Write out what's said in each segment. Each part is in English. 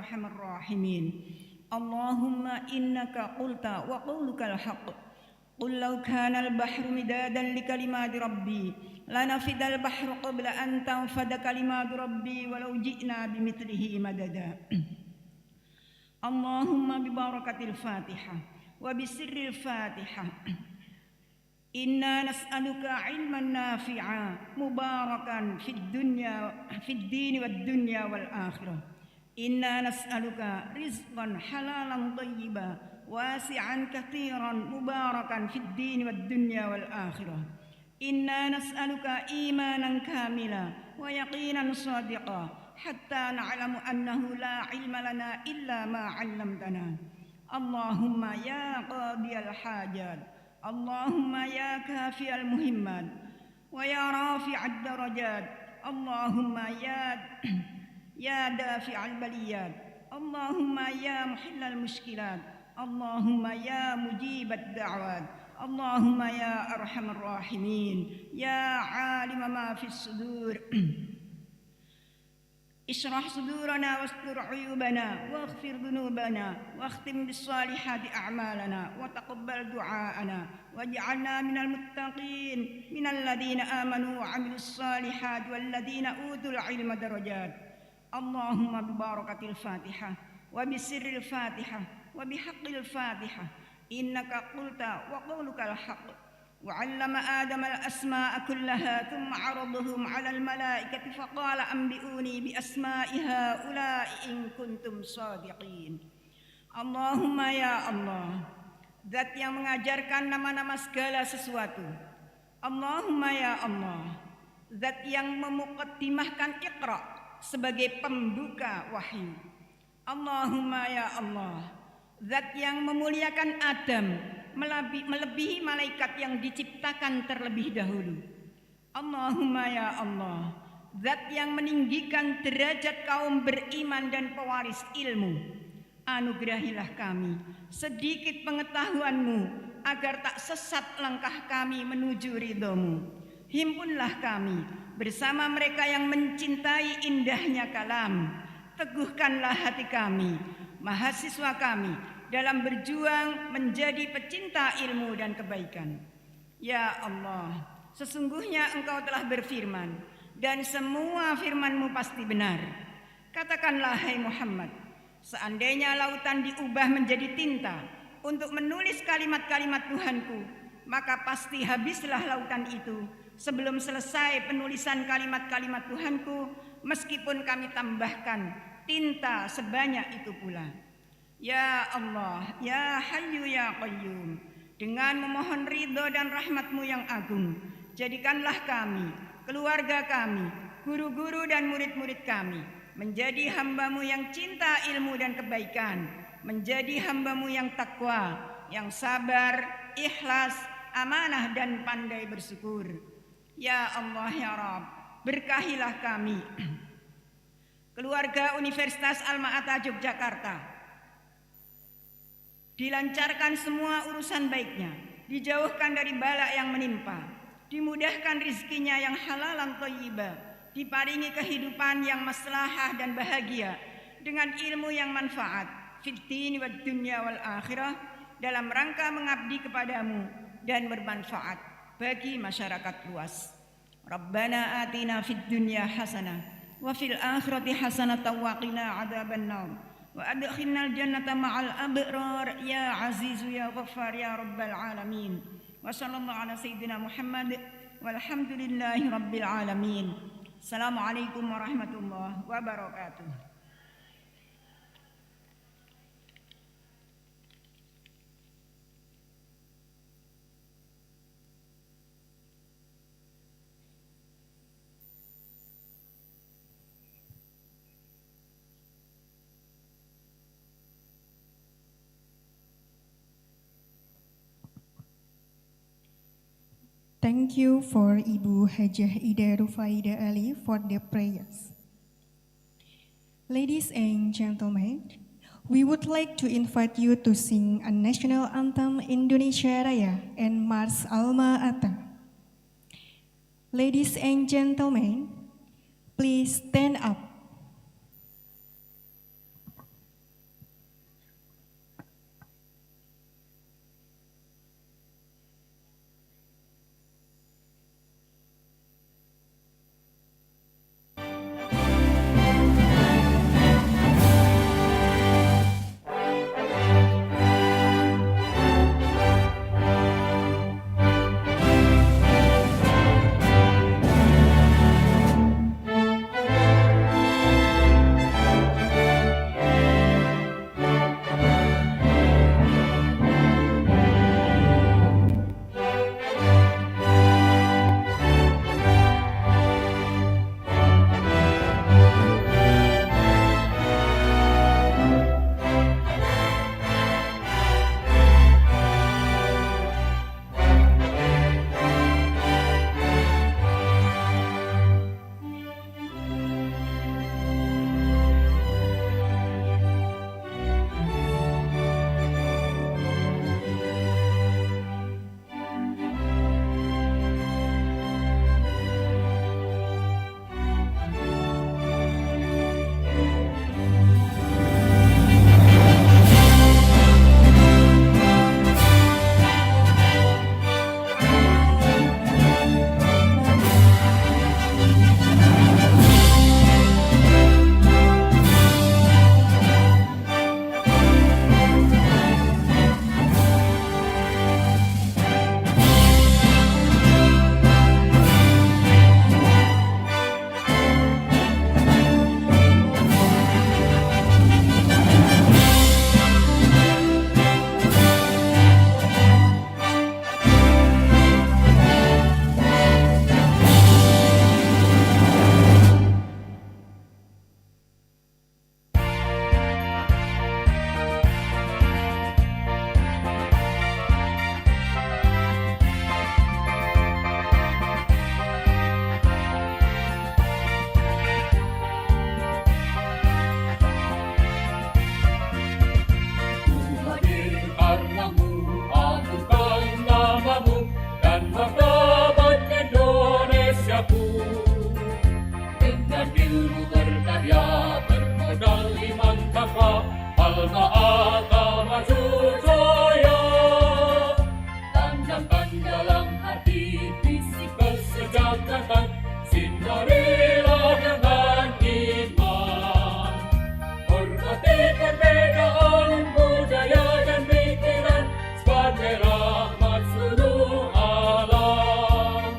arhamar rahimin. Allahumma innaka qulta wa qawlukal haqq. Qul law kana al-bahru midadan li kalimati rabbi lanafida al-bahru qabla an tanfada kalimatu rabbi walau ji'na bimithlihi madada. Allahumma bi barakatil Fatihah wa bi sirril Fatihah. Inna nas'aluka ilman nafi'a mubarakan fid dini wad dunya wal akhirah. Inna nas'aluka rizqan halalan thayyiban wasi'an katsiran mubarakan fid dini wad dunya wal akhirah. Inna nas'aluka imanan kamila wa yaqinan shadiqan hatta na'lamu annahu la ilma lana illa ma 'allamtana. Allahumma ya qadiyal hajat, Allahumma ya kafiyal muhimmat wa ya rafi'ad darajat, Allahumma ya dafi'al baliyat, Allahumma ya muhillal mushkilat, Allahumma ya mujibad da'wat, Allahumma ya arhamar rahimin, ya 'alima ma fis sudur. Ishrah sudurana wastur uyubana waghfir dhunubana wakhtim bis salihati a'malana wa taqabbal du'aana waj'alna minal muttaqin minal ladina amanu wa 'amilus salihati wal ladina utul 'ilma darajat. Allahumma bi barakatil Fatihah wa bi sirril Fatihah wa bi haqqil Fatihah. Innaka qulta wa qawlukal haqq. وعلم آدم الأسماء كلها ثم عرضهم على الملائكة فقال أنبئوني بأسماء هؤلاء إن كنتم صادقين. Allahumma ya Allah, Zat yang mengajarkan nama-nama segala sesuatu. Allahumma ya Allah, Zat yang memuqaddimahkan Iqra sebagai pembuka wahyu. Allahumma ya Allah, Zat yang memuliakan Adam melebihi malaikat yang diciptakan terlebih dahulu. Allahumma ya Allah, Zat yang meninggikan derajat kaum beriman dan pewaris ilmu. Anugerahilah kami sedikit pengetahuan-Mu agar tak sesat langkah kami menuju ridho-Mu. Himpunlah kami bersama mereka yang mencintai indahnya kalam. Teguhkanlah hati kami, mahasiswa kami, dalam berjuang menjadi pecinta ilmu dan kebaikan. Ya Allah, sesungguhnya Engkau telah berfirman dan semua firman-Mu pasti benar. Katakanlah hai Muhammad, seandainya lautan diubah menjadi tinta untuk menulis kalimat-kalimat Tuhanku, maka pasti habislah lautan itu sebelum selesai penulisan kalimat-kalimat Tuhanku, meskipun kami tambahkan tinta sebanyak itu pula. Ya Allah, ya Hayyu ya Qayyum, dengan memohon ridho dan rahmat-Mu yang agung, jadikanlah kami, keluarga kami, guru-guru dan murid-murid kami menjadi hamba-Mu yang cinta ilmu dan kebaikan, menjadi hamba-Mu yang takwa, yang sabar, ikhlas, amanah dan pandai bersyukur. Ya Allah ya Rabb, berkahilah kami, keluarga Universitas Alma Yogyakarta, dilancarkan semua urusan baiknya, dijauhkan dari bala yang menimpa, dimudahkan rizkinya yang halalan thayyibah, diparingi kehidupan yang maslahah dan bahagia dengan ilmu yang manfaat fid dini wad dunya wal akhirah, dalam rangka mengabdi kepadamu dan bermanfaat bagi masyarakat luas. Rabbana atina fid dunya hasanah wa fil akhirati hasanatan wa qina adzabannar wa adkhilnal jannata ma'al abrar ya azizu ya ghaffar ya rabbal alamin. Wa sallallahu ala sayyidina Muhammad walhamdulillahi rabbil alamin. Assalamualaikum warahmatullahi wabarakatuh. Thank you for Ibu Hajah Ida Rufaida Ali for the prayers. Ladies and gentlemen, we would like to invite you to sing a national anthem Indonesia Raya and Mars Alma Ata. Ladies and gentlemen, please stand up. takwa, Alma Ata maju jaya. Tanamkan dalam hati visi kesejahteraan, sinarilah dengan iman. Hormati perbedaan budaya dan pikiran sebagai rahmat seluruh alam.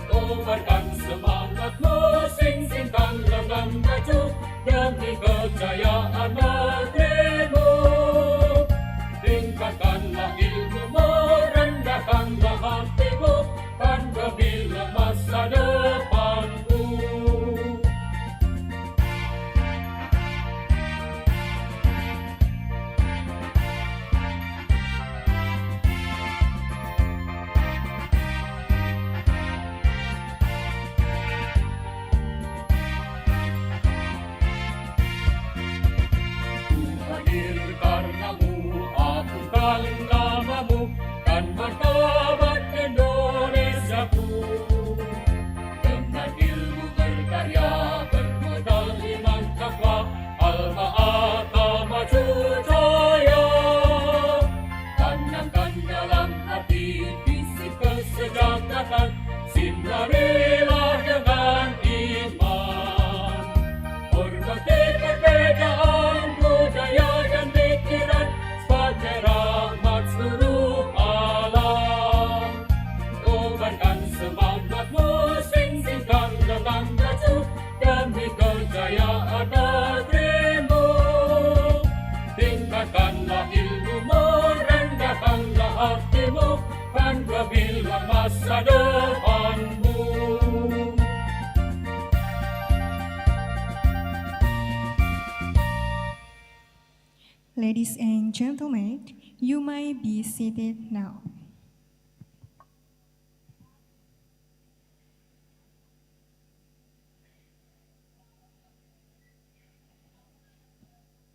Kobarkan semangatmu, sing-singkan lengan maju demi kejayaan negerimu. Tingkatkanlah ilmumu, rendahkanlah hatimu, kan gemilang masa depanmu. Hadir karenamu, agungkan namamu, dan martabat Indonesiaku. Dengan ilmu berkarya, bermodal iman takwa, Alma Ata maju jaya. Tanamkan dalam hati visi kesejahteraan, sinarilah dengan iman. Hormati perbedaan budaya dan pikiran sebagai rahmat seluruh alam. Kobarkan semangatmu, sing-singkan lengan maju demi kejayaan negerimu. Tingkatkanlah ilmumu, rendahkanlah hatimu, kan gemilang masa depanmu. Ladies and gentlemen, you may be seated now.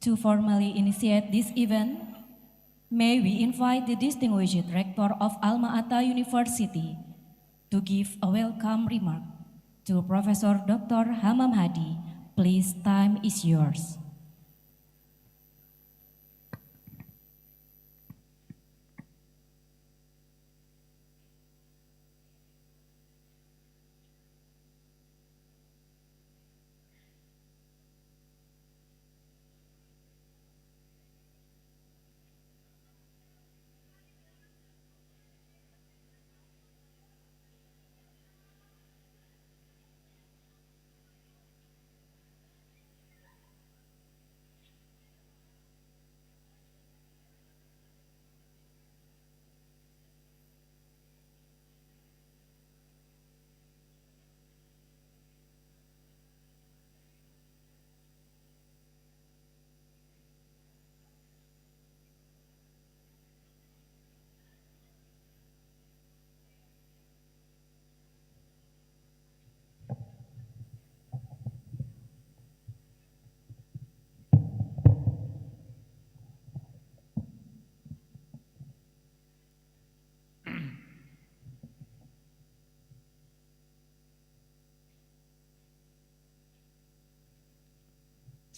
To formally initiate this event, may we invite the distinguished Rector of Alma Ata University to give a welcome remark to Professor Dr. Hamam Hadi. Please, time is yours.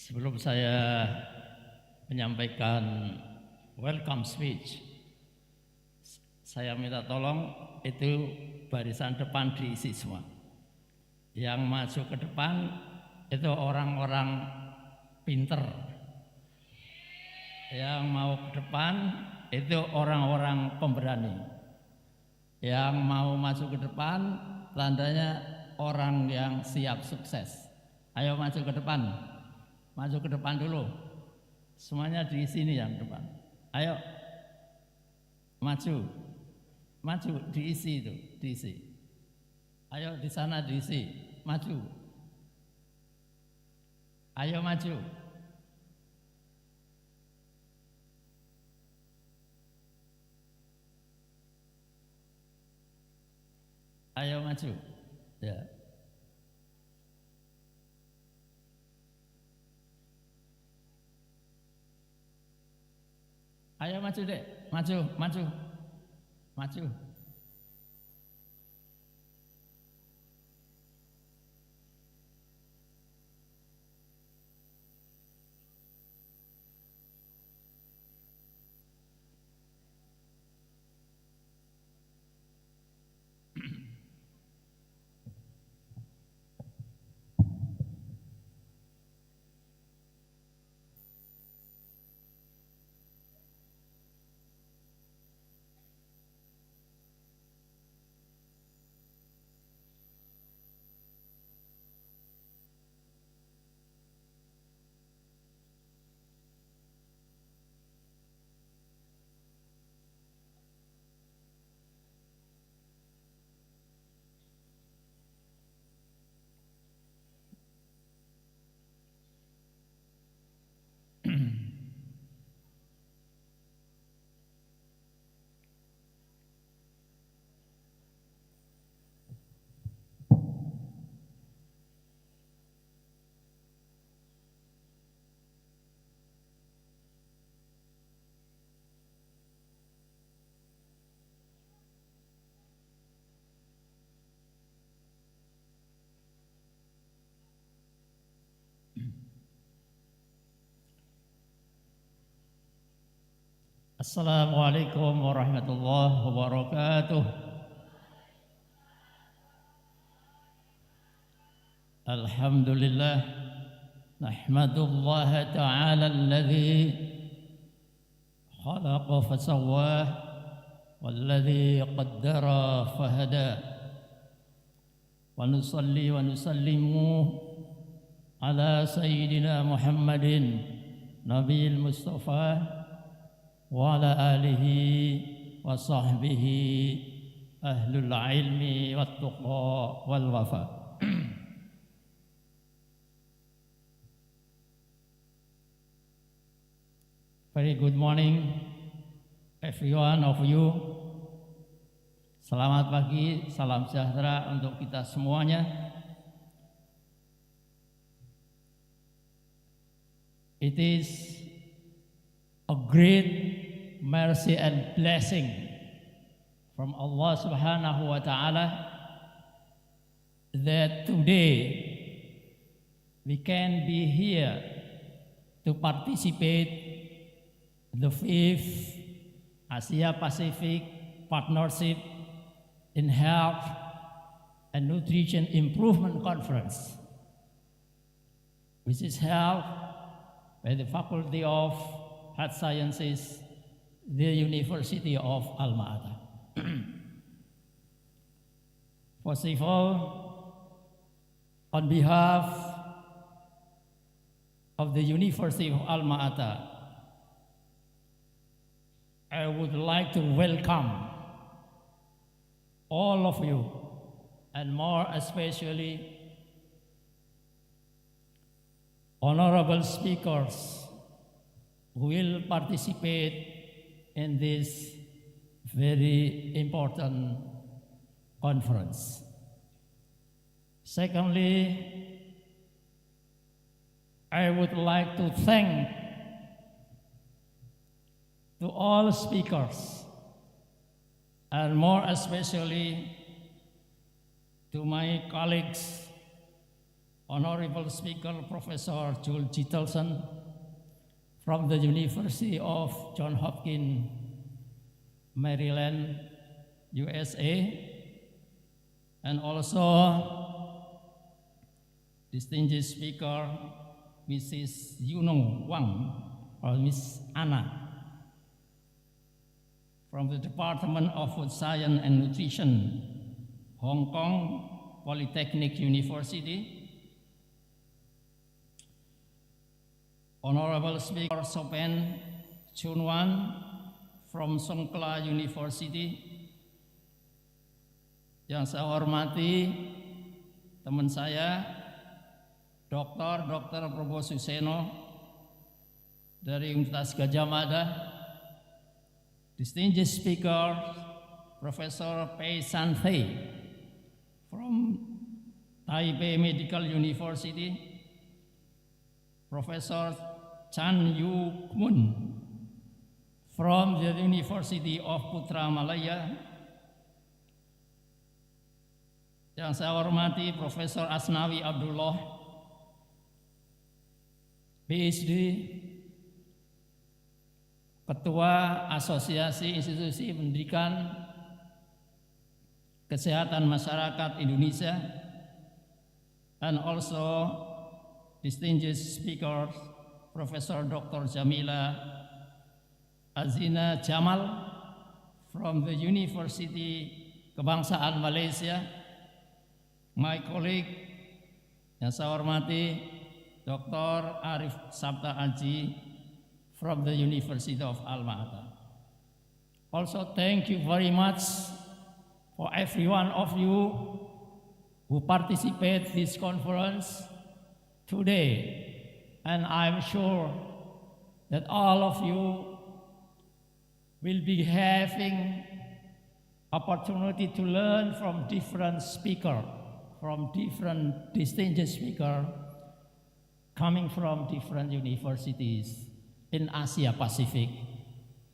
Sebelum saya menyampaikan welcome speech, saya minta tolong itu barisan depan diisi semua. Yang maju ke depan itu orang-orang pinter. Yang mau ke depan itu orang-orang pemberani. Yang mau maju ke depan tandanya orang yang siap sukses. Ayo maju ke depan. Maju ke depan dulu. Semuanya di sini yang depan. Ayo. Maju. Maju diisi itu, diisi. Ayo di sana diisi. Maju. Ayo maju. Ayo maju. Ya. Ayo maju dek, maju, maju, maju. Assalamualaikum warahmatullahi wabarakatuh. Alhamdulillah, nahmadullah ta'ala alladhi khalaqa fasawwah walladhi qaddara fahada wa nusalli wa nusallimu ala sayyidina Muhammadin Nabil Mustafa wa ala alihi wa sahbihi ahlul ilmi wat tuqa wal wafa. Very good morning every one of you. Selamat pagi, salam sejahtera untuk kita semuanya. It is a great mercy and blessing from Allah Subhanahu wa Ta'ala that today we can be here to participate the 5th Asia Pacific Partnership in Health and Nutrition Improvement Conference, which is held by the Faculty of Health Sciences, the University of Alma. First of all, on behalf of the University of Alma, I would like to welcome all of you, and more especially honorable speakers who will participate in this very important conference. Secondly, I would like to thank to all speakers, and more especially to my colleagues, Honorable Speaker Professor Jules Gitelson from the University of Johns Hopkins, Maryland, USA, and also distinguished speaker Mrs. Yunong Wang or Miss Anna from the Department of Food Science and Nutrition, Hong Kong Polytechnic University, Honorable Speaker Sopen Chunwan from Songkla University, yang saya hormati teman saya, Dr. Probo Suseno dari Universitas Gadjah Mada, distinguished speaker, Professor Pei Sanfei from Taipei Medical University, Professor Chan Yu Mun from the University of Putra Malaya, yang saya hormati Profesor Asnawi Abdullah, PhD, Ketua Asosiasi Institusi Pendidikan Kesehatan Masyarakat Indonesia, and also distinguished speakers, Professor Dr. Jamila Azina Jamal from the University Kebangsaan Malaysia, my colleague yang saya hormati Dr. Arif Sabta Aji from the University of Alma. Also, thank you very much for every one of you who participate this conference today. And I'm sure that all of you will be having opportunity to learn from different speakers, from different distinguished speakers coming from different universities in Asia Pacific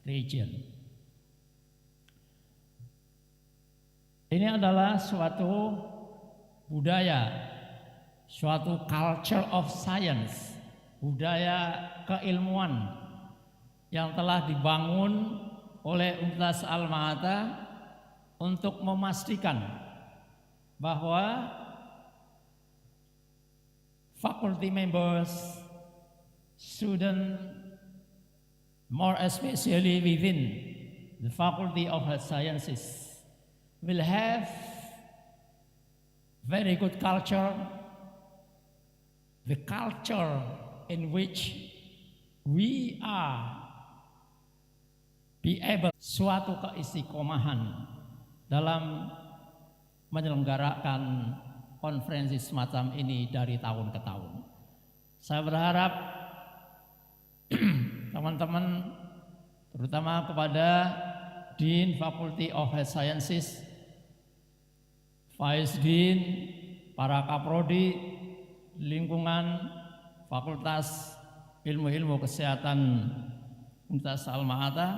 region. Ini adalah suatu budaya, suatu culture of science, budaya keilmuan yang telah dibangun oleh Universitas Alma Ata untuk memastikan bahwa faculty members, student, more especially within the Faculty of Health Sciences, will have very good culture, the culture in which we are be able suatu keistiqomahan dalam menyelenggarakan konferensi semacam ini dari tahun ke tahun. Saya berharap teman-teman, terutama kepada Dean Faculty of Health Sciences, Vice Dean, para kaprodi, lingkungan, Fakultas Ilmu-Ilmu Kesehatan Universitas Alma Ata,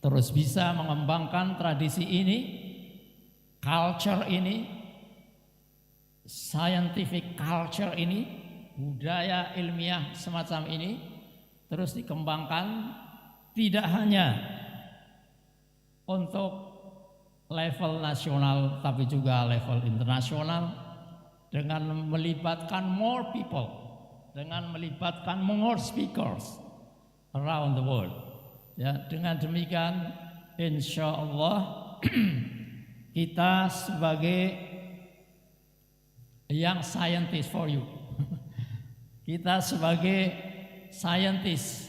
terus bisa mengembangkan tradisi ini, culture ini, scientific culture ini, budaya ilmiah semacam ini, terus dikembangkan tidak hanya untuk level nasional tapi juga level internasional dengan melibatkan more people, dengan melibatkan more speakers around the world. Ya, dengan demikian insya Allah kita sebagai young scientist for you, kita sebagai scientist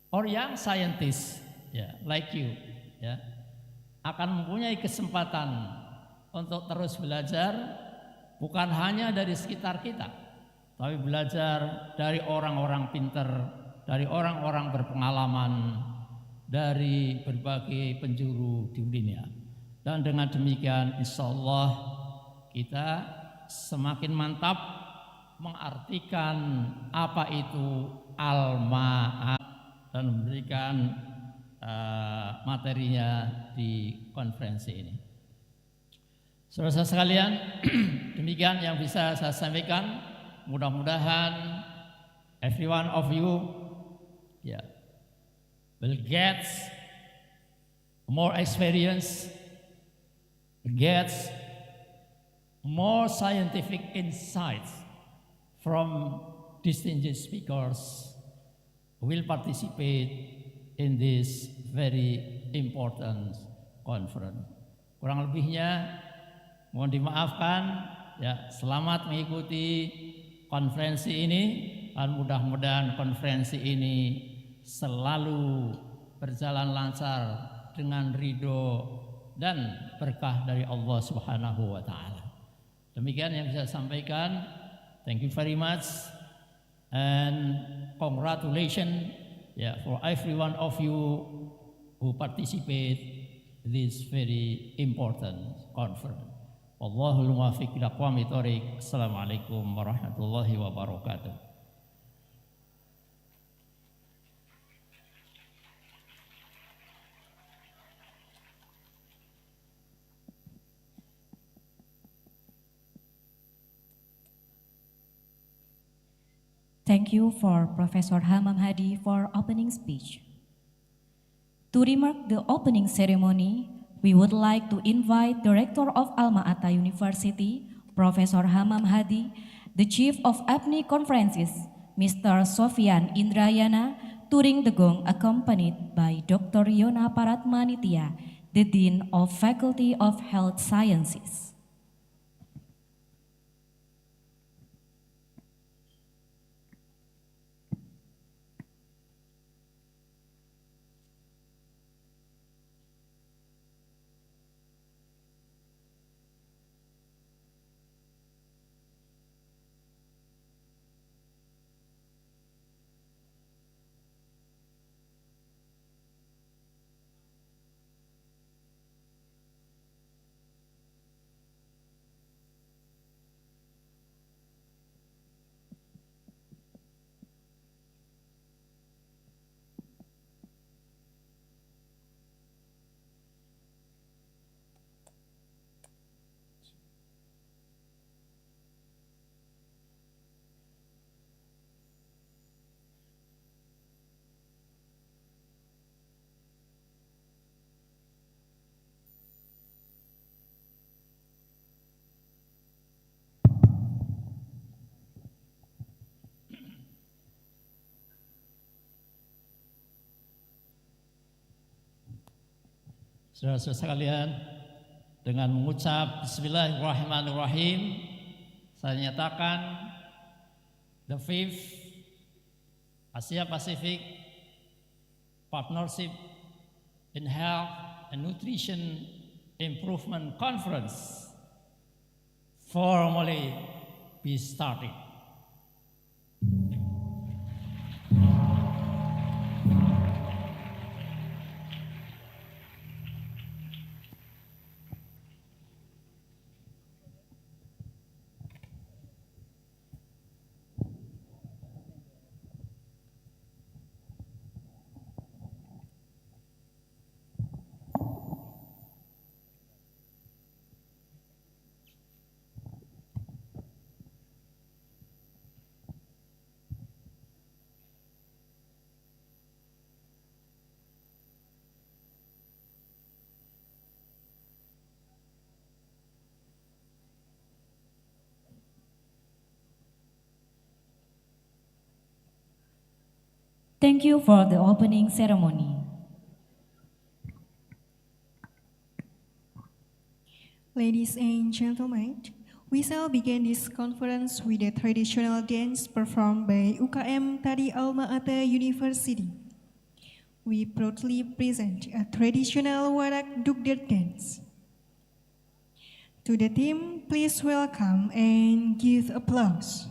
or young scientist, ya, like you, ya, akan mempunyai kesempatan untuk terus belajar, bukan hanya dari sekitar kita, tapi belajar dari orang-orang pinter, dari orang-orang berpengalaman, dari berbagai penjuru di dunia. Dan dengan demikian insya Allah kita semakin mantap mengartikan apa itu Alma dan memberikan materinya di konferensi ini. Saudara sekalian, demikian yang bisa saya sampaikan. Mudah-mudahan every one of you will get more experience, gets more scientific insights from distinguished speakers who will participate in this very important conference. Kurang lebihnya mohon dimaafkan, ya. Selamat mengikuti konferensi ini dan mudah-mudahan konferensi ini selalu berjalan lancar dengan ridho dan berkah dari Allah Subhanahu wa taala. Demikian yang bisa saya sampaikan. Thank you very much and congratulations for every one of you who participate this very important conference. Wallahul muwaffiq ila aqwamit thoriq. Assalamualaikum warahmatullahi wabarakatuh. Thank you for Professor Hamam Hadi for opening speech. To remark the opening ceremony, we would like to invite Director of Alma Ata University, Professor Hamam Hadi, the Chief of APHNI Conferences, Mr. Sofian Indrayana, to ring the gong accompanied by Dr. Yona Paratmanitya, the Dean of Faculty of Health Sciences. Saudara-saudara sekalian, dengan mengucap Bismillahirrahmanirrahim, saya nyatakan the 5th Asia Pacific Partnership in Health and Nutrition Improvement Conference formally be started. Thank you for the opening ceremony. Ladies and gentlemen, we shall begin this conference with a traditional dance performed by UKM Tari Alma Ata University. We proudly present a traditional Warak Dugder dance. To the team, please welcome and give applause.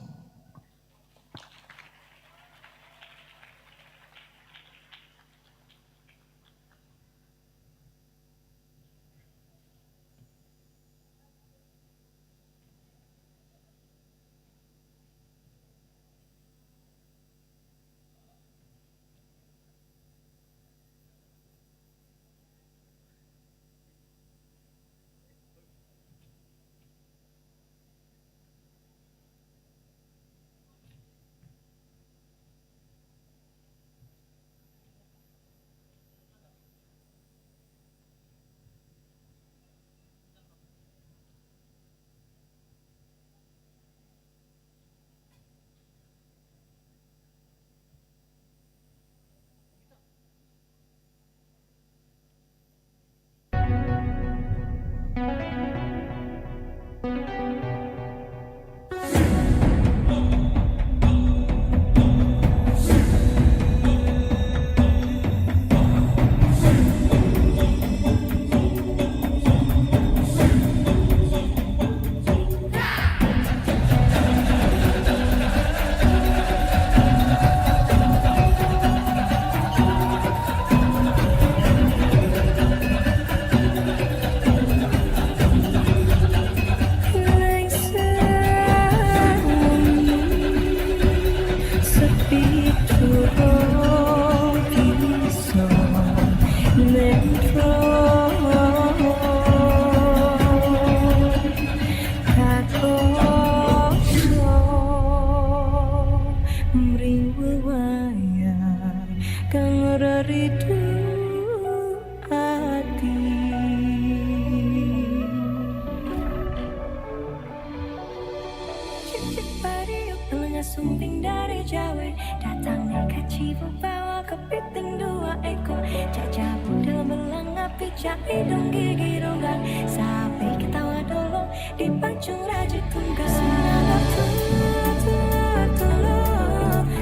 Sumping dari Jawa datang kaci bawa kepiting dua ekor caca budel belang api cak hidung gigi ronggang sampai ketawa dulu di pancung raja tunggal sinanggar tula tula tula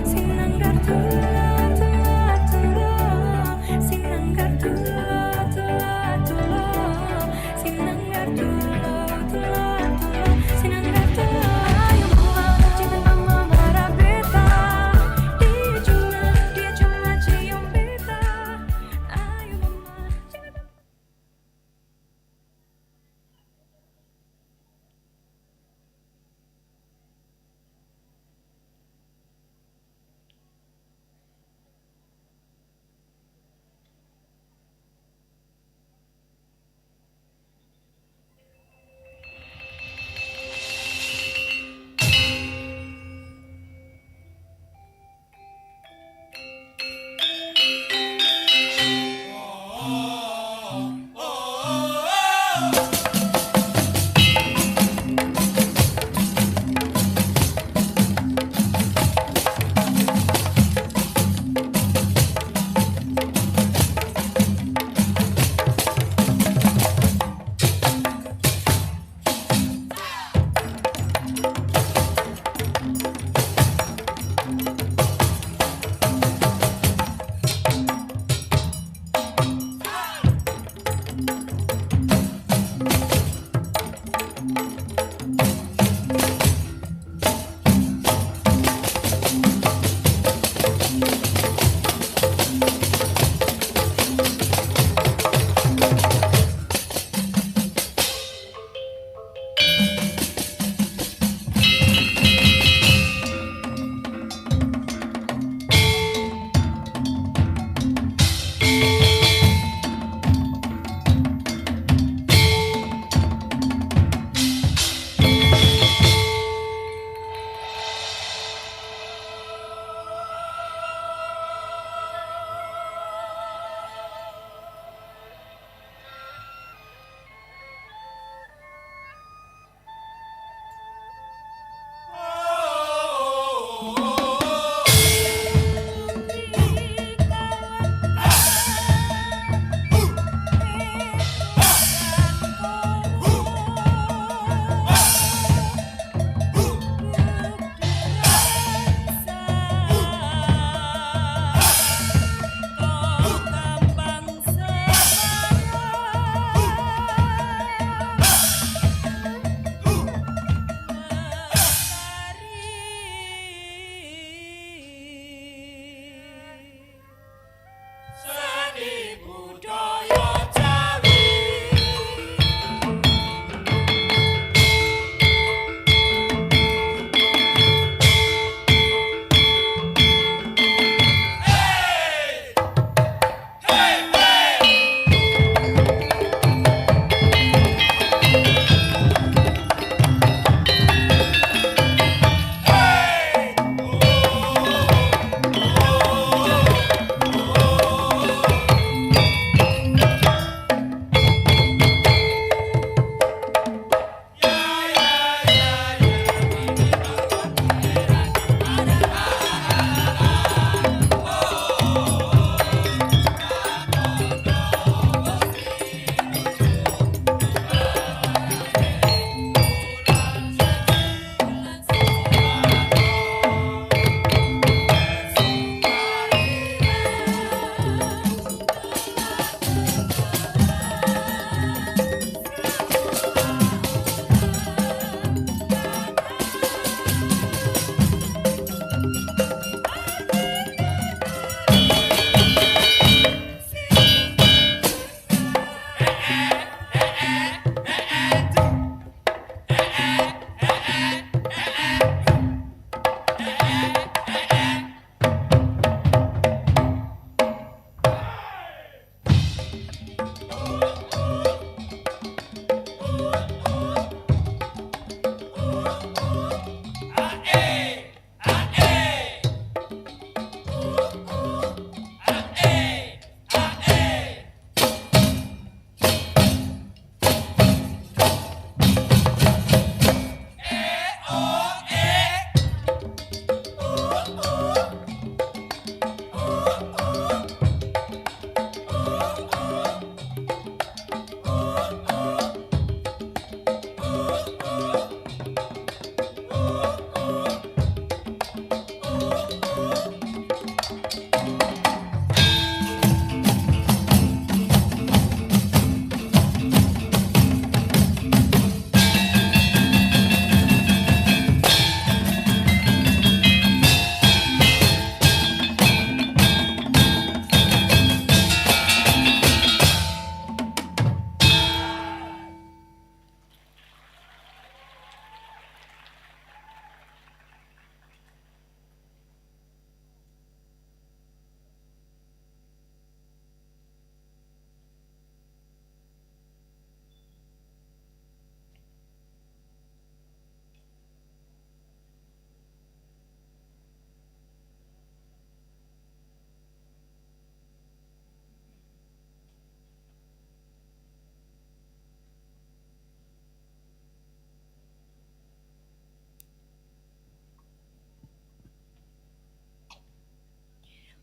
sinanggar tula tula tula sinanggar tula tula tula sinanggar tula tula tula sinanggar tula.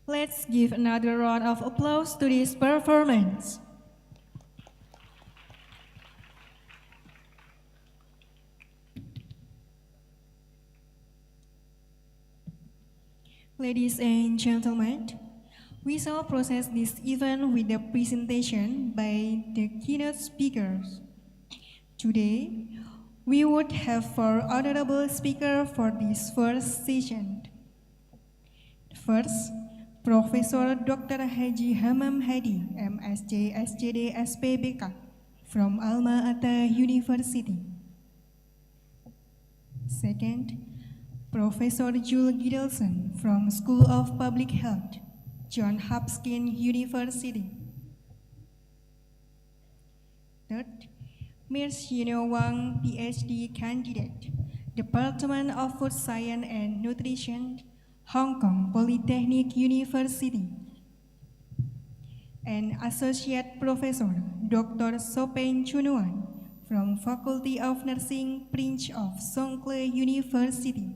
Let's give another round of applause to this performance. Ladies and gentlemen, we shall process this event with the presentation by the keynote speakers. Today, we would have 4 honorable speakers for this first session. First, Professor Dr. Haji Hamam Hadi, MSc SJD SPBK, from Alma Ata University. Second, Professor Jules Gidelson from School of Public Health, Johns Hopkins University. Third, Ms. Yino Wang, PhD candidate, Department of Food Science and Nutrition, Hong Kong Polytechnic University. And Associate Professor Dr. Sopen Chunuan from Faculty of Nursing, Prince of Songkla University.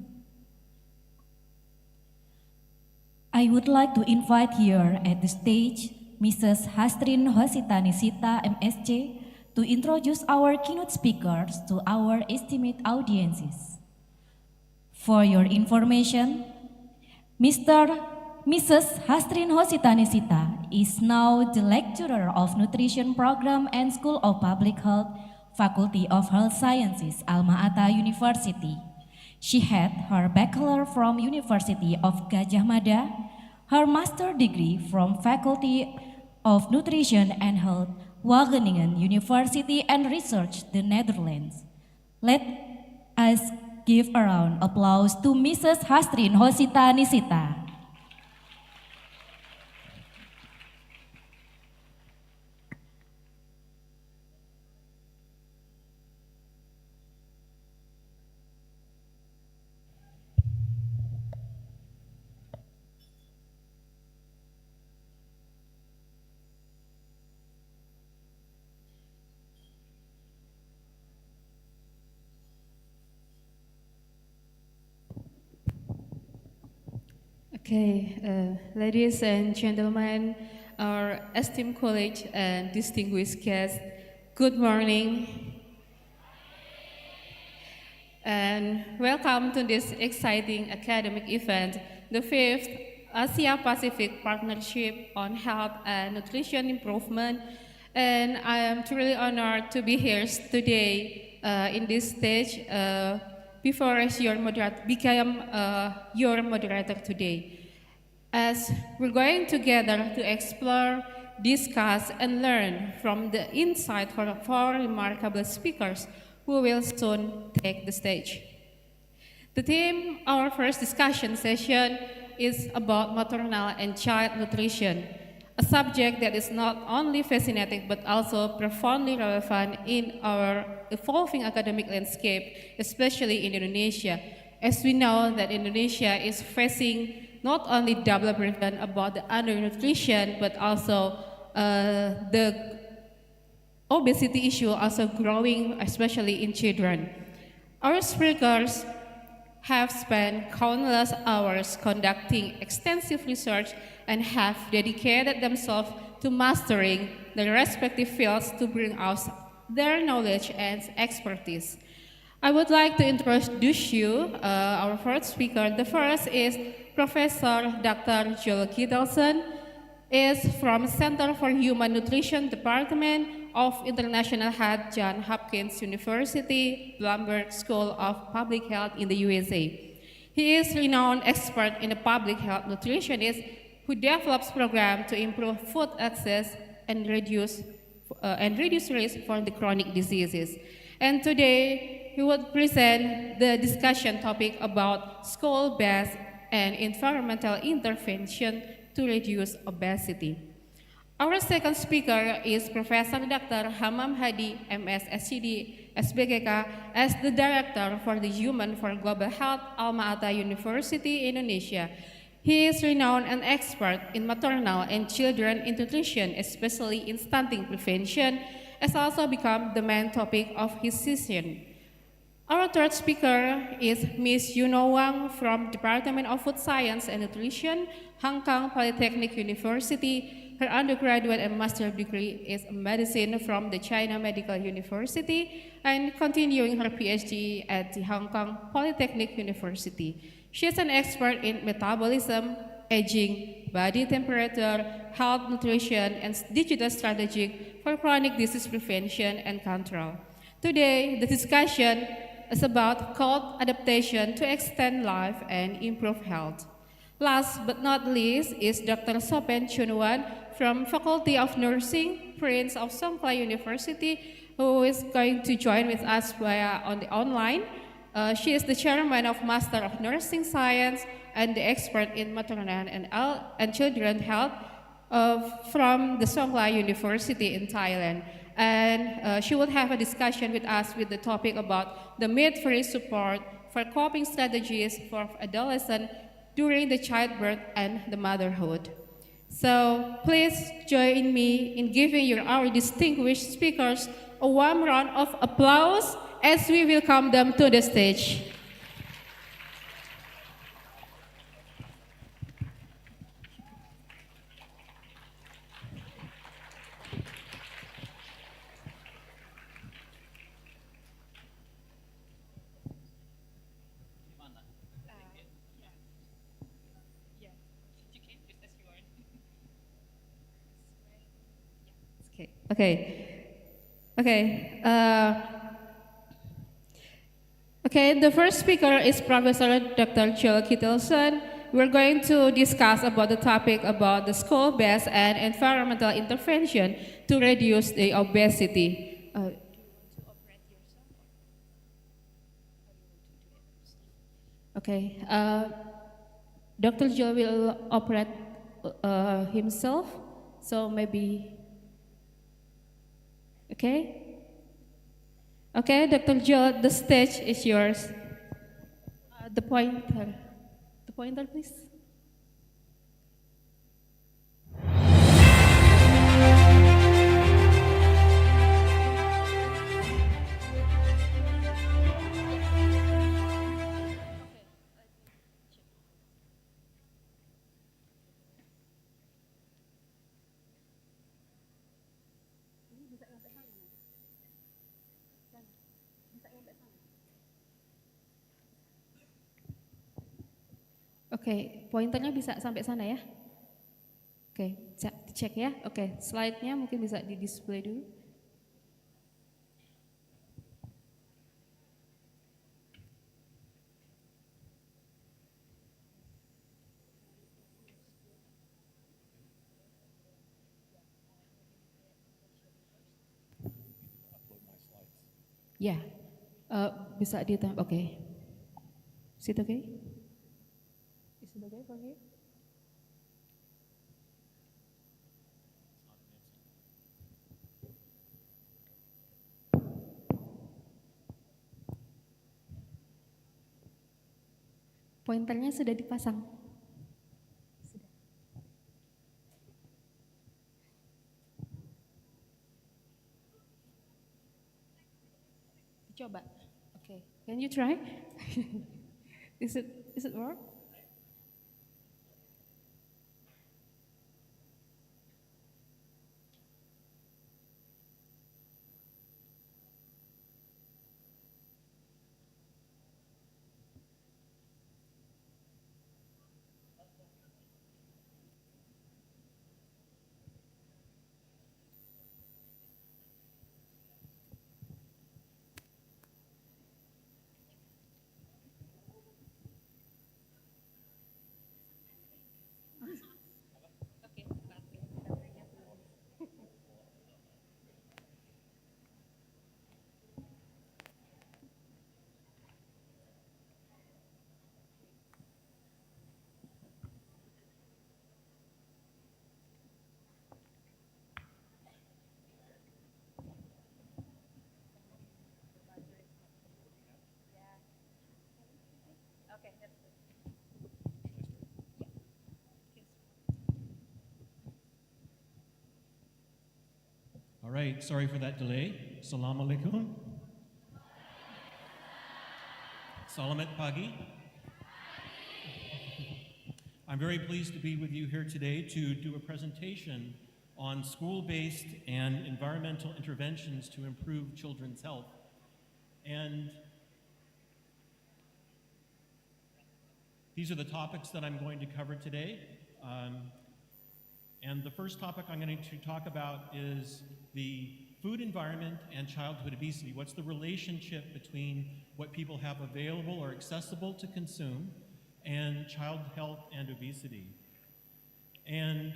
I would like to invite here at the stage Mrs. Hastrin Hositani Sita, MSc, to introduce our keynote speakers to our esteemed audiences. For your information, Mrs. Hastrin Hositani Sita is now the lecturer of Nutrition Program and School of Public Health, Faculty of Health Sciences, Alma Ata University. She had her bachelor from University of Gajah Mada, her master degree from Faculty of Nutrition and Health, Wageningen University and Research, the Netherlands. Let us give a round of applause to Mrs. Hastrin Hositani Sita. Okay, ladies and gentlemen, our esteemed colleagues and distinguished guests, good morning. And welcome to this exciting academic event, the 5th Asia-Pacific Partnership on Health and Nutrition Improvement. And I am truly honored to be here today in this stage before as your become your moderator today. As we're going together to explore, discuss, and learn from the insight from 4 remarkable speakers who will soon take the stage. The theme of our first discussion session is about maternal and child nutrition, a subject that is not only fascinating but also profoundly relevant in our evolving academic landscape, especially in Indonesia, as we know that Indonesia is facing not only double burden about the undernutrition, but also the obesity issue also growing, especially in children. Our speakers have spent countless hours conducting extensive research and have dedicated themselves to mastering their respective fields to bring out their knowledge and expertise. I would like to introduce you our first speaker. The first is Professor Dr. Jules Gidelson, is from Center for Human Nutrition Department of International Health, Johns Hopkins University, Bloomberg School of Public Health in the USA. He is a renowned expert in the public health nutritionist who develops programs to improve food access and reduce risk for the chronic diseases. And today, he will present the discussion topic about school-based and environmental intervention to reduce obesity. Our second speaker is Professor Dr. Hamam Hadi, MS-SCD, SBGK, as the Director for the Human for Global Health, Alma Ata University, Indonesia. He is renowned and expert in maternal and children nutrition, especially in stunting prevention, has also become the main topic of his session. Our third speaker is Ms. Yuno Wang from Department of Food Science and Nutrition, Hong Kong Polytechnic University. Her undergraduate and master's degree is medicine from the China Medical University and continuing her PhD at the Hong Kong Polytechnic University. She is an expert in metabolism, aging, body temperature, health, nutrition, and digital strategy for chronic disease prevention and control. Today, the discussion is about cold adaptation to extend life and improve health. Last but not least is Dr. Sopen Chunwan from Faculty of Nursing, Prince of Songkla University, who is going to join with us via on the online. She is the chairman of Master of Nursing Science and the expert in maternal and children health from the Songkla University in Thailand. And she will have a discussion with us with the topic about the mid-free support for coping strategies for adolescents during the childbirth and the motherhood. So please join me in giving our distinguished speakers a warm round of applause as we welcome them to the stage. Okay, the first speaker is Professor Dr. Joel Kittelson. We're going to discuss about the topic about the school-based and environmental intervention to reduce the obesity. Okay, Dr. Joel will operate himself, so maybe. Okay? Okay, Dr. Joel, the stage is yours. The pointer, please. Oke, pointernya bisa sampai sana ya. Oke, cek ya. Oke, slide-nya mungkin bisa di-display dulu. Ya, bisa oke. Is it okay? Is it okay for you? Pointernya sudah dipasang. Sudah. Coba. Okay. Can you try? Is it work? All right, sorry for that delay. Assalamu alaikum. Salamat pagi. I'm very pleased to be with you here today to do a presentation on school-based and environmental interventions to improve children's health. And these are the topics that I'm going to cover today. And the first topic I'm going to talk about is the food environment and childhood obesity. What's the relationship between what people have available or accessible to consume and child health and obesity? And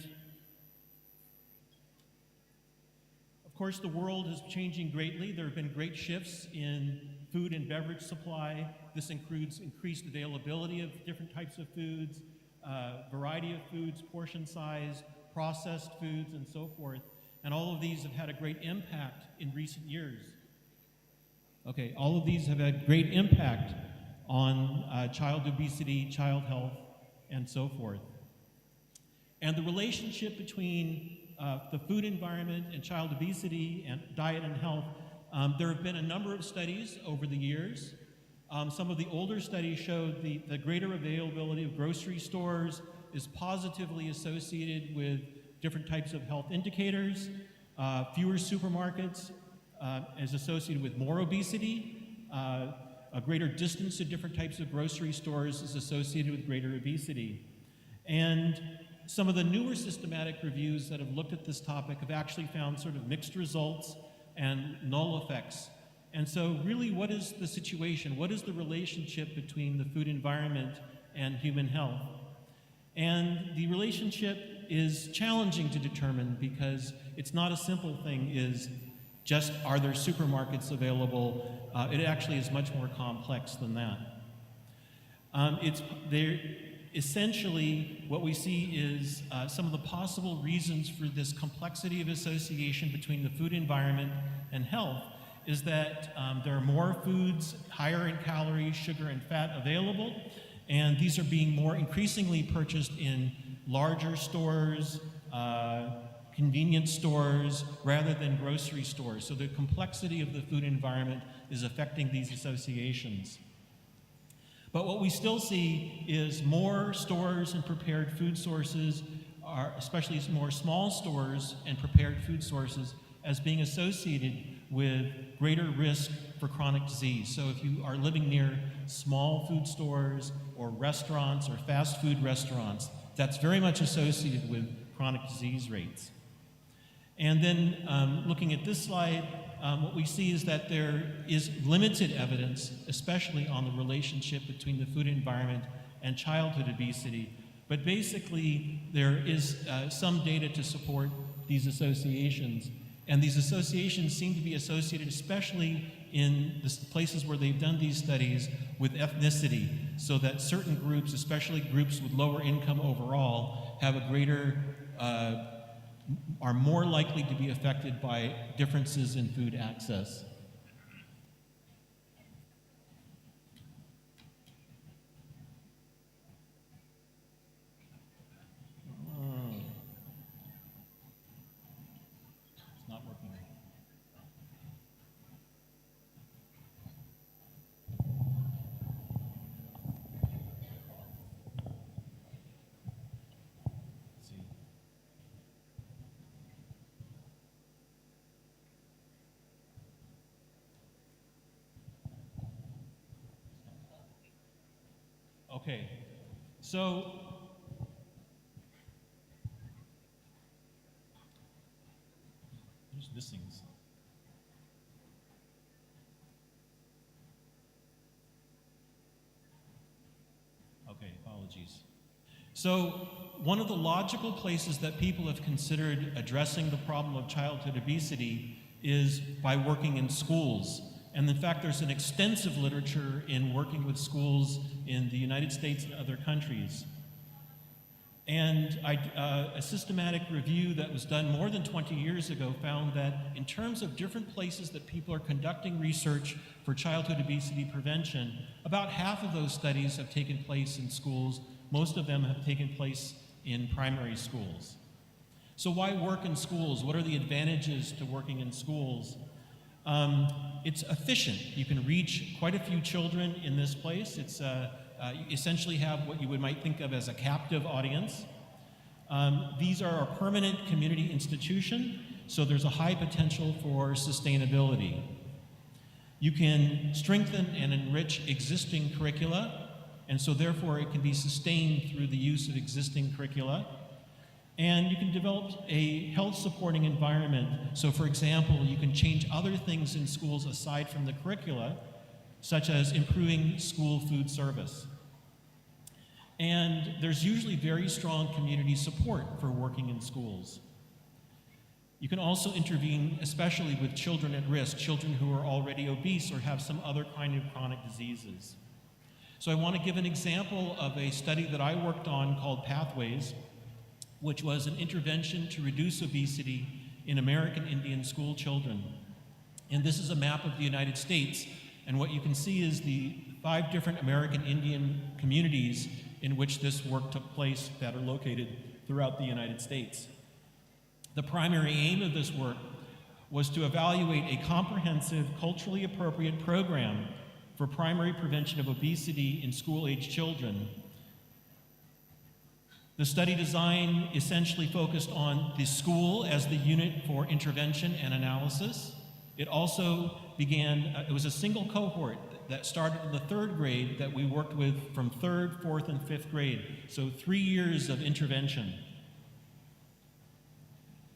of course, the world is changing greatly. There have been great shifts in food and beverage supply. This includes increased availability of different types of foods, variety of foods, portion size, processed foods, and so forth. And all of these have had a great impact in recent years. Okay, all of these have had great impact on child obesity, child health, and so forth. And the relationship between the food environment and child obesity and diet and health, there have been a number of studies over the years. Some of the older studies showed the greater availability of grocery stores is positively associated with different types of health indicators. Fewer supermarkets is associated with more obesity. A greater distance to different types of grocery stores is associated with greater obesity. And some of the newer systematic reviews that have looked at this topic have actually found sort of mixed results and null effects. And so really, what is the situation? What is the relationship between the food environment and human health? And the relationship is challenging to determine because it's not a simple thing, is just are there supermarkets available? It actually is much more complex than that. Essentially, what we see is some of the possible reasons for this complexity of association between the food environment and health is that there are more foods higher in calories, sugar, and fat available, and these are being more increasingly purchased in larger stores, convenience stores, rather than grocery stores. So the complexity of the food environment is affecting these associations. But what we still see is more stores and prepared food sources, especially more small stores and prepared food sources, as being associated with greater risk for chronic disease. So if you are living near small food stores or restaurants or fast food restaurants, that's very much associated with chronic disease rates. And then looking at this slide, what we see is that there is limited evidence, especially on the relationship between the food environment and childhood obesity. But basically, there is some data to support these associations. And these associations seem to be associated, especially in the places where they've done these studies, with ethnicity, so that certain groups, especially groups with lower income overall, have a greater are more likely to be affected by differences in food access. It's not working. Let's see. Okay, so there's missing. Okay, apologies. So one of the logical places that people have considered addressing the problem of childhood obesity is by working in schools. And in fact, there's an extensive literature in working with schools in the United States and other countries. And a systematic review that was done more than 20 years ago found that in terms of different places that people are conducting research for childhood obesity prevention, about half of those studies have taken place in schools. Most of them have taken place in primary schools. So why work in schools? What are the advantages to working in schools? It's efficient. You can reach quite a few children in this place. It's you essentially have what you might think of as a captive audience. These are a permanent community institution, so there's a high potential for sustainability. You can strengthen and enrich existing curricula, and so therefore it can be sustained through the use of existing curricula. And you can develop a health supporting environment. So for example, you can change other things in schools aside from the curricula, such as improving school food service. And there's usually very strong community support for working in schools. You can also intervene, especially with children at risk, children who are already obese or have some other kind of chronic diseases. So I want to give an example of a study that I worked on called Pathways, which was an intervention to reduce obesity in American Indian school children. And this is a map of the United States, and what you can see is the 5 different American Indian communities in which this work took place that are located throughout the United States. The primary aim of this work was to evaluate a comprehensive, culturally appropriate program for primary prevention of obesity in school-age children. The study design essentially focused on the school as the unit for intervention and analysis. It also it was a single cohort that started in the 3rd grade that we worked with from 3rd, 4th, and 5th grade. So 3 years of intervention.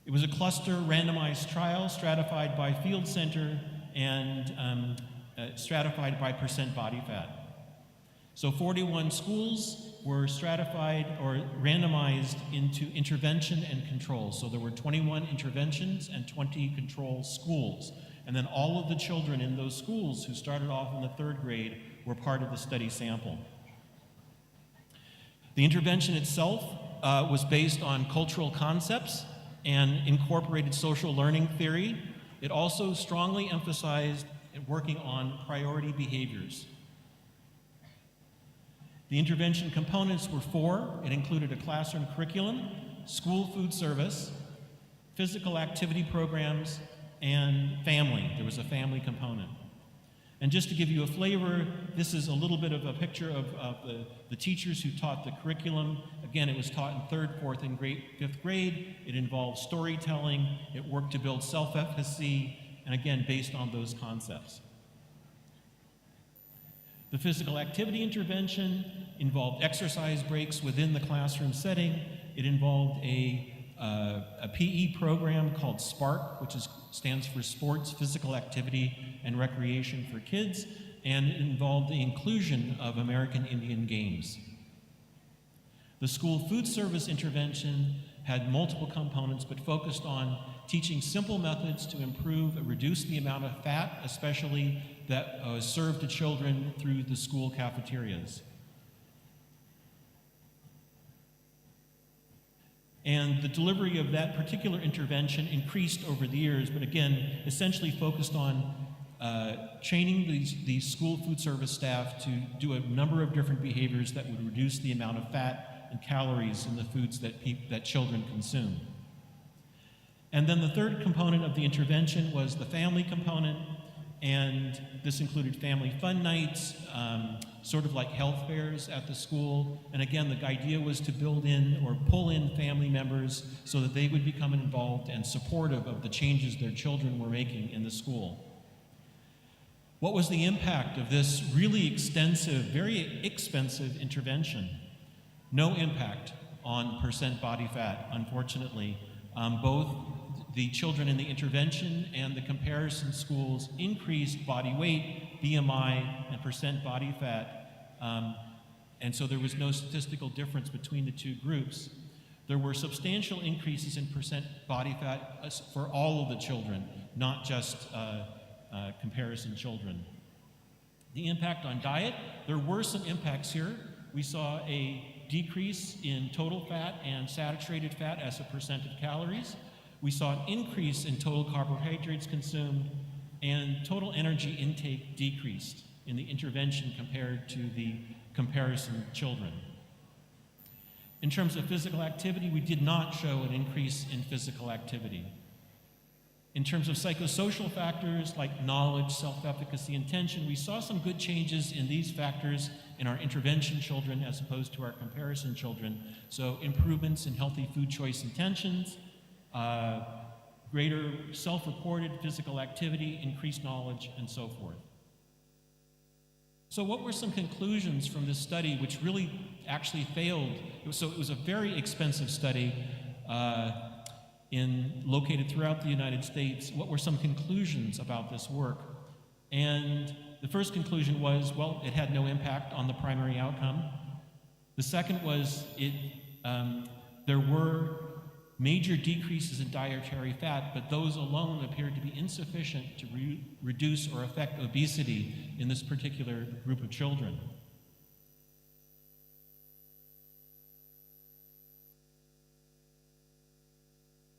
It was a cluster randomized trial stratified by field center and stratified by percent body fat. So 41 schools were stratified or randomized into intervention and control. So there were 21 interventions and 20 control schools. And then all of the children in those schools who started off in the 3rd grade were part of the study sample. The intervention itself was based on cultural concepts and incorporated social learning theory. It also strongly emphasized working on priority behaviors. The intervention components were 4. It included a classroom curriculum, school food service, physical activity programs, and family. There was a family component. And just to give you a flavor, this is a little bit of a picture of the teachers who taught the curriculum. Again, it was taught in 3rd, 4th, and 5th grade. It involved storytelling. It worked to build self-efficacy, and again, based on those concepts. The physical activity intervention involved exercise breaks within the classroom setting. It involved a PE program called SPARK, which stands for Sports, Physical Activity, and Recreation for Kids, and it involved the inclusion of American Indian games. The school food service intervention had multiple components, but focused on teaching simple methods to improve and reduce the amount of fat, especially that was served to children through the school cafeterias. And the delivery of that particular intervention increased over the years, but again, essentially focused on training these school food service staff to do a number of different behaviors that would reduce the amount of fat and calories in the foods that children consume. And then the 3rd component of the intervention was the family component, and this included family fun nights, sort of like health fairs at the school. And again, the idea was to build in or pull in family members so that they would become involved and supportive of the changes their children were making in the school. What was the impact of this really extensive, very expensive intervention? No impact on percent body fat, unfortunately. Both the children in the intervention and the comparison schools increased body weight, BMI, and percent body fat. And so there was no statistical difference between the 2 groups. There were substantial increases in percent body fat for all of the children, not just comparison children. The impact on diet, there were some impacts here. We saw a decrease in total fat and saturated fat as a percent of calories. We saw an increase in total carbohydrates consumed, and total energy intake decreased in the intervention compared to the comparison children. In terms of physical activity, we did not show an increase in physical activity. In terms of psychosocial factors like knowledge, self-efficacy, intention, we saw some good changes in these factors in our intervention children as opposed to our comparison children. So improvements in healthy food choice intentions, greater self-reported physical activity, increased knowledge, and so forth. So what were some conclusions from this study which really actually failed? So it was a very expensive study located throughout the United States. What were some conclusions about this work? And the first conclusion was, well, it had no impact on the primary outcome. The second was there were major decreases in dietary fat, but those alone appeared to be insufficient to reduce or affect obesity in this particular group of children.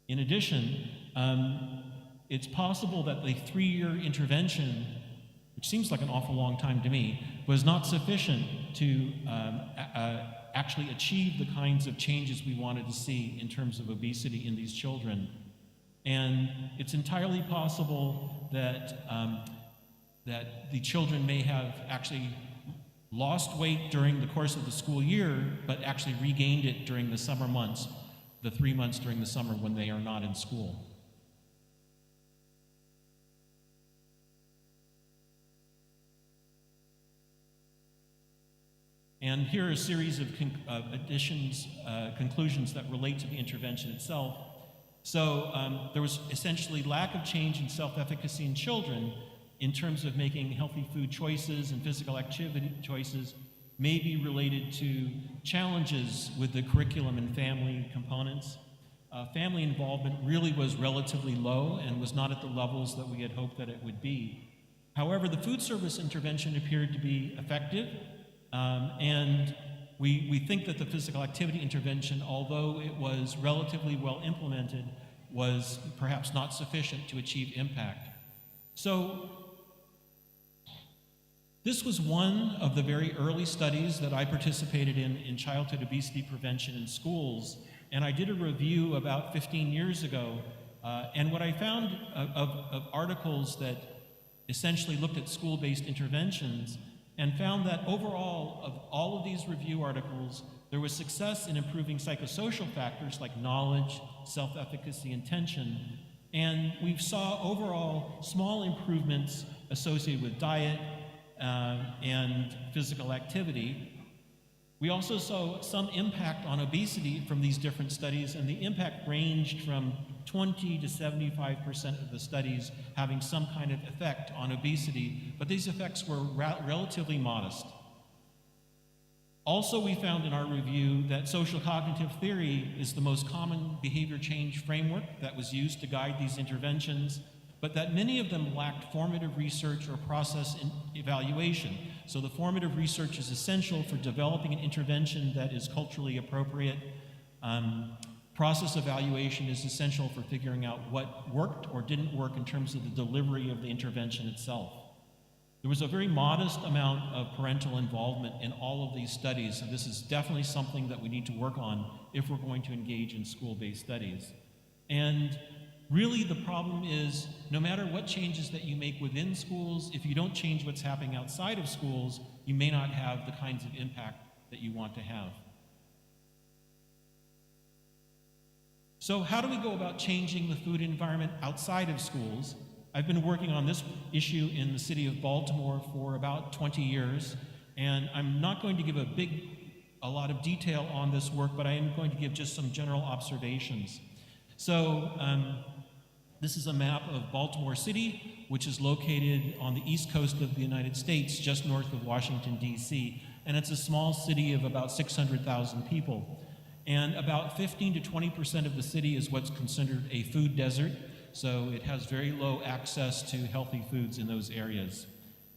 In addition, it's possible that the 3-year intervention, which seems like an awful long time to me, was not sufficient to actually achieve the kinds of changes we wanted to see in terms of obesity in these children. And it's entirely possible that, that the children may have actually lost weight during the course of the school year, but actually regained it during the summer months, the 3 months during the summer when they are not in school. And here are a series of conclusions that relate to the intervention itself. So there was essentially lack of change in self-efficacy in children in terms of making healthy food choices and physical activity choices may be related to challenges with the curriculum and family components. Family involvement really was relatively low and was not at the levels that we had hoped that it would be. However, the food service intervention appeared to be effective, and we think that the physical activity intervention, although it was relatively well implemented, was perhaps not sufficient to achieve impact. So this was one of the very early studies that I participated in childhood obesity prevention in schools, and I did a review about 15 years ago, and what I found of articles that essentially looked at school-based interventions and found that overall, of all of these review articles, there was success in improving psychosocial factors like knowledge, self-efficacy, intention, and we saw overall small improvements associated with diet and physical activity. We also saw some impact on obesity from these different studies, and the impact ranged from 20 to 75% of the studies having some kind of effect on obesity, but these effects were relatively modest. Also, we found in our review that social cognitive theory is the most common behavior change framework that was used to guide these interventions, but that many of them lacked formative research or process evaluation. So the formative research is essential for developing an intervention that is culturally appropriate. Process evaluation is essential for figuring out what worked or didn't work in terms of the delivery of the intervention itself. There was a very modest amount of parental involvement in all of these studies, and this is definitely something that we need to work on if we're going to engage in school-based studies. And really the problem is, no matter what changes that you make within schools, if you don't change what's happening outside of schools, you may not have the kinds of impact that you want to have. So how do we go about changing the food environment outside of schools? I've been working on this issue in the city of Baltimore for about 20 years, and I'm not going to give a lot of detail on this work, but I am going to give just some general observations. So this is a map of Baltimore City, which is located on the east coast of the United States, just north of Washington, D.C., and it's a small city of about 600,000 people. And about 15 to 20% of the city is what's considered a food desert, so it has very low access to healthy foods in those areas.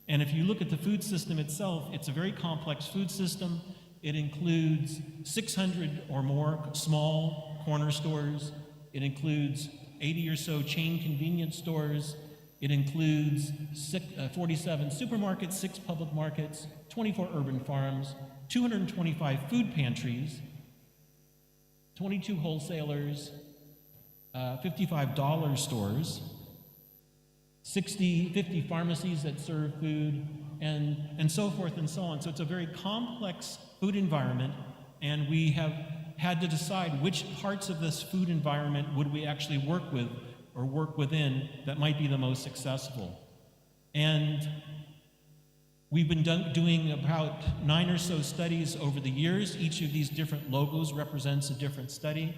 And if you look at the food system itself, it's a very complex food system. It includes 600 or more small corner stores. It includes 80 or so chain convenience stores. It includes 47 supermarkets, 6 public markets, 24 urban farms, 225 food pantries, 22 wholesalers, 55 dollar stores, 50 pharmacies that serve food, and so forth and so on. So it's a very complex food environment, and we have had to decide which parts of this food environment would we actually work with or work within that might be the most successful. And we've been doing about 9 or so studies over the years. Each of these different logos represents a different study.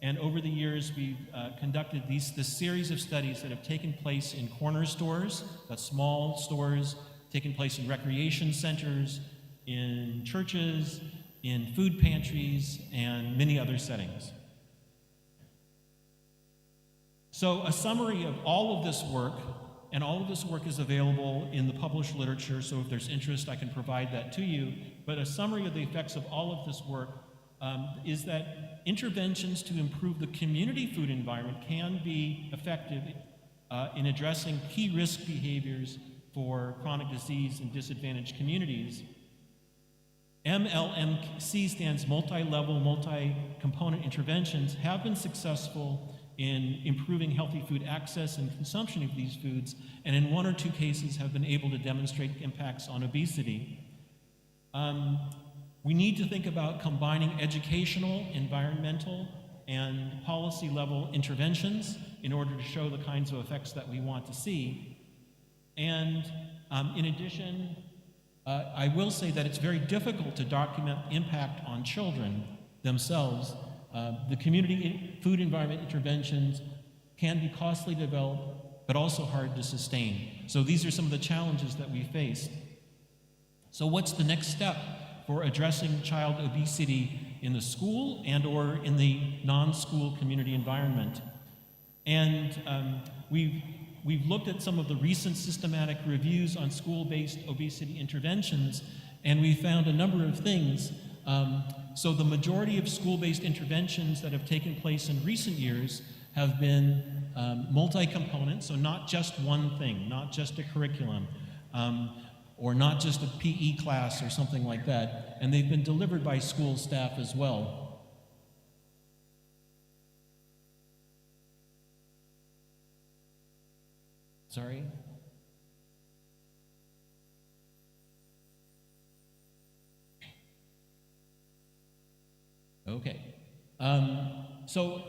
And over the years, we've conducted this series of studies that have taken place in corner stores, that's small stores, taken place in recreation centers, in churches, in food pantries, and many other settings. So a summary of all of this work, and all of this work is available in the published literature, so if there's interest, I can provide that to you. But a summary of the effects of all of this work is that interventions to improve the community food environment can be effective in addressing key risk behaviors for chronic disease in disadvantaged communities. MLMC stands multi-level, multi-component interventions have been successful in improving healthy food access and consumption of these foods, and in 1 or 2 cases have been able to demonstrate impacts on obesity. We need to think about combining educational, environmental, and policy level interventions in order to show the kinds of effects that we want to see. And in addition, I will say that it's very difficult to document impact on children themselves. The community food environment interventions can be costly to develop, but also hard to sustain. So these are some of the challenges that we face. So what's the next step for addressing child obesity in the school and or in the non-school community environment? And we've looked at some of the recent systematic reviews on school-based obesity interventions, and we found a number of things. So the majority of school-based interventions that have taken place in recent years have been multi-component, so not just one thing, not just a curriculum, or not just a PE class or something like that, and they've been delivered by school staff as well. Sorry? Okay. So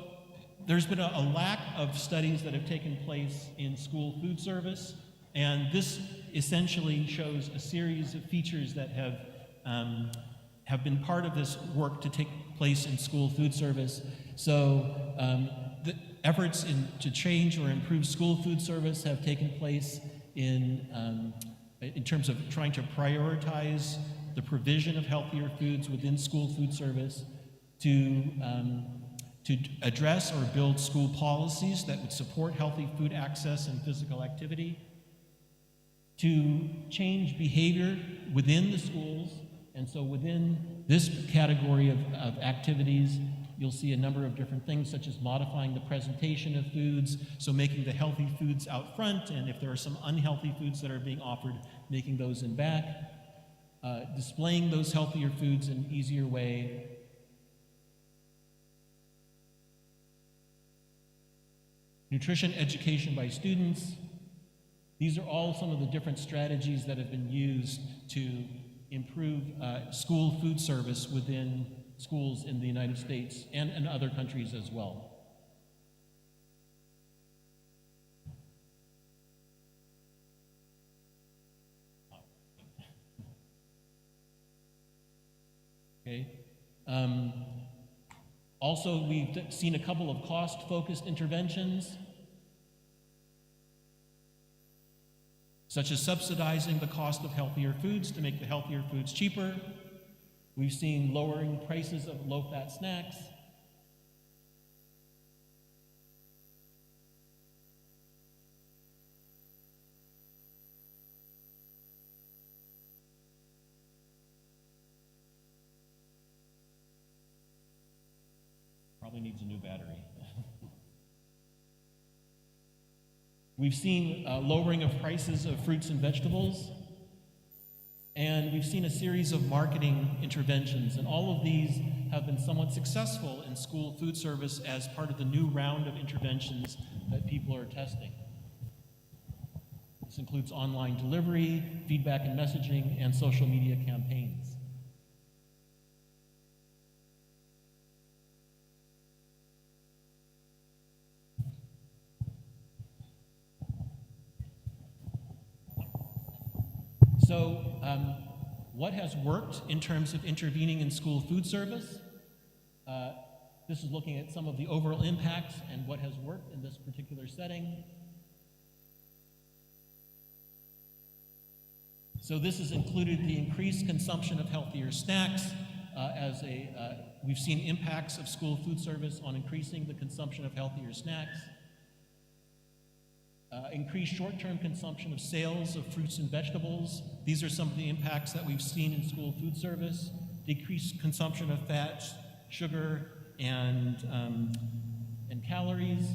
there's been a lack of studies that have taken place in school food service, and this essentially shows a series of features that have been part of this work to take place in school food service. So the efforts to change or improve school food service have taken place in terms of trying to prioritize the provision of healthier foods within school food service, to address or build school policies that would support healthy food access and physical activity, to change behavior within the schools. And so within this category of activities, you'll see a number of different things, such as modifying the presentation of foods, so making the healthy foods out front, and if there are some unhealthy foods that are being offered, making those in back, displaying those healthier foods in an easier way, nutrition education by students. These are all some of the different strategies that have been used to improve school food service within schools in the United States and in other countries as well. Okay. Also, we've seen a couple of cost-focused interventions, such as subsidizing the cost of healthier foods to make the healthier foods cheaper. We've seen lowering prices of low-fat snacks. Probably needs a new battery. We've seen lowering of prices of fruits and vegetables, and we've seen a series of marketing interventions, and all of these have been somewhat successful in school food service as part of the new round of interventions that people are testing. This includes online delivery, feedback and messaging, and social media campaigns. So, what has worked in terms of intervening in school food service? This is looking at some of the overall impacts and what has worked in this particular setting. So this has included the increased consumption of healthier snacks. We've seen impacts of school food service on increasing the consumption of healthier snacks. Increased short-term consumption of sales of fruits and vegetables. These are some of the impacts that we've seen in school food service. Decreased consumption of fat, sugar, and calories.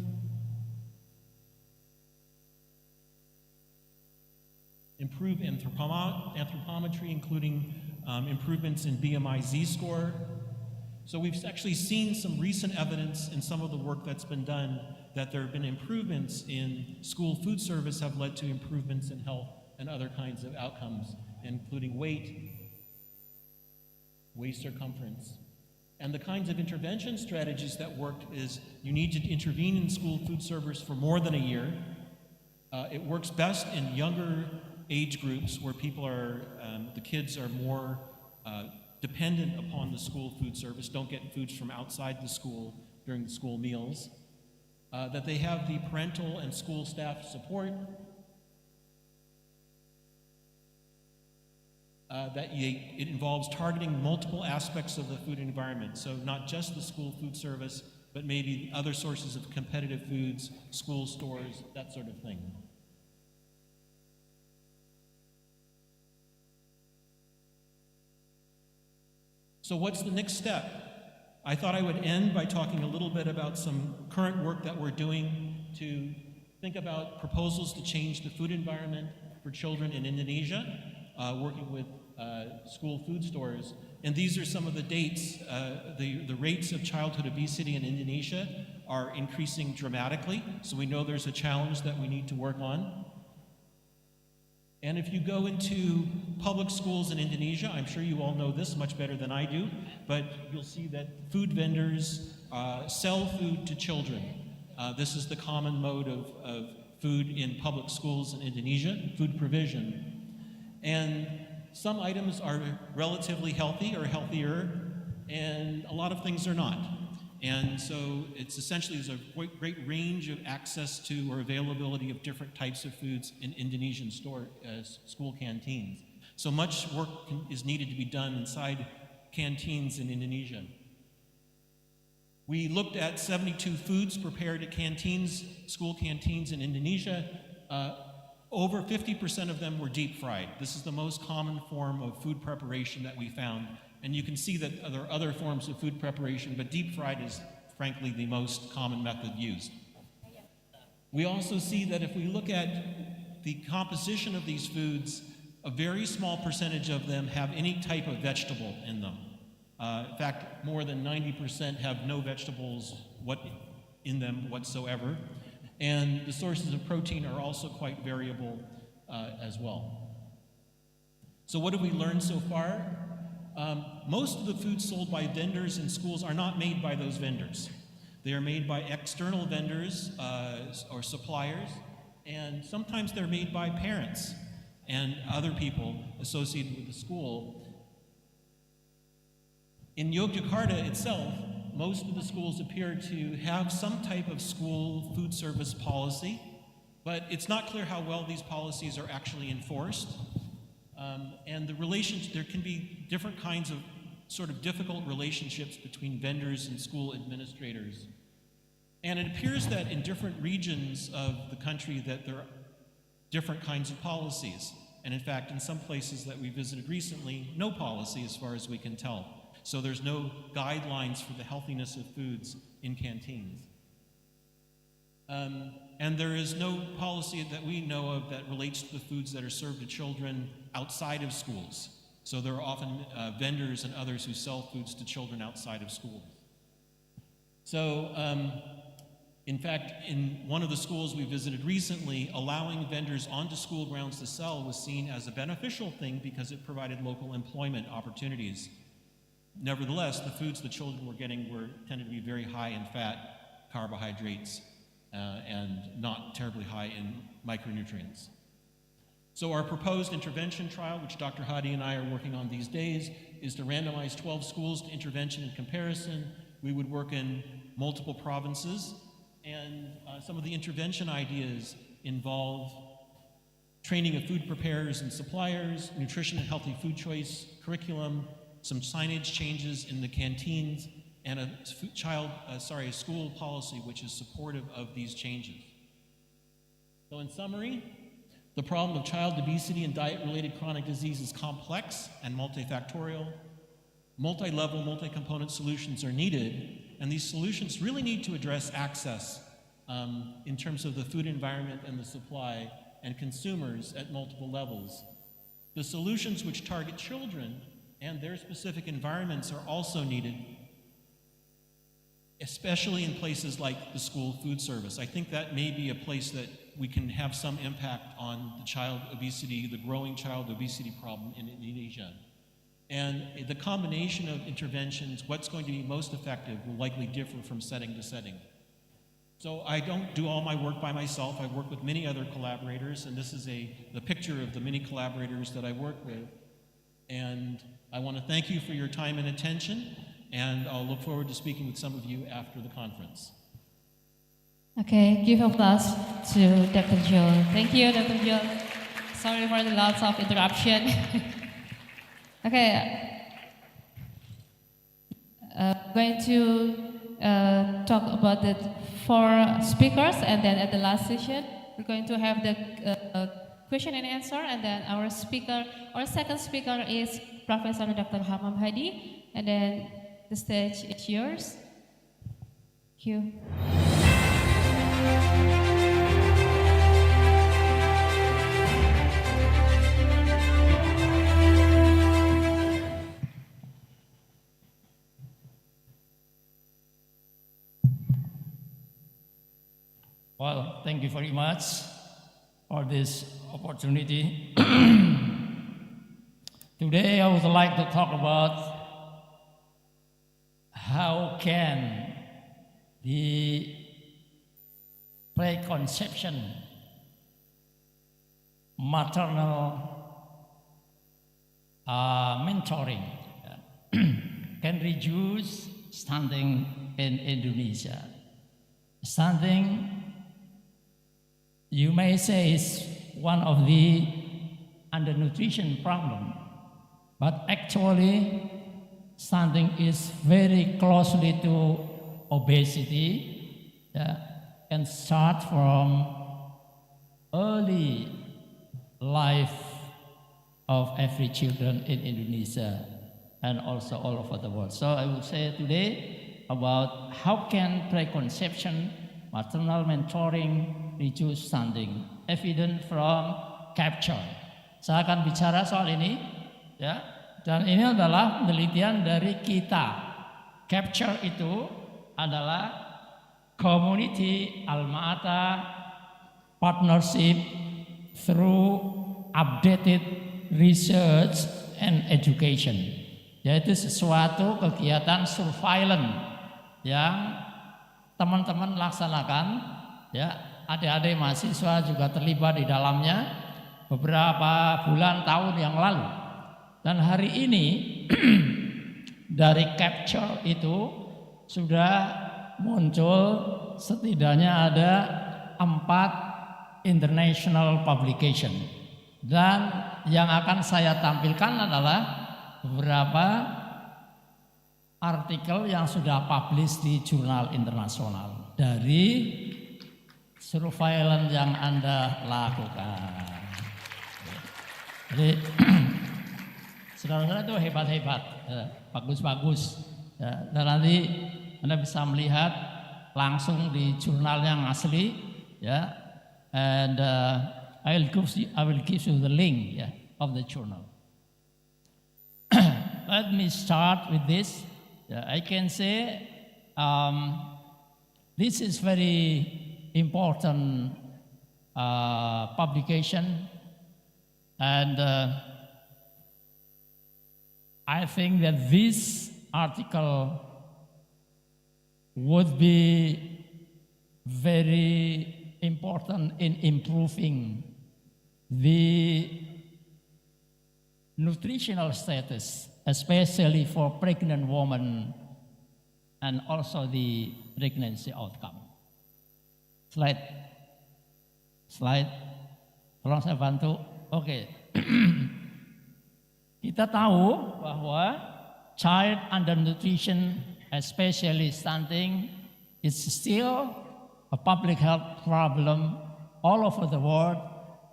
Improved anthropometry, including improvements in BMI Z-score. So we've actually seen some recent evidence in some of the work that's been done that there have been improvements in school food service have led to improvements in health and other kinds of outcomes, including weight, waist circumference. And the kinds of intervention strategies that worked is you need to intervene in school food service for more than a year. It works best in younger age groups where people are, the kids are more dependent upon the school food service, don't get foods from outside the school during the school meals, that they have the parental and school staff support, that it involves targeting multiple aspects of the food environment, so not just the school food service, but maybe other sources of competitive foods, school stores, that sort of thing. So what's the next step? I thought I would end by talking a little bit about some current work that we're doing to think about proposals to change the food environment for children in Indonesia, working with school food stores. And these are some of the dates. The rates of childhood obesity in Indonesia are increasing dramatically, so we know there's a challenge that we need to work on. And if you go into public schools in Indonesia, I'm sure you all know this much better than I do, but you'll see that food vendors sell food to children. This is the common mode of food in public schools in Indonesia, food provision. And some items are relatively healthy or healthier, and a lot of things are not. And so it's essentially there's a great range of access to or availability of different types of foods in Indonesian school canteens. So much work is needed to be done inside canteens in Indonesia. We looked at 72 foods prepared at canteens, school canteens in Indonesia. Over 50% of them were deep fried. This is the most common form of food preparation that we found. And you can see that there are other forms of food preparation, but deep fried is frankly the most common method used. We also see that if we look at the composition of these foods, a very small percentage of them have any type of vegetable in them. In fact, more than 90% have no vegetables in them whatsoever. And the sources of protein are also quite variable as well. So what have we learned so far? Most of the foods sold by vendors in schools are not made by those vendors. They are made by external vendors or suppliers, and sometimes they're made by parents and other people associated with the school. In Yogyakarta itself, most of the schools appear to have some type of school food service policy, but it's not clear how well these policies are actually enforced. And there can be different kinds of sort of difficult relationships between vendors and school administrators. And it appears that in different regions of the country that there are different kinds of policies. And in fact, in some places that we visited recently, no policy as far as we can tell. So there's no guidelines for the healthiness of foods in canteens. And there is no policy that we know of that relates to the foods that are served to children outside of schools. So there are often vendors and others who sell foods to children outside of schools. So In fact, in one of the schools we visited recently, allowing vendors onto school grounds to sell was seen as a beneficial thing because it provided local employment opportunities. Nevertheless, the foods the children were getting tended to be very high in fat, carbohydrates, and not terribly high in micronutrients. So our proposed intervention trial, which Dr. Hadi and I are working on these days, is to randomize 12 schools to intervention and comparison. We would work in multiple provinces, and some of the intervention ideas involve training of food preparers and suppliers, nutrition and healthy food choice, curriculum, some signage changes in the canteens, and a school policy which is supportive of these changes. So in summary, the problem of child obesity and diet-related chronic disease is complex and multifactorial. Multi-level, multi-component solutions are needed, and these solutions really need to address access in terms of the food environment and the supply and consumers at multiple levels. The solutions which target children and their specific environments are also needed, especially in places like the school food service. I think that may be a place that we can have some impact on the child obesity, the growing child obesity problem in Indonesia. And the combination of interventions, what's going to be most effective, will likely differ from setting to setting. So I don't do all my work by myself. I work with many other collaborators, and this is the picture of the many collaborators that I work with. And I want to thank you for your time and attention, and I'll look forward to speaking with some of you after the conference. Okay, give applause to Dr. Joe. Thank you, Dr. Joe. Sorry for the lots of interruption. Okay, going to talk about the 4 speakers, and then at the last session, we're going to have the question and answer, and then our second speaker is Professor Dr. Hamam Hadi, and then the stage is yours. Thank you. Well, thank you very much for this opportunity. Today I would like to talk about how can the preconception, maternal mentoring can reduce stunting in Indonesia. Stunting, you may say, is one of the undernutrition problem, but actually stunting is very closely to obesity, and start from early life of every children in Indonesia and also all over the world. So I will say today about how can preconception, maternal mentoring reduce stunting, evident from capture. Saya akan bicara soal ini, ya, dan ini adalah penelitian dari kita. Capture itu adalah community Alma Ata partnership through updated research and education, yaitu sesuatu kegiatan surveillance yang teman-teman laksanakan, ya. Adik-adik mahasiswa juga terlibat di dalamnya beberapa bulan tahun yang lalu. Dan hari ini dari capture itu sudah muncul setidaknya ada 4 international publication. Dan yang akan saya tampilkan adalah beberapa artikel yang sudah publish di jurnal internasional dari surveillance yang Anda lakukan. Jadi saudara-saudara itu hebat-hebat, bagus-bagus. Dan nanti Anda bisa melihat langsung di jurnal yang asli, ya. And I will give you the link, of the journal. Let me start with this. I can say This is very important publication, and I think that this article would be very important in improving the nutritional status, especially for pregnant women and also the pregnancy outcome. Slide, tolong saya bantu. Oke. Kita tahu bahwa child undernutrition, especially stunting, is still a public health problem all over the world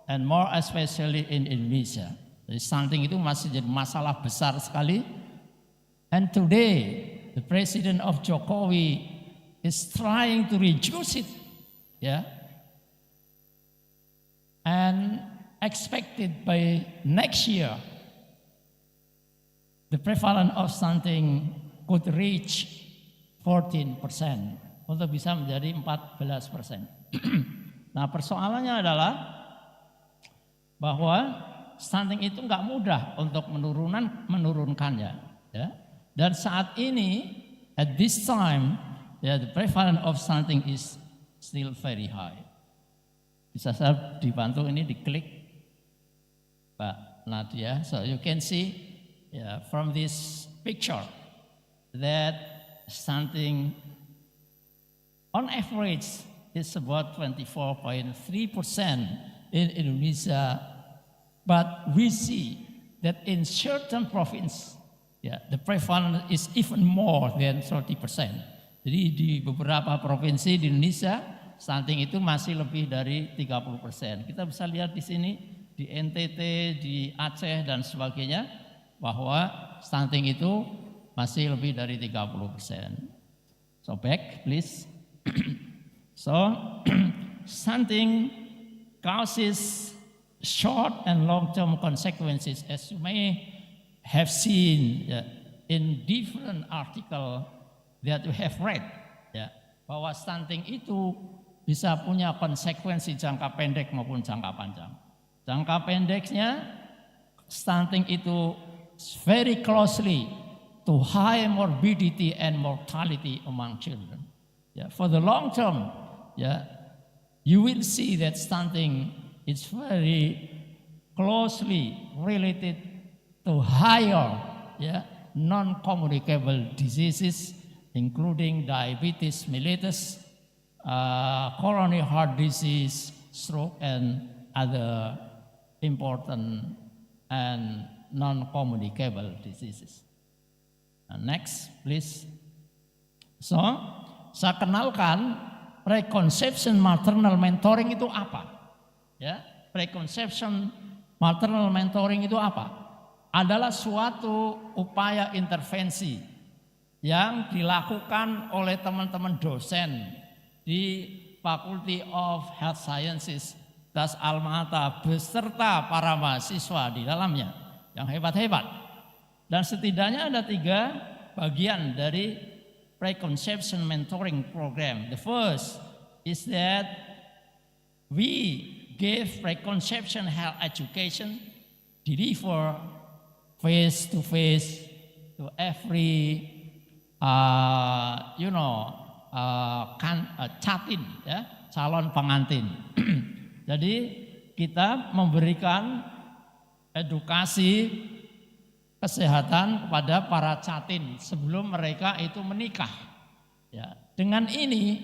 and more especially in Indonesia. Jadi stunting itu masih jadi masalah besar sekali. And today, the President of Jokowi is trying to reduce it, and expected by next year, the prevalence of stunting could reach 14%, untuk bisa menjadi 14%. Nah, persoalannya adalah bahwa stunting itu nggak mudah untuk menurunkannya, Dan saat ini, at this time, the prevalence of stunting is still very high. Bisa saya dibantu ini diklik, Pak Nadia, so you can see from this picture that stunting on average is about 24.3% in Indonesia, but we see that in certain provinces, the prevalence is even more than 30%. Jadi di beberapa provinsi di Indonesia, stunting itu masih lebih dari 30%. Kita bisa lihat di sini, di NTT, di Aceh dan sebagainya, bahwa stunting itu masih lebih dari 30%. So back please. So stunting causes short and long-term consequences, as you may have seen in different article that you have read, bahwa stunting itu bisa punya konsekuensi jangka pendek maupun jangka panjang. Jangka pendeknya, stunting itu very closely to high morbidity and mortality among children. For the long term, you will see that stunting is very closely related to higher non-communicable diseases, including diabetes mellitus, coronary heart disease, stroke, and other important and non-communicable diseases. Next, please. So, saya kenalkan preconception maternal mentoring itu apa? Preconception maternal mentoring itu apa? Adalah suatu upaya intervensi yang dilakukan oleh teman-teman dosen di Faculty of Health Sciences das Alma Ata beserta para mahasiswa di dalamnya yang hebat-hebat. Dan setidaknya ada 3 bagian dari preconception mentoring program. The first is that we give preconception health education, deliver face-to-face to every catin, calon pengantin. Jadi kita memberikan edukasi kesehatan kepada para catin sebelum mereka itu menikah. Dengan ini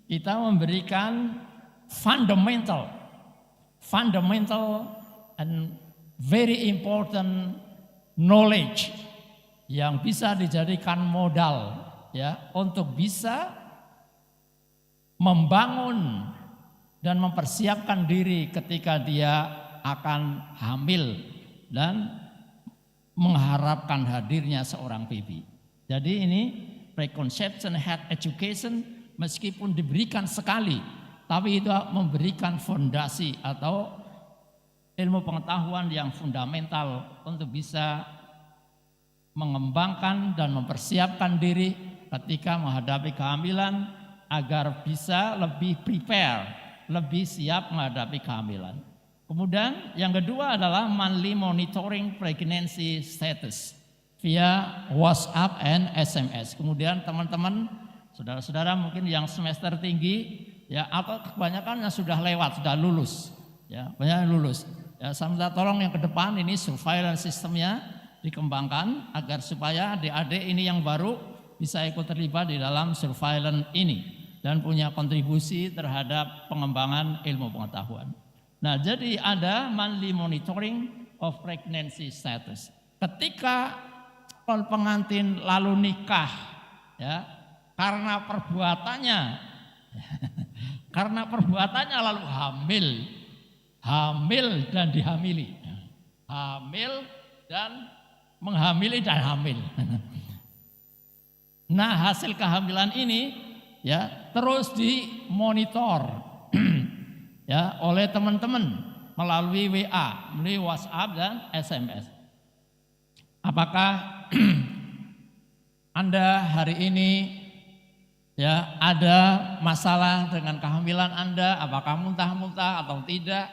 kita memberikan fundamental and very important knowledge yang bisa dijadikan modal untuk bisa membangun dan mempersiapkan diri ketika dia akan hamil dan mengharapkan hadirnya seorang baby. Jadi ini preconception health education meskipun diberikan sekali, tapi itu memberikan fondasi atau ilmu pengetahuan yang fundamental untuk bisa mengembangkan dan mempersiapkan diri ketika menghadapi kehamilan agar bisa lebih prepare, lebih siap menghadapi kehamilan. Kemudian yang kedua adalah monthly monitoring pregnancy status via WhatsApp and SMS. Kemudian teman-teman, saudara-saudara mungkin yang semester tinggi ya atau kebanyakan yang sudah lewat, sudah lulus, ya banyak yang lulus. Ya, saya minta tolong yang ke depan ini surveillance sistemnya dikembangkan agar supaya adik-adik ini yang baru bisa ikut terlibat di dalam surveillance ini dan punya kontribusi terhadap pengembangan ilmu pengetahuan. Nah, jadi ada monthly monitoring of pregnancy status. Ketika pengantin lalu nikah, ya, karena perbuatannya lalu hamil dan dihamili, hamil dan menghamili dan hamil. Nah, hasil kehamilan ini ya terus dimonitor ya oleh teman-teman melalui WA, melalui WhatsApp dan SMS. Apakah Anda hari ini ya ada masalah dengan kehamilan Anda, apakah muntah-muntah atau tidak?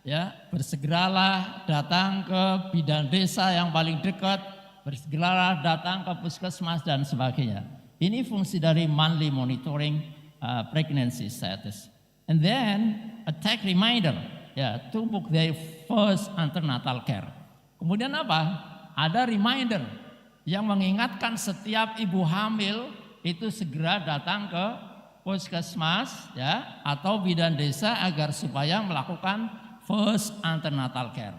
Ya, bersegeralah datang ke bidan desa yang paling dekat, bersegeralah datang ke puskesmas dan sebagainya. Ini fungsi dari monthly monitoring pregnancy status. And then a take reminder, ya, to book their first antenatal care. Kemudian apa? Ada reminder yang mengingatkan setiap ibu hamil itu segera datang ke puskesmas ya atau bidan desa agar supaya melakukan first antenatal care.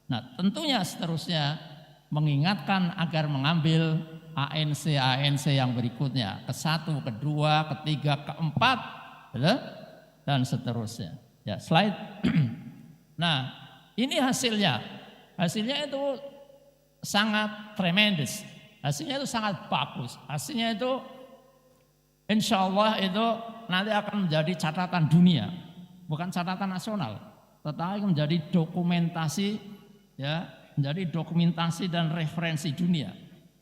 Nah, tentunya seterusnya mengingatkan agar mengambil ANC yang berikutnya, ke-1, ke-2, ke-3, ke-4, dan seterusnya. Ya, slide. Nah, ini hasilnya. Hasilnya itu sangat tremendous. Hasilnya itu sangat bagus. Hasilnya itu insya Allah itu nanti akan menjadi catatan dunia, bukan catatan nasional, tetapi menjadi dokumentasi, ya, menjadi dokumentasi dan referensi dunia,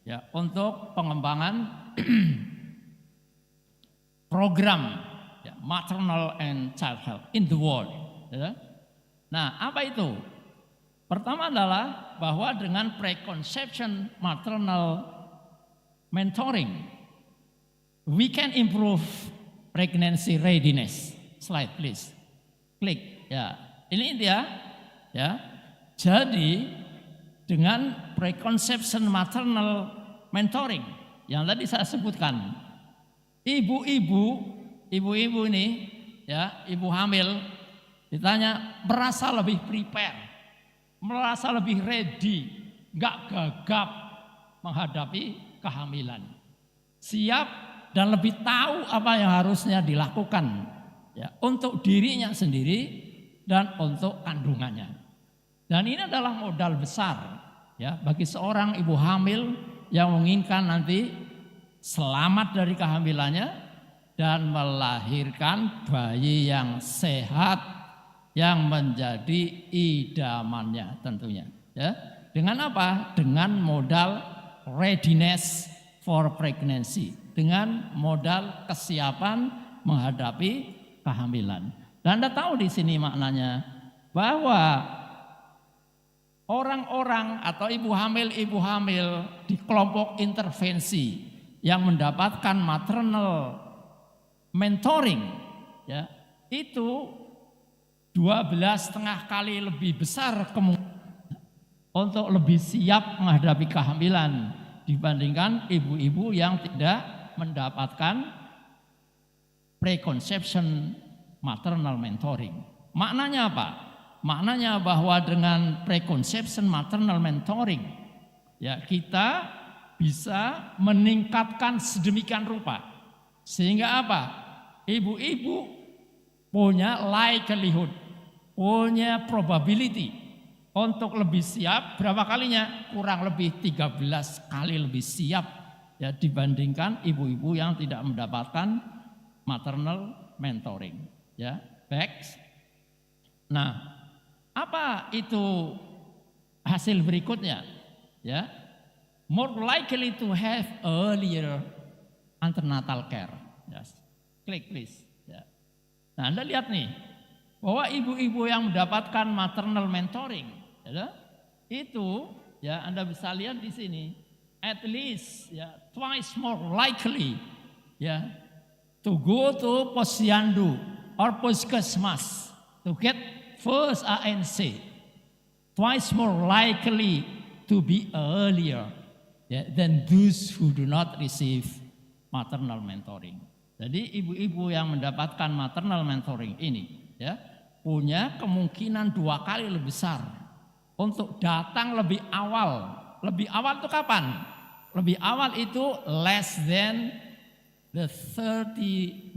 ya, untuk pengembangan program ya, maternal and child health in the world. Ya. Nah, apa itu? Pertama adalah bahwa dengan preconception maternal mentoring, we can improve pregnancy readiness. Slide please. Klik ya. Ini dia ya. Jadi dengan preconception maternal mentoring yang tadi saya sebutkan, ibu-ibu ini ya, ibu hamil ditanya merasa lebih prepare, merasa lebih ready, enggak gagap menghadapi kehamilan. Siap dan lebih tahu apa yang harusnya dilakukan ya untuk dirinya sendiri dan untuk kandungannya. Dan ini adalah modal besar ya bagi seorang ibu hamil yang menginginkan nanti selamat dari kehamilannya dan melahirkan bayi yang sehat yang menjadi idamannya tentunya ya. Dengan apa? Dengan modal readiness for pregnancy, dengan modal kesiapan menghadapi kehamilan. Dan Anda tahu di sini maknanya bahwa orang-orang atau ibu hamil di kelompok intervensi yang mendapatkan maternal mentoring ya, itu 12,5 kali lebih besar kemungkinan untuk lebih siap menghadapi kehamilan dibandingkan ibu-ibu yang tidak mendapatkan preconception maternal mentoring. Maknanya apa? Maknanya bahwa dengan preconception maternal mentoring ya kita bisa meningkatkan sedemikian rupa sehingga apa? Ibu-ibu punya likelihood, punya probability untuk lebih siap. Berapa kalinya? Kurang lebih 13 kali lebih siap ya dibandingkan ibu-ibu yang tidak mendapatkan maternal mentoring ya. Back. Nah, apa itu hasil berikutnya ya? More likely to have earlier antenatal care. Yes. Klik please. Ya. Nah, Anda lihat nih, bahwa ibu-ibu yang mendapatkan maternal mentoring, ya, itu ya Anda bisa lihat di sini, at least ya twice more likely ya to go to posyandu or puskesmas to get first ANC, twice more likely to be earlier than those who do not receive maternal mentoring. Jadi ibu-ibu yang mendapatkan maternal mentoring ini ya punya kemungkinan 2 kali lebih besar untuk datang lebih awal. Lebih awal itu kapan? Lebih awal itu less than the 39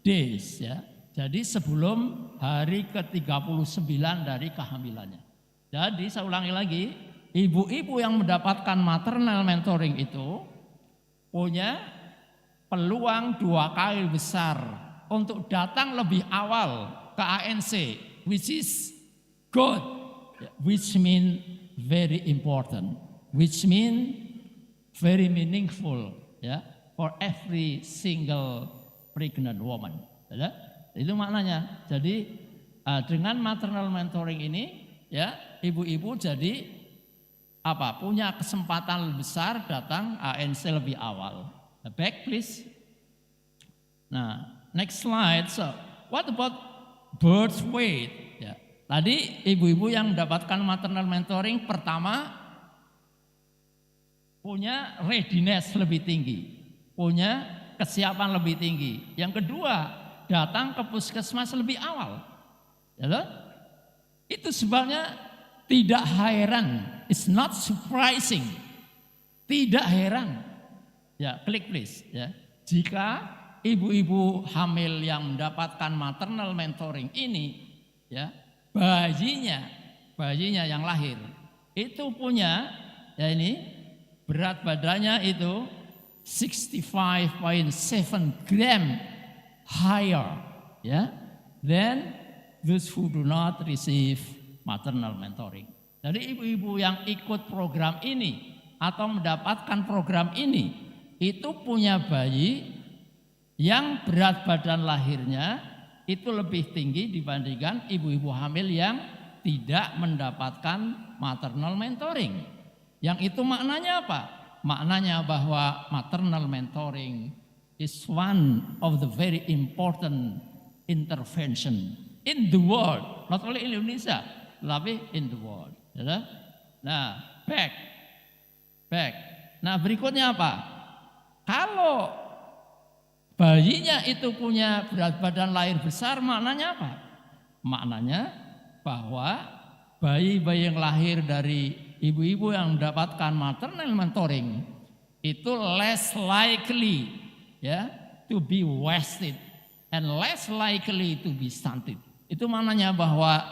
days ya. Jadi sebelum hari ke-39 dari kehamilannya. Jadi saya ulangi lagi, ibu-ibu yang mendapatkan maternal mentoring itu punya peluang 2 kali besar untuk datang lebih awal ke ANC, which is good, which mean very important, which mean very meaningful ya for every single pregnant woman. Ya, itu maknanya. Jadi dengan maternal mentoring ini ya ibu-ibu jadi punya kesempatan lebih besar datang ANC lebih awal. Back please. Nah, next slide. So, what about birth weight? Ya, tadi ibu-ibu yang mendapatkan maternal mentoring pertama punya readiness lebih tinggi, punya kesiapan lebih tinggi. Yang kedua, datang ke puskesmas lebih awal. Ya, itu sebabnya tidak heran, it's not surprising. Tidak heran. Ya, klik please ya. Jika ibu-ibu hamil yang mendapatkan maternal mentoring ini ya, bayinya yang lahir itu punya ya ini berat badannya itu 65.7 gram higher ya than those who do not receive maternal mentoring. Jadi ibu-ibu yang ikut program ini atau mendapatkan program ini itu punya bayi yang berat badan lahirnya itu lebih tinggi dibandingkan ibu-ibu hamil yang tidak mendapatkan maternal mentoring. Yang itu maknanya apa? Maknanya bahwa maternal mentoring is one of the very important intervention in the world, not only in Indonesia, tapi in the world. Nah, back. Nah, berikutnya apa? Kalau bayinya itu punya berat badan lahir besar, maknanya apa? Maknanya bahwa bayi-bayi yang lahir dari ibu-ibu yang mendapatkan maternal mentoring itu less likely ya to be wasted and less likely to be stunted. Itu maknanya bahwa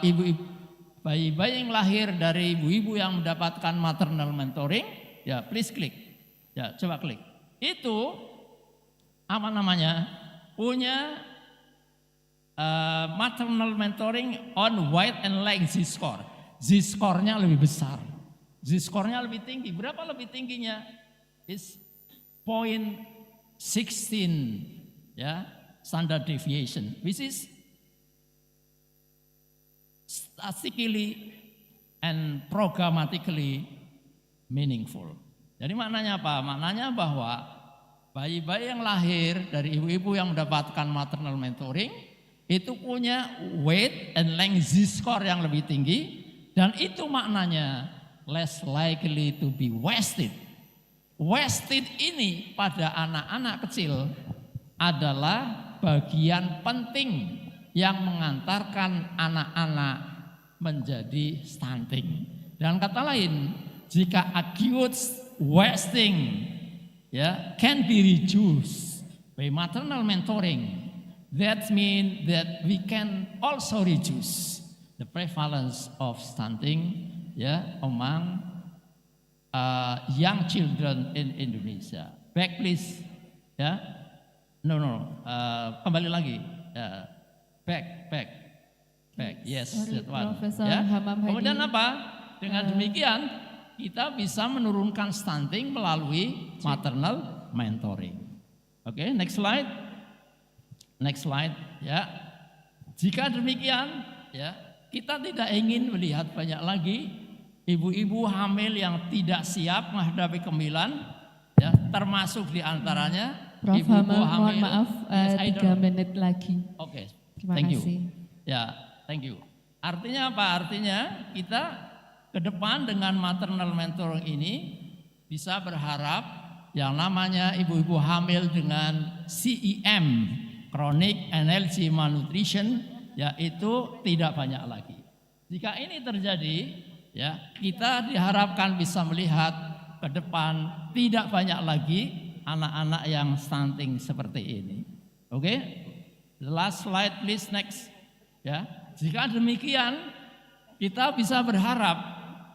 bayi-bayi yang lahir dari ibu-ibu yang mendapatkan maternal mentoring, ya please klik. Ya, coba klik. Itu punya maternal mentoring on weight and length Z-score. Z-score-nya lebih besar. Z-score-nya lebih tinggi. Berapa lebih tingginya? Is 0.16 ya, standard deviation, which is statistically and programmatically meaningful. Jadi maknanya apa? Maknanya bahwa bayi-bayi yang lahir dari ibu-ibu yang mendapatkan maternal mentoring itu punya weight and length Z-score yang lebih tinggi, dan itu maknanya less likely to be wasted. Wasted ini pada anak-anak kecil adalah bagian penting yang mengantarkan anak-anak menjadi stunting. Dengan kata lain, jika acute wasting can be reduced by maternal mentoring, that means that we can also reduce the prevalence of stunting among young children in Indonesia. Back please. Kembali lagi. Back. Yes, Sorry, that one. Profesor Hamam Hadi. Kemudian apa? Dengan demikian kita bisa menurunkan stunting melalui maternal mentoring. Oke, next slide. Next slide, ya. Jika demikian, ya, kita tidak ingin melihat banyak lagi ibu-ibu hamil yang tidak siap menghadapi kemilan, ya, termasuk diantaranya Prof. ibu-ibu Hamam, hamil. mohon maaf, Yes, I 3 know. menit lagi. Oke, Terima thank kasih. you. Ya, thank you. Artinya apa? Artinya kita ke depan dengan maternal mentoring ini bisa berharap yang namanya ibu-ibu hamil dengan CEM, chronic energy malnutrition, yaitu tidak banyak lagi. Jika ini terjadi, ya, kita diharapkan bisa melihat ke depan tidak banyak lagi anak-anak yang stunting seperti ini. Oke? The last slide please, next. Ya, jika demikian kita bisa berharap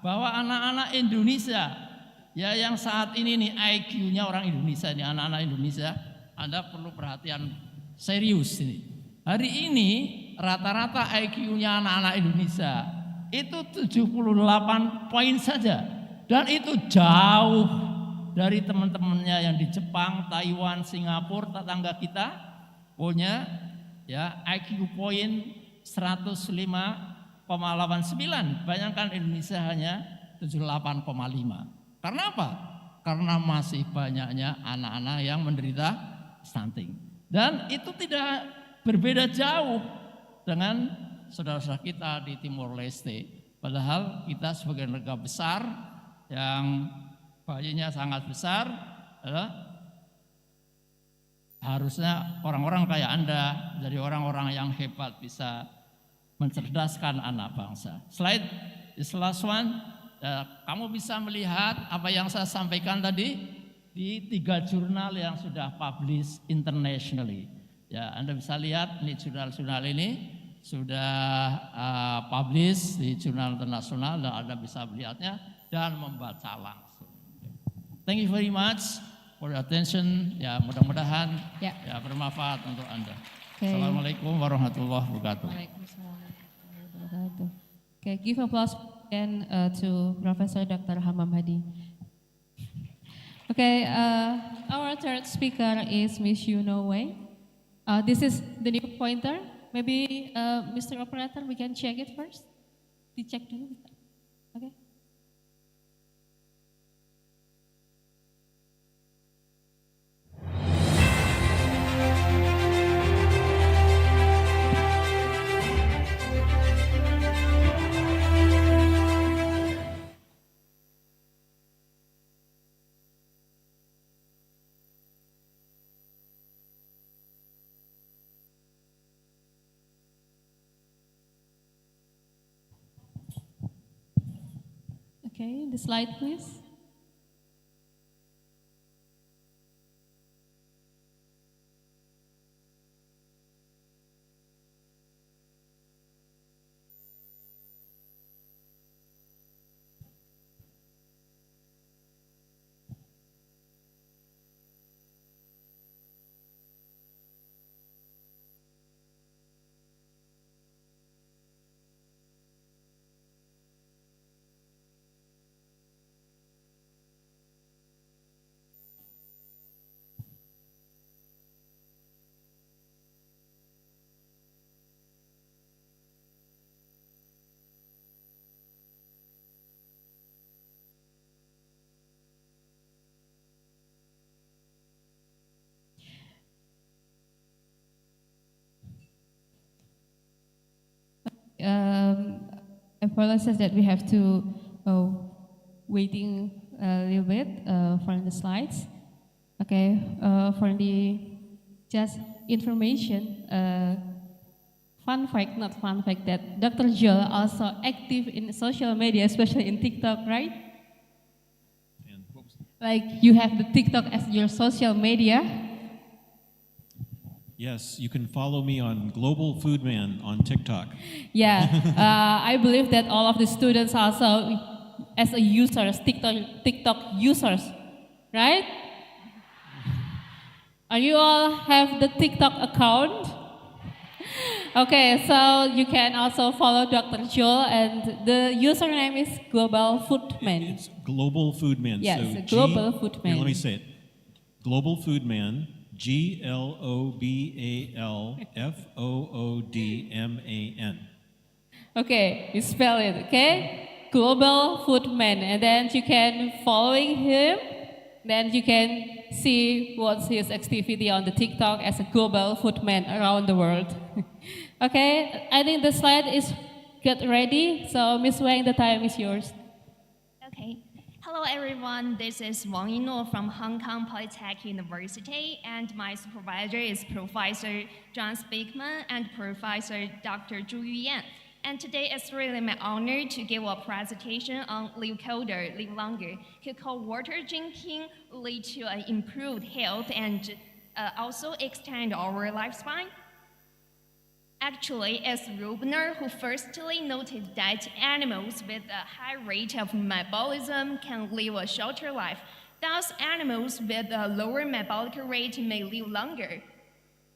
bahwa anak-anak Indonesia, ya, yang saat ini nih IQ-nya orang Indonesia ini, anak-anak Indonesia, Anda perlu perhatian serius ini. Hari ini rata-rata IQ-nya anak-anak Indonesia itu 78 poin saja, dan itu jauh dari teman-temannya yang di Jepang, Taiwan, Singapura, tetangga kita punya, ya, IQ poin 105,89. Bayangkan Indonesia hanya 78,5. Karena apa? Karena masih banyaknya anak-anak yang menderita stunting. Dan itu tidak berbeda jauh dengan saudara-saudara kita di Timor Leste. Padahal kita sebagai negara besar yang bayinya sangat besar, harusnya orang-orang kayak Anda jadi orang-orang yang hebat, bisa mencerdaskan anak bangsa. Slide, this last one. Kamu bisa melihat apa yang saya sampaikan tadi di 3 jurnal yang sudah publish internationally. Ya, Anda bisa lihat ini jurnal-jurnal ini sudah publish di jurnal internasional, dan Anda bisa melihatnya dan membaca langsung. Thank you very much for your attention. Ya, mudah-mudahan ya bermanfaat untuk Anda. Okay. Assalamualaikum warahmatullahi wabarakatuh. Waalaikumsalam warahmatullahi wabarakatuh. Okay, give applause again to Professor Dr. Hamam Hadi. Okay, our third speaker is Miss Yuno Wei. This is the new pointer. Maybe Mr. Operator, we can check it first. Dicek dulu. Okay. Okay, the slide please. Apologies that we have to waiting a little bit for the slides. Okay, for the just information, fun fact, not fun fact, that Dr. Joel also active in social media, especially in TikTok, right? Like you have the TikTok as your social media. Yes, you can follow me on Global Food Man on TikTok. Yeah, I believe that all of the students also, as a users, TikTok users, right? Are you all have the TikTok account? Okay, so you can also follow Dr. Joel, and the username is Global Food Man. It's Global Food Man. Yes, so Global Food Man. Here, let me say it. Global Food Man, GLOBALFOODMAN. Okay, you spell it, okay? Global Foodman, and then you can following him. Then you can see what's his activity on the TikTok as a global foodman around the world. Okay, I think the slide is get ready. So Miss Wang, the time is yours. Okay. Hello, everyone. This is Wang Yino from Hong Kong Polytechnic University, and my supervisor is Professor John Speakman and Professor Dr. Zhu Yuyan. And today it's really my honor to give a presentation on live colder, live longer. Cold water drinking lead to an improved health and also extend our lifespan. Actually, it's Rubner who firstly noted that animals with a high rate of metabolism can live a shorter life. Thus, animals with a lower metabolic rate may live longer.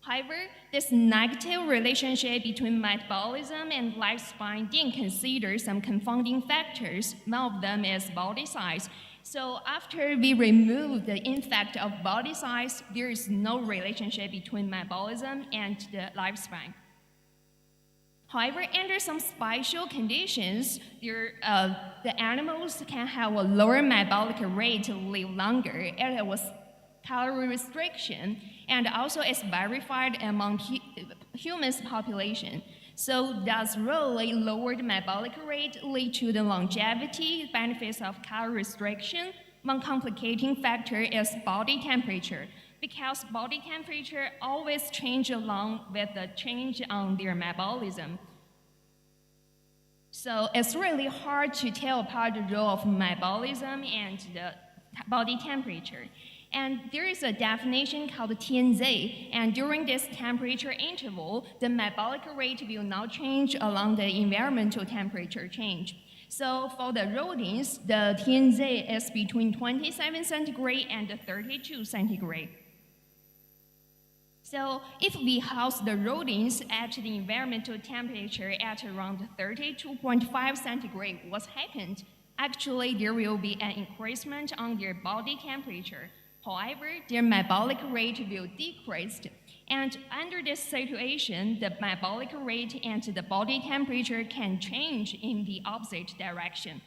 However, this negative relationship between metabolism and lifespan didn't consider some confounding factors. One of them is body size. So after we remove the effect of body size, there is no relationship between metabolism and the lifespan. However, under some special conditions, the animals can have a lower metabolic rate to live longer. It was calorie restriction, and also it's verified among humans population. So does really lowered metabolic rate lead to the longevity benefits of calorie restriction? One complicating factor is body temperature, because body temperature always change along with the change on their metabolism. So it's really hard to tell apart the role of metabolism and the body temperature. And there is a definition called TNZ, and during this temperature interval, the metabolic rate will not change along the environmental temperature change. So for the rodents, the TNZ is between 27 centigrade and 32 centigrade. So if we house the rodents at the environmental temperature at around 32.5 centigrade, what happened? Actually, there will be an increasement on their body temperature. However, their metabolic rate will decrease. And under this situation, the metabolic rate and the body temperature can change in the opposite direction.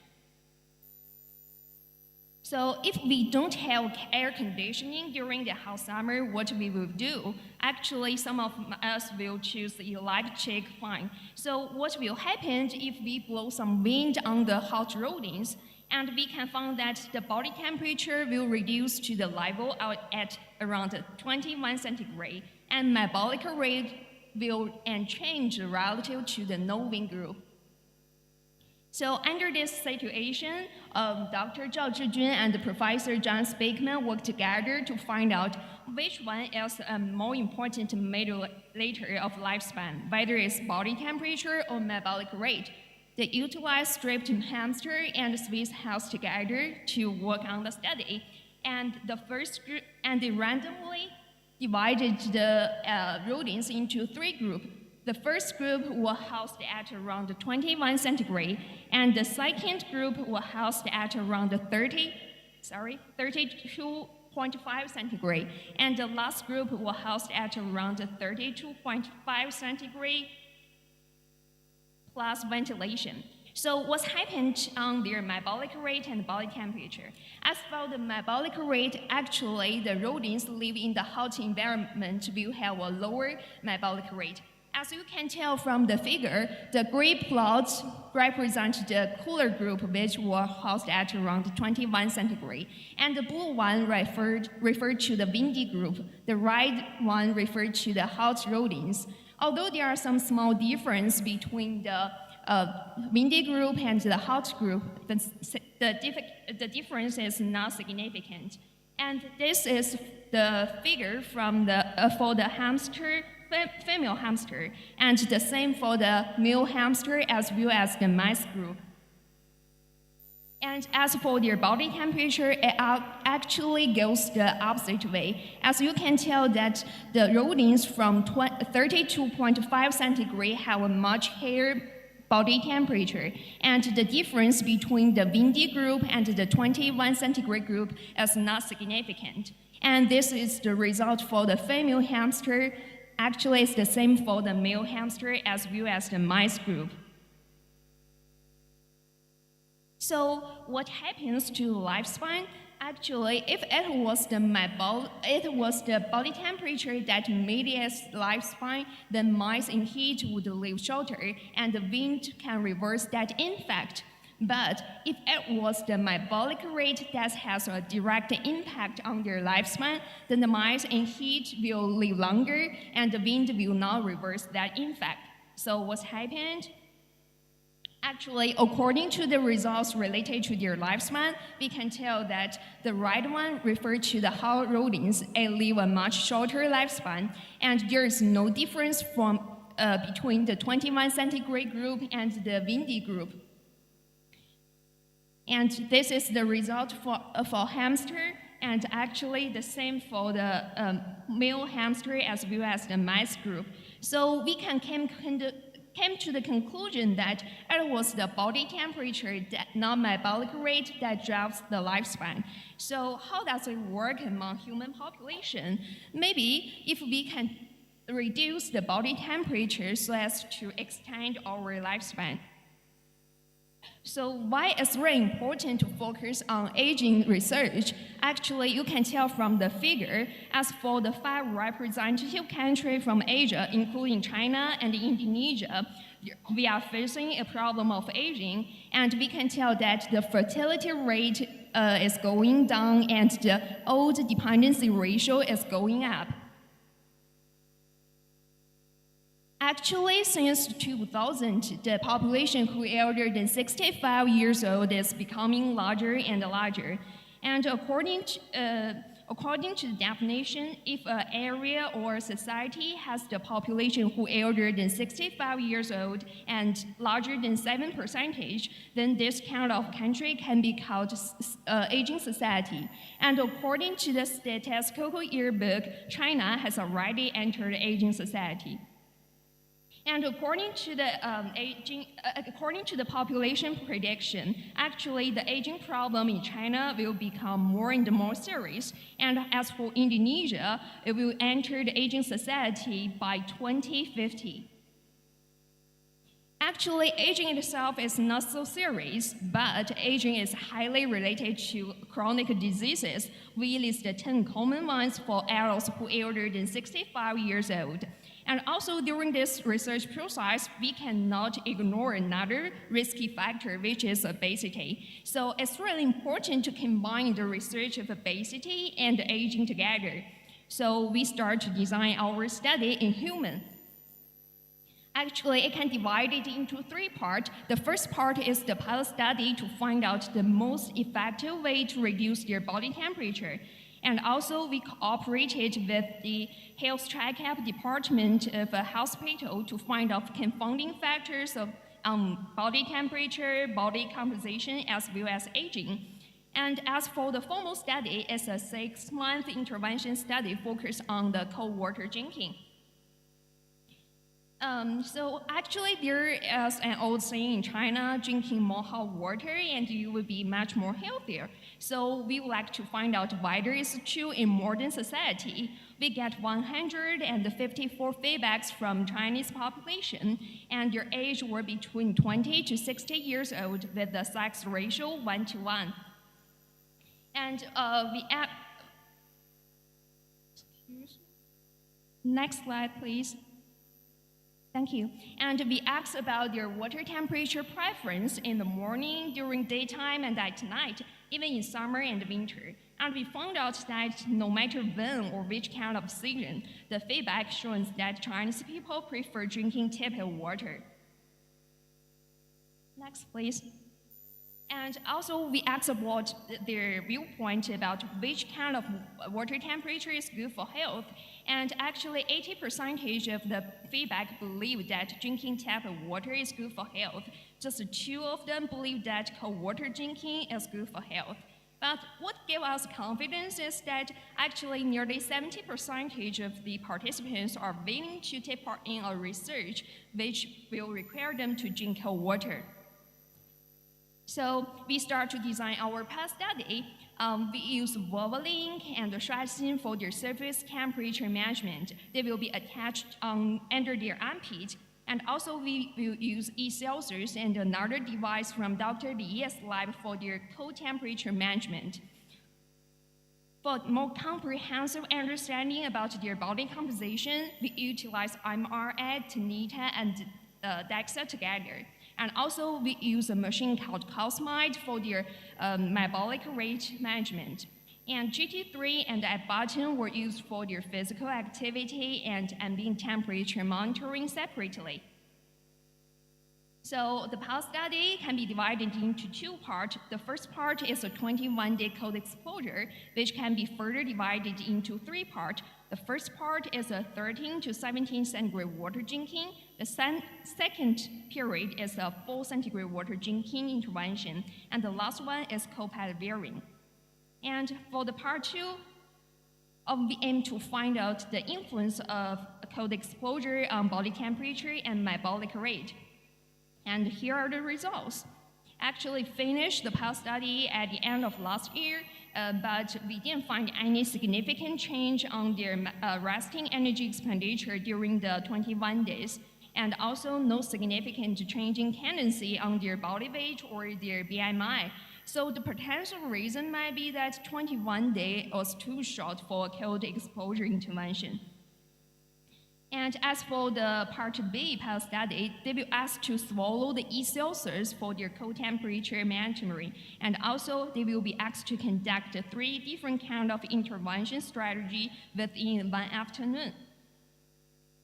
So if we don't have air conditioning during the hot summer, what we will do? Actually, some of us will choose the electric fan. So what will happen if we blow some wind on the hot rodents? And we can find that the body temperature will reduce to the level at around 21 centigrade, and metabolic rate will change relative to the no-wind group. So under this situation, Dr. Zhao Zhijun and Professor John Speakman worked together to find out which one is a more important modulator of lifespan, whether it's body temperature or metabolic rate. They utilized striped hamster and Swiss house together to work on the study. And they randomly divided the rodents into 3 groups. The first group were housed at around 21 centigrade, and the second group were housed at around 32.5 centigrade, and the last group were housed at around 32.5 centigrade plus ventilation. So what happened on their metabolic rate and body temperature? As for the metabolic rate, actually the rodents live in the hot environment will have a lower metabolic rate. As you can tell from the figure, the gray plots represent the cooler group, which were housed at around 21 centigrade, and the blue one referred to the windy group. The red one referred to the hot rodents. Although there are some small difference between the windy group and the hot group, the difference is not significant. And this is the figure from for the female hamster, and the same for the male hamster as well as the mice group. And as for their body temperature, it actually goes the opposite way. As you can tell that the rodents from 32.5 centigrade have a much higher body temperature, and the difference between the windy group and the 21 centigrade group is not significant. And this is the result for the female hamster. Actually, it's the same for the male hamster as well as the mice group. So what happens to lifespan? Actually, if it was the body temperature that made its lifespan, then mice in heat would live shorter, and the wind can reverse that effect. But if it was the metabolic rate that has a direct impact on their lifespan, then the mice in heat will live longer, and the wind will not reverse that effect. So what's happened? Actually, according to the results related to their lifespan, we can tell that the right one referred to the hot rodents and live a much shorter lifespan, and there is no difference between the 21 centigrade group and the windy group. And this is the result for hamster, and actually the same for the male hamster as well as the mice group. So we can came to the conclusion that it was the body temperature, not metabolic rate, that drives the lifespan. So how does it work among human population? Maybe if we can reduce the body temperature so as to extend our lifespan. So why it's very important to focus on aging research? Actually, you can tell from the figure, as for the 5 representative countries from Asia, including China and Indonesia, we are facing a problem of aging, and we can tell that the fertility rate is going down and the old dependency ratio is going up. Actually, since 2000, the population who is older than 65 years old is becoming larger and larger. And according to the definition, if an area or society has the population who is older than 65 years old and larger than 7%, then this kind of country can be called aging society. And according to the statistical yearbook, China has already entered aging society. And according to the population prediction, actually the aging problem in China will become more and more serious. And as for Indonesia, it will enter the aging society by 2050. Actually, aging itself is not so serious, but aging is highly related to chronic diseases. We list the 10 common ones for adults who are older than 65 years old. And also during this research process, we cannot ignore another risky factor, which is obesity. So it's really important to combine the research of obesity and aging together. So we start to design our study in humans. Actually, it can divide it into 3 parts. The first part is the pilot study to find out the most effective way to reduce their body temperature. And also, we cooperated with the health checkup department of a hospital to find out confounding factors of body temperature, body composition, as well as aging. And as for the formal study, it's a 6-month intervention study focused on the cold water drinking. So actually, there is an old saying in China, drinking more hot water and you will be much more healthier. So we would like to find out whether it's true in modern society. We get 154 feedbacks from Chinese population, and their age were between 20 to 60 years old with the sex ratio 1:1. And next slide, please. Thank you. And we asked about their water temperature preference in the morning, during daytime, and at night, even in summer and winter. And we found out that no matter when or which kind of season, the feedback shows that Chinese people prefer drinking tepid water. Next, please. And also, we asked about their viewpoint about which kind of water temperature is good for health. And actually, 80% of the feedback believe that drinking tepid water is good for health. Just 2 of them believe that cold water drinking is good for health. But what gave us confidence is that actually nearly 70% of the participants are willing to take part in a research which will require them to drink cold water. So we start to design our past study. We use Valvoline and Stratton for their surface temperature management. They will be attached under their armpit. And also we will use e-sensors and another device from Dr. Li's lab for their cold temperature management. For more comprehensive understanding about their body composition, we utilize MRI, TNITA, and DEXA together. And also we use a machine called Cosmide for their metabolic rate management. And GT3 and APHNI were used for their physical activity and ambient temperature monitoring separately. So the pulse study can be divided into two parts. The first part is a 21-day cold exposure, which can be further divided into three parts. The first part is a 13 to 17 centigrade water drinking. The second period is a 4 centigrade water drinking intervention. And the last one is cold pad varying. And for the part two, we aim to find out the influence of cold exposure on body temperature and metabolic rate. And here are the results. Actually finished the pulse study at the end of last year, but we didn't find any significant change on their resting energy expenditure during the 21 days, and also no significant changing tendency on their body weight or their BMI. So the potential reason might be that 21 days was too short for a cold exposure intervention. And as for the part B pulse study, they will ask to swallow the e-sensors for their cold temperature management. And also they will be asked to conduct 3 different kind of intervention strategy within one afternoon.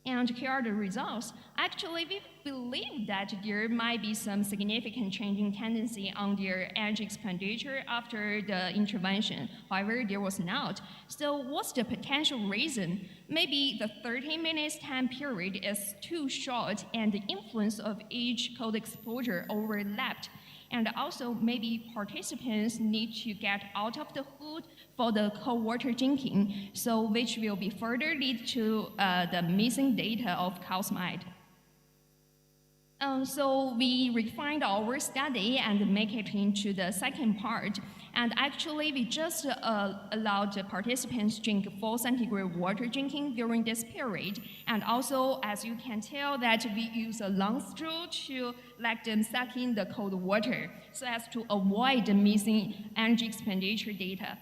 And here are the results. Actually, we believe that there might be some significant changing tendency on their energy expenditure after the intervention. However, there was not. So what's the potential reason? Maybe the 30 minutes time period is too short and the influence of each cold exposure overlapped. And also maybe participants need to get out of the hood for the cold water drinking, so which will be further lead to the missing data of Cosmide. So we refined our study and make it into the second part. And actually, we just allowed the participants drink 4 centigrade water drinking during this period. And also, as you can tell, that we use a long straw to let them suck in the cold water so as to avoid the missing energy expenditure data.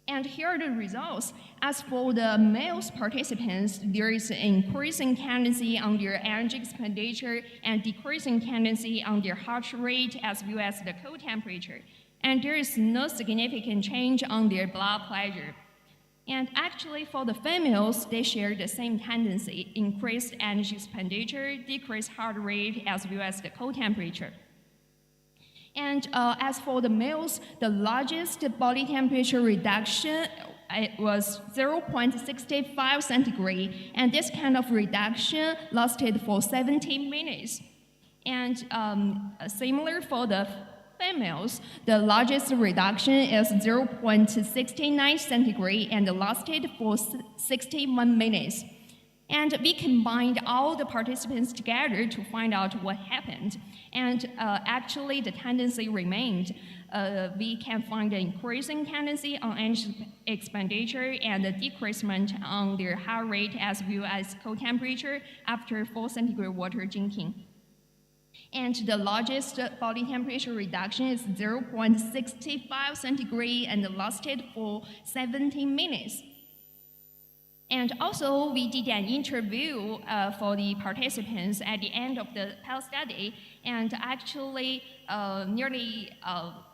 And here are the results. As for the male participants, there is an increasing tendency on their energy expenditure and decreasing tendency on their heart rate as well as the cold temperature. And there is no significant change on their blood pressure. And actually for the females, they share the same tendency, increased energy expenditure, decreased heart rate as well as the cold temperature. And as for the males, the largest body temperature reduction was 0.65 centigrade, and this kind of reduction lasted for 17 minutes. And similar for the females, the largest reduction is 0.69 centigrade and lasted for 61 minutes. And we combined all the participants together to find out what happened. And actually, the tendency remained. We can find an increasing tendency on energy expenditure and a decreasement on their heart rate as well as cold temperature after 4 centigrade water drinking. And the largest body temperature reduction is 0.65 centigrade and lasted for 17 minutes. And also, we did an interview for the participants at the end of the pulse study, and actually nearly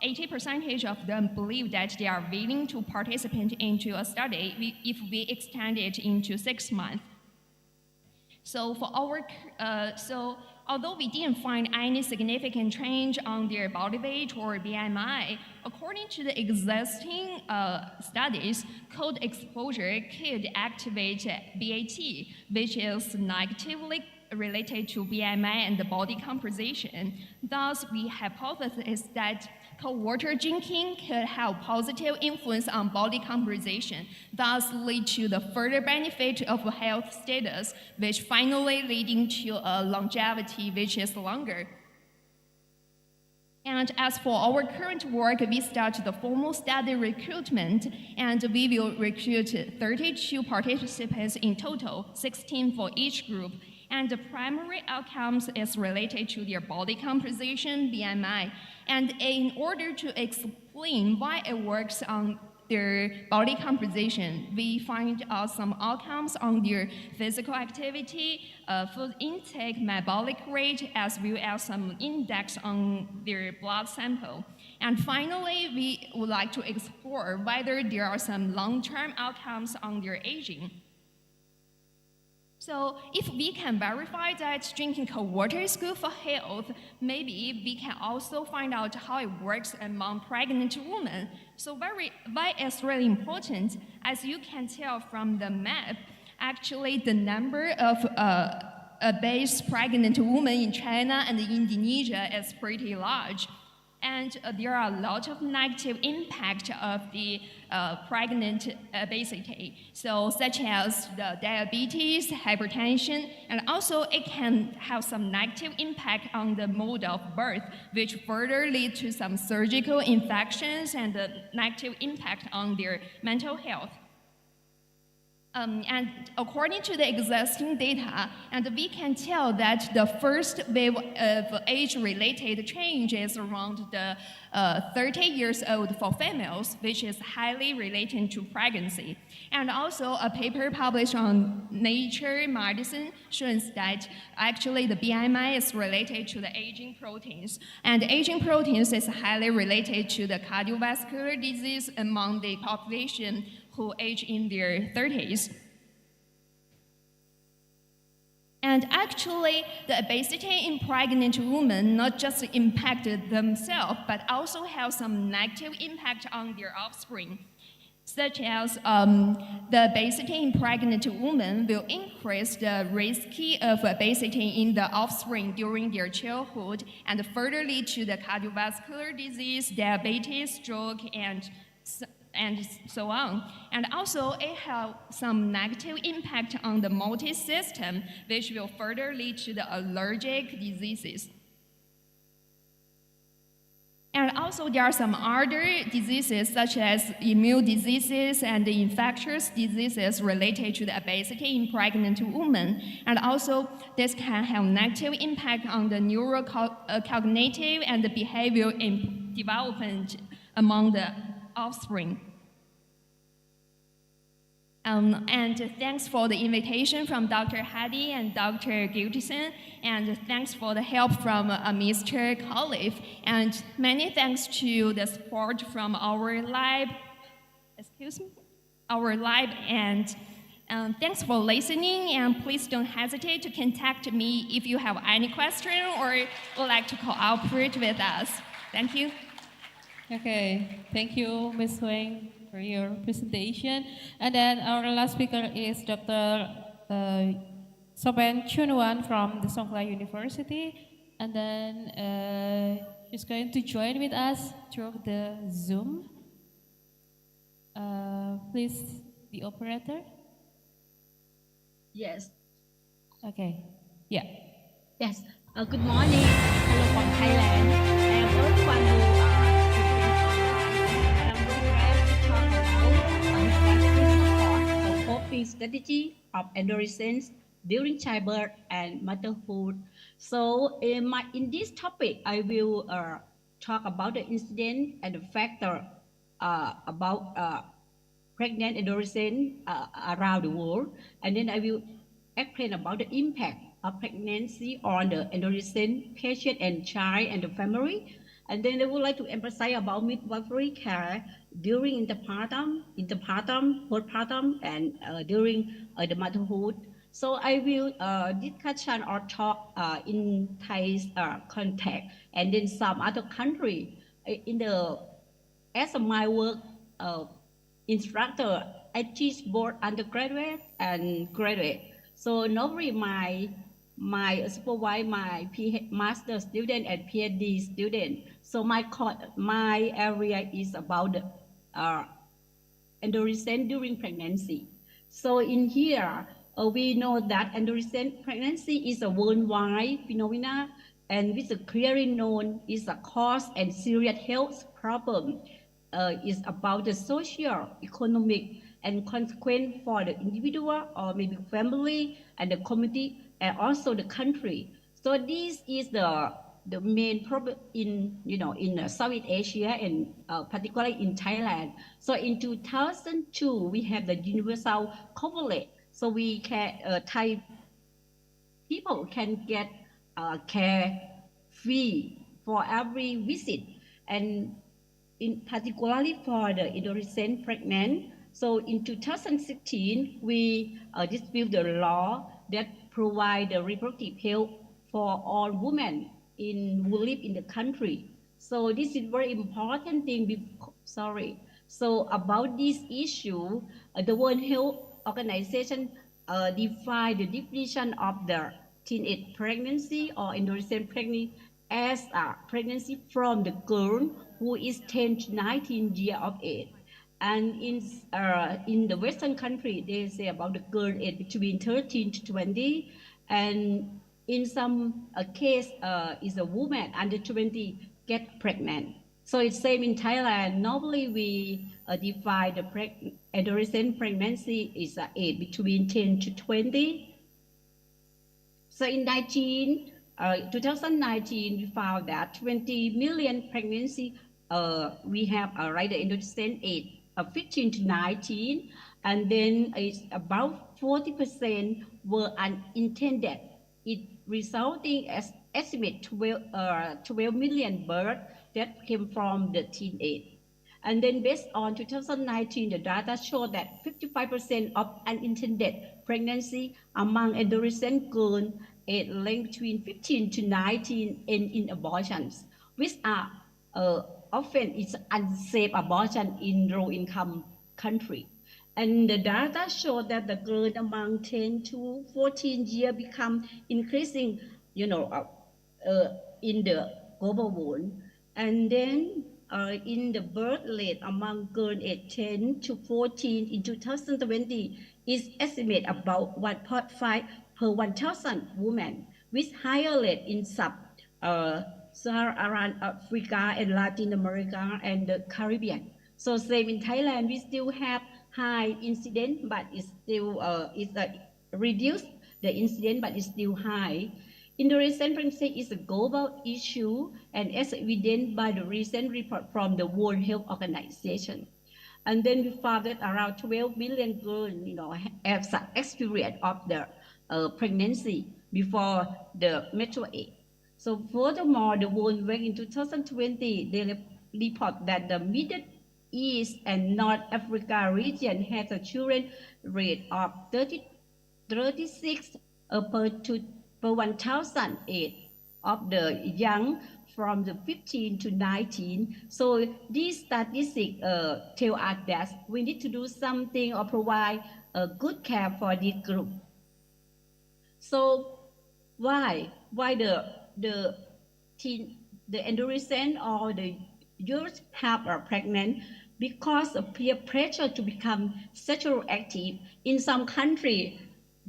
80% of them believe that they are willing to participate into a study if we extend it into 6 months. So for our, although we didn't find any significant change on their body weight or BMI, according to the existing studies, cold exposure could activate BAT, which is negatively related to BMI and the body composition. Thus, we hypothesize that cold water drinking could have positive influence on body composition, thus lead to the further benefit of health status, which finally leading to a longevity which is longer. And as for our current work, we start the formal study recruitment, and we will recruit 32 participants in total, 16 for each group. And the primary outcomes is related to their body composition, BMI. And in order to explain why it works on their body composition, we find out some outcomes on their physical activity, food intake, metabolic rate, as well as some index on their blood sample. And finally, we would like to explore whether there are some long-term outcomes on their aging. So if we can verify that drinking cold water is good for health, maybe we can also find out how it works among pregnant women. So why it's really important, as you can tell from the map, actually the number of obese pregnant women in China and Indonesia is pretty large. And there are a lot of negative impact of the pregnant obesity, so such as the diabetes, hypertension, and also it can have some negative impact on the mode of birth, which further lead to some surgical infections and the negative impact on their mental health. And according to the existing data, and we can tell that the first wave of age-related change is around the 30 years old for females, which is highly related to pregnancy. And also a paper published on Nature Medicine shows that actually the BMI is related to the aging proteins. And aging proteins is highly related to the cardiovascular disease among the population who age in their 30s. And actually, the obesity in pregnant women not just impacted themselves, but also have some negative impact on their offspring, such as the obesity in pregnant women will increase the risk of obesity in the offspring during their childhood and further lead to the cardiovascular disease, diabetes, stroke, and so on. And also, it has some negative impact on the motor system, which will further lead to the allergic diseases. And also, there are some other diseases, such as immune diseases and infectious diseases related to the obesity in pregnant women. And also, this can have negative impact on the neurocognitive and the behavioral development among the offspring. And thanks for the invitation from Dr. Hadi and Dr. Giltison, and thanks for the help from Mr. Khalif, and many thanks to the support from our lab, and thanks for listening, and please don't hesitate to contact me if you have any question or would like to cooperate with us. Thank you. Okay, thank you, Ms. Wang, for your presentation. And then our last speaker is Dr. Soben Chunwan from the Songkhla University. And then she's going to join with us through the Zoom. Please, the operator. Yes. Okay, yeah. Yes. Good morning. Hello from Thailand. And everyone who coping strategy of adolescence during childbirth and motherhood. So in this topic, I will talk about the incident and the factor about pregnant adolescents around the world, and then I will explain about the impact of pregnancy on the adolescent, patient, and child and the family. And then I would like to emphasize about midwifery care during interpartum, postpartum, and during the motherhood. So I will discussion or talk in Thai context, and then some other country. As my work instructor, I teach both undergraduate and graduate. So normally my my supervise my master student and PhD student. So my area is about the adolescent during pregnancy. So in here, we know that adolescent pregnancy is a worldwide phenomenon and with a clearly known is a cause and serious health problem. Is about the social, economic, and consequence for the individual or maybe family and the community and also the country. So this is the main problem in Southeast Asia and particularly in Thailand. So in 2002 we have the universal coverage. So we can Thai people can get care free for every visit, and in particularly for the adolescent pregnant. So in 2016, we dispute the law that provide the reproductive health for all women who live in the country. So this is very important thing. So about this issue, the World Health Organization define the definition of the teenage pregnancy or adolescent pregnancy as a pregnancy from the girl who is 10 to 19 years of age. And in the Western country, they say about the girl age between 13 to 20, and in some case, is a woman under 20 get pregnant. So it's same in Thailand. Normally, we define the adolescent pregnancy is age between 10 to 20. So in 2019, we found that 20 million pregnancy we have right the adolescent age of 15 to 19, and then it's about 40% were unintended. It resulting as estimate 12 million births that came from the teenage. And then based on 2019, the data showed that 55% of unintended pregnancy among adolescent girls aged between 15 to 19 end in abortions, which are often it's unsafe abortion in low-income country. And the data show that the girls among 10 to 14 years become increasing, in the global world. And then in the birth rate among girls aged 10 to 14 in 2020 is estimated about 1.5 per 1,000 women, with higher rate in Sub-Saharan Africa and Latin America and the Caribbean. So same in Thailand, we still have high incident, but it's still reduced the incident, but it's still high. Adolescent pregnancy is a global issue, and as evident by the recent report from the World Health Organization. And then we found that around 12 million girls, have some experience of the pregnancy before the mature age. So furthermore, the World Bank in 2020, they report that the Middle East and North Africa region has a children rate of 36 per 1,000 age of the young from the 15 to 19. So these statistics tell us that we need to do something or provide a good care for this group. So why the adolescent or the youth have are pregnant? Because of peer pressure to become sexually active. In some countries,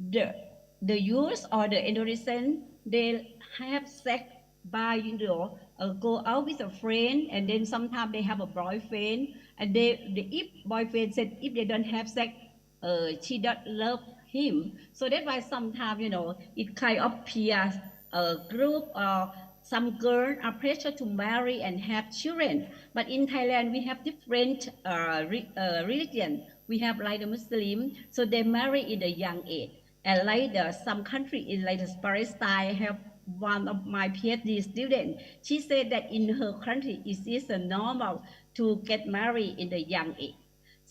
the youth or the adolescent, they have sex by go out with a friend, and then sometimes they have a boyfriend, and if boyfriend said if they don't have sex, she don't love him. So that's why sometimes it kind of peer group or some girls are pressured to marry and have children. But in Thailand, we have different religion. We have like the Muslim, so they marry in a young age. And like some country in like Palestine, I have one of my PhD students. She said that in her country, it is normal to get married in the young age.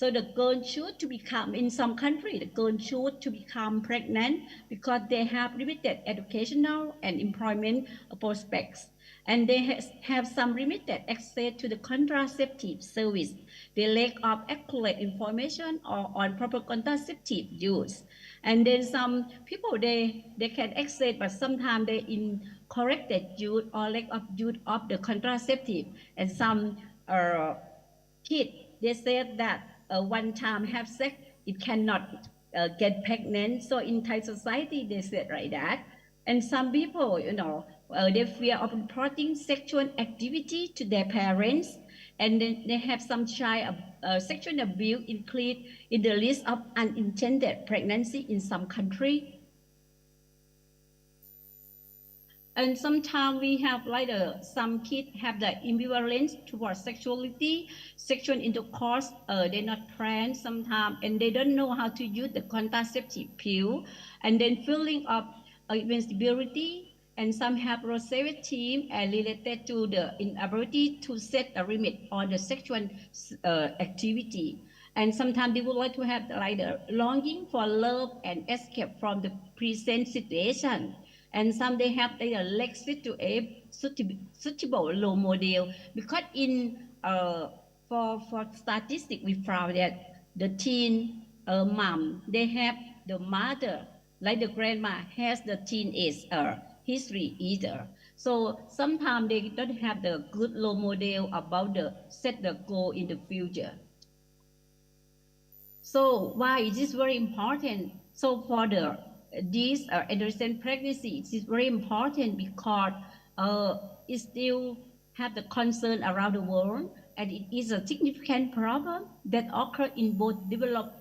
So the girl should to become, in some country, the girl should to become pregnant because they have limited educational and employment prospects. And they have some limited access to the contraceptive service. They lack of accurate information or on proper contraceptive use. And then some people, they can access, but sometimes they incorrected use or lack of use of the contraceptive. And some kids, they said that one time have sex, it cannot get pregnant. So in Thai society, they said like that. And some people, they fear of reporting sexual activity to their parents, and then they have some child sexual abuse included in the list of unintended pregnancy in some country. And sometimes we have like some kids have the ambivalence towards sexuality, sexual intercourse, they're not planned sometimes, and they don't know how to use the contraceptive pill, and then feeling of invincibility, and some have rosacea and related to the inability to set a limit on the sexual activity. And sometimes they would like to have like the longing for love and escape from the present situation. And some they have their lack suitable role model, because in for statistics we found that the teen mom, they have the mother, like the grandma has the teenage history either. So sometimes they don't have the good role model about the set the goal in the future. So why is this very important? So for this adolescent pregnancy, it is very important because it still have the concern around the world, and it is a significant problem that occurs in both developed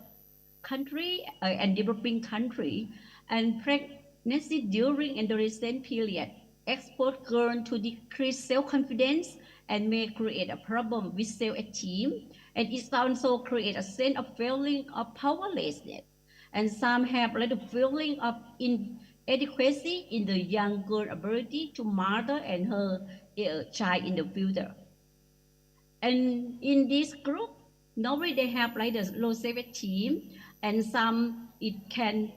country and developing country. And pregnancy during adolescent period expose girls to decreased self-confidence and may create a problem with self-esteem, and it also create a sense of feeling of powerlessness. And some have a little feeling of inadequacy in the young girl's ability to mother and her child in the future. And in this group, normally they have like the low self-esteem, and some it can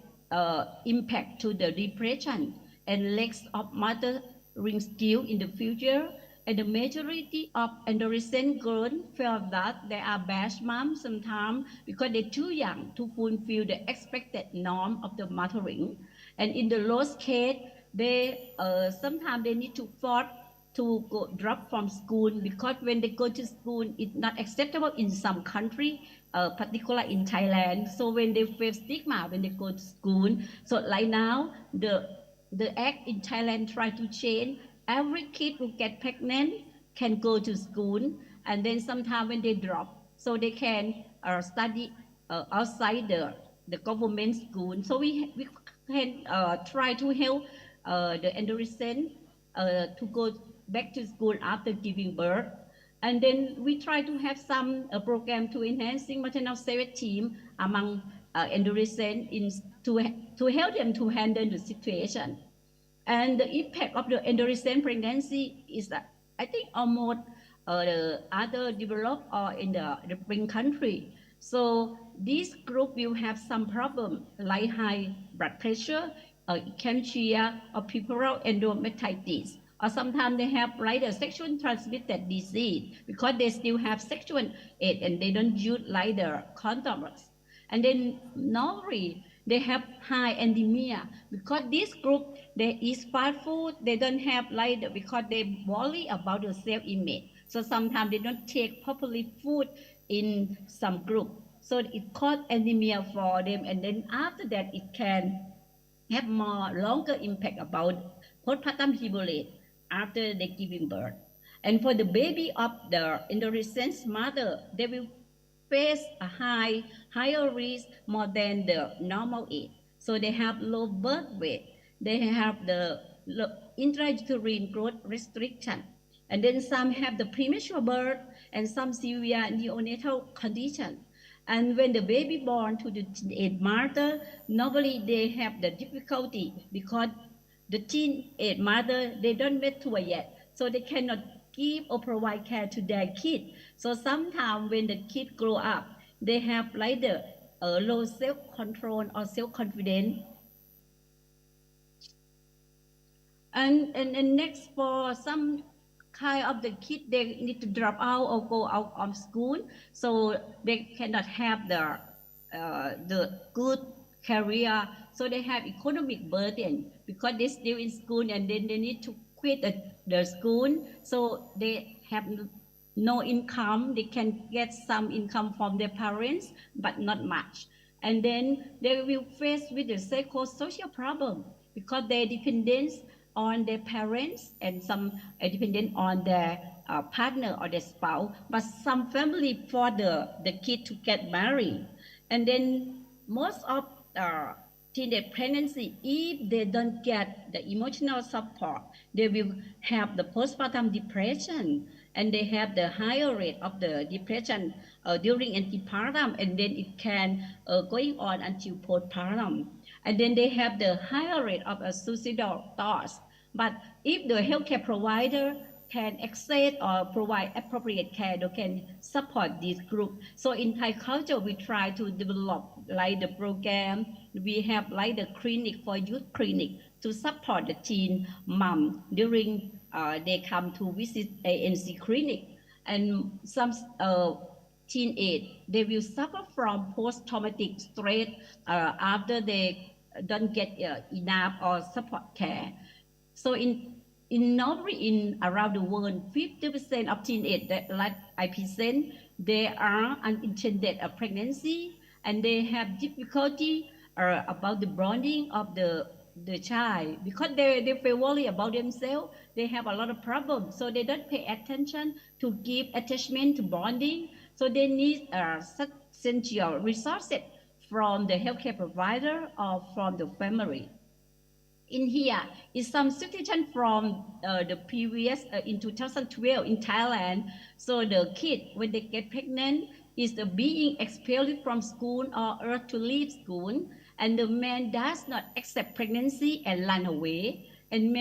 impact to the depression and lack of mothering skill in the future. And the majority of adolescent girls feel that they are bad moms sometimes because they're too young to fulfill the expected norm of the mothering. And in the lowest case, they sometimes they need to force to go drop from school, because when they go to school, it's not acceptable in some country, particularly in Thailand. So when they face stigma when they go to school, so right now the act in Thailand try to change. Every kid who get pregnant can go to school, and then sometimes when they drop, so they can study outside the government school. So we can try to help the adolescent to go back to school after giving birth. And then we try to have some program to enhancing maternal self-esteem among adolescents to help them to handle the situation. And the impact of the adolescent pregnancy is that I think almost the other developed or in the developing country. So this group will have some problem like high blood pressure, eclampsia, or puerperal endometritis. Or sometimes they have like a sexually transmitted disease because they still have sexual aid and they don't use like the condoms. And then normally they have high anemia because this group they eat fast food, they don't have like because they worry about the self-image. So sometimes they don't take properly food in some group. So it causes anemia for them, and then after that it can have more longer impact about postpartum hemorrhage after they giving birth. And for the baby of the adolescent mother, they will face a higher risk more than the normal age. So they have low birth weight, they have the intrauterine growth restriction, and then some have the premature birth and some severe neonatal condition. And when the baby born to the teenage mother, normally they have the difficulty because the teenage mother, they don't mature yet, so they cannot give or provide care to their kid. So sometimes when the kid grow up, they have like the low self-control or self-confidence. And next, for some kind of the kid, they need to drop out or go out of school, so they cannot have the good career, so they have economic burden because they still in school and then they need to quit the school, so they have no income. They can get some income from their parents, but not much. And then they will face with the psychosocial problem because they dependent on their parents and some dependent on their partner or their spouse, but some family for the kid to get married. And then most of teenage pregnancy, if they don't get the emotional support, they will have the postpartum depression, and they have the higher rate of the depression during antepartum, and then it can going on until postpartum. And then they have the higher rate of suicidal thoughts. But if the healthcare provider can access or provide appropriate care, they can support this group. So in Thai culture, we try to develop like the program. We have like the clinic for youth clinic to support the teen mom during they come to visit ANC clinic. And some teenage, they will suffer from post-traumatic stress after they don't get enough or support care. So normally in around the world, 50% of teenagers that like I present, they are unintended pregnancy, and they have difficulty about the bonding of the child because they feel worried about themselves. They have a lot of problems, so they don't pay attention to give attachment to bonding. So they need essential resources from the healthcare provider or from the family. In here is some situation from the previous in 2012 in Thailand. So the kid, when they get pregnant, is being expelled from school or urged to leave school, and the man does not accept pregnancy and run away. And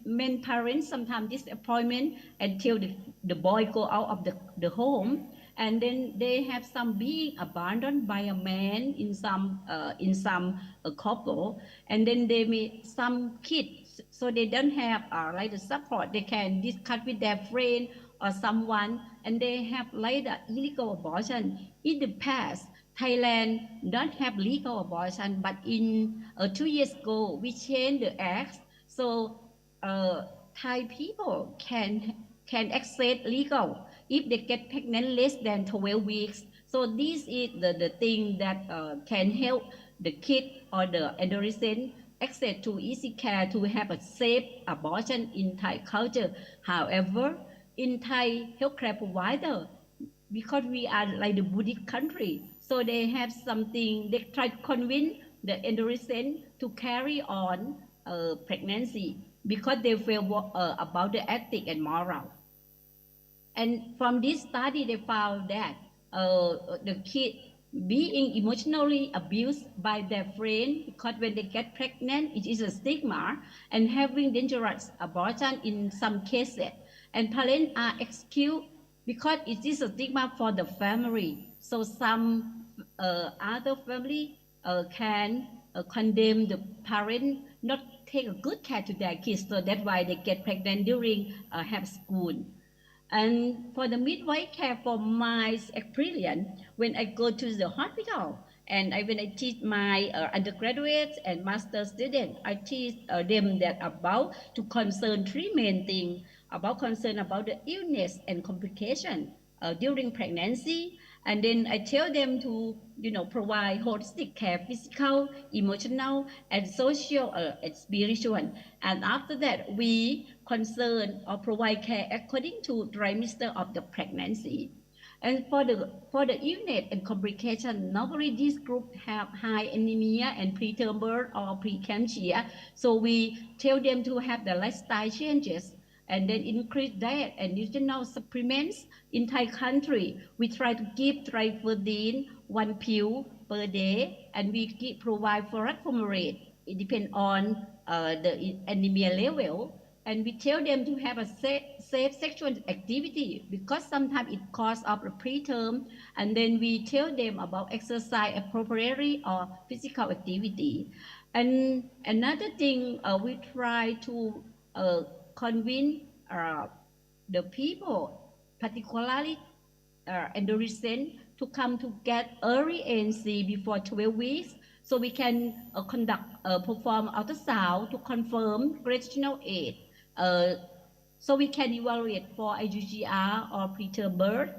men parents sometimes disappointment until the boy go out of the home, and then they have some being abandoned by a man in some couple, and then they meet some kids, so they don't have like the support. They can discuss with their friend or someone, and they have like the illegal abortion. In the past, Thailand don't have legal abortion, but in 2 years ago we changed the act, so Thai people can access legal if they get pregnant less than 12 weeks. So this is the thing that can help the kid or the adolescent access to easy care to have a safe abortion in Thai culture. However, in Thai healthcare provider, because we are like the Buddhist country, so they have something, they try to convince the adolescent to carry on pregnancy because they feel about the ethic and moral. And from this study, they found that the kid being emotionally abused by their friend because when they get pregnant, it is a stigma, and having dangerous abortion in some cases. And parents are excused because it is a stigma for the family. So some other family can condemn the parent not take a good care to their kids, so that's why they get pregnant during have school. And for the midwife care, for my experience, when I go to the hospital and when I teach my undergraduates and master students, I teach them that about to concern three main things, about concern about the illness and complication during pregnancy. And then I tell them to, provide holistic care, physical, emotional, and social and spiritual. And after that, we concern or provide care according to trimester of the pregnancy. And for the illness and complication, normally this group have high anemia and preterm birth or preeclampsia. So we tell them to have the lifestyle changes and then increase diet and nutritional supplements. In Thai country, we try to give triferdine 1 pill per day, and we provide folate fumarate. It depends on the anemia level. and we tell them to have a safe sexual activity because sometimes it causes of a preterm, and then we tell them about exercise appropriately or physical activity. And another thing, we try to convince the people, particularly adolescents, to come to get early ANC before 12 weeks, so we can perform ultrasound to confirm gestational age. So we can evaluate for IUGR or preterm birth,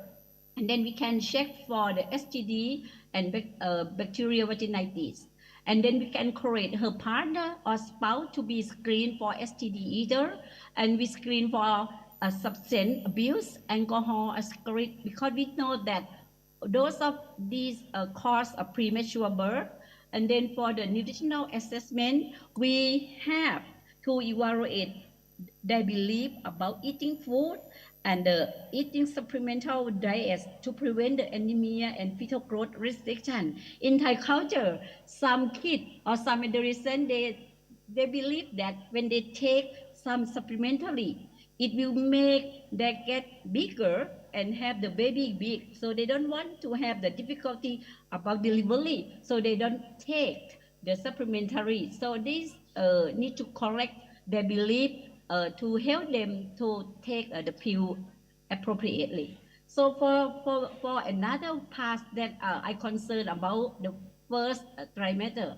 and then we can check for the STD and bacterial vaginitis. And then we can encourage her partner or spouse to be screened for STD either, and we screen for substance abuse, alcohol, or cigarette, because we know that those of these cause of premature birth. And then for the nutritional assessment, we have to evaluate their belief about eating food and eating supplemental diets to prevent the anemia and fetal growth restriction. In Thai culture, some kids or some adolescents, they believe that when they take some supplementally, it will make them get bigger and have the baby big. So they don't want to have the difficulty about delivery, so they don't take the supplementary. So this need to correct their belief to help them to take the pill appropriately. So for another part that I concerned about the first trimester,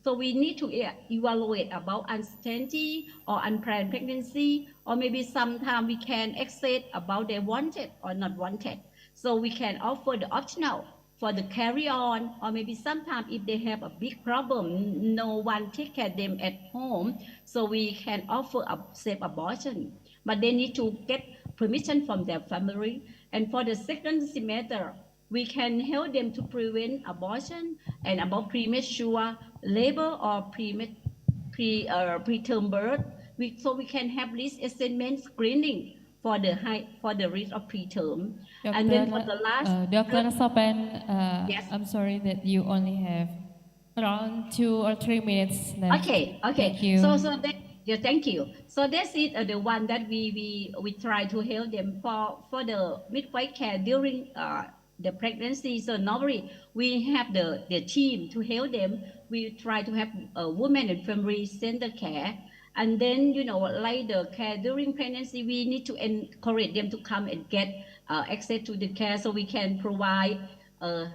so we need to evaluate about uncertainty or unplanned pregnancy, or maybe sometimes we can access about they wanted or not wanted. So we can offer the optional for the carry on, or maybe sometimes if they have a big problem, no one take care of them at home, so we can offer a safe abortion. But they need to get permission from their family. And for the second semester, we can help them to prevent abortion and about premature labor or preterm birth. So we can have this assessment screening for the risk of preterm. And then for the last, Dr. Sopen, yes. I'm sorry that you only have around 2 or 3 minutes left. Okay. Thank you. So that, yeah, thank you. So that's it. The one that we try to help them for the midwife care during the pregnancy. So normally we have the team to help them. We try to have women and family center care. And then, like the care during pregnancy, we need to encourage them to come and get access to the care, so we can provide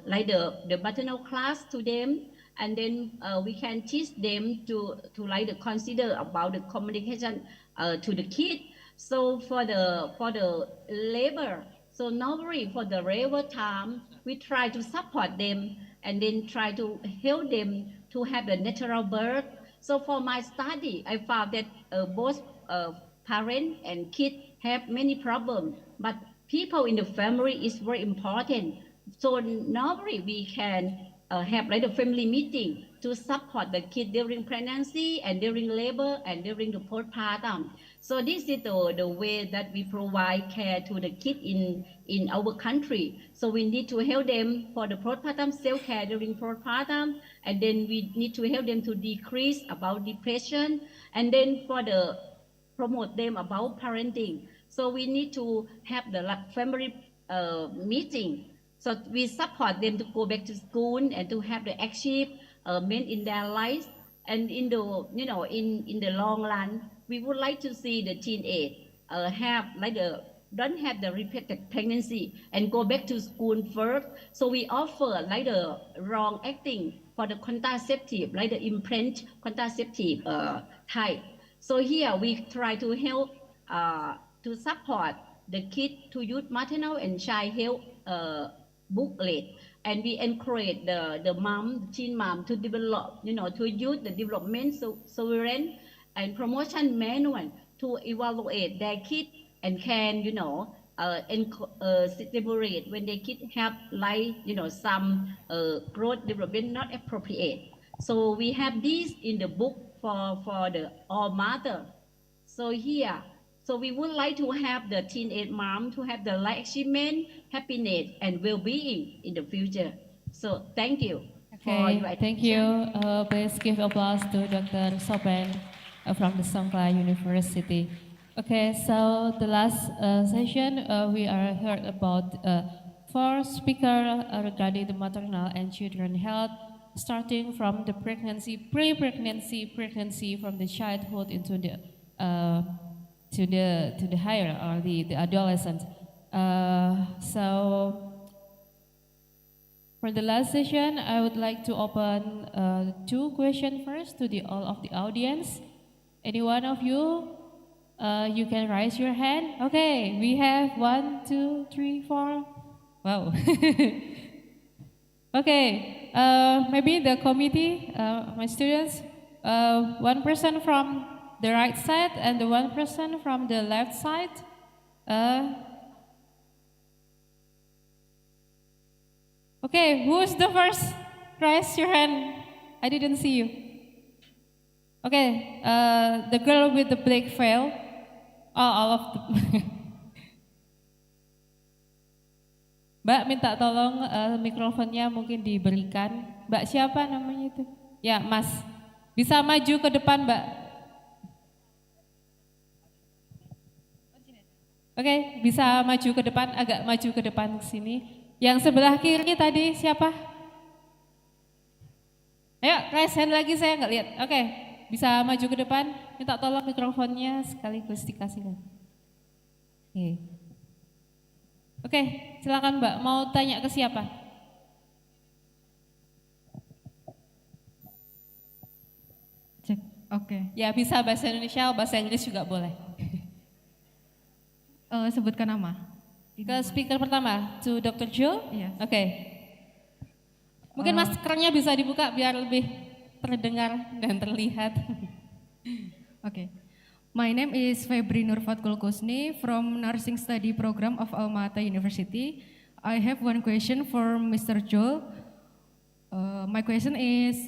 like the maternal class to them. And then we can teach them to like consider about the communication to the kid. So for the labor, so normally for the labor time, we try to support them and then try to help them to have the natural birth. So for my study, I found that both parents and kids have many problems, but people in the family is very important. So normally we can have like a family meeting to support the kid during pregnancy and during labor and during the postpartum. So this is the way that we provide care to the kid in our country. So we need to help them for the postpartum self-care during postpartum, and then we need to help them to decrease about depression, and then for the promote them about parenting. So we need to have the family meeting. So we support them to go back to school and to have the achievement in their lives. And in the in the long run, we would like to see the teenage have like don't have the repeated pregnancy and go back to school first. So we offer like the wrong acting for the contraceptive, like the implant contraceptive type. So here we try to help to support the kid to use maternal and child health booklet, and we encourage the mom, teen mom, to develop, to use the development sovereign and promotion manual to evaluate their kid and can, separate when their kid have like, some growth development not appropriate. So we have this in the book for the all mother. So here, so we would like to have the teenage mom to have the life achievement, happiness, and well-being in the future. So thank you. Okay, thank you. Please give applause to Dr. Sopen from the Songkla University. Okay, so the last session we are heard about four speakers regarding the maternal and children health, starting from the pregnancy, pregnancy from the childhood into the to the higher or the adolescent. So for the last session, I would like to open two questions first to all of the audience. Any one of you? You can raise your hand. Okay, we have 1, 2, 3, 4. Wow. Okay, maybe the committee, my students, one person from the right side and the one person from the left side. Okay, who's the first? Raise your hand. I didn't see you. Okay, the girl with the black veil. Oh, all of the Mbak minta tolong mikrofonnya mungkin diberikan. Mbak siapa namanya itu? Ya, Mas. Bisa maju ke depan, Mbak. Oke, bisa maju ke depan, agak maju ke depan ke sini. Yang sebelah kiri tadi siapa? Ayo, raise hand lagi, saya nggak lihat. Oke, bisa maju ke depan. Minta tolong mikrofonnya sekaligus dikasihkan. Oke, silakan Mbak. Mau tanya ke siapa? Cek, oke. Ya bisa bahasa Indonesia, bahasa Inggris juga boleh. Sebutkan nama. Ke speaker pertama, to Dr. Joe. Yes. Oke. Mungkin maskernya bisa dibuka biar lebih terdengar dan terlihat. Okay. My name is Febri Nurfat Kulkusni from Nursing Study Program of Alma University. I have one question for Mr. Joel. My question is,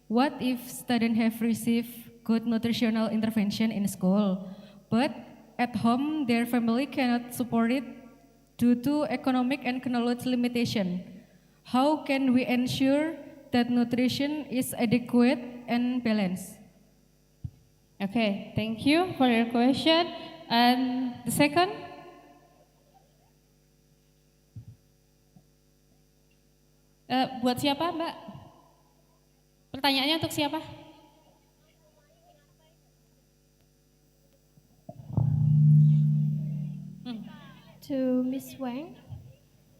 what if students have received good nutritional intervention in school, but at home their family cannot support it due to economic and knowledge limitation? How can we ensure that nutrition is adequate and balanced? Okay, thank you for your question. And the second? Buat siapa, Mbak? Pertanyaannya untuk siapa? To Miss Wang.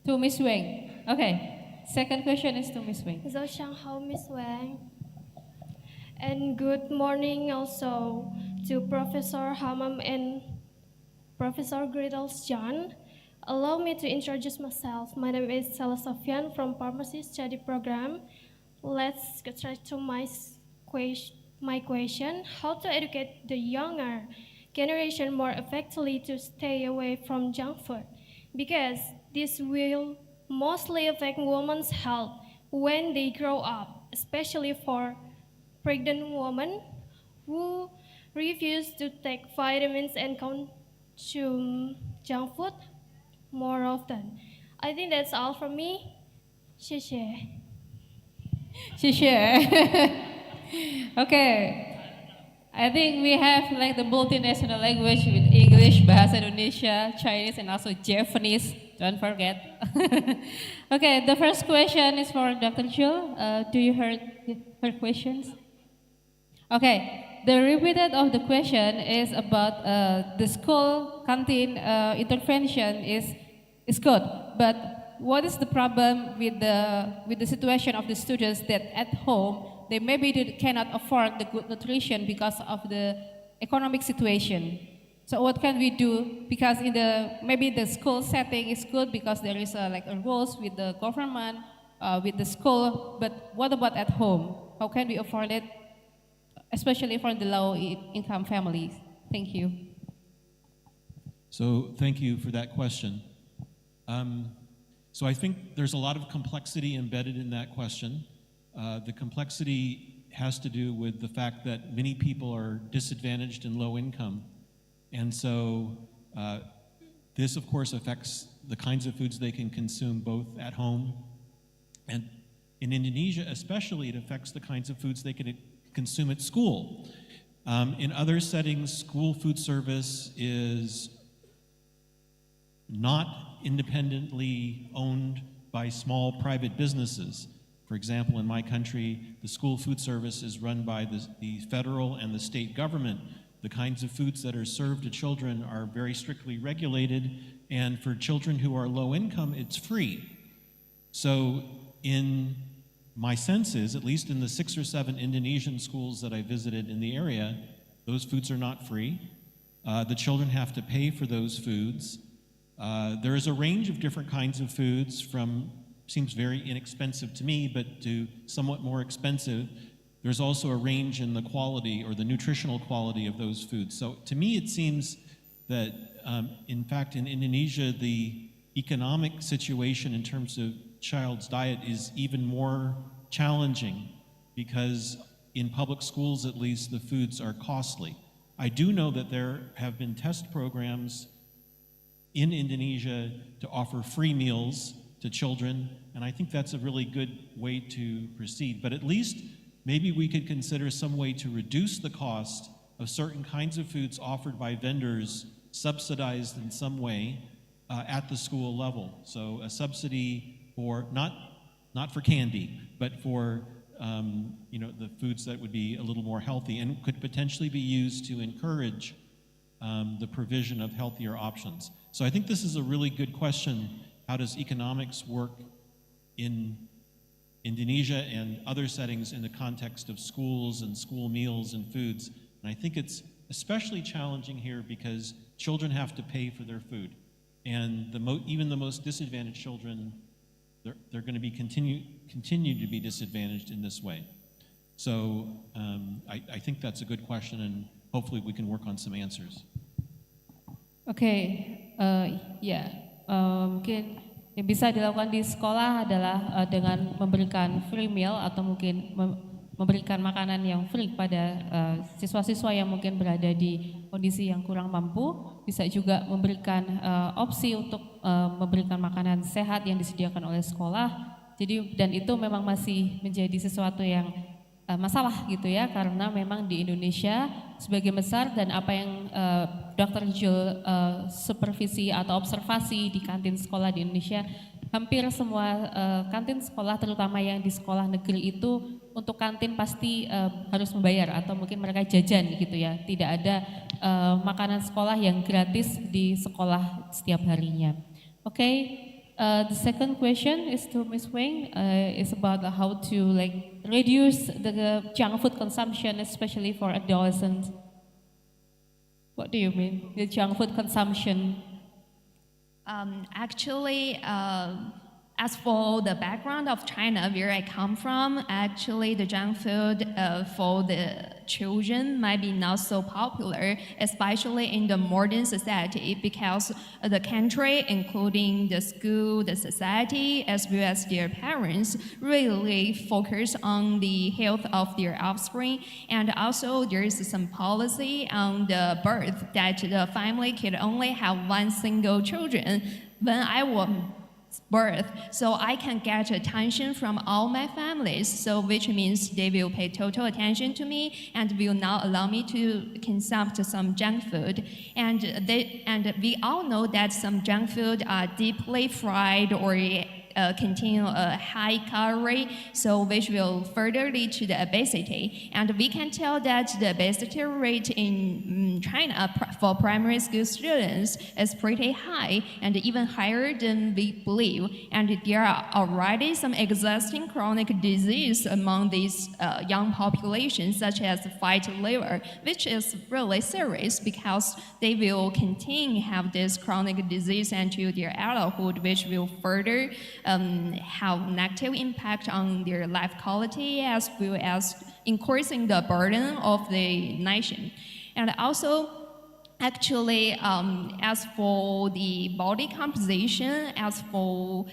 To Miss Wang. Okay. Second question is to Miss Wang. Hao Miss Wang. And good morning also to Professor Hamam and Professor Gridels John. Allow me to introduce myself. My name is Salah Sofian from Pharmacy Study Program. Let's get straight to my question. How to educate the younger generation more effectively to stay away from junk food? Because this will mostly affect women's health when they grow up, especially for pregnant women who refuse to take vitamins and consume junk food more often. I think that's all from me. 谢谢. Okay. I think we have like the multinational language with English, Bahasa Indonesia, Chinese, and also Japanese. Don't forget. Okay, the first question is for Dr. Jill. Do you heard her questions? Okay, the repeated of the question is about the school canteen intervention is good, but what is the problem with the situation of the students that at home they maybe cannot afford the good nutrition because of the economic situation? So what can we do? Because maybe the school setting is good because there is like a rules with the government, with the school, but what about at home? How can we afford it, especially for the low-income families? Thank you. So thank you for that question. So I think there's a lot of complexity embedded in that question. The complexity has to do with the fact that many people are disadvantaged and low income. And so this, of course, affects the kinds of foods they can consume both at home. And in Indonesia especially, it affects the kinds of foods they can consume at school. In other settings, school food service is not independently owned by small private businesses. For example, in my country, the school food service is run by the federal and the state government. The kinds of foods that are served to children are very strictly regulated, and for children who are low income, it's free. So in my sense is, at least in the 6 or 7 Indonesian schools that I visited in the area, those foods are not free. The children have to pay for those foods. There is a range of different kinds of foods, from seems very inexpensive to me, but to somewhat more expensive. There's also a range in the quality or the nutritional quality of those foods. So to me, it seems that, in fact, in Indonesia, the economic situation in terms of child's diet is even more challenging, because in public schools, at least, the foods are costly. I do know that there have been test programs in Indonesia to offer free meals to children, and I think that's a really good way to proceed. But at least maybe we could consider some way to reduce the cost of certain kinds of foods offered by vendors, subsidized in some way at the school level. So a subsidy for, not for candy, but for the foods that would be a little more healthy and could potentially be used to encourage the provision of healthier options. So I think this is a really good question. How does economics work in Indonesia and other settings in the context of schools and school meals and foods? And I think it's especially challenging here because children have to pay for their food. And even the most disadvantaged children, they're going to be continue to be disadvantaged in this way. So I think that's a good question, and hopefully we can work on some answers. Mungkin yang bisa dilakukan di sekolah adalah dengan memberikan free meal atau mungkin memberikan makanan yang free pada siswa-siswa yang mungkin berada di kondisi yang kurang mampu. Bisa juga memberikan opsi untuk memberikan makanan sehat yang disediakan oleh sekolah. Jadi dan itu memang masih menjadi sesuatu yang masalah gitu ya, karena memang di Indonesia sebagian besar, dan apa yang Dr. Jul supervisi atau observasi di kantin sekolah di Indonesia, hampir semua kantin sekolah, terutama yang di sekolah negeri itu, untuk kantin pasti harus membayar atau mungkin mereka jajan gitu ya. Tidak ada makanan sekolah yang gratis di sekolah setiap harinya. The second question is to Ms. Wang. Is about how to reduce the junk food consumption, especially for adolescents. What do you mean, the junk food consumption? As for the background of China, where I come from, actually the junk food for the children might be not so popular, especially in the modern society, because the country, including the school, the society, as well as their parents, really focus on the health of their offspring. And also there is some policy on the birth that the family can only have one single children. When I was birth, so I can get attention from all my families, so which means they will pay total attention to me and will not allow me to consume some junk food. And we all know that some junk food are deeply fried or contain a high calorie, so which will further lead to the obesity. And we can tell that the obesity rate in China for primary school students is pretty high, and even higher than we believe. And there are already some existing chronic disease among these young populations, such as fatty liver, which is really serious because they will continue have this chronic disease until their adulthood, which will further have negative impact on their life quality, as well as increasing the burden of the nation. And also, Actually, as for the body composition, as for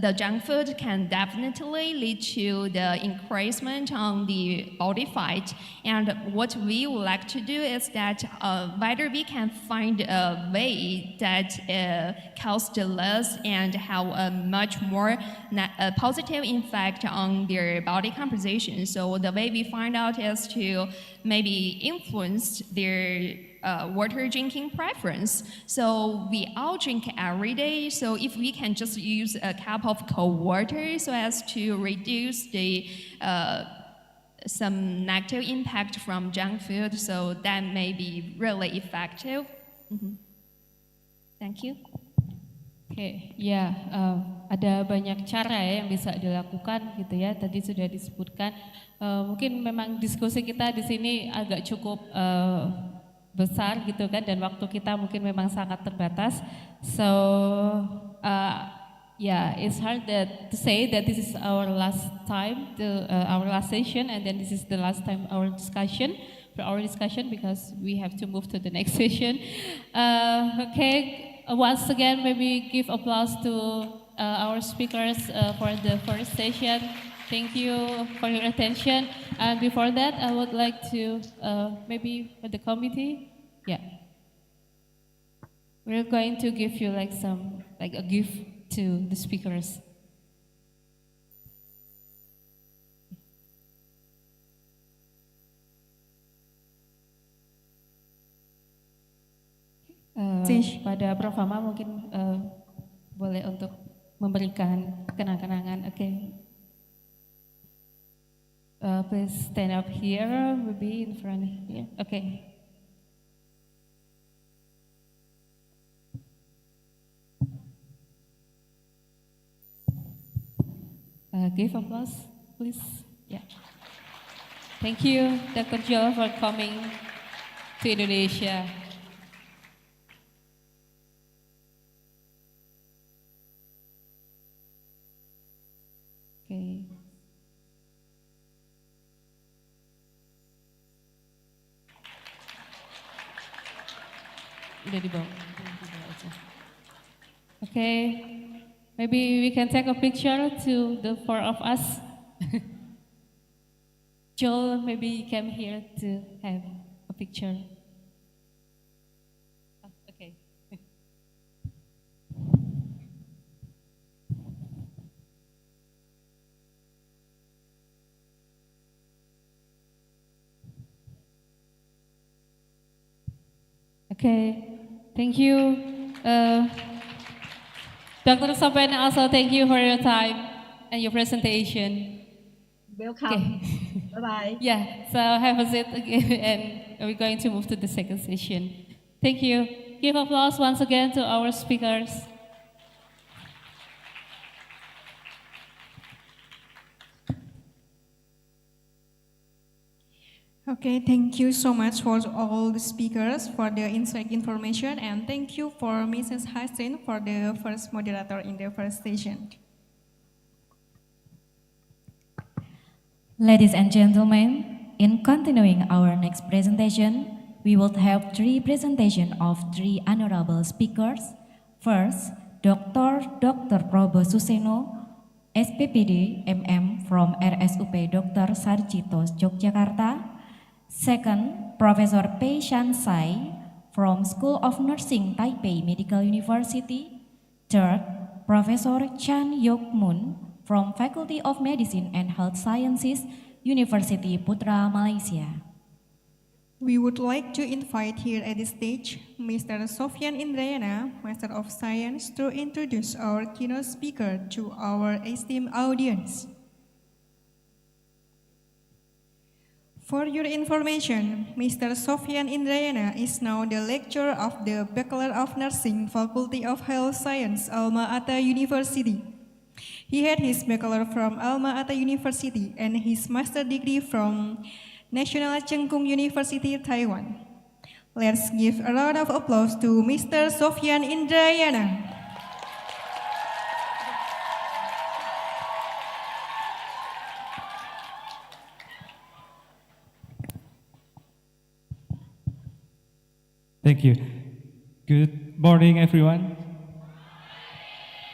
the junk food can definitely lead to the increasement on the body fat. And what we would like to do is that whether we can find a way that costs less and have a much more positive impact on their body composition. So the way we find out is to maybe influence their water drinking preference. So we all drink every day. So if we can just use a cup of cold water so as to reduce the some negative impact from junk food, so that may be really effective. Thank you. Oke, ya, ada banyak cara ya yang bisa dilakukan gitu ya. Tadi sudah disebutkan. Mungkin memang diskusi kita di sini agak cukup besar gitu kan, dan waktu kita mungkin memang sangat terbatas. So, yeah, it's hard to say that this is our last time, our last session, and then this is the last time our discussion, because we have to move to the next session. Okay. Once again, maybe give applause to our speakers for the first session. Thank you for your attention. And before that, I would like to maybe for the committee, yeah, we're going to give you like a gift to the speakers. Pada Prof. Alma mungkin boleh untuk memberikan kenang-kenangan. Okay. Please stand up here, maybe in front here. Okay. Give applause, please. Yeah. Thank you, Dr. Joe, for coming to Indonesia. Okay. Udah dibawa aja. Okay. Maybe we can take a picture to the four of us. Joel, maybe you came here to have a picture. Okay. Okay, thank you. Dr. Sopen, also thank you for your time and your presentation. Welcome. Okay. Bye-bye. Yeah, so have a seat again, and we're going to move to the second session. Thank you. Give applause once again to our speakers. Okay, thank you so much for all the speakers for the insight information, and thank you for Mrs. Hassan for the first moderator in the first session. Ladies and gentlemen, in continuing our next presentation, we will have three presentations of three honorable speakers. First, Dr. Probo Suseno, SPPD MM from RSUP Dr. Sarjito, Yogyakarta. Second, Professor Pei Shan Sai from School of Nursing, Taipei Medical University. Third, Professor Chan Yok Moon from Faculty of Medicine and Health Sciences, University Putra, Malaysia. We would like to invite here at the stage Mr. Sofyan Indrayana, Master of Science, to introduce our keynote speaker to our esteemed audience. For your information, Mr. Sofyan Indrayana is now the lecturer of the Bachelor of Nursing, Faculty of Health Science, Alma Ata University. He had his bachelor from Alma Ata University and his master degree from National Cheng Kung University, Taiwan. Let's give a round of applause to Mr. Sofyan Indrayana. thank you. Good morning, everyone.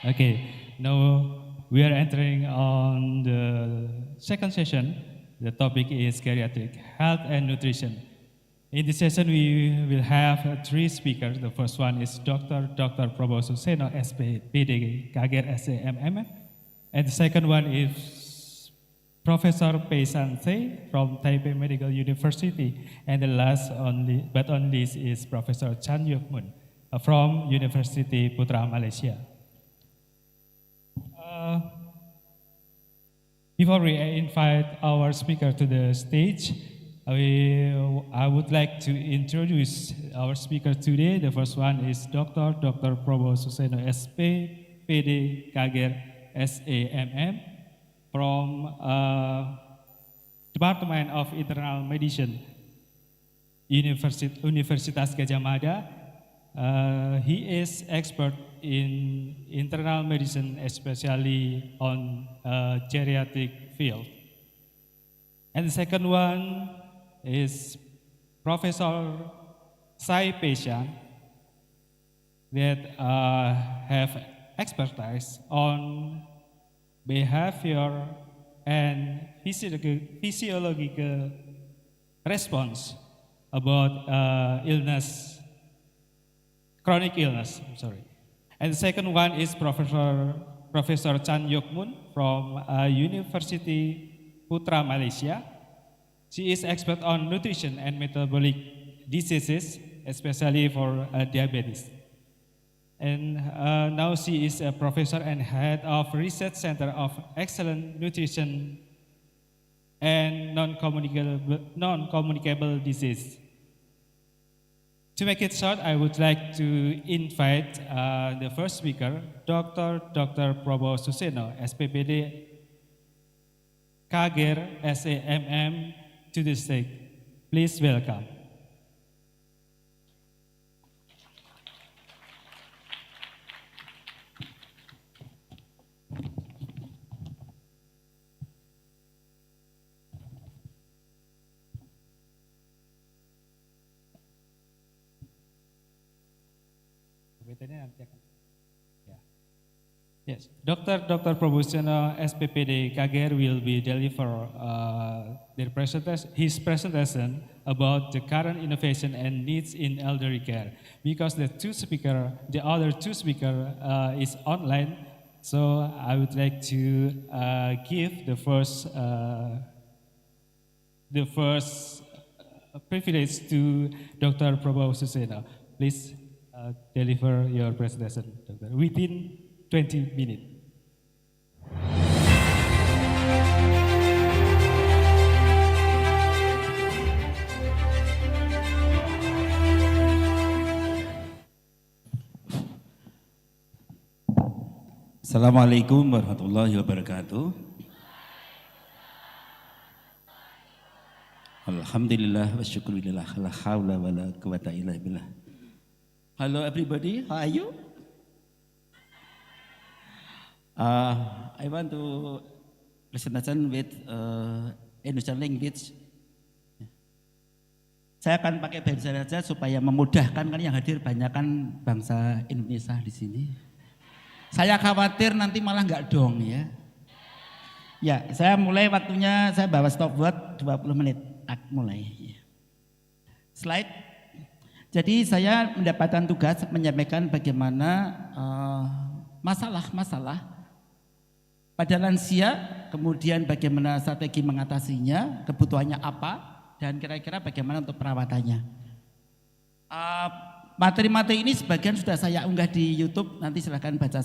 Okay, now we are entering on the second session. The topic is geriatric health and nutrition. In this session, we will have three speakers. The first one is Dr. Prabowo Suseno, SPD, Kager, SAMM. And the second one is Professor Pei San-se from Taipei Medical University. And the last but not least is Professor Chan Yuk-mun from University Putra, Malaysia. Before we invite our speaker to the stage, I would like to introduce our speaker today. The first one is Dr. Prabowo Suseno, SP, PD, Kager, SAMM, from Department of Internal Medicine, Universitas Gadjah Mada. He is expert in internal medicine, especially on geriatric field. And the second one is Professor Sai Pei-Siang that have expertise on behavior and physiological response about illness, chronic illness, I'm sorry. And the second one is Professor Chan Yuk-mun from University Putra, Malaysia. She is expert on nutrition and metabolic diseases, especially for diabetes. And now she is a professor and head of Research Center of Excellent Nutrition and Non-Communicable Disease. To make it short, I would like to invite the first speaker, Dr. Prabowo Suseno, SPPD, Kager, SAMM, to the stage. Please welcome. Yes, Dr. Prabowo Suseno, SPPD Kager, will be deliver his presentation about the current innovation and needs in elderly care. Because the other two speakers is online, so I would like to give the first privilege to Dr. Prabowo Suseno. Please deliver your presentation, Doctor, within 20 minutes. Assalamualaikum warahmatullahi wabarakatuh. Alhamdulillah wa syukurillah, la hawla wa la quwata illa billah. Hello everybody, how are you? I want to presentation with Indonesian language. Saya akan pakai bahasa saja supaya memudahkan, kan yang hadir banyak kan bangsa Indonesia di sini. Saya khawatir nanti malah nggak dong ya. Ya, saya mulai waktunya, saya bawa stopwatch 20 menit. Mulai. Slide. Jadi saya mendapatkan tugas menyampaikan bagaimana masalah-masalah pada lansia, kemudian bagaimana strategi mengatasinya, kebutuhannya apa, dan kira-kira bagaimana untuk perawatannya. Materi-materi ini sebagian sudah saya unggah di YouTube, nanti silahkan baca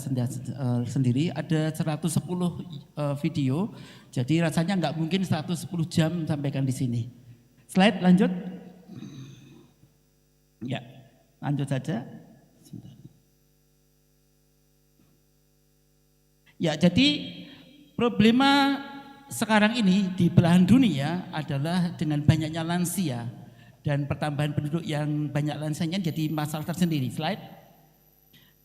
sendiri. Ada 110 video, jadi rasanya nggak mungkin 110 jam sampaikan di sini. Slide lanjut. Ya, lanjut saja. Ya, jadi problema sekarang ini di belahan dunia adalah dengan banyaknya lansia dan pertambahan penduduk yang banyak lansianya jadi masalah tersendiri. Slide.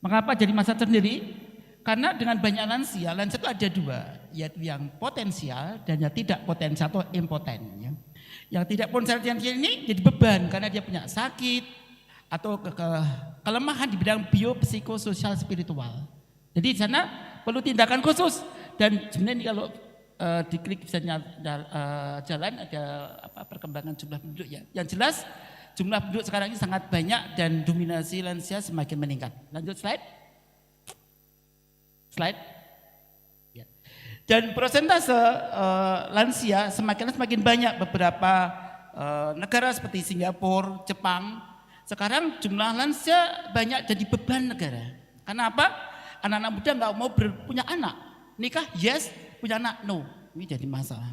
Mengapa jadi masalah tersendiri? Karena dengan banyak lansia itu ada dua, yaitu yang potensial dan yang tidak potensial atau impoten. Ya. Yang tidak potensial ini jadi beban karena dia punya sakit atau kelemahan di bidang biopsikososial spiritual. Jadi di sana perlu tindakan khusus dan sebenarnya kalau diklik bisa jalan ada perkembangan jumlah penduduk ya. Yang jelas jumlah penduduk sekarang ini sangat banyak dan dominasi lansia semakin meningkat. Lanjut slide. Ya. Dan persentase lansia semakin banyak. Beberapa negara seperti Singapura, Jepang, sekarang jumlah lansia banyak jadi beban negara. Karena apa? Anak-anak muda nggak mau punya anak. Nikah yes, punya anak no. Ini jadi masalah.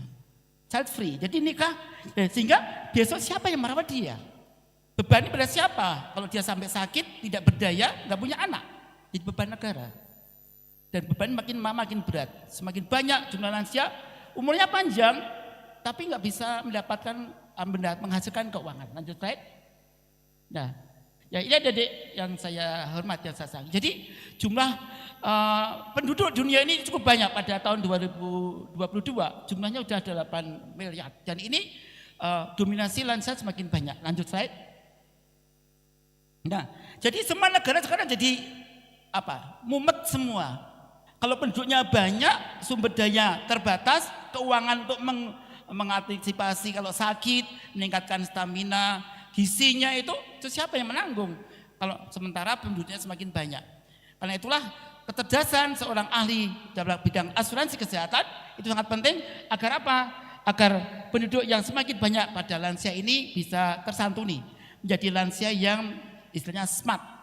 Child free. Jadi nikah sehingga besok siapa yang merawat dia? Beban pada siapa? Kalau dia sampai sakit, tidak berdaya, nggak punya anak. Jadi beban negara. Dan beban makin berat. Semakin banyak jumlah lansia, umurnya panjang, tapi nggak bisa menghasilkan keuangan. Lanjut slide. Nah, ya ini adik yang saya hormati, yang saya sayang. Jadi jumlah penduduk dunia ini cukup banyak pada tahun 2022. Jumlahnya sudah 8 miliar. Dan ini dominasi lansia semakin banyak. Lanjut slide. Nah, jadi semua negara sekarang jadi mumet semua. Kalau penduduknya banyak, sumber daya terbatas, keuangan untuk mengantisipasi kalau sakit, meningkatkan stamina, gizinya itu siapa yang menanggung? Kalau sementara penduduknya semakin banyak. Karena itulah kecerdasan seorang ahli dalam bidang asuransi kesehatan itu sangat penting agar apa? Agar penduduk yang semakin banyak pada lansia ini bisa tersantuni menjadi lansia yang istilahnya smart.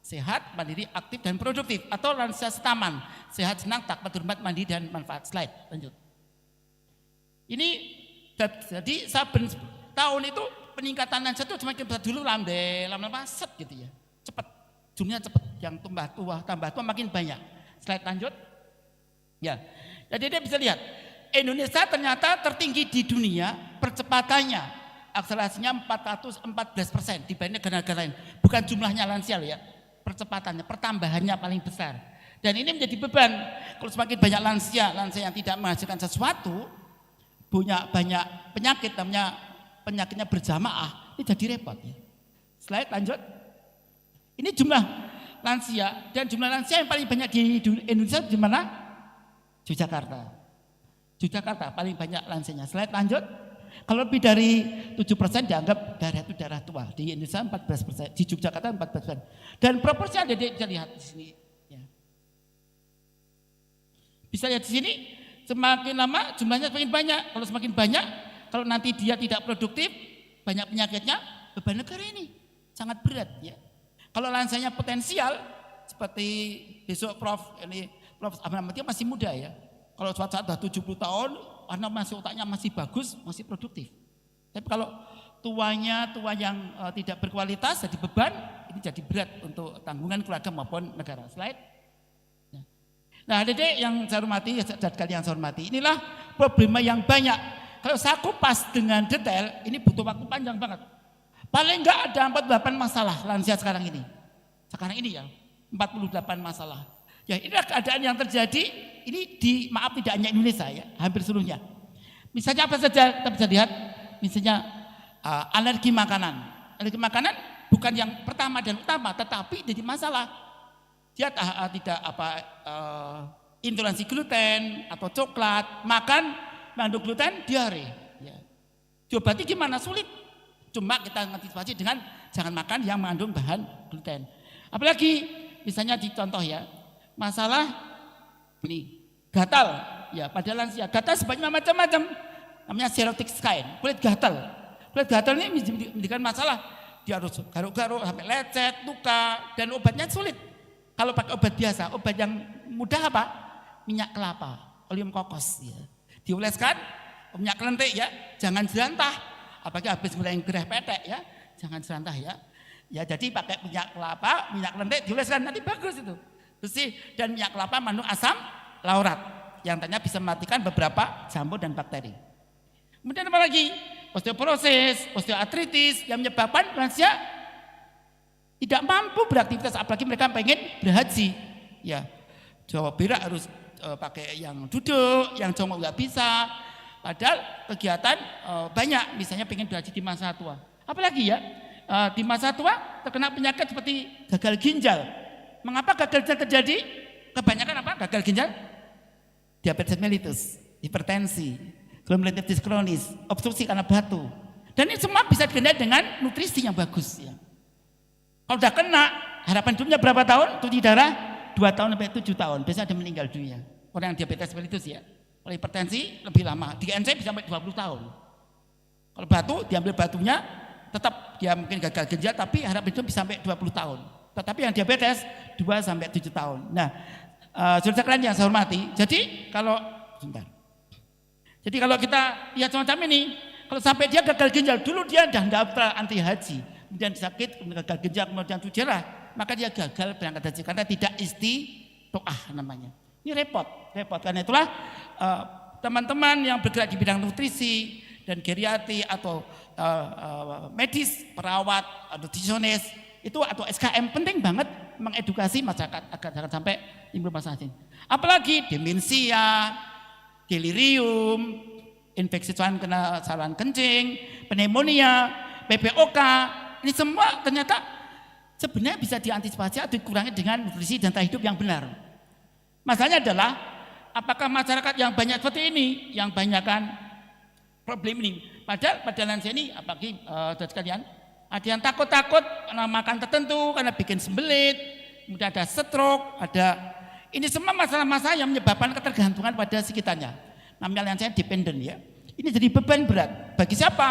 Sehat, mandiri, aktif, dan produktif. Atau lansia setaman, sehat, senang, takwa, hormat, mandi, dan manfaat. Slide, lanjut. Ini jadi saben tahun itu peningkatan lansia itu semakin besar. Dulu lama-lama set gitu ya. Cepat, jumlahnya cepat. Yang tambah tua makin banyak. Slide lanjut. Ya, jadi dia bisa lihat. Indonesia ternyata tertinggi di dunia percepatannya. Akselerasinya 414% dibanding negara-negara lain. Bukan jumlahnya lansia loh ya. Percepatannya, pertambahannya paling besar. Dan ini menjadi beban. Kalau semakin banyak lansia yang tidak menghasilkan sesuatu, punya banyak penyakit, namanya penyakitnya berjamaah, ini jadi repot. Ya. Slide lanjut. Ini jumlah lansia, dan jumlah lansia yang paling banyak di Indonesia di mana? Yogyakarta paling banyak lansianya. Slide lanjut. Kalau lebih dari 7% dianggap daerah itu daerah tua. Di Indonesia 14%, di Yogyakarta 14%. Dan proporsinya bisa lihat di sini. Ya. Bisa lihat di sini, semakin lama jumlahnya semakin banyak. Kalau semakin banyak, kalau nanti dia tidak produktif, banyak penyakitnya, beban negara ini sangat berat. Ya. Kalau lansianya potensial, seperti besok Prof. Alma masih muda ya. Kalau suatu saat sudah 70 tahun, karena masih otaknya masih bagus, masih produktif. Tapi kalau tua yang tidak berkualitas jadi beban, ini jadi berat untuk tanggungan keluarga maupun negara. Slide. Nah, adik-adik yang saya hormati, dan kalian yang saya hormati, inilah problema yang banyak. Kalau saya kupas dengan detail, ini butuh waktu panjang banget. Paling enggak ada 48 masalah lansia sekarang ini. Sekarang ini ya, 48 masalah. Ya, inilah keadaan yang terjadi. Ini tidak hanya Indonesia ya, hampir seluruhnya. Misalnya apa saja kita bisa lihat, misalnya alergi makanan. Alergi makanan bukan yang pertama dan utama, tetapi jadi masalah. Dia tidak intoleransi gluten atau coklat, makan mengandung gluten, diare. Ya. Diobati gimana? Sulit. Cuma kita antisipasi dengan jangan makan yang mengandung bahan gluten. Apalagi misalnya dicontoh ya, masalah ini gatal ya pada lansia. Gatal sebanyak macam-macam, namanya xerotic skin, kulit gatal. Kulit gatal ini menjadikan masalah. Dia harus garuk-garuk sampai lecet, luka, dan obatnya sulit. Kalau pakai obat biasa, obat yang mudah apa? Minyak kelapa, oleum kokos ya. Dioleskan minyak kelentik ya, jangan jelantah. Apalagi habis mulai gerah petek ya, jangan jelantah ya. Ya jadi pakai minyak kelapa, minyak kelentik dioleskan, nanti bagus itu. Bersih, dan minyak kelapa mengandung asam laurat yang ternyata bisa mematikan beberapa jamur dan bakteri. Kemudian apa lagi? Osteoporosis, osteoartritis yang menyebabkan lansia tidak mampu beraktivitas, apalagi mereka pengen berhaji. Ya, Jawa berak harus pakai yang duduk, yang jongkok nggak bisa. Padahal kegiatan banyak, misalnya pengen berhaji di masa tua. Apalagi ya, di masa tua terkena penyakit seperti gagal ginjal. Mengapa gagal ginjal terjadi? Kebanyakan apa? Gagal ginjal, diabetes mellitus, hipertensi, glomerulonefritis kronis, obstruksi karena batu. Dan ini semua bisa digendali dengan nutrisi yang bagus. Ya. Kalau udah kena, harapan hidupnya berapa tahun? Cuci darah 2 tahun sampai 7 tahun. Biasanya ada meninggal dunia. Orang yang diabetes mellitus ya. Kalau hipertensi lebih lama. Di NC bisa sampai 20 tahun. Kalau batu, diambil batunya, tetap dia mungkin gagal ginjal, tapi harapan hidup bisa sampai 20 tahun. Tetapi yang diabetes 2 sampai 7 tahun. Nah, saudara sekalian yang saya hormati, jadi kalau kita lihat semacam ini, kalau sampai dia gagal ginjal, dulu dia sudah daftar anti haji, kemudian sakit, kemudian gagal ginjal, kemudian cuci darah, maka dia gagal berangkat haji karena tidak istiqomah namanya. Ini repot. Karena itulah teman-teman yang bergerak di bidang nutrisi dan geriatri atau medis, perawat, nutrisionis itu atau SKM penting banget mengedukasi masyarakat agar jangan sampai timbul masalah ini. Apalagi demensia, delirium, infeksi saluran kencing, pneumonia, PPOK, ini semua ternyata sebenarnya bisa diantisipasi atau dikurangi dengan nutrisi dan gaya hidup yang benar. Masalahnya adalah apakah masyarakat yang banyak seperti ini, yang banyakkan problem ini, padahal pada lansia ini, apalagi saudara sekalian, ada yang takut-takut karena makan tertentu, karena bikin sembelit, kemudian ada stroke, ini semua masalah-masalah yang menyebabkan ketergantungan pada sekitarnya. Namanya lansia dependent ya. Ini jadi beban berat. Bagi siapa?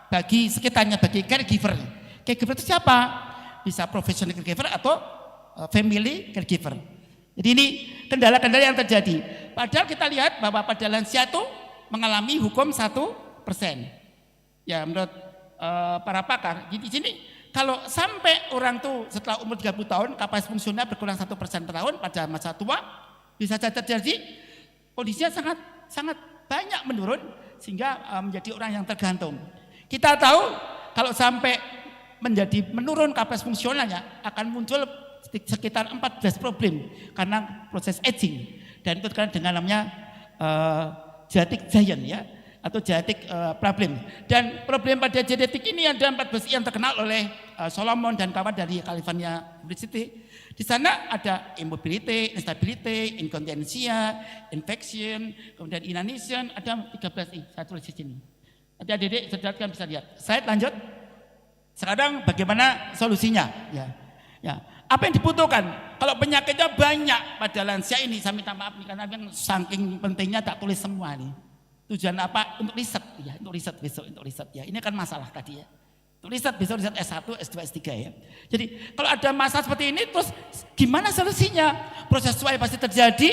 Bagi sekitarnya, bagi caregiver. Caregiver itu siapa? Bisa professional caregiver atau family caregiver. Jadi ini kendala-kendala yang terjadi. Padahal kita lihat bahwa pada lansia itu mengalami hukum 1%. Ya menurut para pakar di sini kalau sampai orang tuh setelah umur 30 tahun kapasitas fungsional berkurang 1% per tahun pada masa tua, bisa saja terjadi kondisinya sangat banyak menurun sehingga menjadi orang yang tergantung. Kita tahu kalau sampai menurun kapasitas fungsionalnya akan muncul sekitar 14 problem karena proses aging dan itu dengan namanya genetic giant ya atau genetic problem. Dan problem pada genetik ini ada 14 yang terkenal oleh Solomon dan kawan dari California University. Di sana ada immobility, instability, incontinentia, infection, kemudian inanition, ada 13 saya tulis di sini. Nanti adik-adik saudara kan bisa lihat. Slide lanjut. Sekarang bagaimana solusinya? Ya. Apa yang dibutuhkan? Kalau penyakitnya banyak pada lansia ini, saya minta maaf nih karena saking pentingnya tak tulis semua nih. Tujuan apa? Untuk riset ya, untuk riset ya. Ini kan masalah tadi ya. Untuk riset besok riset S1, S2, S3 ya. Jadi kalau ada masalah seperti ini terus gimana solusinya? Proses tua yang pasti terjadi.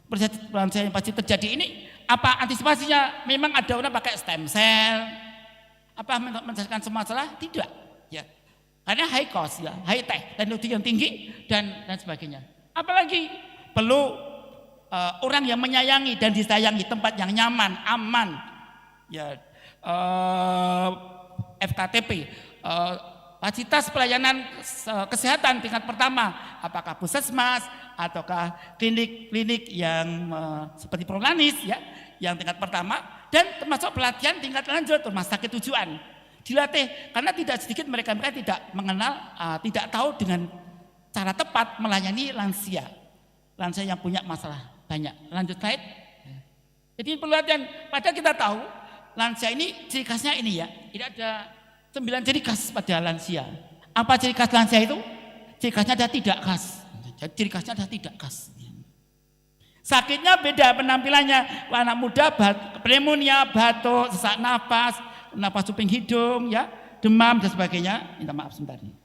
Proses yang pasti terjadi ini apa antisipasinya? Memang ada orang pakai stem cell. Apa menyelesaikan semua masalah? Tidak ya. Karena high cost ya, high tech, teknologi yang tinggi dan sebagainya. Apalagi perlu orang yang menyayangi dan disayangi, tempat yang nyaman, aman, ya FKTP, fasilitas pelayanan kesehatan tingkat pertama, apakah puskesmas ataukah klinik-klinik yang seperti Prolanis ya, yang tingkat pertama, dan termasuk pelatihan tingkat lanjut, rumah sakit tujuan. Dilatih karena tidak sedikit mereka tidak mengenal, tidak tahu dengan cara tepat melayani lansia yang punya masalah banyak. Lanjut slide. Jadi perlu latihan. Padahal kita tahu lansia ini ciri khasnya ini ya. Ini ada 9 ciri khas pada lansia. Apa ciri khas lansia itu? Ciri khasnya ada tidak khas. Ciri khasnya ada tidak khas. Sakitnya beda penampilannya. Anak muda pneumonia, batuk, sesak napas suping hidung, ya, demam dan sebagainya. Minta maaf sebentar nih.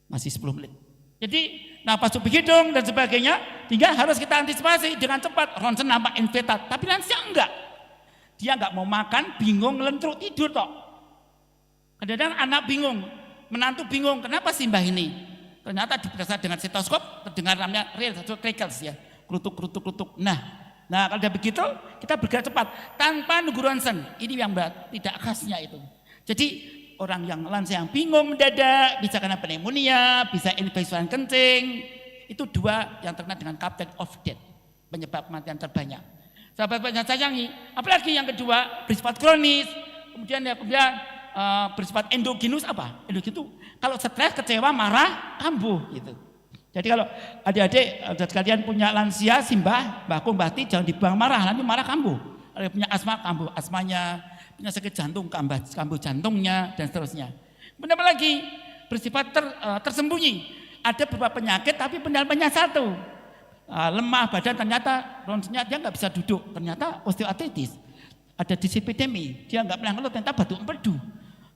Masih 10 menit. Jadi napas suping hidung dan sebagainya, tinggal harus kita antisipasi dengan cepat. Ronsen nampak infetat, tapi lansia enggak. Dia enggak mau makan, bingung, lentruk, tidur tok. Kadang-kadang anak bingung, menantu bingung, kenapa sih mbah ini? Ternyata diperiksa dengan stetoskop, terdengar namanya real crackles ya, kerutuk. Nah kalau udah begitu kita bergerak cepat tanpa nunggu ronsen. Ini yang berat, tidak khasnya itu. Jadi orang yang lansia yang bingung mendadak, bisa karena pneumonia, bisa infeksi saluran kencing, itu 2 yang terkena dengan captain of death, penyebab kematian terbanyak. sahabat yang sayangi. Apalagi yang kedua bersifat kronis, kemudian bersifat endogenus apa? Endogenus itu kalau stres, kecewa, marah, kambuh gitu. Jadi kalau adik-adik sekalian punya lansia, simbah, mbahku, mbahti jangan dibuang marah, nanti marah kambuh. Kalau punya asma, kambuh asmanya, punya sakit jantung, kambuh jantungnya dan seterusnya. Kemudian apa lagi? Bersifat tersembunyi. Ada beberapa penyakit tapi penyakitnya satu. Lemah badan ternyata dia nggak bisa duduk, ternyata osteoartritis. Ada dislipidemi, dia nggak pernah ngeluh, ternyata batu empedu.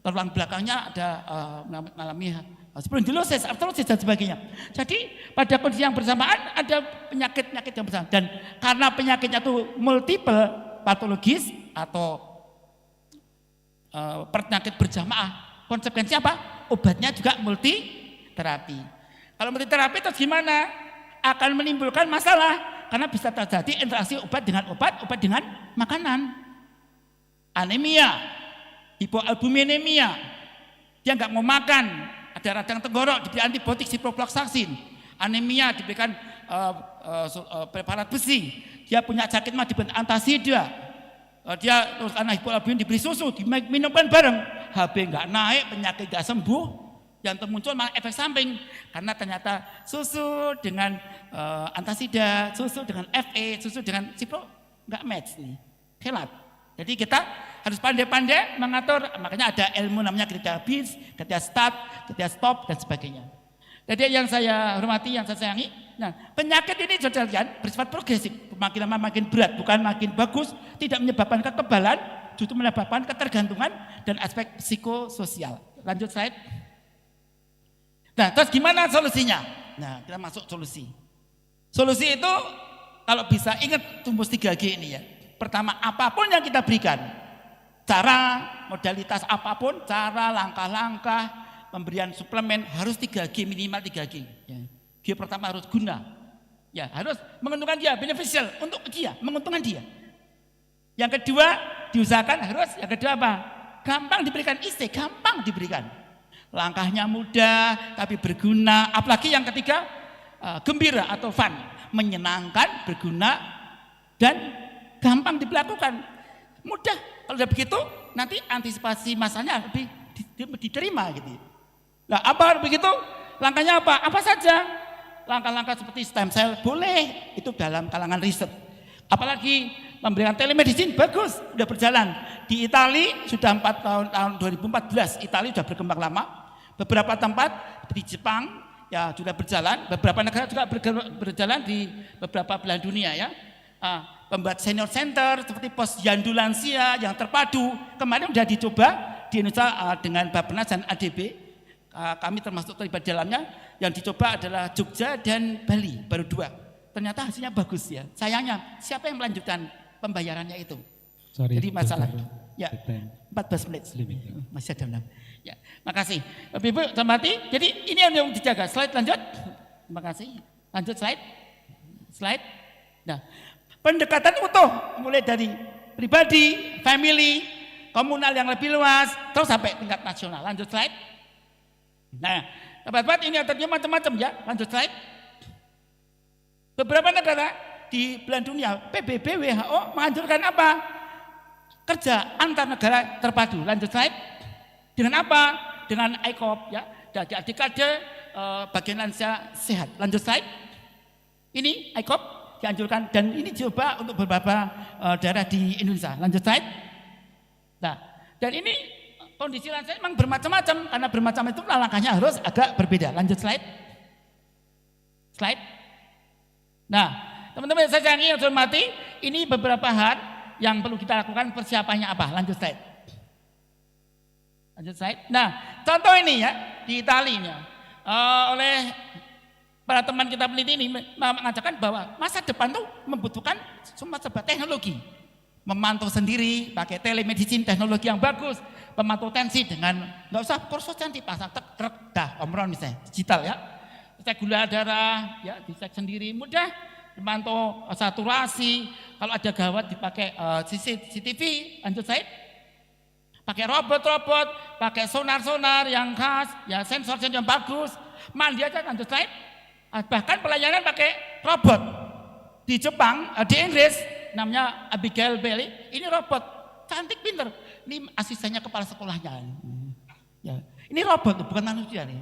Tulang belakangnya ada mengalami spondylosis, artrosis dan sebagainya. Jadi pada kondisi yang bersamaan ada penyakit-penyakit yang bersamaan. Dan karena penyakitnya itu multiple patologis atau penyakit berjamaah, konsekuensinya apa? Obatnya juga multi terapi. Kalau multi terapi terus gimana? Akan menimbulkan masalah karena bisa terjadi interaksi obat dengan obat dengan makanan. Anemia, hipoalbuminemia, dia nggak mau makan, ada radang tenggorok, diberi antibiotik ciprofloxacin. Anemia diberikan preparat besi, dia punya sakit mah diberi antasida. Dia karena hipoalbumin diberi susu, diminumkan bareng, HB nggak naik, penyakit nggak sembuh, yang muncul malah efek samping karena ternyata susu dengan antasida, susu dengan FE, susu dengan cipro nggak match nih, helat. Jadi kita harus pandai-pandai mengatur, makanya ada ilmu namanya kriteria BIS, kriteria start, kriteria stop dan sebagainya. Jadi yang saya hormati, yang saya sayangi, nah penyakit ini saudara bersifat progresif, makin lama makin berat, bukan makin bagus, tidak menyebabkan kekebalan, justru menyebabkan ketergantungan dan aspek psikososial. Lanjut slide. Nah terus gimana solusinya? Nah kita masuk solusi. Solusi itu kalau bisa ingat rumus 3G ini ya. Pertama, apapun yang kita berikan, cara, modalitas apapun, cara, langkah-langkah, pemberian suplemen harus 3G, minimal 3G. Ya. G pertama harus guna, ya harus menguntungkan dia, beneficial untuk dia, menguntungkan dia. Yang kedua, diusahakan harus, yang kedua apa? Gampang diberikan gampang diberikan. Langkahnya mudah, tapi berguna. Apalagi yang ketiga, gembira atau fun, menyenangkan, berguna, dan gampang dilakukan, mudah. Kalau udah begitu, nanti antisipasi masanya lebih diterima gitu. Nah, apa begitu? Langkahnya apa? Apa saja? Langkah-langkah seperti stem cell boleh, itu dalam kalangan riset. Apalagi memberikan telemedicine bagus, sudah berjalan. Di Italia sudah 4 tahun 2014, Italia sudah berkembang lama. Beberapa tempat seperti Jepang ya sudah berjalan, beberapa negara juga berjalan di beberapa belahan dunia ya. Pembuat senior center seperti posyandu lansia yang terpadu kemarin sudah dicoba di Indonesia dengan Bappenas dan ADB. Kami termasuk terlibat dalamnya. Yang dicoba adalah Jogja dan Bali, baru 2. Ternyata hasilnya bagus ya. Sayangnya siapa yang melanjutkan pembayarannya itu? Sorry, jadi masalah. Ya, 14 menit. Masih ada 6. Ya, makasih. Ibu hormati. Jadi ini yang dijaga. Slide lanjut. Terima kasih. Lanjut slide. Slide. Nah, pendekatan utuh mulai dari pribadi, family, komunal yang lebih luas, terus sampai tingkat nasional. Lanjut slide. Nah, sahabat-sahabat ini artinya macam-macam ya. Lanjut slide. Beberapa negara di belahan dunia, PBB, WHO menganjurkan apa? Kerja antar negara terpadu. Lanjut slide. Dengan apa? Dengan ICOP ya. Dari dekade bagian lansia sehat. Lanjut slide. Ini ICOP dianjurkan dan ini coba untuk beberapa daerah di Indonesia. Lanjut slide. Nah, dan ini kondisi lansia memang bermacam-macam karena bermacam itu langkahnya harus agak berbeda. Lanjut slide. Slide. Nah, teman-teman saya sayangi yang hormati, ini beberapa hal yang perlu kita lakukan, persiapannya apa? Lanjut slide. Lanjut slide. Nah, contoh ini ya di Italia oleh para teman kita peneliti ini mengatakan bahwa masa depan tuh membutuhkan semua serba teknologi. Memantau sendiri pakai telemedicine, teknologi yang bagus, memantau tensi dengan nggak usah kursus dipasang truk dah omron misalnya digital ya. Cek gula darah ya dicek sendiri mudah, memantau saturasi, kalau ada gawat dipakai CCTV. Lanjut slide. Pakai robot-robot, pakai sonar-sonar yang khas, ya sensor yang bagus. Mandi aja. Lanjut slide. Bahkan pelayanan pakai robot. Di Jepang, di Inggris namanya Abigail Bailey. Ini robot, cantik, pinter. Ini asistennya kepala sekolahnya. Ya, ini robot, bukan manusia nih.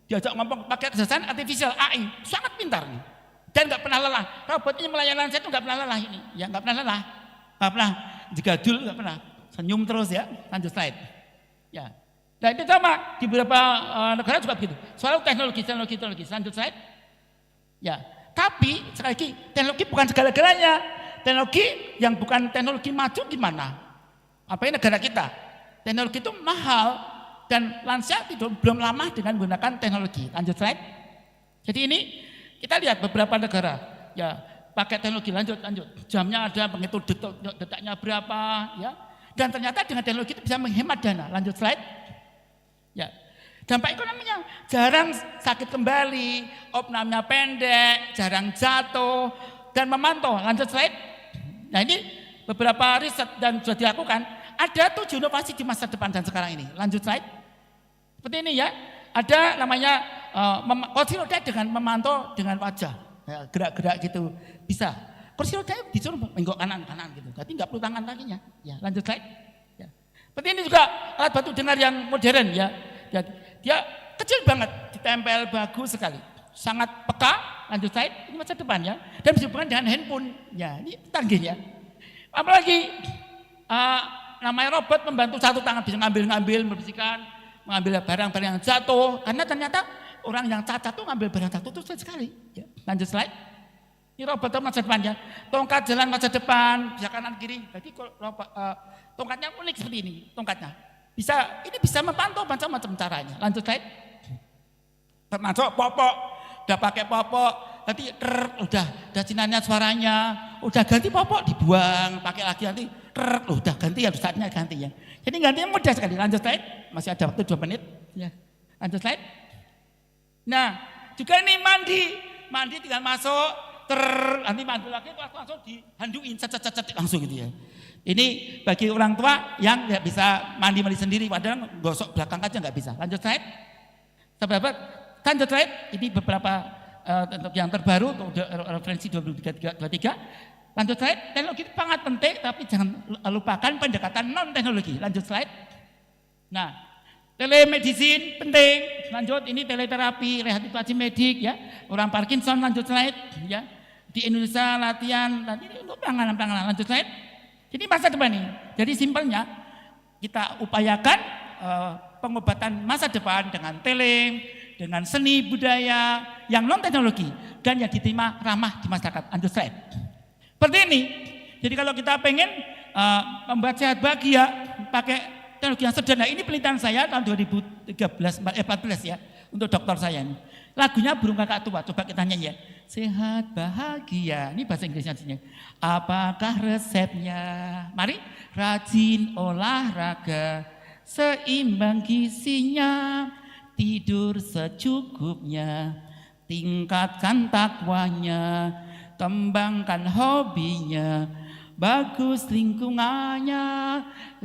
Diajak ngomong pakai kecerdasan artifisial AI, sangat pintar nih. Dan nggak pernah lelah. Robotnya melayani saya itu nggak pernah lelah ini. Ya nggak pernah lelah, nggak pernah jegadul, nggak pernah. Senyum terus ya. Lanjut slide. Ya. Nah itu sama di beberapa negara juga begitu. Soal teknologi. Lanjut slide. Ya. Tapi sekali lagi teknologi bukan segala-galanya. Teknologi yang bukan teknologi maju gimana? Apalagi negara kita. Teknologi itu mahal dan lansia belum lama dengan menggunakan teknologi. Lanjut slide. Jadi ini kita lihat beberapa negara ya pakai teknologi. Lanjut. Jamnya ada, penghitung detaknya berapa ya. Dan ternyata dengan teknologi itu bisa menghemat dana. Lanjut slide. Ya. Dampak ekonominya jarang sakit kembali, opnamnya pendek, jarang jatuh dan memantau. Lanjut slide. Nah ini beberapa riset dan sudah dilakukan. Ada 7 inovasi di masa depan dan sekarang ini. Lanjut slide. Seperti ini ya. Ada namanya kursi roda dengan memantau dengan wajah. Ya, gerak-gerak gitu bisa. Kursi roda disuruh menggok kanan gitu. Jadi nggak perlu tangan kakinya. Ya, lanjut slide. Ya. Seperti ini juga alat bantu dengar yang modern ya. Dia kecil banget, ditempel bagus sekali. Sangat peka. Lanjut slide. Ini masa depan ya. Dan berhubungan dengan handphone. Ya, ini canggih ya. Apalagi namanya robot membantu satu tangan bisa ngambil, membersihkan, mengambil barang-barang yang jatuh. Karena ternyata orang yang cacat tuh ngambil barang jatuh itu sulit sekali. Ya. Lanjut slide. Ini robot masa depan ya. Tongkat jalan masa depan, bisa kanan kiri. Jadi tongkatnya unik seperti ini, tongkatnya. Ini bisa memantau macam-macam caranya. Lanjut slide. Termasuk popok, udah pakai popok, nanti udah sinarnya suaranya, udah ganti popok dibuang, pakai lagi nanti udah ganti ya, saatnya ganti ya. Jadi gantinya mudah sekali. Lanjut slide. Masih ada waktu 2 menit. Ya. Lanjut slide. Nah, juga ini mandi tinggal masuk. Nanti mandi lagi langsung dihanduin, cet langsung gitu ya. Ini bagi orang tua yang nggak bisa mandi sendiri, padahal gosok belakang aja nggak bisa. Lanjut slide. Sahabat, lanjut slide. Ini beberapa yang terbaru untuk referensi 2023. Lanjut slide. Teknologi itu sangat penting, tapi jangan lupakan pendekatan non teknologi. Lanjut slide. Nah, telemedicine penting. Lanjut, ini teleterapi, rehabilitasi medik ya. Orang Parkinson, lanjut slide ya. Di Indonesia latihan, nanti untuk penanganan. Lanjut slide. Jadi masa depan nih. Jadi simpelnya kita upayakan pengobatan masa depan dengan dengan seni budaya yang non teknologi dan yang diterima ramah di masyarakat. Lanjut slide. Seperti ini. Jadi kalau kita pengen membuat sehat bahagia pakai teknologi yang sederhana, ini penelitian saya tahun 2014 ya untuk dokter saya ini. Lagunya Burung Kakak Tua, coba kita nyanyi ya. Sehat bahagia, ini bahasa Inggrisnya sini. Apakah resepnya? Mari, rajin olahraga, seimbang gizinya, tidur secukupnya, tingkatkan takwanya, kembangkan hobinya, bagus lingkungannya,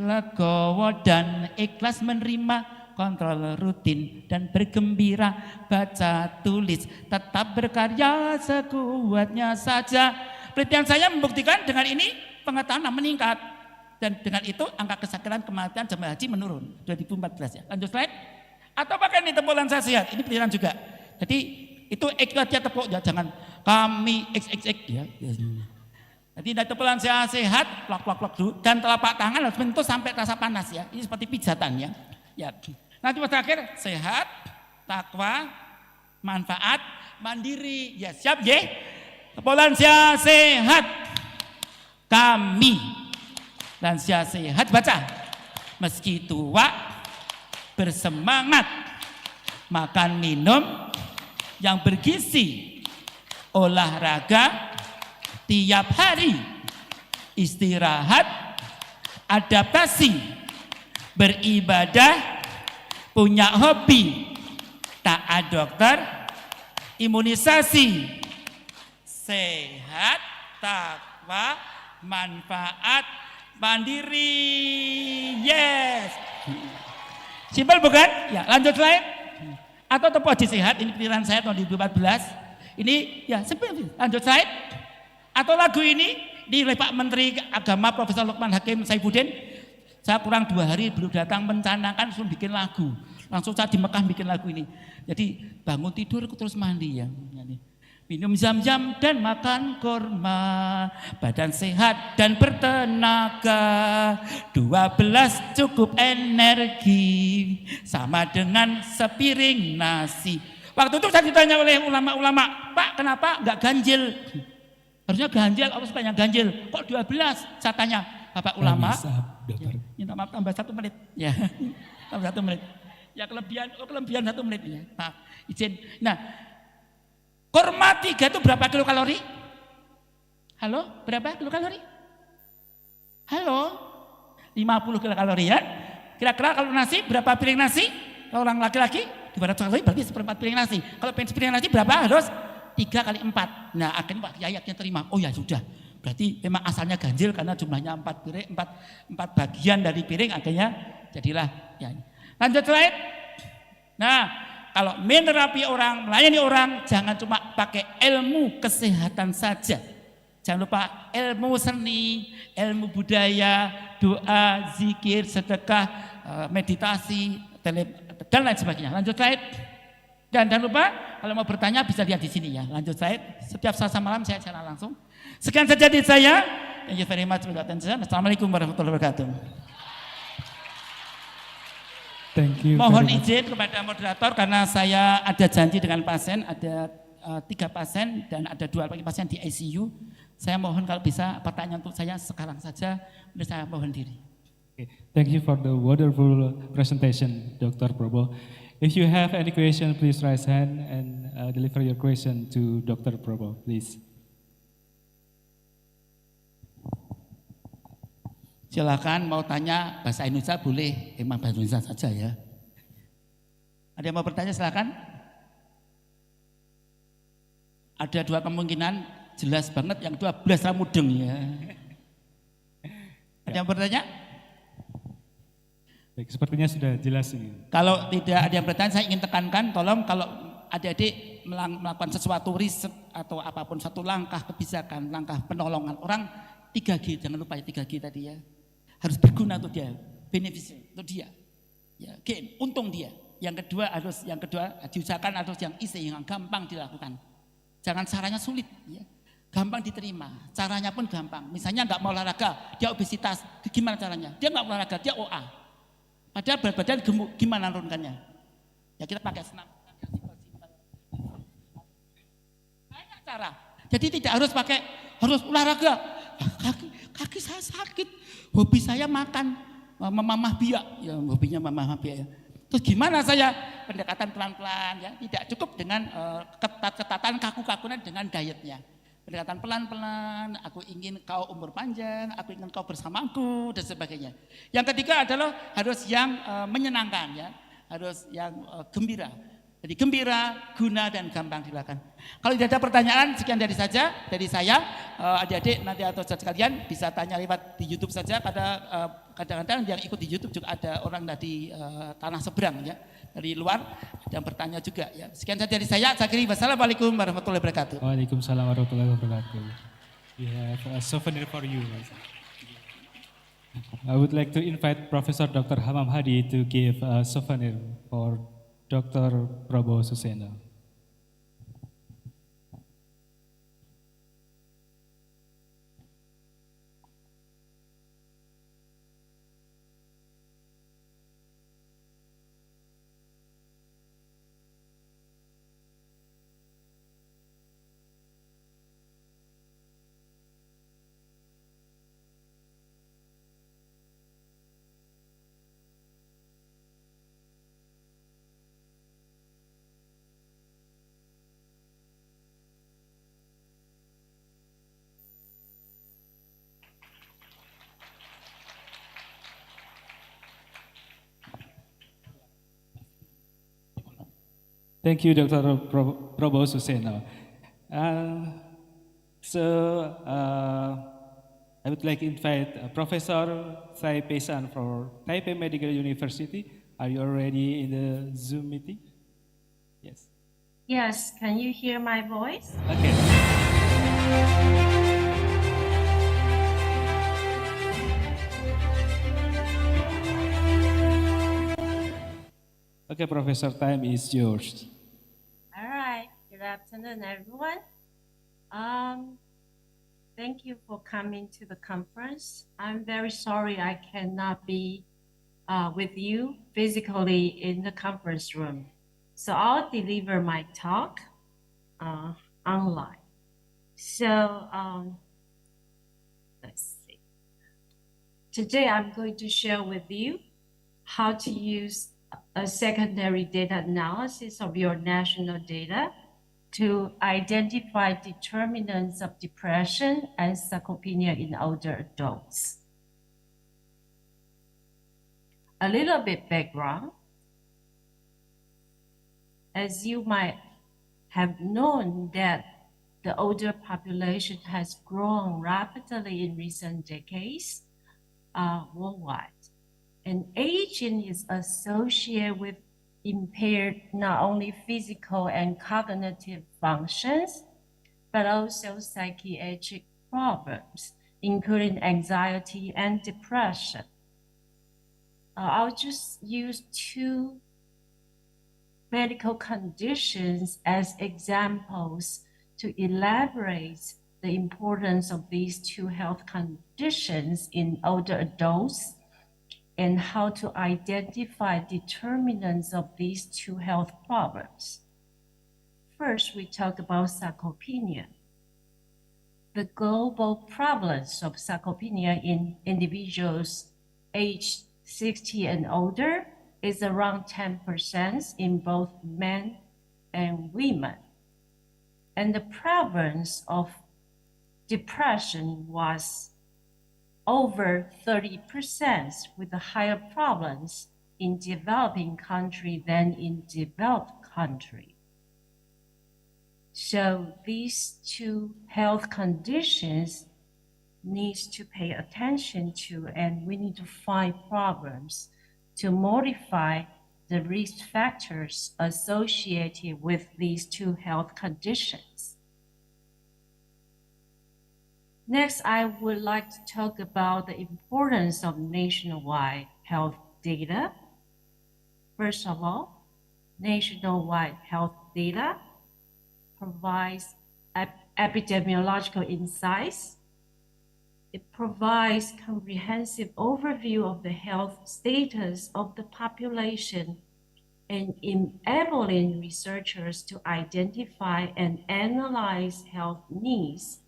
legowo dan ikhlas menerima, kontrol rutin dan bergembira, baca tulis, tetap berkarya sekuatnya saja. Penelitian saya membuktikan dengan ini pengetahuan meningkat dan dengan itu angka kesakitan kematian jemaah haji menurun 2014 ya. Lanjut slide. Atau pakai ini tepuk lansia sehat, ini penelitian juga. Jadi itu aja tepuk ya, jangan kami xxx ya. Jadi tepuk lansia sehat, plak dulu dan telapak tangan harus menyentuh sampai rasa panas ya. Ini seperti pijatan ya. Ya. Nanti terakhir sehat, takwa, manfaat, mandiri. Ya siap ya. Tepuk lansia sehat. Kami lansia sehat, baca. Meski tua bersemangat, makan minum yang bergizi, olahraga tiap hari, istirahat, adaptasi, beribadah, punya hobi, taat dokter, imunisasi, sehat, takwa, manfaat, mandiri. Yes. Simpel bukan? Ya, lanjut slide. Atau tepuk haji sehat, ini penelitian saya tahun 2014. Ini ya simpel. Lanjut slide. Atau lagu ini oleh Pak Menteri Agama Profesor Lukman Hakim Saifuddin. Saya kurang 2 hari belum datang mencanangkan langsung bikin lagu. Langsung saya di Mekah bikin lagu ini. Jadi bangun tidur aku terus mandi ya. Minum zam-zam dan makan kurma, badan sehat dan bertenaga. 12 cukup energi, sama dengan sepiring nasi. Waktu itu saya ditanya oleh ulama-ulama, Pak kenapa enggak ganjil? Harusnya ganjil, apa supaya ganjil? Kok 12? Saya tanya, Bapak ulama, ya, minta maaf tambah 1 menit. Ya, tambah 1 menit. Ya kelebihan 1 menit ya. Maaf, izin. Nah, kurma 3 itu berapa kilokalori? Halo, berapa kilokalori? Halo, 50 kilokalori ya. Kira-kira kalau nasi berapa piring nasi? Kalau orang laki-laki 200 kalori berarti 1/4 piring nasi. Kalau piring nasi berapa? Harus 3 kali 4. Nah akhirnya Pak Kiai akhirnya terima. Oh ya sudah. Berarti memang asalnya ganjil karena jumlahnya 4 piring, 4 bagian dari piring akhirnya jadilah. Ya. Lanjut slide. Nah, kalau menerapi orang, melayani orang, jangan cuma pakai ilmu kesehatan saja. Jangan lupa ilmu seni, ilmu budaya, doa, zikir, sedekah, meditasi, dan lain sebagainya. Lanjut slide. Dan jangan lupa kalau mau bertanya bisa lihat di sini ya. Lanjut slide. Setiap Selasa malam saya secara langsung. Sekian saja dari saya. Thank you very much for your attention. Assalamualaikum warahmatullahi wabarakatuh. Thank you. Mohon izin kepada moderator karena saya ada janji dengan pasien, ada 3 pasien dan ada 2 lagi pasien di ICU. Saya mohon kalau bisa pertanyaan untuk saya sekarang saja, saya mohon diri. Okay. Thank you for the wonderful presentation, Dr. Probo. If you have any question, please raise hand and deliver your question to Dr. Probo, please. Silakan mau tanya bahasa Indonesia boleh, emang bahasa Indonesia saja ya. Ada yang mau bertanya silakan. Ada 2 kemungkinan, jelas banget yang 12 ramudeng ya. Ada yang bertanya? Baik, sepertinya sudah jelas ini. Kalau tidak ada yang bertanya, saya ingin tekankan, tolong kalau adik-adik melakukan sesuatu riset atau apapun satu langkah kebijakan, langkah penolongan orang, 3G, jangan lupa ya 3G tadi ya. Harus berguna untuk dia, beneficial untuk dia. Ya, gain, untung dia. Yang kedua diusahakan harus yang easy, yang gampang dilakukan. Jangan caranya sulit, ya. Gampang diterima, caranya pun gampang. Misalnya nggak mau olahraga, dia obesitas, gimana caranya? Dia nggak mau olahraga, dia OA. Padahal berat badan gemuk, gimana nurunkannya? Ya kita pakai senam. Banyak cara. Jadi tidak harus harus olahraga. Kaki saya sakit. Hobi saya makan, mamah biak, ya hobinya mamah biak ya. Terus gimana saya pendekatan pelan-pelan ya, tidak cukup dengan ketat-ketatan kaku-kakunan dengan dietnya. Pendekatan pelan-pelan, aku ingin kau umur panjang, aku ingin kau bersamaku dan sebagainya. Yang ketiga adalah harus yang menyenangkan ya, harus yang gembira. Jadi gembira, guna dan gampang dilakukan. Kalau tidak ada pertanyaan, sekian dari saya. Adik-adik nanti atau saudara sekalian bisa tanya lewat di YouTube saja. Kadang-kadang yang ikut di YouTube juga ada orang dari tanah seberang ya, dari luar yang bertanya juga ya. Sekian saja dari saya. Akhiri wassalamualaikum warahmatullahi wabarakatuh. Waalaikumsalam warahmatullahi wabarakatuh. We have a souvenir for you. I would like to invite Professor Dr. Hamam Hadi to give a souvenir for Dr. Probo Suseno. Thank you, Dr. Probo Suseno. I would like to invite Professor Sai Pesan from Taipei Medical University. Are you already in the Zoom meeting? Yes. Yes, can you hear my voice? Okay. Okay, Professor, time is yours. All right. Good afternoon, everyone. Thank you for coming to the conference. I'm very sorry I cannot be with you physically in the conference room. So I'll deliver my talk online. So let's see. Today I'm going to share with you how to use a secondary data analysis of your national data to identify determinants of depression and sarcopenia in older adults. A little bit background. As you might have known that the older population has grown rapidly in recent decades worldwide. And aging is associated with impaired not only physical and cognitive functions, but also psychiatric problems, including anxiety and depression. I'll just use two medical conditions as examples to elaborate the importance of these two health conditions in older adults and how to identify determinants of these two health problems. First, we talk about sarcopenia. The global prevalence of sarcopenia in individuals aged 60 and older is around 10% in both men and women. And the prevalence of depression was over 30%, with a higher prevalence in developing country than in developed country. So these two health conditions needs to pay attention to, and we need to find programs to modify the risk factors associated with these two health conditions. Next, I would like to talk about the importance of nationwide health data. First of all, nationwide health data provides epidemiological insights. It provides comprehensive overview of the health status of the population and enabling researchers to identify and analyze health needs,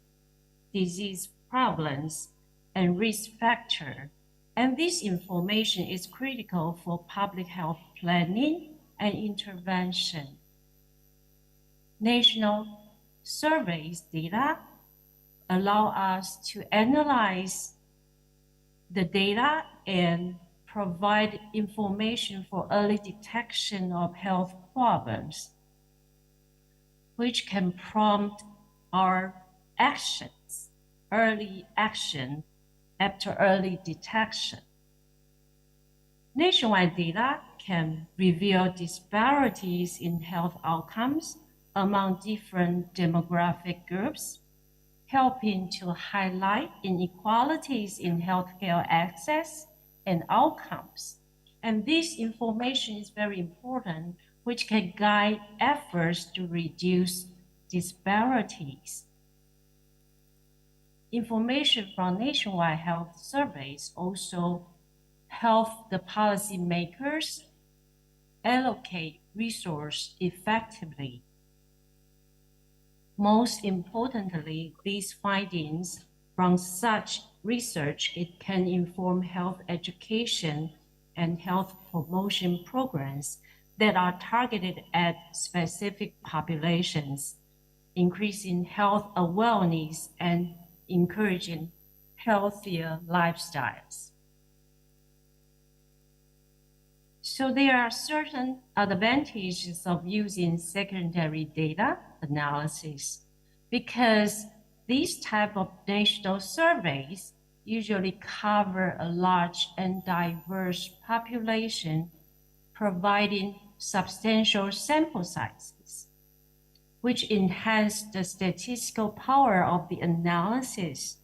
disease prevalence, and risk factor. And this information is critical for public health planning and intervention. National surveys data allow us to analyze the data and provide information for early detection of health problems, which can prompt our actions, early action after early detection. Nationwide data can reveal disparities in health outcomes among different demographic groups, helping to highlight inequalities in healthcare access and outcomes. And this information is very important, which can guide efforts to reduce disparities. Information from nationwide health surveys also help the policymakers allocate resources effectively. Most importantly, these findings from such research, it can inform health education and health promotion programs that are targeted at specific populations, increasing health awareness and encouraging healthier lifestyles. So there are certain advantages of using secondary data analysis because these type of national surveys usually cover a large and diverse population, providing substantial sample sizes, which enhance the statistical power of the analysis.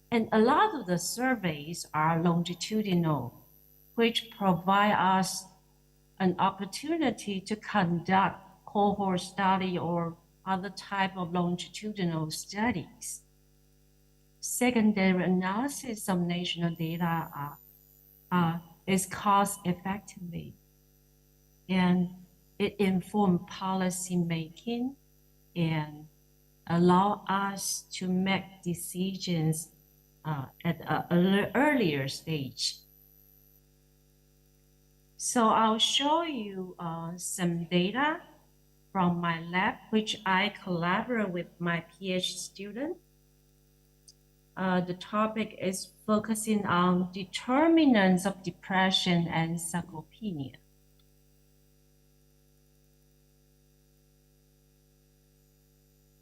And a lot of the surveys are longitudinal, which provide us an opportunity to conduct cohort study or other type of longitudinal studies. Secondary analysis of national data is cost effectively, and it informs policy making and allow us to make decisions at an earlier stage. So I'll show you some data from my lab, which I collaborate with my PhD student. The topic is focusing on determinants of depression and sarcopenia.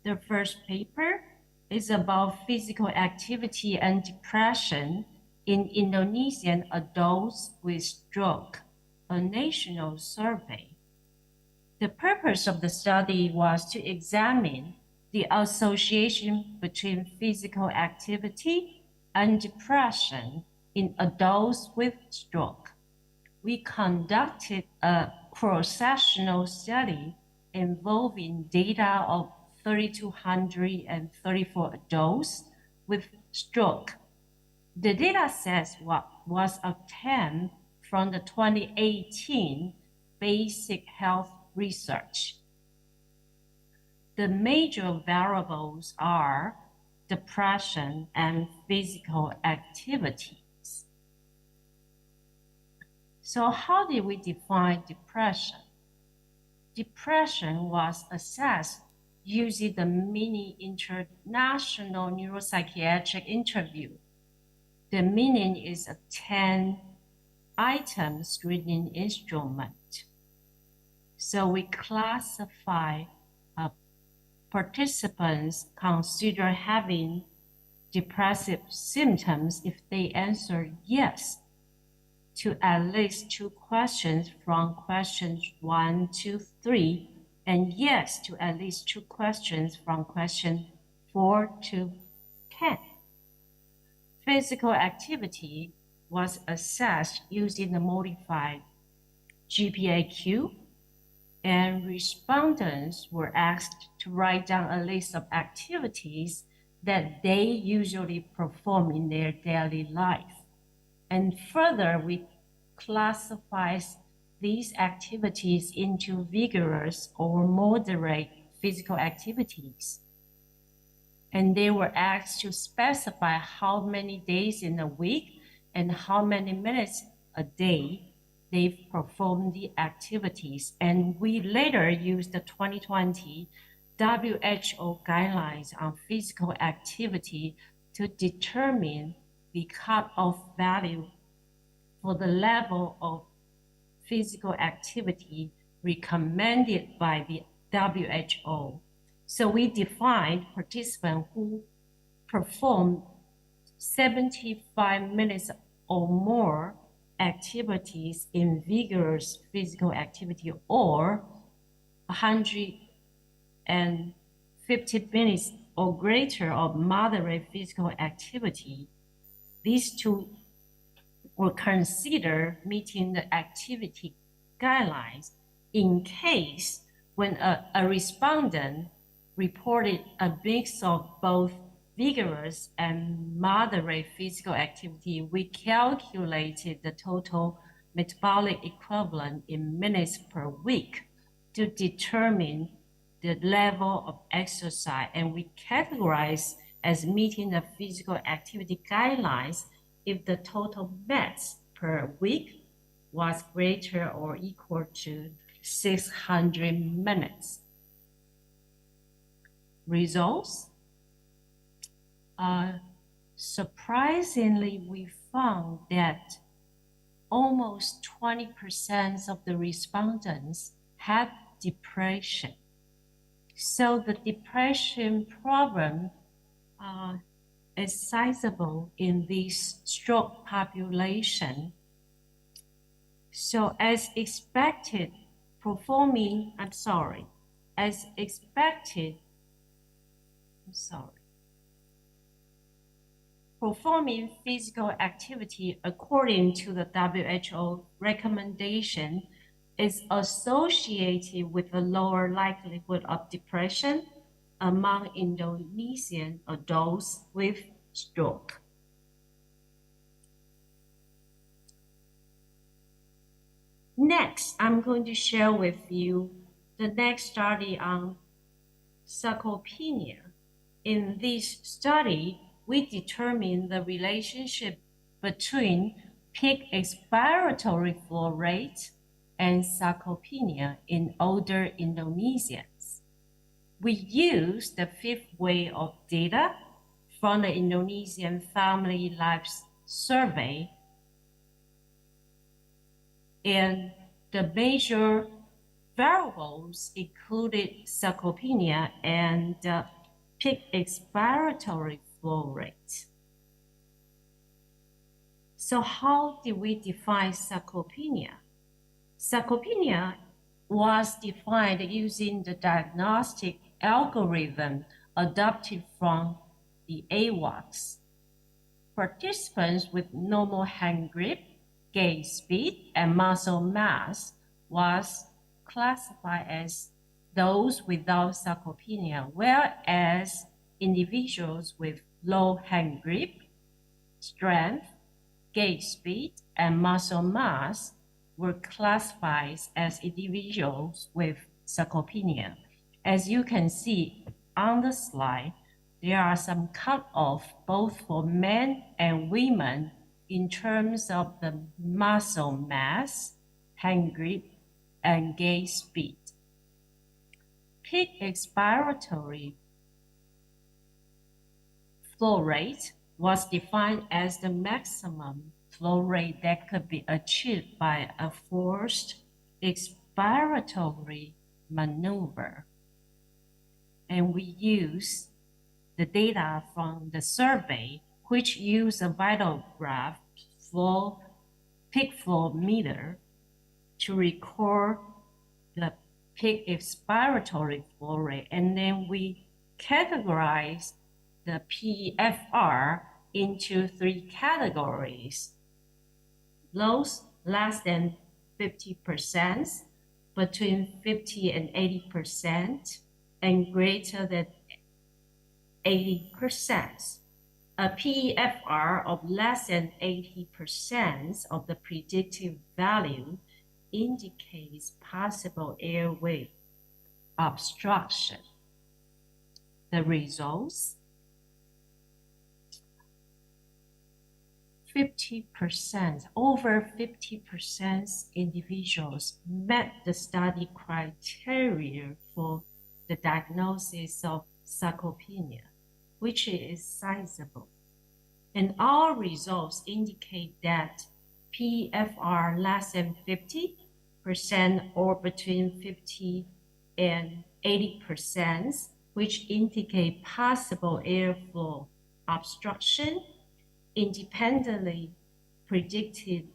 The first paper is about physical activity and depression in Indonesian adults with stroke, a national survey. The purpose of the study was to examine the association between physical activity and depression in adults with stroke. We conducted a cross-sectional study involving data of 3,234 adults with stroke. The data set was obtained from the 2018 Basic Health Research. The major variables are depression and physical activities. So how did we define depression? Depression was assessed using the mini international neuropsychiatric interview. The meaning is a 10-item screening instrument. So we classify participants consider having depressive symptoms if they answer yes to at least 2 questions from questions 1 to 3, and yes to at least 2 questions from question 4 to 10. Physical activity was assessed using the modified GPAQ, and respondents were asked to write down a list of activities that they usually perform in their daily life. And further, we classify these activities into vigorous or moderate physical activities. And they were asked to specify how many days in a week and how many minutes a day they've performed the activities. And we later used the 2020 WHO guidelines on physical activity to determine the cutoff value for the level of physical activity recommended by the WHO. So we defined participants who performed 75 minutes or more activities in vigorous physical activity, or 150 minutes or greater of moderate physical activity. These two were considered meeting the activity guidelines in case when a respondent reported a mix of both vigorous and moderate physical activity. We calculated the total metabolic equivalent in minutes per week to determine the level of exercise, and we categorize as meeting the physical activity guidelines if the total METs per week was greater or equal to 600 minutes. Results? Surprisingly, we found that almost 20% of the respondents had depression. So the depression problem is sizable in this stroke population. So as expected, performing physical activity according to the WHO recommendation is associated with a lower likelihood of depression among Indonesian adults with stroke. Next, I'm going to share with you the next study on sarcopenia. In this study, we determine the relationship between peak expiratory flow rate and sarcopenia in older Indonesians. We use the fifth wave of data from the Indonesian Family Life Survey, and the major variables included sarcopenia and peak expiratory flow rate. So how did we define sarcopenia? Sarcopenia was defined using the diagnostic algorithm adopted from the AWACS. Participants with normal hand grip, gait speed, and muscle mass was classified as those without sarcopenia, whereas individuals with low hand grip, strength, gait speed, and muscle mass were classified as individuals with sarcopenia. As you can see on the slide, there are some cutoff both for men and women in terms of the muscle mass, hand grip, and gait speed. Peak expiratory flow rate was defined as the maximum flow rate that could be achieved by a forced expiratory maneuver. And we use the data from the survey, which use a vital graph flow peak flow meter to record the peak expiratory flow rate. And then we categorize the PFR into three categories: those less than 50%, between 50 and 80%, and greater than 80%. A PEFR of less than 80% of the predictive value indicates possible airway obstruction. The results: 50%, over 50% individuals met the study criteria for the diagnosis of sarcopenia, which is sizable. And our results indicate that PFR less than 50% or between 50 and 80%, which indicate possible airflow obstruction, independently predicted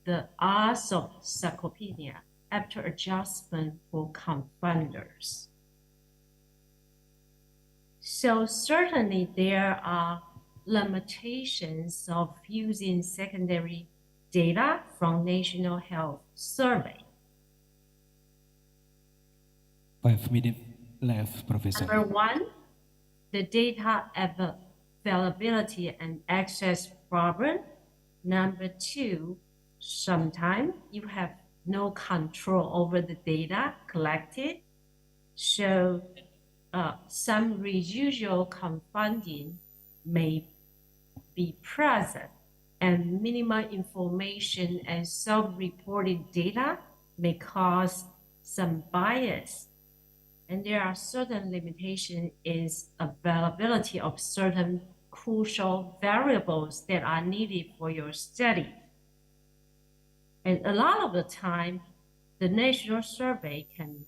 the odds of sarcopenia after adjustment for confunders. So certainly there are limitations of using secondary data from National Health Survey. 5 minutes left, Professor. Number one, the data availability and access problem. Number two, sometimes you have no control over the data collected. So some residual confounding may be present, and minimal information and self-reported data may cause some bias. And there are certain limitations in availability of certain crucial variables that are needed for your study. And a lot of the time, the national survey can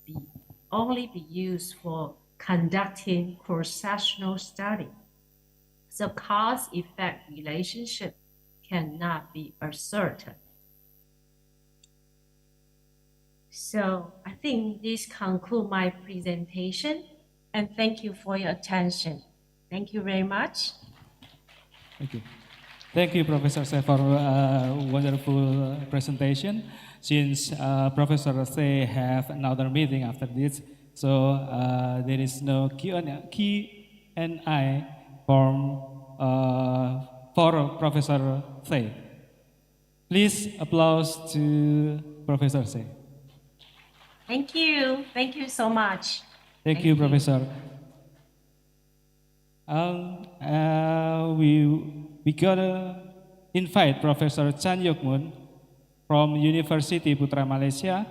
only be used for conducting cross-sectional study. So cause-effect relationship cannot be ascertained. So I think this concludes my presentation, and thank you for your attention. Thank you very much. Thank you. Thank you, Professor Say, for a wonderful presentation. Since Professor Say have another meeting after this, so there is no Q&A from for Professor Say. Please applause to Professor Say. Thank you. Thank you so much. Thank you, Professor. We gotta invite Professor Chan Yok Moon from University Putra Malaysia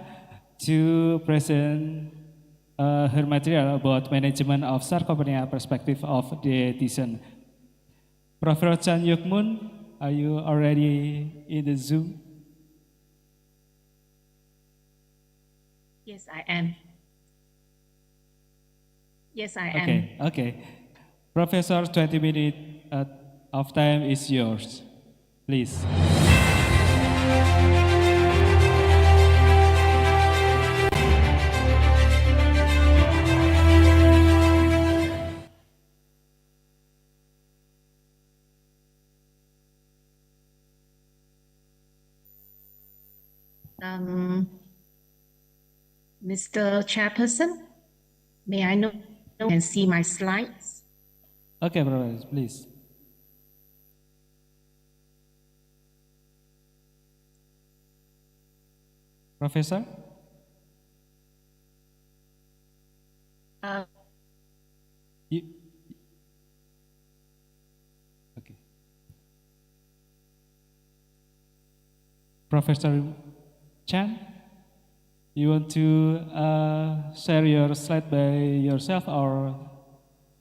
to present her material about management of sarcopenia perspective of dietitian. Professor Chan Yok Moon, are you already in the Zoom? Yes, I am. Yes, I am. Okay. Professor, 20 minutes of time is yours. Please. Mr. Chairperson, may I know you can see my slides? Okay, Professor, please. Professor? Okay. Professor Chan, you want to share your slide by yourself, or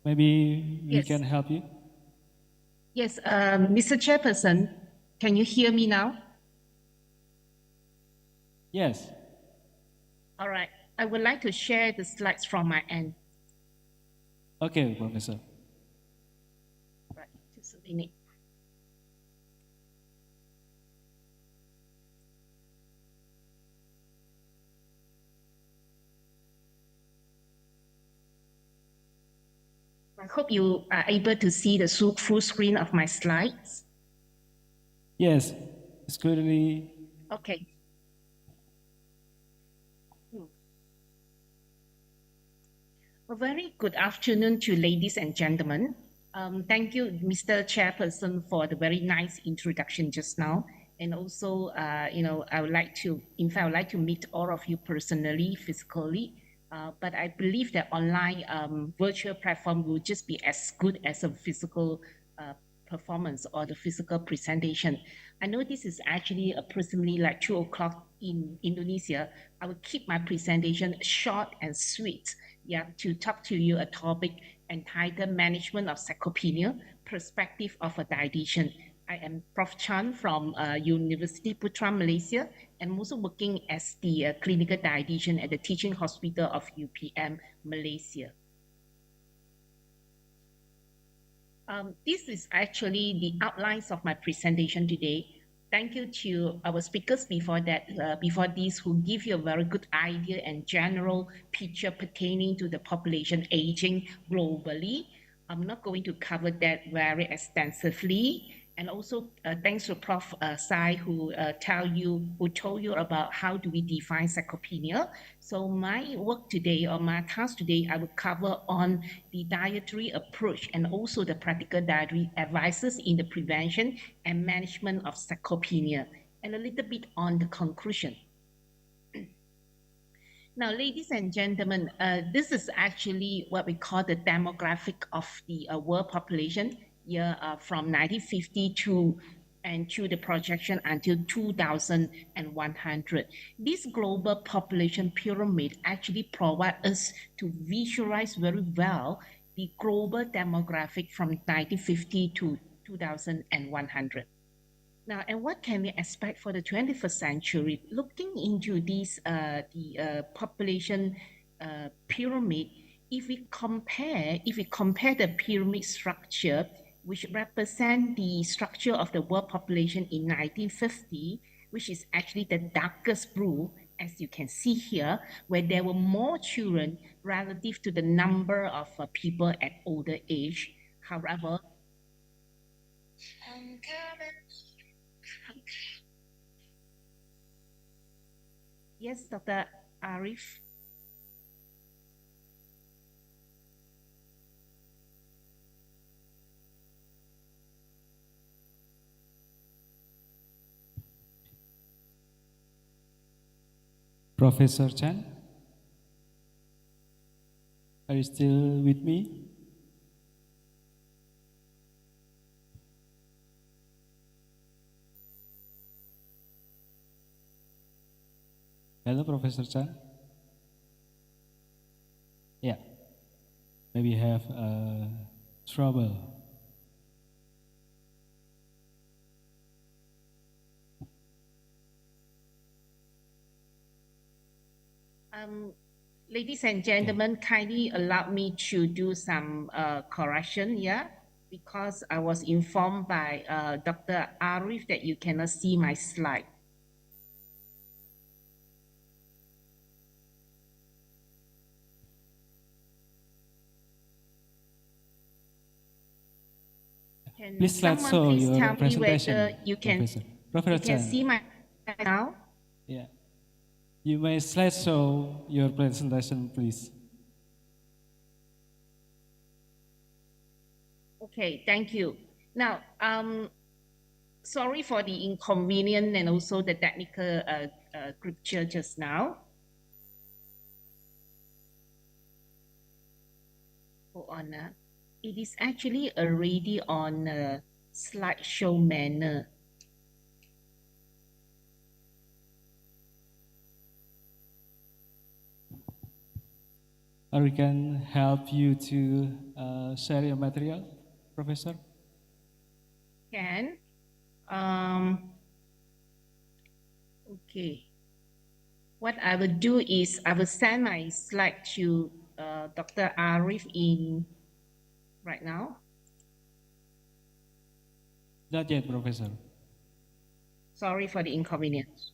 maybe we Yes. can help you? Yes, Mr. Chairperson, can you hear me now? Yes. All right. I would like to share the slides from my end. Okay, Professor. Right, just a minute. I hope you are able to see the full screen of my slides. Yes, it's clearly. Okay. A very good afternoon to ladies and gentlemen. Thank you, Mr. Chairperson, for the very nice introduction just now. And also, I would like to meet all of you personally, physically. But I believe that online virtual platform will just be as good as a physical performance or the physical presentation. I know this is actually approximately like 2 o'clock in Indonesia. I will keep my presentation short and sweet, to talk to you a topic entitled Management of Sarcopenia, Perspective of a Dietitian. I am Prof. Chan from University Putra Malaysia, and I'm also working as the clinical dietitian at the teaching hospital of UPM Malaysia. This is actually the outlines of my presentation today. Thank you to our speakers before this who give you a very good idea and general picture pertaining to the population aging globally. I'm not going to cover that very extensively. And also thanks to Prof. Sai who told you about how do we define sarcopenia. So my work today, or my task today, I will cover on the dietary approach and also the practical dietary advices in the prevention and management of sarcopenia, and a little bit on the conclusion. Now, ladies and gentlemen, this is actually what we call the demographic of the world population from 1950 to the projection until 2100. This global population pyramid actually provides us to visualize very well the global demographic from 1950 to 2100. Now, and what can we expect for the 21st century? Looking into this, the population pyramid, if we compare the pyramid structure, which represent the structure of the world population in 1950, which is actually the darkest blue, as you can see here, where there were more children relative to the number of people at older age. However, Yes, Dr. Arif. Professor Chan, are you still with me? Hello, Professor Chan. Yeah, maybe you have trouble. Ladies and gentlemen, kindly allow me to do some correction here because I was informed by Dr. Arif that you cannot see my slide. Can Please slide someone show please your tell me presentation, whether you can, Professor Chan. see my now? Yeah. You may slide show your presentation, please. Okay, thank you. Now, sorry for the inconvenience and also the technical scripture just now. Hold on. It is actually already on a slideshow manner. Or we can help you to share your material, Professor? Can. Okay. What I will do is I will send my slide to Dr. Arif in right now. Not yet, Professor. Sorry for the inconvenience.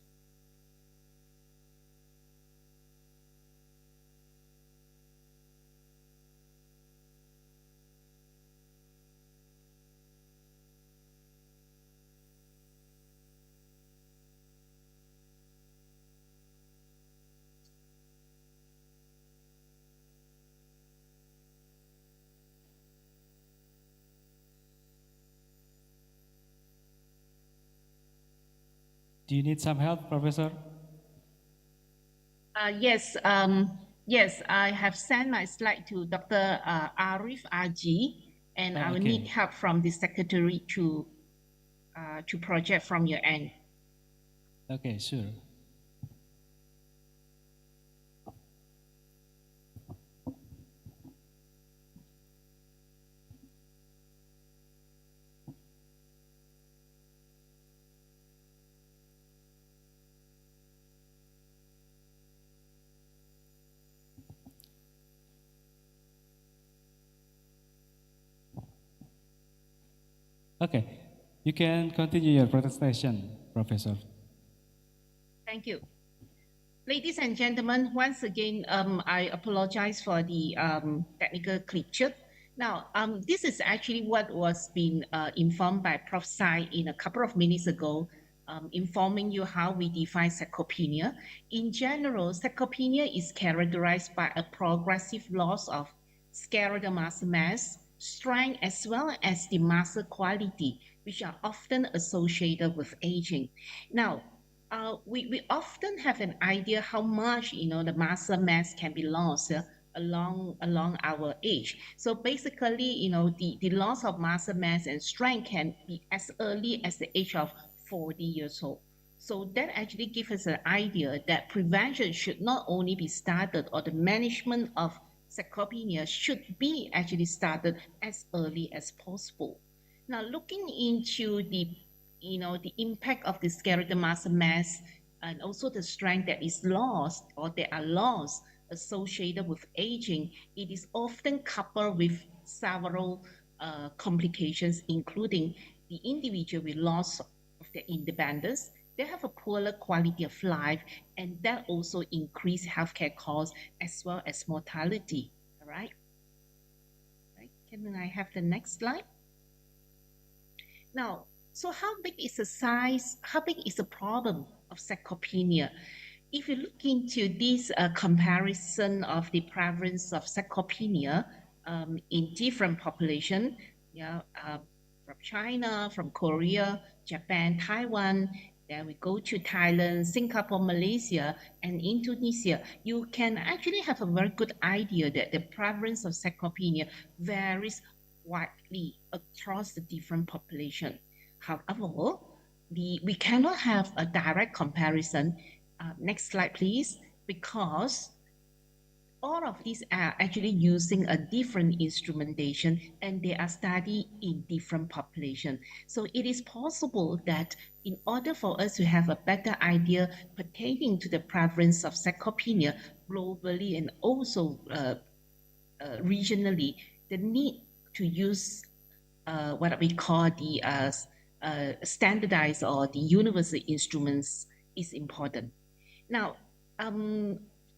Do you need some help, Professor? Yes, yes, I have sent my slide to Dr. Arif Aji, and I will Okay. need help from the secretary to project from your end. Okay, sure. Okay, you can continue your presentation, Professor. Thank you. Ladies and gentlemen, once again, I apologize for the technical glitch. Now, this is actually what was being informed by Prof. Sai in a couple of minutes ago, informing you how we define sarcopenia. In general, sarcopenia is characterized by a progressive loss of skeletal muscle mass, strength, as well as the muscle quality, which are often associated with aging. Now, we often have an idea how much the muscle mass can be lost along our age. So basically, the loss of muscle mass and strength can be as early as the age of 40 years old. So that actually gives us an idea that prevention should not only be started, or the management of sarcopenia should be actually started as early as possible. Now, looking into the impact of the skeletal muscle mass and also the strength that is lost or that are lost associated with aging, it is often coupled with several complications, including the individual with loss of their independence. They have a poorer quality of life, and that also increase healthcare costs as well as mortality. All right. Can I have the next slide? Now, So how big is the size? How big is the problem of sarcopenia? If you look into this comparison of the prevalence of sarcopenia in different population, yeah, from China, from Korea, Japan, Taiwan, then we go to Thailand, Singapore, Malaysia, and Indonesia, you can actually have a very good idea that the prevalence of sarcopenia varies widely across the different population. However, we cannot have a direct comparison. Next slide, please, because all of these are actually using a different instrumentation and they are studied in different population. So it is possible that in order for us to have a better idea pertaining to the prevalence of sarcopenia globally and also regionally, the need to use what we call the standardized or the universal instruments is important. Now,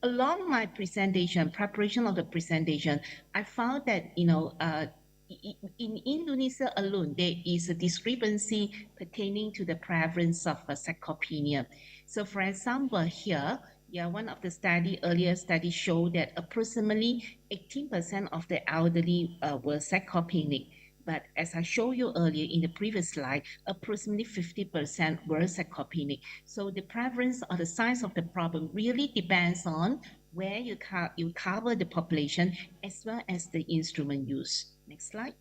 along my presentation, preparation of the presentation, I found that, in Indonesia alone, there is a discrepancy pertaining to the prevalence of sarcopenia. So for example, here, one of the earlier studies showed that approximately 18% of the elderly were sarcopenic. But as I showed you earlier in the previous slide, approximately 50% were sarcopenic. So the prevalence or the size of the problem really depends on where you cover the population as well as the instrument use. Next slide.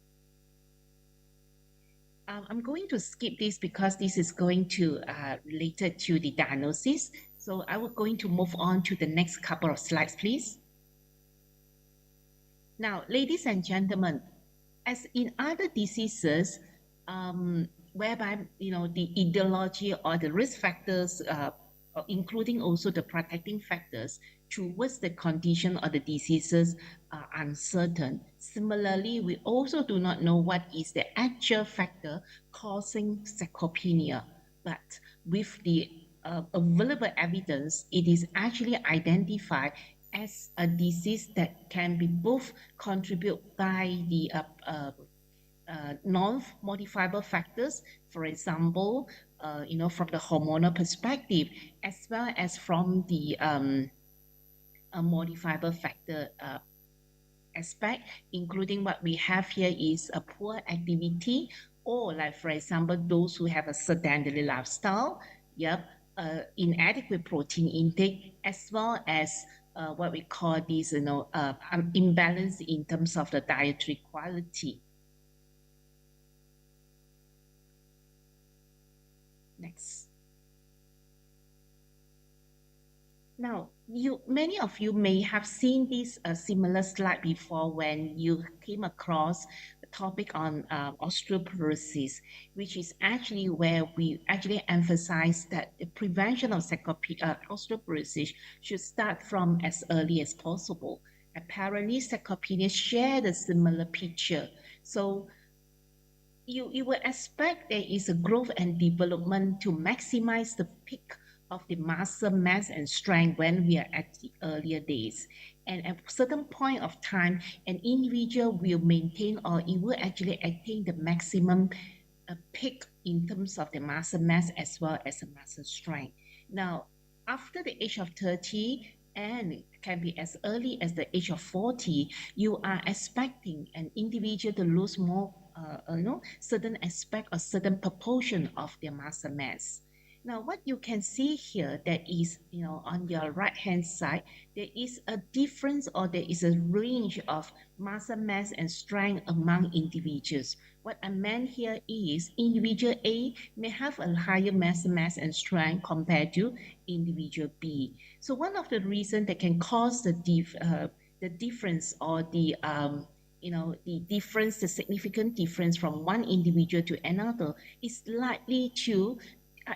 I'm going to skip this because this is going to related to the diagnosis. So I will going to move on to the next couple of slides, please. Now, ladies and gentlemen, as in other diseases, whereby the etiology or the risk factors, including also the protecting factors towards the condition or the diseases are uncertain. Similarly, we also do not know what is the actual factor causing sarcopenia, but with the available evidence, it is actually identified as a disease that can be both contributed by the non-modifiable factors, for example, from the hormonal perspective, as well as from the modifiable factor aspect, including what we have here is a poor activity, or like, for example, those who have a sedentary lifestyle, inadequate protein intake, as well as what we call this, imbalance in terms of the dietary quality. Next. Now, many of you may have seen this similar slide before when you came across the topic on osteoporosis, which is actually where we actually emphasize that the prevention of osteoporosis should start from as early as possible. Apparently, sarcopenia share the similar picture. So you would expect there is a growth and development to maximize the peak of the muscle mass and strength when we are at the earlier days. And at a certain point of time, an individual will maintain or it will actually attain the maximum peak in terms of the muscle mass as well as the muscle strength. Now, after the age of 30, and it can be as early as the age of 40, you are expecting an individual to lose more, certain aspect or certain proportion of their muscle mass. Now, what you can see here, that is, on your right-hand side, there is a difference or there is a range of muscle mass and strength among individuals. What I meant here is individual A may have a higher muscle mass and strength compared to individual B. So one of the reasons that can cause the difference or the the significant difference from one individual to another is likely to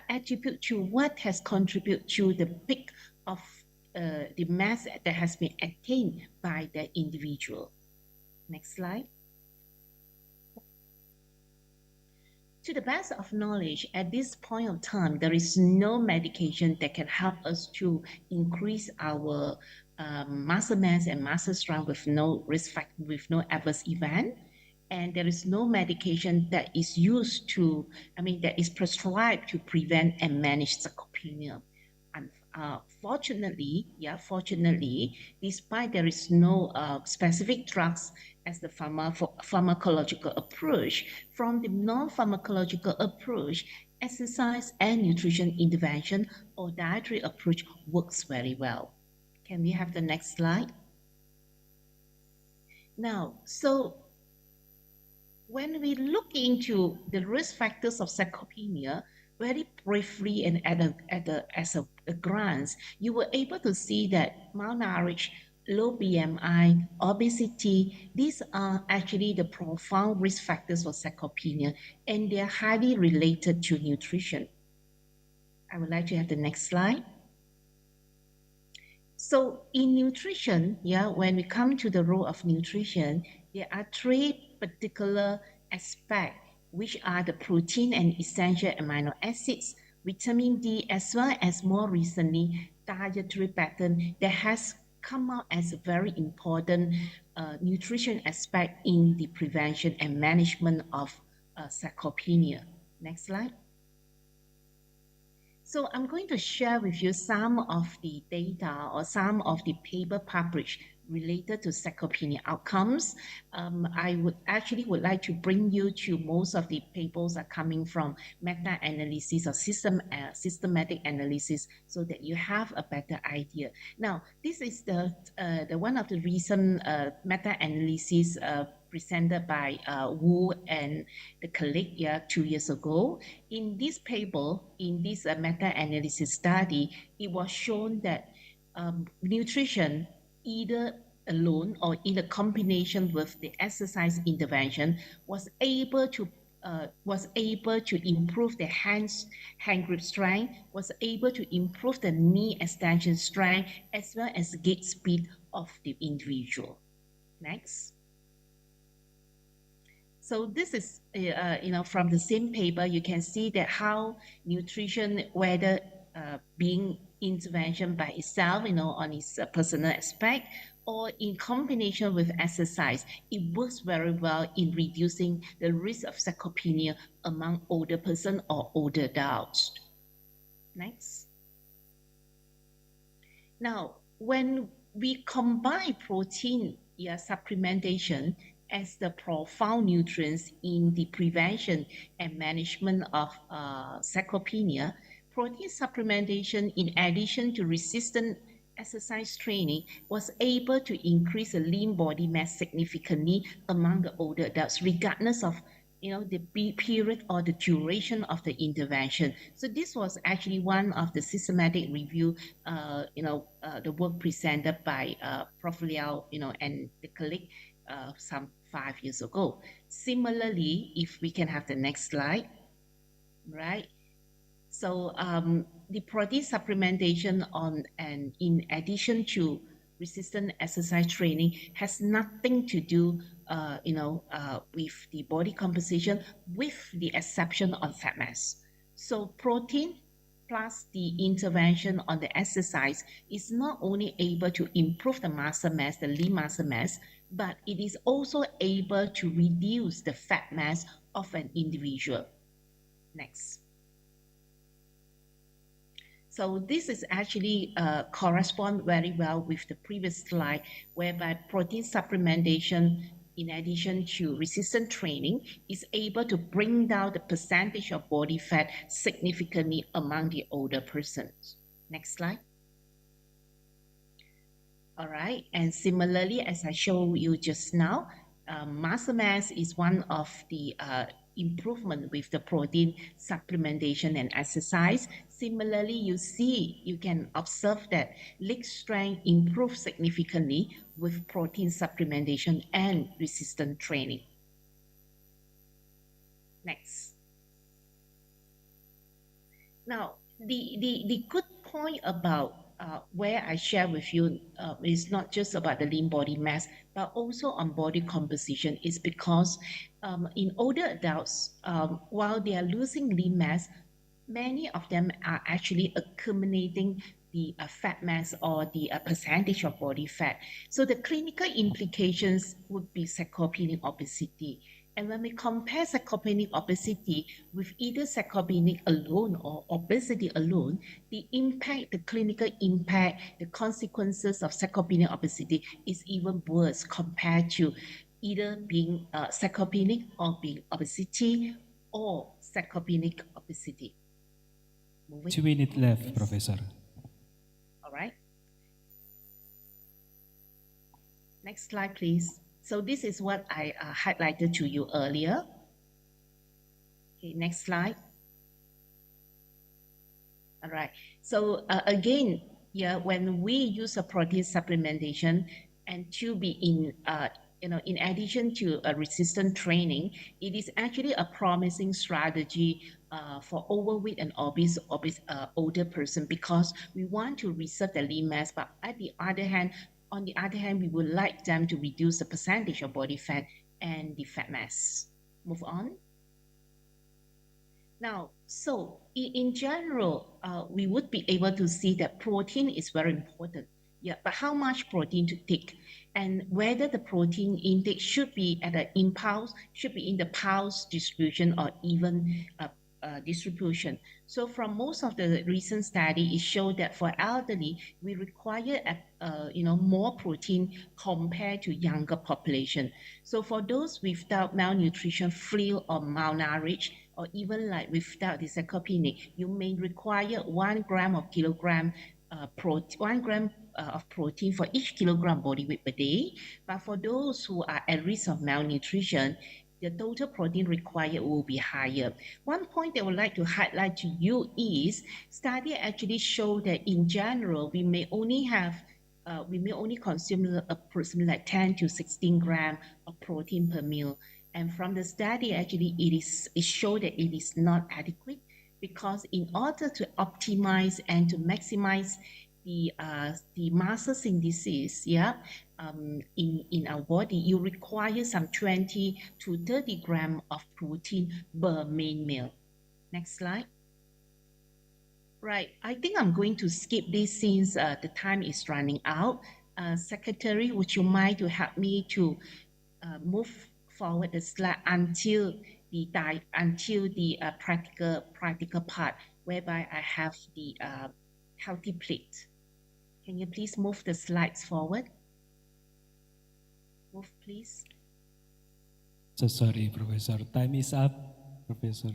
attribute to what has contributed to the peak of the mass that has been attained by the individual. Next slide. To the best of knowledge, at this point of time, there is no medication that can help us to increase our muscle mass and muscle strength with no risk factor, with no adverse event. and there is no medication that is used to, that is prescribed to prevent and manage sarcopenia. And fortunately, despite there is no specific drugs as the pharmacological approach, from the non-pharmacological approach, exercise and nutrition intervention or dietary approach works very well. Can we have the next slide? Now, so when we look into the risk factors of sarcopenia, very briefly and as a glance, you were able to see that malnourished, low BMI, obesity, these are actually the profound risk factors for sarcopenia, and they are highly related to nutrition. I would like to have the next slide. So in nutrition, when we come to the role of nutrition, there are three particular aspects, which are the protein and essential amino acids, vitamin D, as well as more recently, dietary pattern that has come out as a very important nutrition aspect in the prevention and management of sarcopenia. Next slide. So I'm going to share with you some of the data or some of the paper published related to sarcopenia outcomes. I would like to bring you to most of the papers are coming from meta-analysis or systematic analysis so that you have a better idea. Now, this is the one of the recent meta-analysis presented by Wu and the colleague 2 years ago. In this paper, in this meta-analysis study, it was shown that nutrition, either alone or in a combination with the exercise intervention, was able to improve the hand grip strength, was able to improve the knee extension strength, as well as gait speed of the individual. Next. So this is, from the same paper, you can see that how nutrition, whether being intervention by itself, on its personal aspect, or in combination with exercise, it works very well in reducing the risk of sarcopenia among older person or older adults. Next. Now, when we combine protein supplementation as the profound nutrients in the prevention and management of sarcopenia, protein supplementation, in addition to resistant exercise training, was able to increase the lean body mass significantly among the older adults, regardless of the period or the duration of the intervention. So this was actually one of the systematic review, the work presented by Prof. Liao, and the colleague some 5 years ago. Similarly, if we can have the next slide, right? So the protein supplementation and in addition to resistant exercise training has nothing to do, with the body composition, with the exception of fat mass. So protein plus the intervention on the exercise is not only able to improve the muscle mass, the lean muscle mass, but it is also able to reduce the fat mass of an individual. Next. So this is actually correspond very well with the previous slide, whereby protein supplementation, in addition to resistant training, is able to bring down the percentage of body fat significantly among the older persons. Next slide. All right, and similarly, as I showed you just now, muscle mass is one of the improvement with the protein supplementation and exercise. Similarly, you can observe that leg strength improves significantly with protein supplementation and resistant training. Next. Now, the good point about where I share with you is not just about the lean body mass, but also on body composition, is because in older adults, while they are losing lean mass, many of them are actually accumulating the fat mass or the percentage of body fat. So the clinical implications would be sarcopenia, obesity. And when we compare sarcopenic obesity with either sarcopenic alone or obesity alone, the impact, the clinical impact, the consequences of sarcopenic obesity is even worse compared to either being sarcopenic or being obesity or sarcopenic obesity. 2 minutes left, please. Professor. All right. Next slide, please. So this is what I highlighted to you earlier. Okay, next slide. All right. So again, yeah, when we use a protein supplementation and to be in, in addition to a resistant training, it is actually a promising strategy for overweight and obese older person because we want to reserve the lean mass, but on the other hand, we would like them to reduce the percentage of body fat and the fat mass. Move on. Now, so in general, we would be able to see that protein is very important. Yeah, but how much protein to take and whether the protein intake should be at an impulse, should be in the pulse distribution or even distribution. So from most of the recent study, it showed that for elderly, we require more protein compared to younger population. So for those without malnutrition, flu or malnourished, or even like without the sarcopenic, you may require 1 gram of kilogram 1 gram of protein for each kilogram body weight per day. But for those who are at risk of malnutrition, the total protein required will be higher. One point I would like to highlight to you is study actually show that in general, we may only consume approximately like 10 to 16 grams of protein per meal. And from the study, actually, it showed that it is not adequate because in order to optimize and to maximize the muscle synthesis, in our body, you require some 20 to 30 grams of protein per main meal. Next slide. Right, I think I'm going to skip this since the time is running out. Secretary, would you mind to help me to move forward the slide until the practical part, whereby I have the healthy plate. Can you please move the slides forward? Move, please. So sorry, Professor. Time is up, Professor.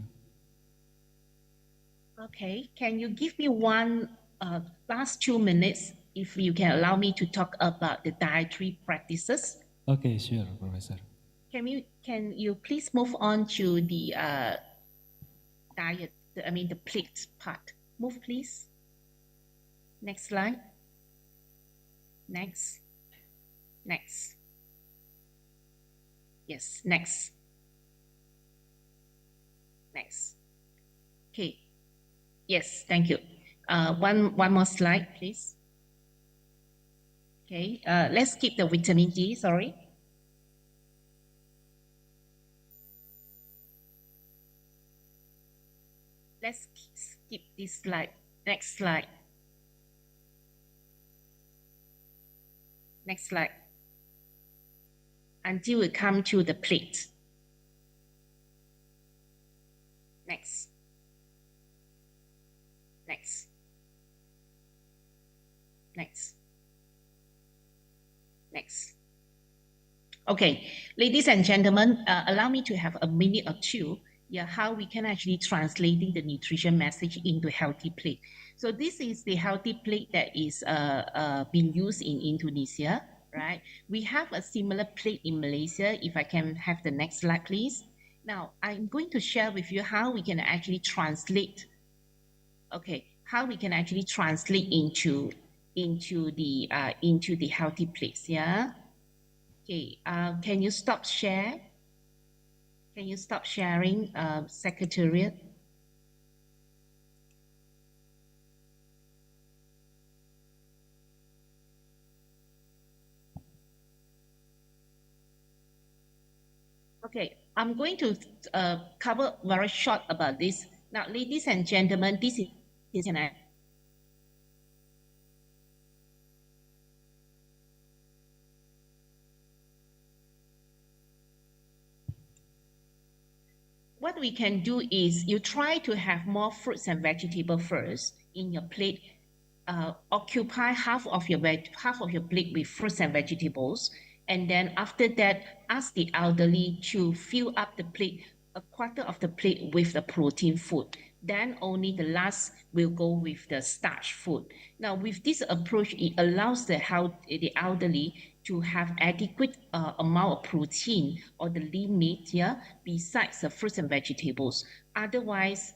Okay, can you give me one last 2 minutes if you can allow me to talk about the dietary practices? Okay, sure, Professor. Can you please move on to the diet, the plate part. Move, please. Next slide. Next. Next. Yes, next. Next. Okay. Yes, thank you. One more slide, please. Okay, let's skip the vitamin D, sorry. Let's skip this slide. Next slide. Next slide. Until we come to the plate. Next. Next. Next. Next. Okay, ladies and gentlemen, allow me to have a minute or two. How we can actually translating the nutrition message into healthy plate. So this is the healthy plate that is being used in Indonesia, right? We have a similar plate in Malaysia. If I can have the next slide, please. Now, I'm going to share with you how we can actually translate, how we can actually translate into the healthy plates, Okay, can you stop share? Can you stop sharing, Secretariat? Okay, I'm going to cover very short about this. Now, ladies and gentlemen, this is an what we can do is you try to have more fruits and vegetables first in your plate. Occupy half of your plate with fruits and vegetables, and then after that, ask the elderly to fill up the plate, a quarter of the plate with the protein food. Then only the last will go with the starch food. Now, with this approach, it allows the elderly to have adequate amount of protein or the lean meat here besides the fruits and vegetables. Otherwise,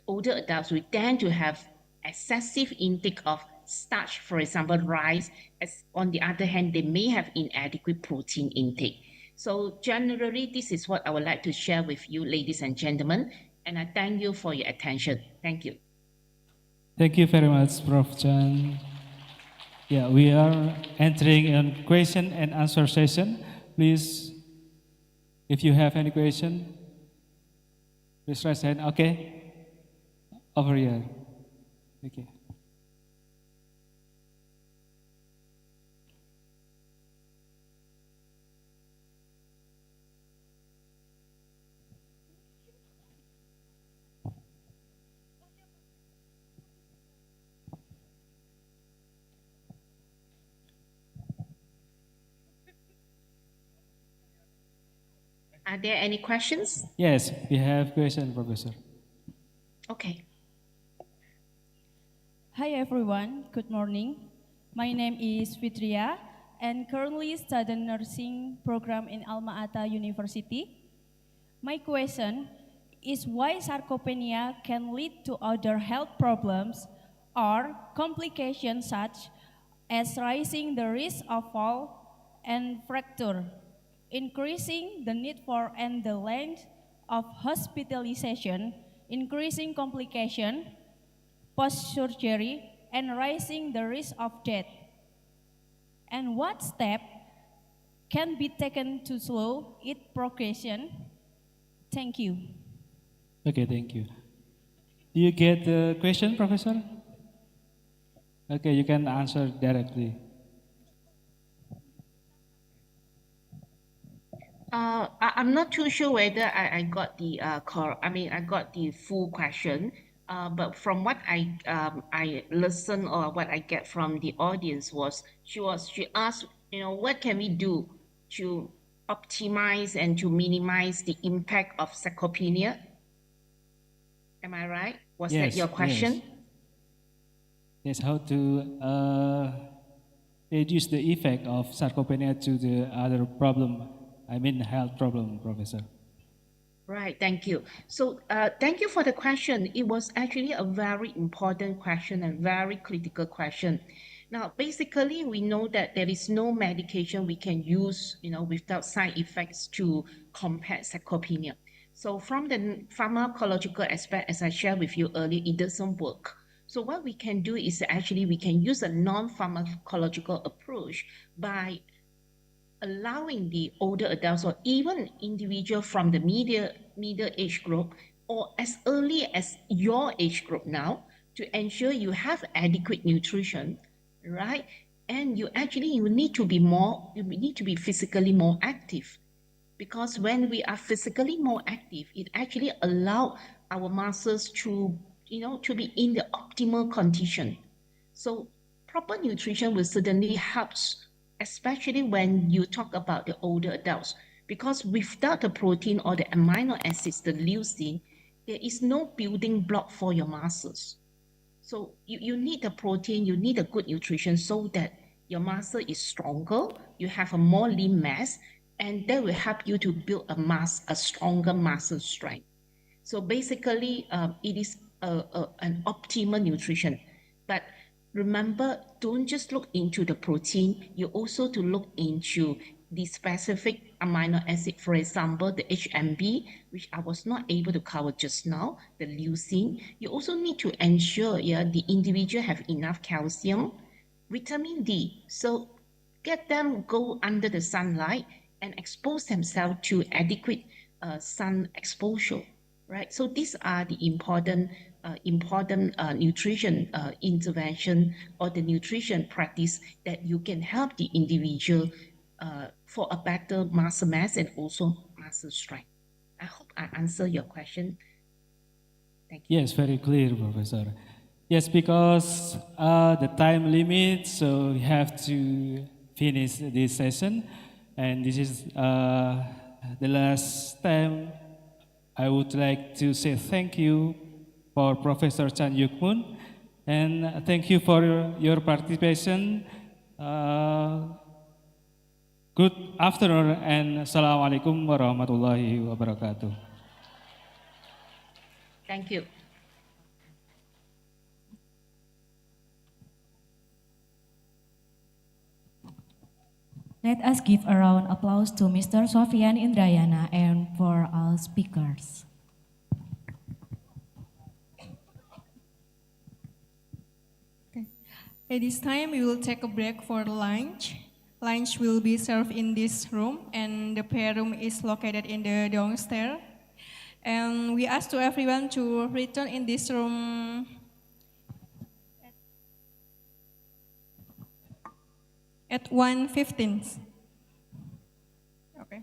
older adults will tend to have excessive intake of starch, for example, rice. As on the other hand, they may have inadequate protein intake. So generally, this is what I would like to share with you, ladies and gentlemen, and I thank you for your attention. Thank you. Thank you very much, Prof. Chan. Yeah, we are entering a question and answer session. Please, if you have any question, please raise hand. Okay, over here. Okay. Are there any questions? Yes, we have question, Professor. Okay. Hi everyone, good morning. My name is Fitria and currently studying nursing program in Alma Ata University. My question is why sarcopenia can lead to other health problems or complications such as raising the risk of fall and fracture, increasing the need for and the length of hospitalization, increasing complication, post-surgery, and raising the risk of death. And what step can be taken to slow its progression? Thank you. Okay, thank you. Do you get the question, Professor? Okay, you can answer directly. I'm not too sure whether I got the I got the full question. But from what I listen or what I get from the audience was she asked, what can we do to optimize and to minimize the impact of sarcopenia? Am I right? Was that your question? Yes, how to reduce the effect of sarcopenia to the other problem, health problem, Professor. Right, thank you. So thank you for the question. It was actually a very important question and very critical question. Now, basically, we know that there is no medication we can use, without side effects to combat sarcopenia. So from the pharmacological aspect, as I shared with you earlier, it doesn't work. So what we can do is actually we can use a non-pharmacological approach by allowing the older adults or even individual from the middle age group or as early as your age group now to ensure you have adequate nutrition, right? And you need to be physically more active, because when we are physically more active, it actually allows our muscles to be in the optimal condition. So proper nutrition will certainly help, especially when you talk about the older adults, because without the protein or the amino acids, the leucine, there is no building block for your muscles. So you need the protein, you need a good nutrition so that your muscle is stronger, you have a more lean mass, and that will help you to build a stronger muscle strength. So basically, it is an optimal nutrition. But remember, don't just look into the protein, you also to look into the specific amino acid, for example, the HMB, which I was not able to cover just now, the leucine. You also need to ensure the individual have enough calcium, vitamin D. So get them go under the sunlight and expose themselves to adequate sun exposure, right? So these are the important nutrition intervention or the nutrition practice that you can help the individual for a better muscle mass and also muscle strength. I hope I answer your question. Thank you. Yes, very clear, Professor. Yes, because the time limit, so we have to finish this session. And this is the last time I would like to say thank you for Professor Chan Yuk Moon. And thank you for your participation. Good afternoon and Assalamualaikum warahmatullahi wabarakatuh. Thank you. Let us give a round of applause to Mr. Sofian Indrayana and for all speakers. Okay. At this time, we will take a break for lunch. Lunch will be served in this room, and the prayer room is located in the downstairs. And we ask to everyone to return in this room at 1:15. Okay.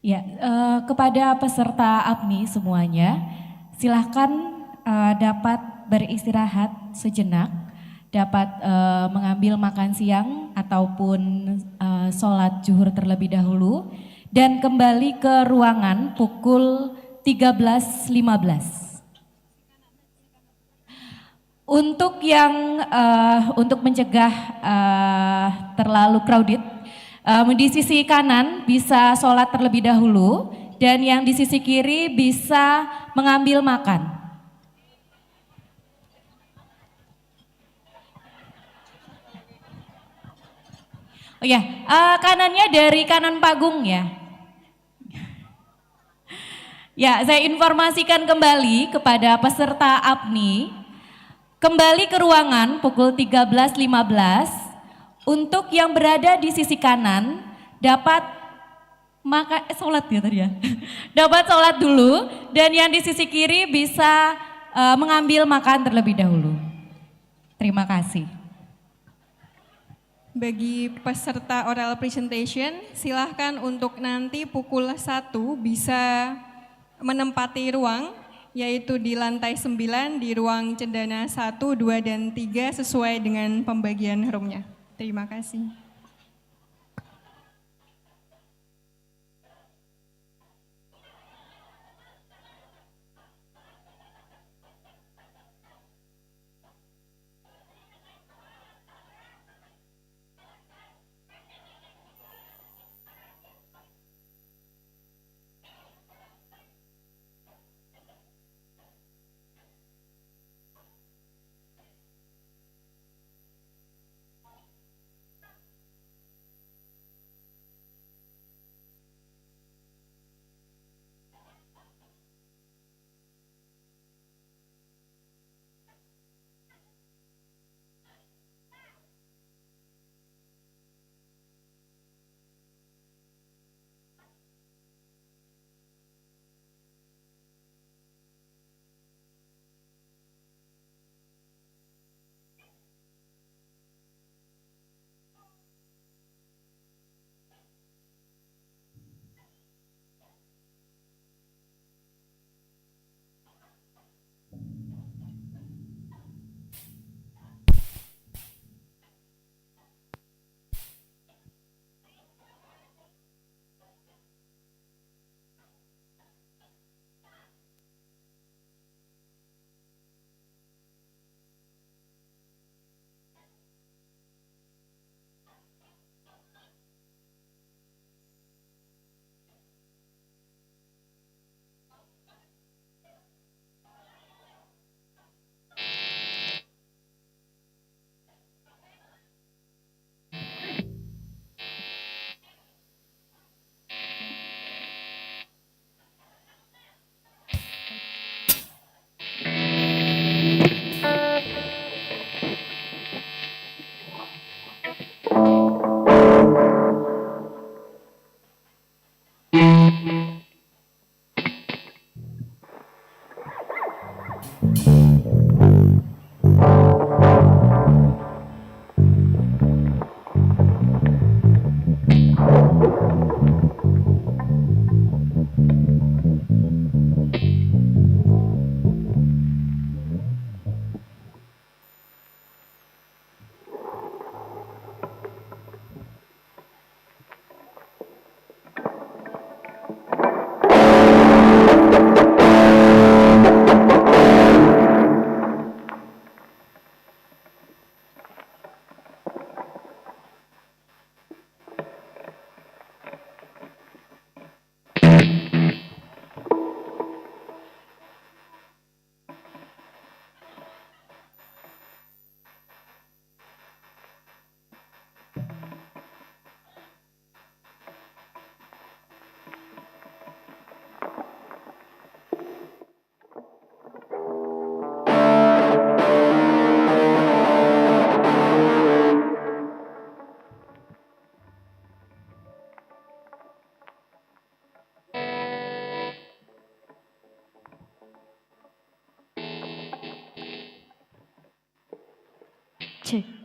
Ya, kepada peserta APHNI semuanya, silahkan dapat beristirahat sejenak, dapat mengambil makan siang ataupun sholat zuhur terlebih dahulu, dan kembali ke ruangan pukul 13.15. Untuk yang untuk mencegah terlalu crowded, di sisi kanan bisa sholat terlebih dahulu, dan yang di sisi kiri bisa mengambil makan. Oh ya, kanannya dari kanan panggung ya. Ya, saya informasikan kembali kepada peserta APHNI, kembali ke ruangan pukul 13.15. Untuk yang berada di sisi kanan dapat sholat ya tadi ya, dapat sholat dulu, dan yang di sisi kiri bisa mengambil makan terlebih dahulu. Terima kasih. Bagi peserta oral presentation, silahkan untuk nanti pukul 1 bisa menempati ruang, yaitu di lantai 9 di ruang cendana 1, 2, dan 3 sesuai dengan pembagian roomnya. Terima kasih. 2.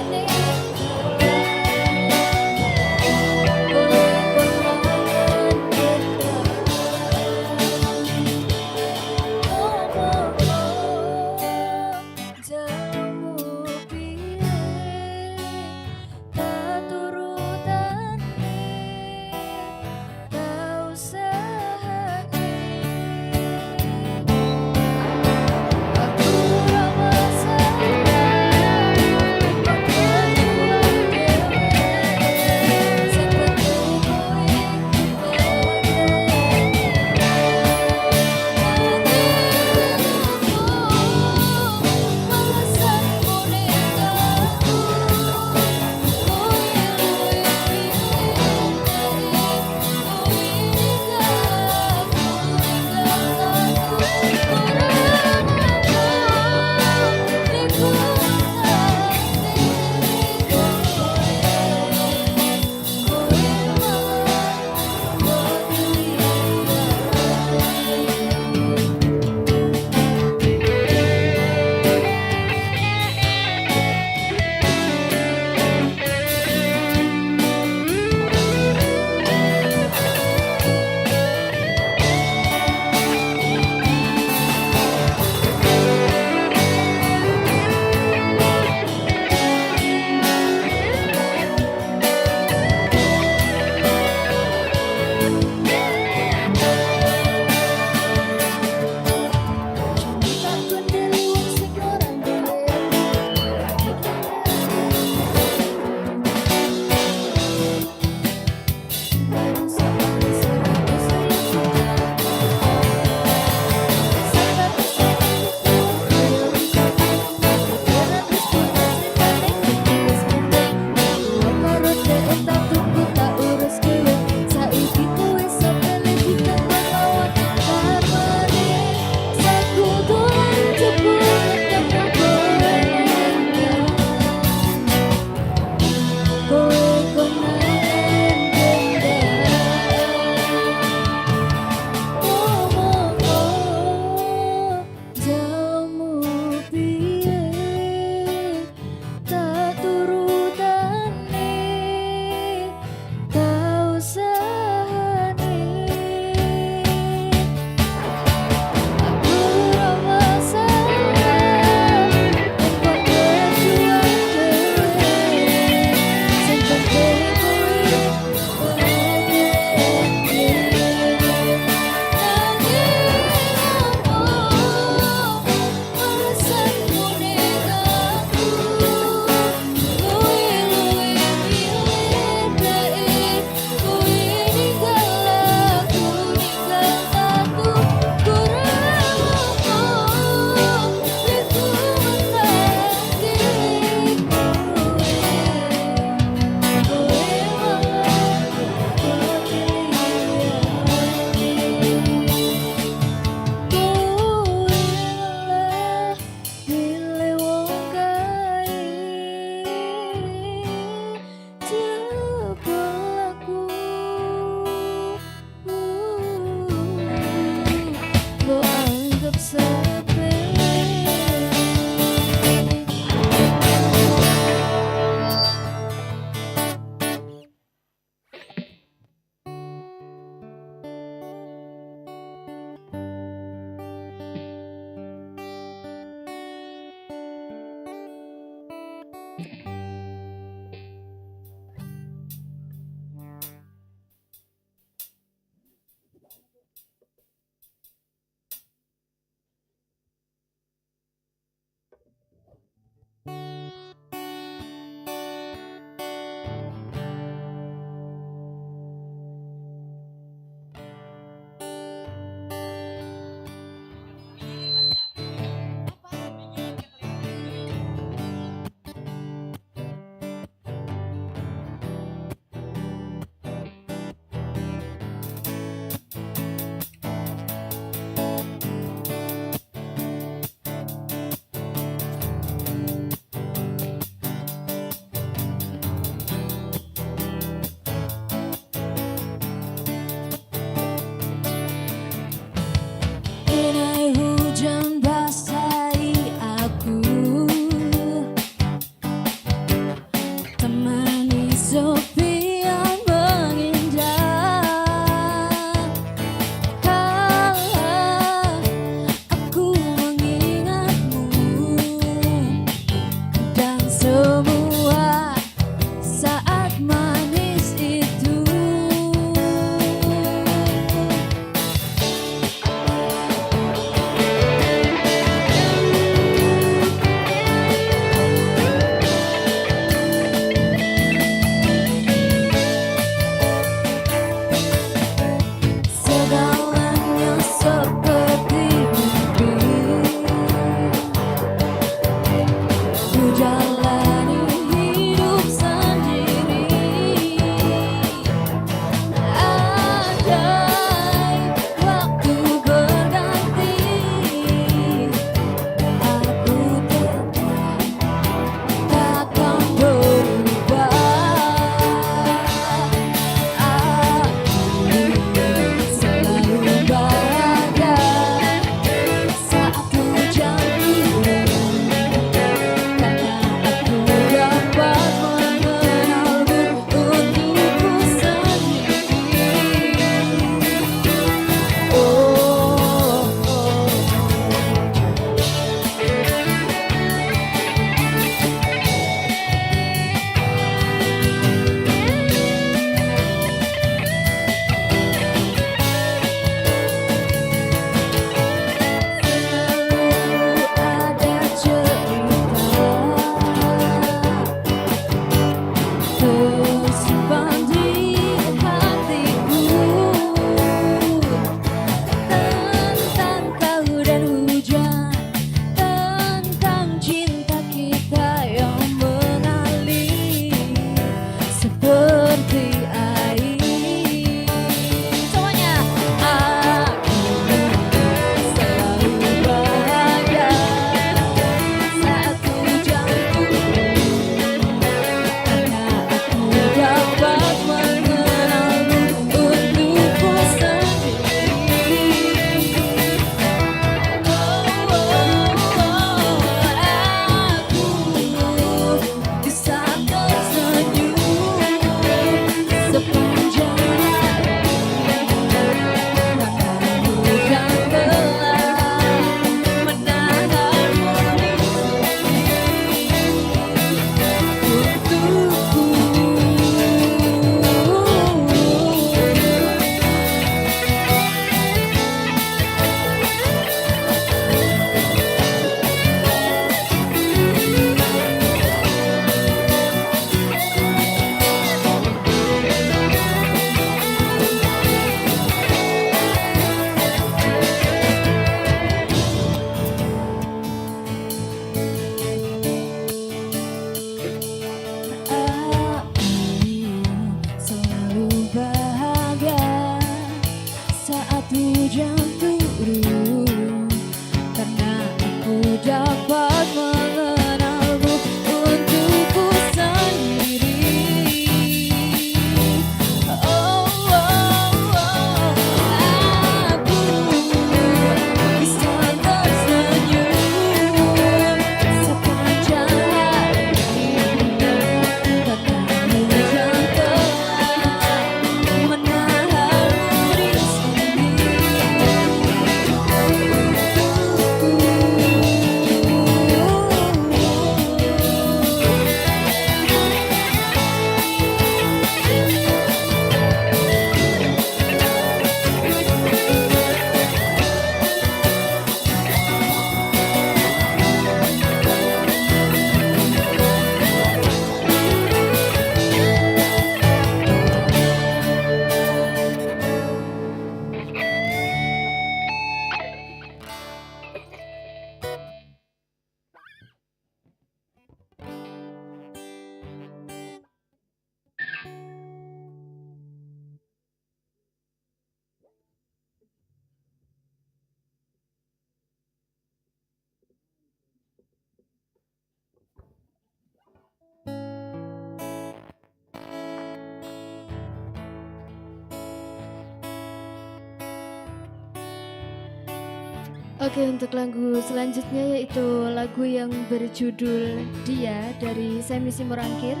Oke, untuk lagu selanjutnya yaitu lagu yang berjudul Dia dari Semi Simorangkir.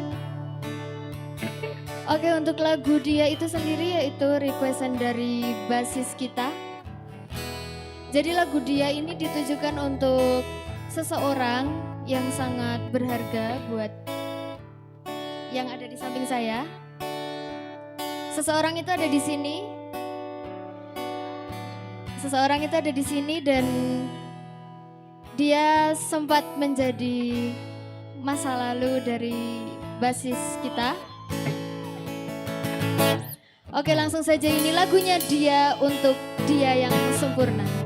Oke, untuk lagu Dia itu sendiri yaitu requestan dari basis kita. Jadi lagu Dia ini ditujukan untuk seseorang yang sangat berharga buat yang ada di samping saya. Seseorang itu ada di sini. Seseorang itu ada di sini dan dia sempat menjadi masa lalu dari basis kita. Oke, langsung saja ini lagunya Dia untuk dia yang sempurna.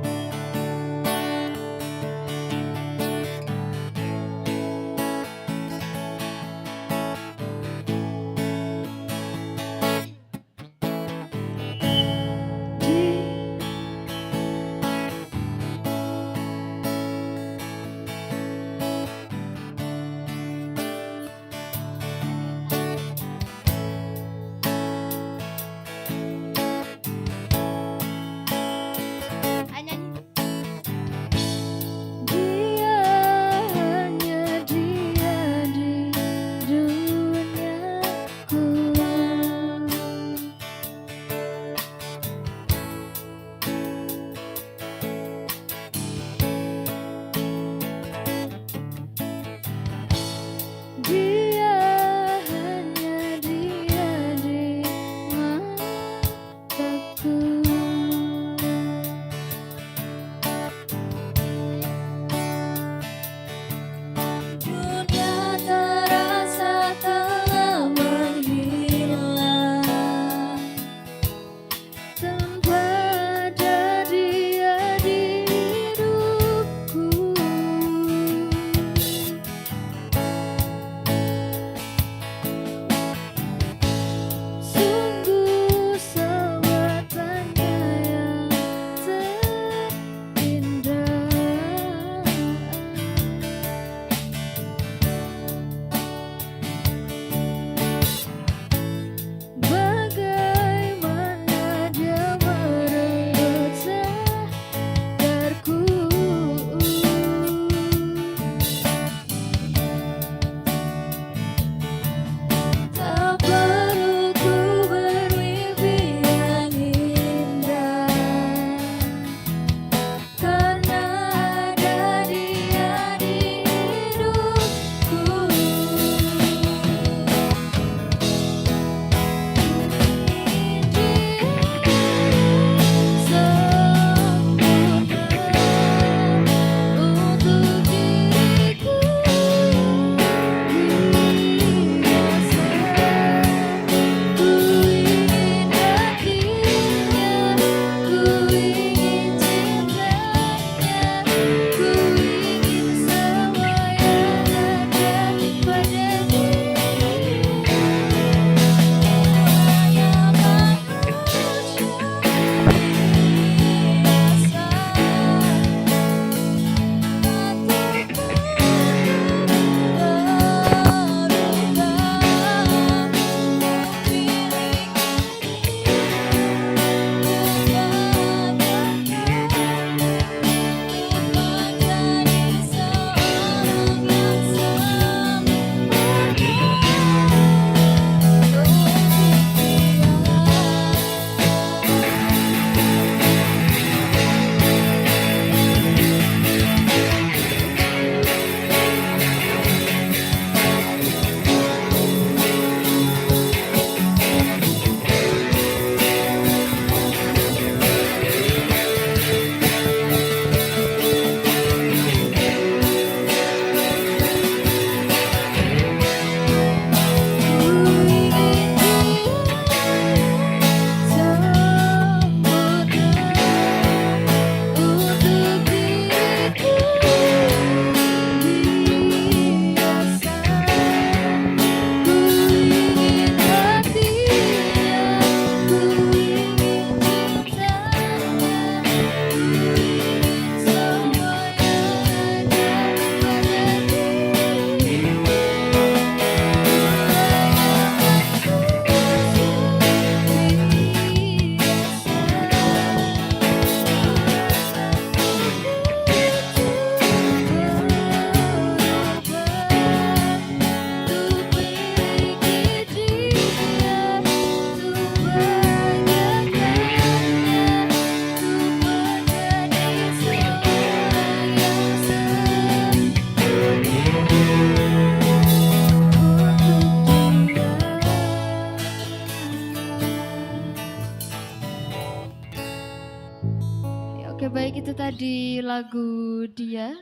di lagu Dia.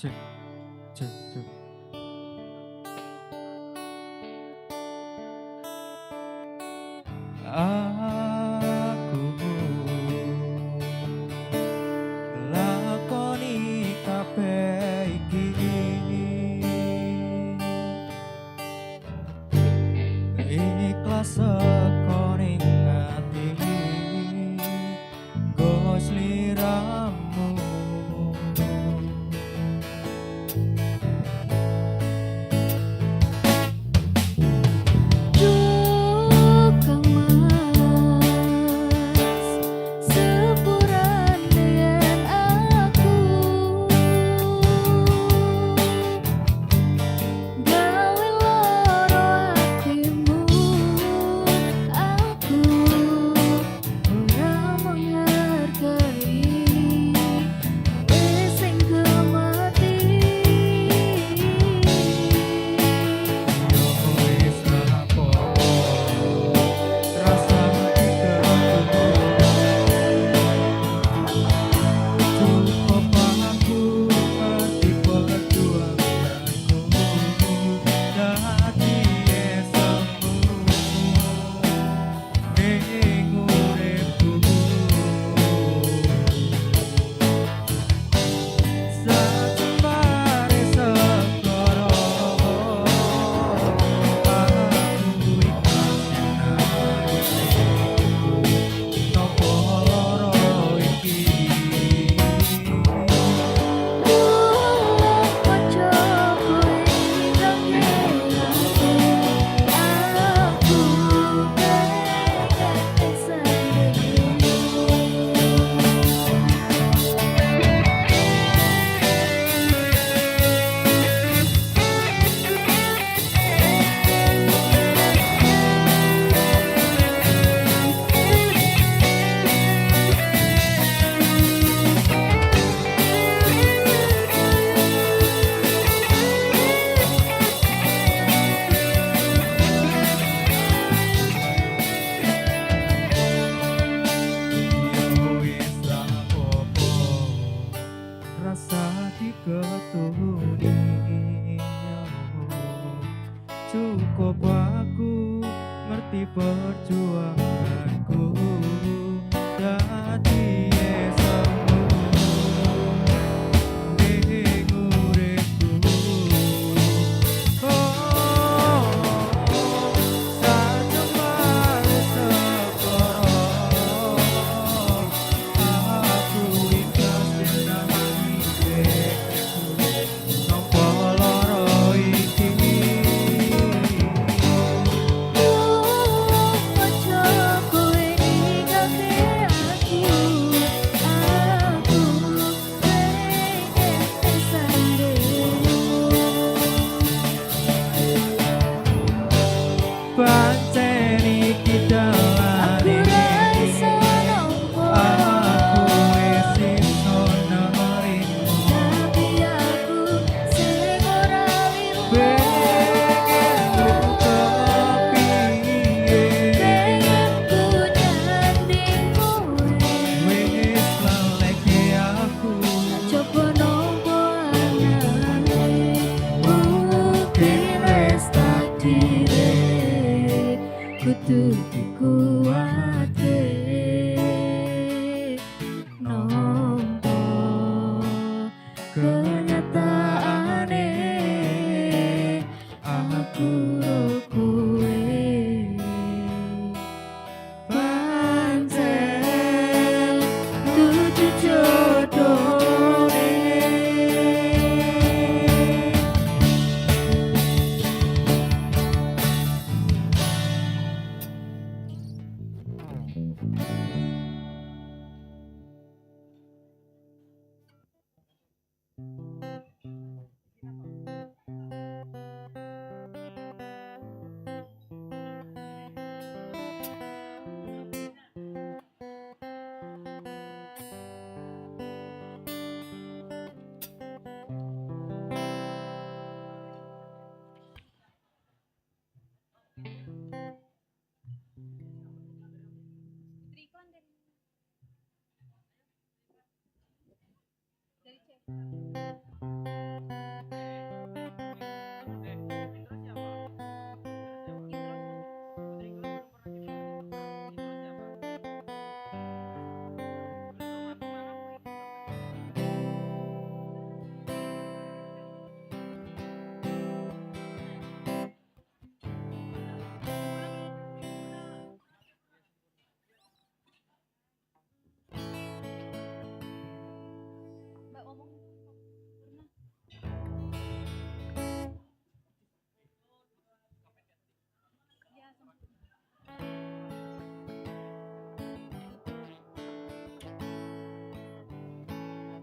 Cek, cek, cek. Aku lakoni kabeh iki ikhlas saka ning ati nggo sliramu. Cukup aku ngerti perjuanganku dadi esemu ning uripku. Oh, sajemare sekoro aku ikhlas dinamani nopo loro iki. Ojo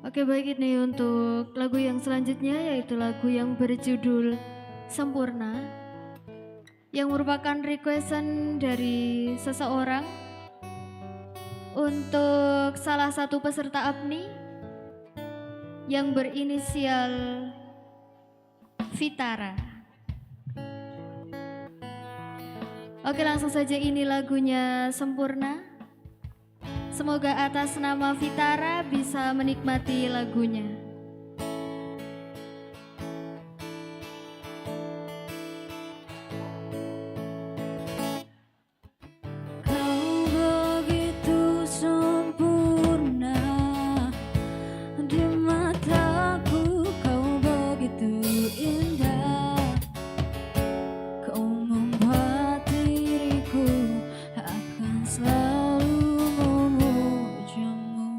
Oke, baik, ini untuk lagu yang selanjutnya yaitu lagu yang berjudul Sempurna yang merupakan requestan dari seseorang untuk salah satu peserta APHNI yang berinisial Vitara. Oke, langsung saja ini lagunya Sempurna. Semoga atas nama Vitara bisa menikmati lagunya. Kau begitu sempurna di mataku, kau begitu indah. Kau membuat diriku akan selalu memujamu.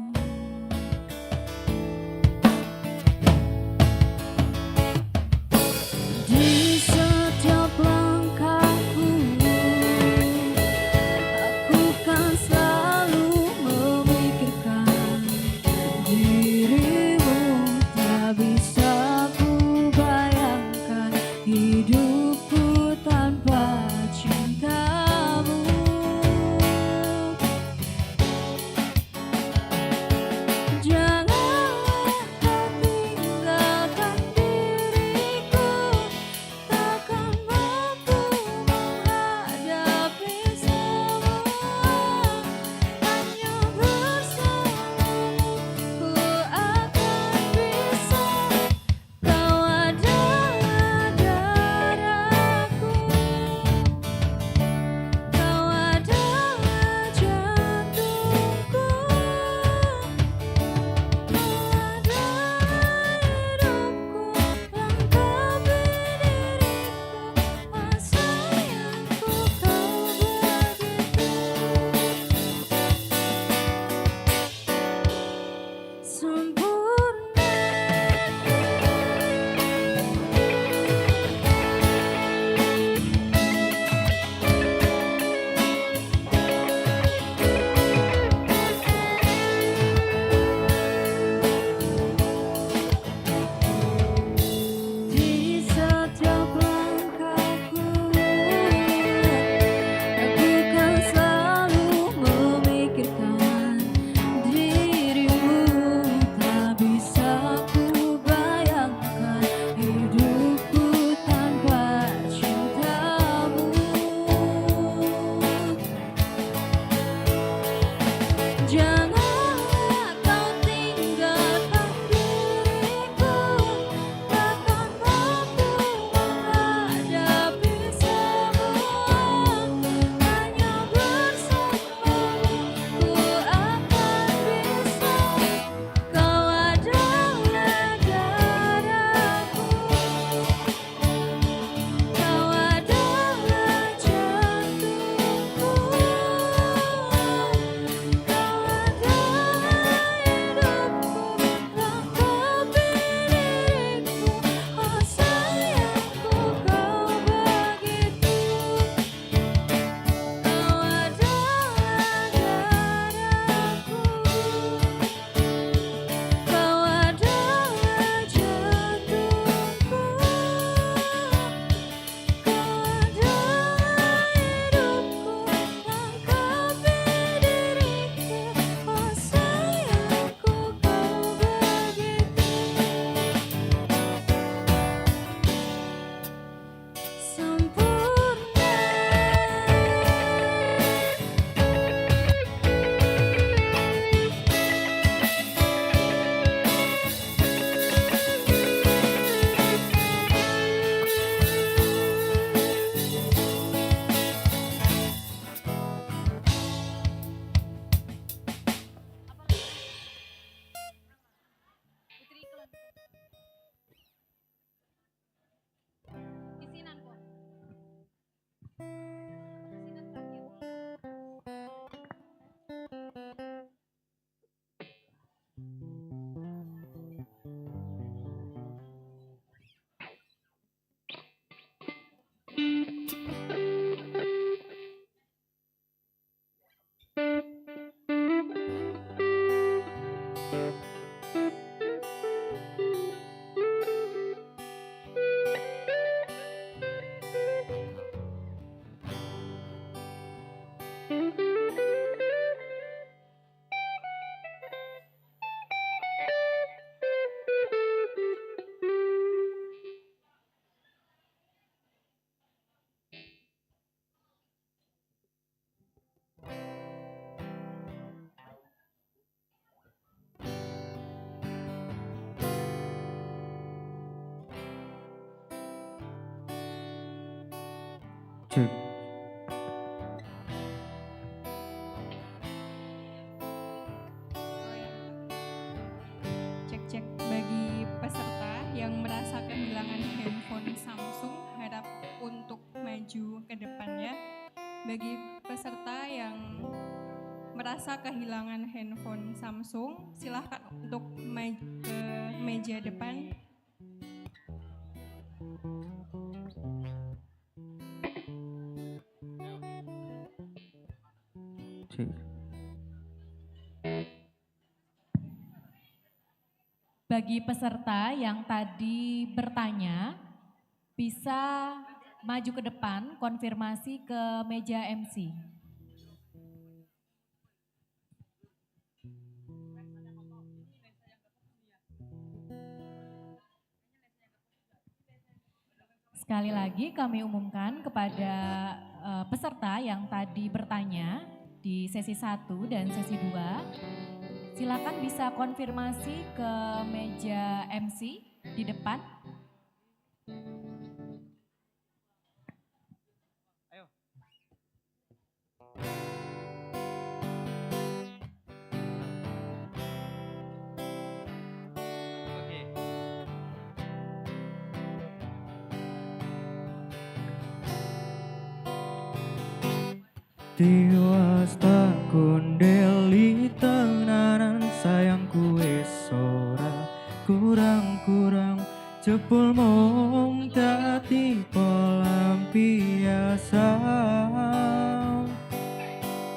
Cek. Cek-cek. Bagi peserta yang merasa kehilangan handphone Samsung, harap untuk maju ke depan ya. Bagi peserta yang merasa kehilangan handphone Samsung, silahkan untuk maju ke meja depan. Bagi peserta yang tadi bertanya, bisa maju ke depan, konfirmasi ke meja MC. Sekali lagi kami umumkan kepada peserta yang tadi bertanya di sesi 1 dan sesi 2, silakan bisa konfirmasi ke meja MC di depan. Tiwas tak kondeli tenanan sayangku wis ora kurang-kurang jebul mung dadi pelampiasan.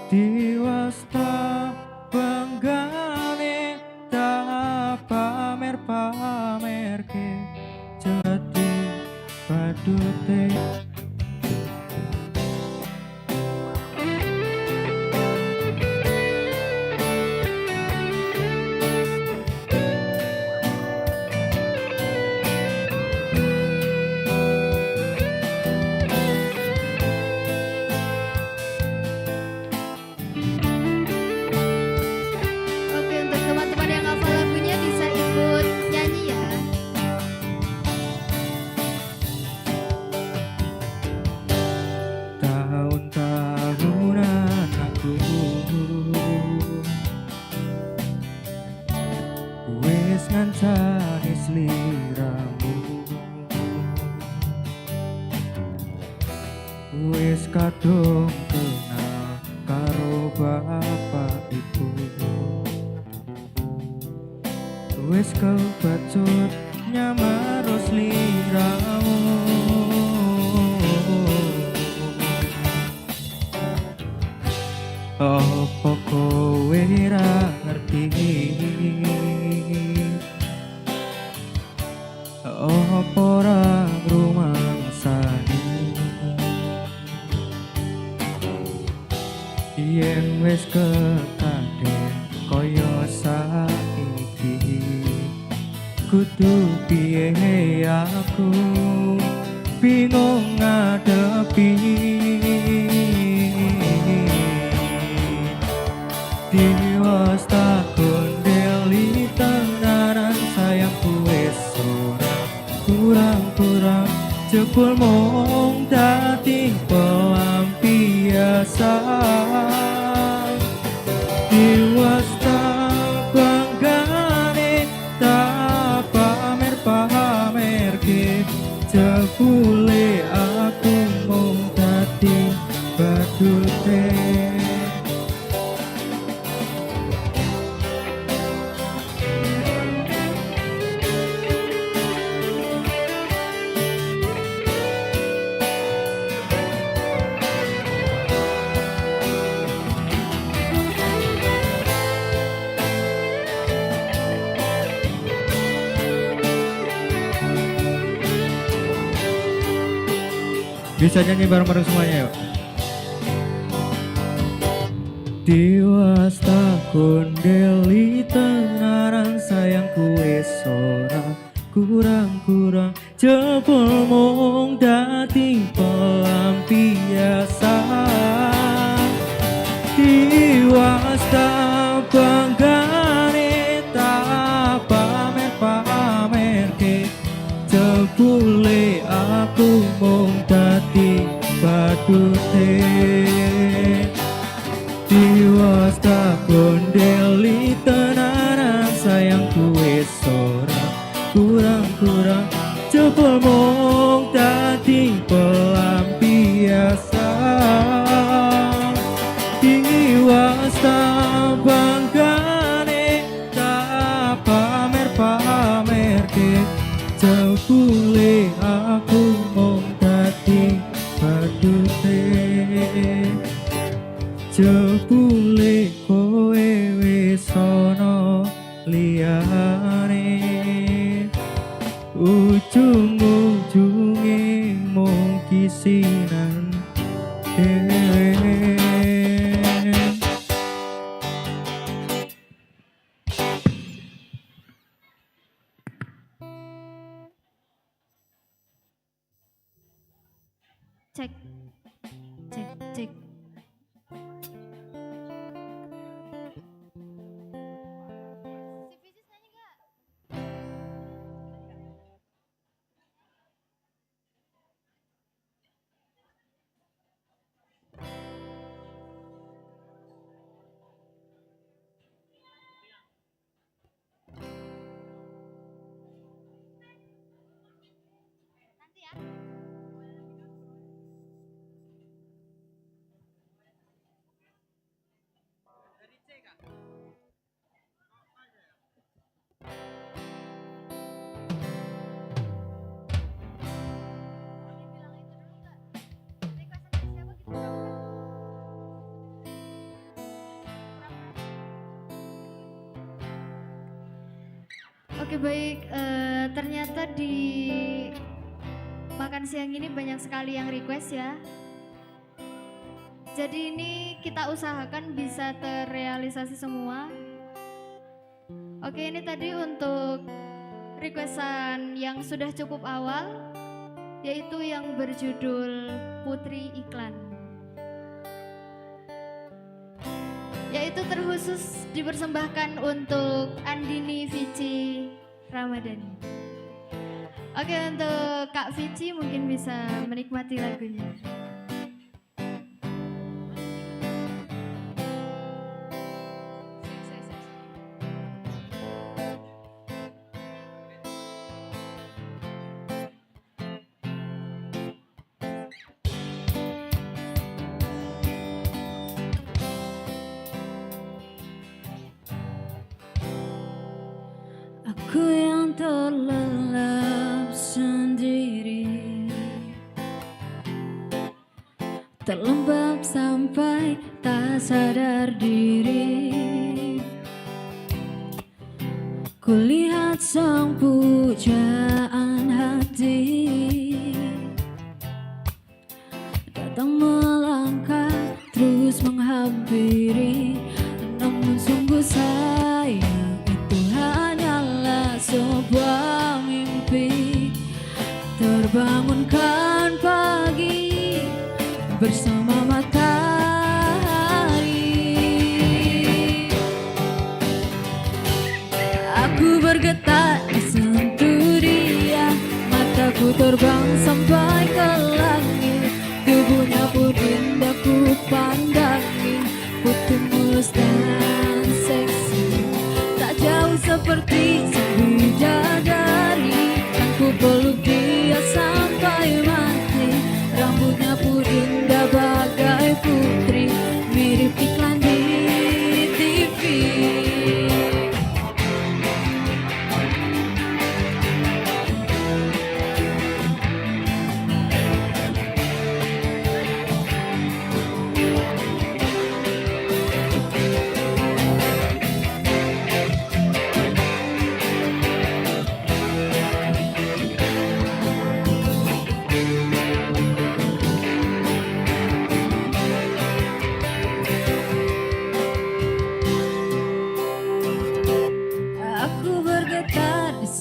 Tiwas tak banggane tak pamer-pamerke jadi padute. Oke, untuk teman-teman yang hafal lagunya bisa ikut nyanyi ya. Tahun-tahunan aku wis ngancani sliramu, wis kadung kenal karo bapak ibu, wis kebacut nyamar sliramu. Apa kowe ra ngerti? Apa ora ngrumangsani? Yen wis kekaden kaya saiki, kudu piye aku bingung ngadepi. Tiwas tak kondeli tenanan sayangku wis ora kurang-kurang jebul mung dadi pelampiasan. Tiwas tak banggane tak pamer-pamerke jebule aku mung dadi badute. Bisa nyanyi bareng-bareng semuanya yuk. Tiwas tak kondeli tenaran sayangku wis ora kurang-kurang jebul mung dadi pelampiasan. Tiwas tak banggane tak pamer-pamerke jebule aku mung dadi badute. badute tiwas takon deli tenanan sayangku wis ora kurang-kurang jebul mung dadi pelampiasan tiwas tak banggane tak pamer-pamerke jebule aku mung dadi badute jebule kowe wis ana liyane ujung-ujunge mung kisinan dhewe. Cek, cek, cek. Oke baik, ternyata di makan siang ini banyak sekali yang request ya. Jadi ini kita usahakan bisa terrealisasi semua. Oke, ini tadi untuk requestan yang sudah cukup awal, yaitu yang berjudul Putri Iklan. Yaitu terkhusus dipersembahkan untuk Andini Vici Ramadhani. Oke, untuk Kak Vici mungkin bisa menikmati lagunya. Aku yang terlelap sendiri, terlembab sampai tak sadar diri. Kulihat sang pujaan hati datang melangkah terus menghampiri, namun sungguh sayang itu hanyalah sebuah mimpi. Terbangunkan pagi bersama matahari, aku bergetar disentuh dia, mataku terbang sampai ke langit, tubuhnya pun indah ku pandangi, putih mulus dan seksi, tak jauh seperti sang bidadari, kan ku peluk dia sampai mati, rambutnya pun indah bagai putri, mirip iklan di TV.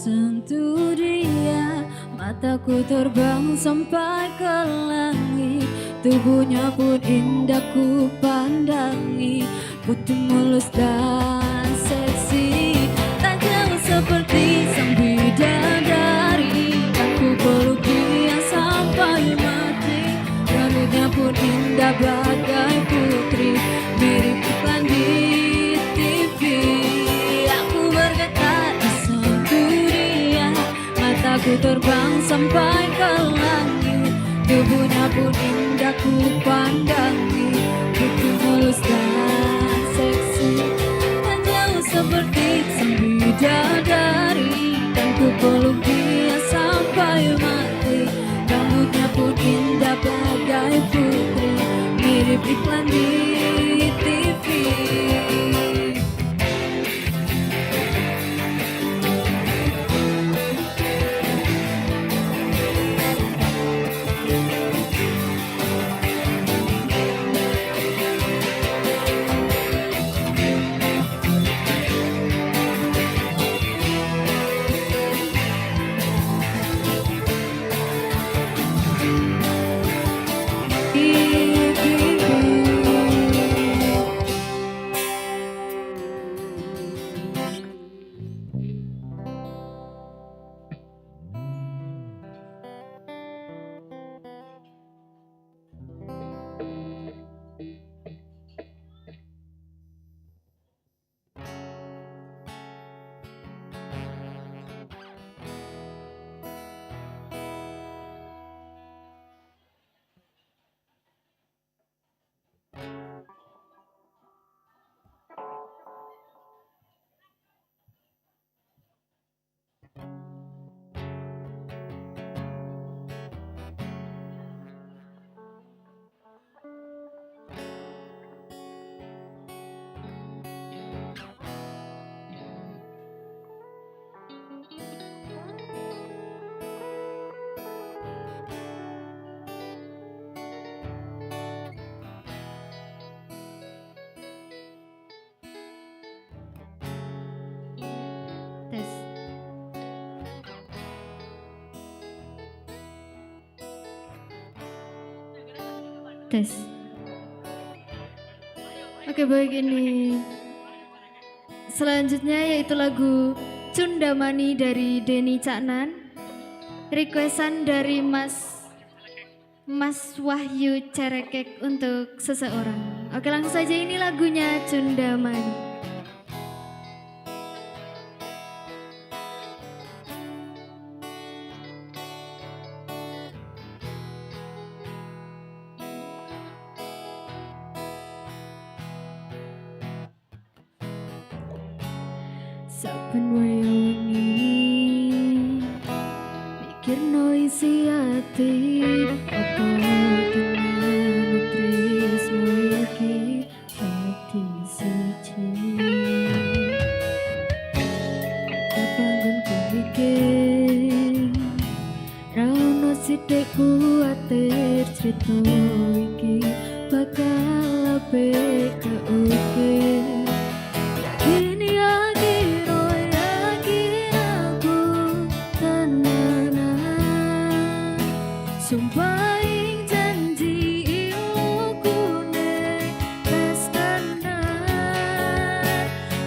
Sentuh dia, mataku terbang sampai ke langit, tubuhnya pun indah ku pandangi, putih mulus dan seksi, tak jauh seperti sang bidadari, kan ku peluk dia sampai mati, rambutnya pun indah bagai putri, mirip iklan di TV. Aku bergetar di satu dia, mataku terbang sampai ke langit. Tubuhnya pun indah ku pandangi, putih mulus dan seksi, dan jauh seperti sang bidadari. Dan ku peluk dia sampai mati. Rambutnya pun indah bagai putri, mirip iklan di TV. Tes. Oke, baik, ini selanjutnya yaitu lagu Cundamani dari Denny Caknan, requestan dari Mas Wahyu Cerekek untuk seseorang. Oke, langsung saja, ini lagunya Cundamani. Saben wengi mikirno isi ati, apa dengan tresno iki dadi siji. Kapan ku mikir ra ono sithik kuwatir crita iki bakal apik keukir. Sumpah ing janji ilmuku nek wis tenan,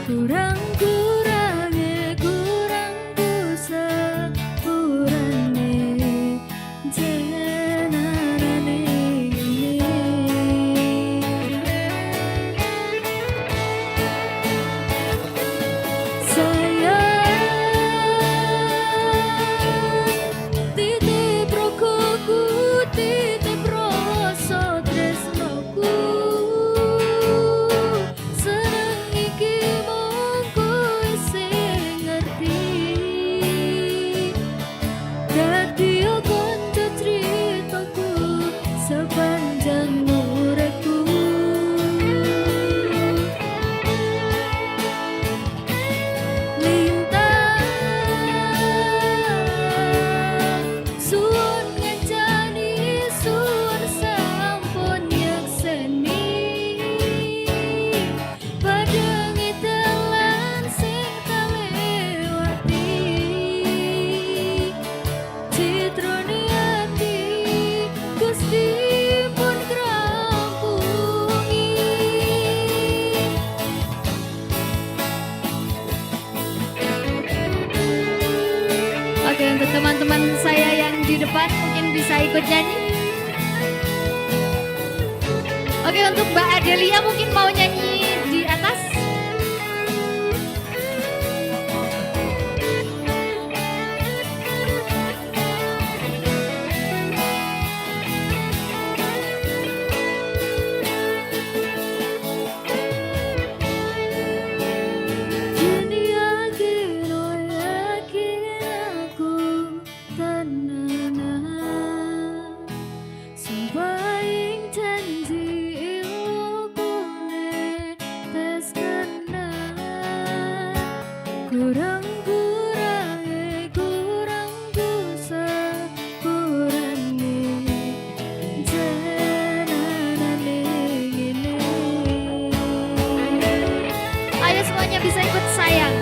kurang-kurangnya kurangku sepurane jenarane. Teman-teman saya yang di depan mungkin bisa ikut nyanyi. untuk Mbak Adelia mungkin mau nyanyi di atas. Ayo semuanya bisa ikut sayang.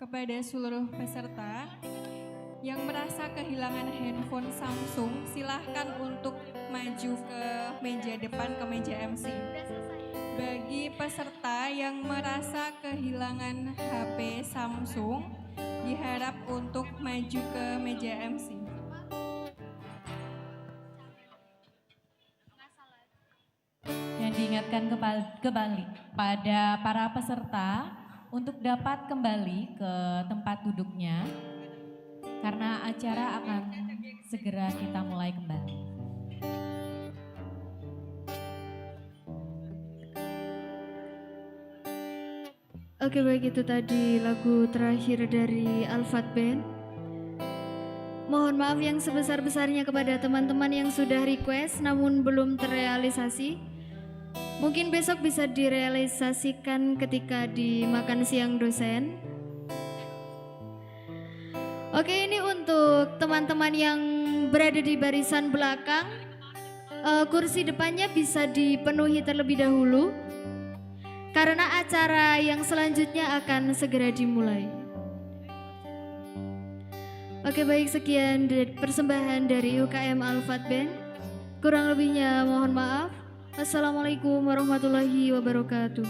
Kepada seluruh peserta yang merasa kehilangan handphone Samsung, silahkan untuk maju ke meja depan, ke meja MC. Bagi peserta yang merasa kehilangan HP Samsung, diharap untuk maju ke meja MC. Yang diingatkan kembali pada para peserta untuk dapat kembali ke tempat duduknya karena acara akan segera kita mulai kembali. Oke, baik, itu tadi lagu terakhir dari Alfat Band. Mohon maaf yang sebesar-besarnya kepada teman-teman yang sudah request namun belum terrealisasi. Mungkin besok bisa direalisasikan ketika di makan siang dosen. Oke, ini untuk teman-teman yang berada di barisan belakang, kursi depannya bisa dipenuhi terlebih dahulu karena acara yang selanjutnya akan segera dimulai. Oke, baik, sekian persembahan dari UKM Alfat Band. Kurang lebihnya mohon maaf. Assalamualaikum warahmatullahi wabarakatuh.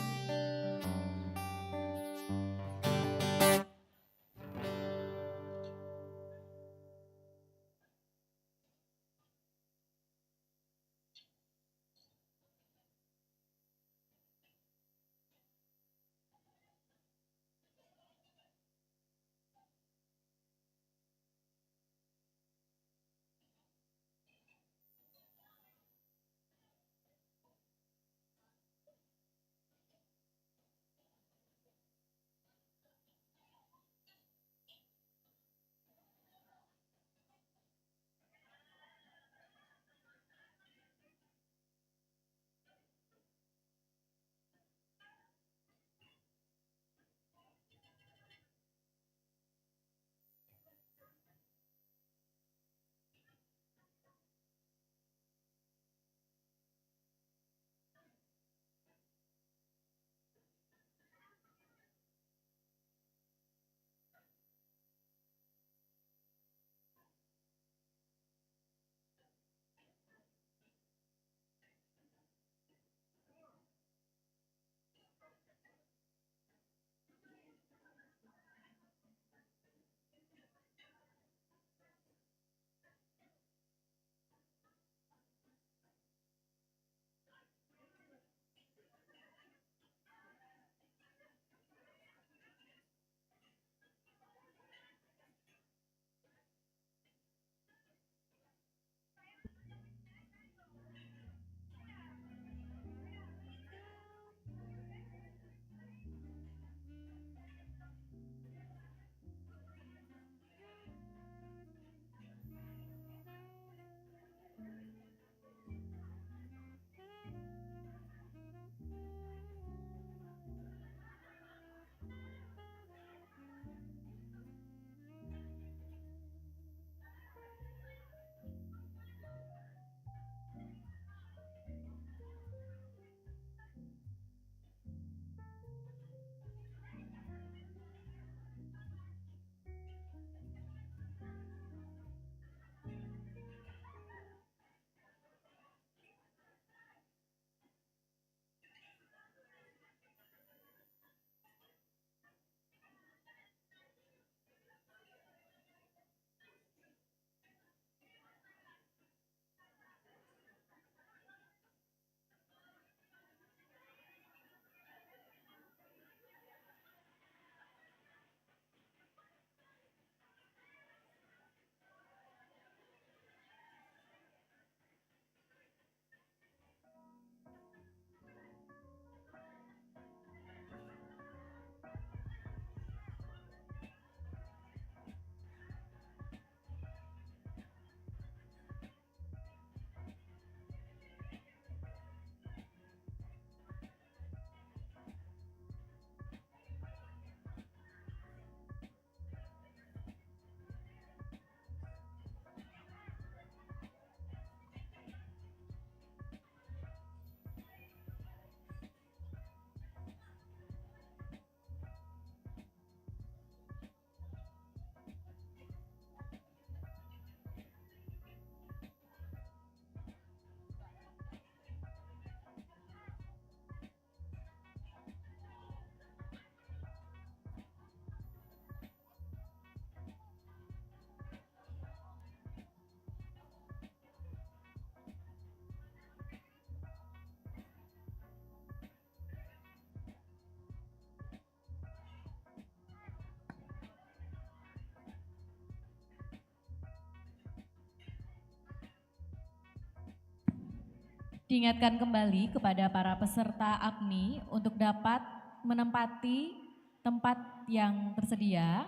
Diingatkan kembali kepada para peserta APHNI untuk dapat menempati tempat yang tersedia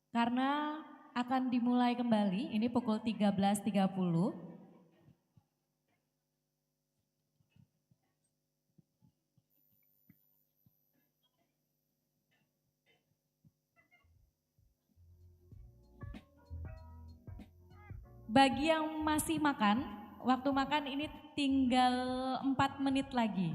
karena akan dimulai kembali ini pukul 13.30. Bagi yang masih makan, waktu makan ini tinggal 4 menit lagi.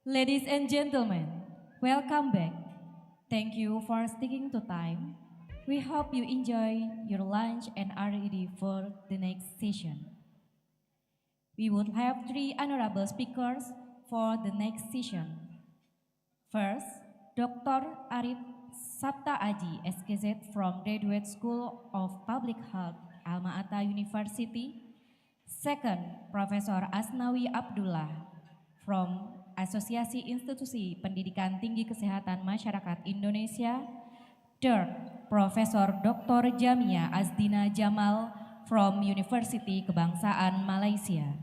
Ladies and gentlemen, welcome back. Thank you for sticking to time. We hope you enjoy your lunch and are ready for the next session. We would have 3 honorable speakers for the next session. First, Dr. Arif Sabta Aji, SKZ from Graduate School of Public Health, Alma Ata University. Second, Profesor Asnawi Abdullah from Asosiasi Institusi Pendidikan Tinggi Kesehatan Masyarakat Indonesia. Third, Profesor Dr. Jamia Azdina Jamal from University Kebangsaan Malaysia.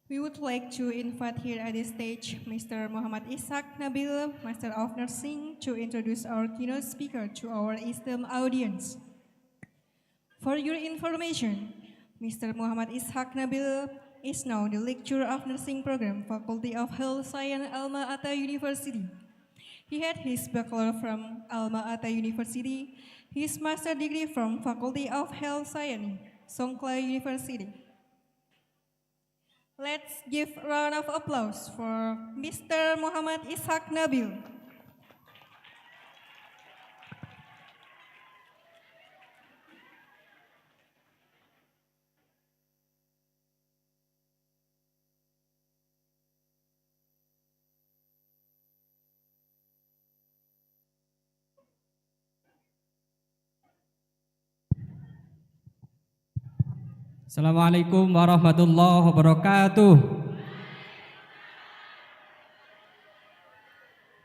We would like to invite here at the stage Mr. Muhammad Ishak Nabil, Master of Nursing, to introduce our keynote speaker to our esteemed audience. For your information, Mr. Muhammad Ishak Nabil is now the lecturer of nursing program, Faculty of Health Science, Alma Ata University. He had his bachelor from Alma Ata University, his master degree from Faculty of Health Science, Songkla University. Let's give a round of applause for Mr. Muhammad Ishak Nabil. Assalamualaikum warahmatullahi wabarakatuh.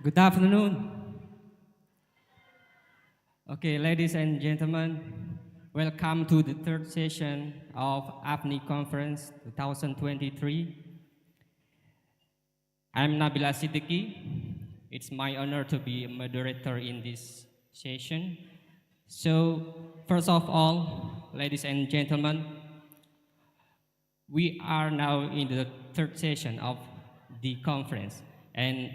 Good afternoon. Okay, ladies and gentlemen, welcome to the third session of APHNI Conference 2023. I'm Nabila Siddiqui. It's my honor to be a moderator in this session. So, first of all, ladies and gentlemen, we are now in the third session of the conference, and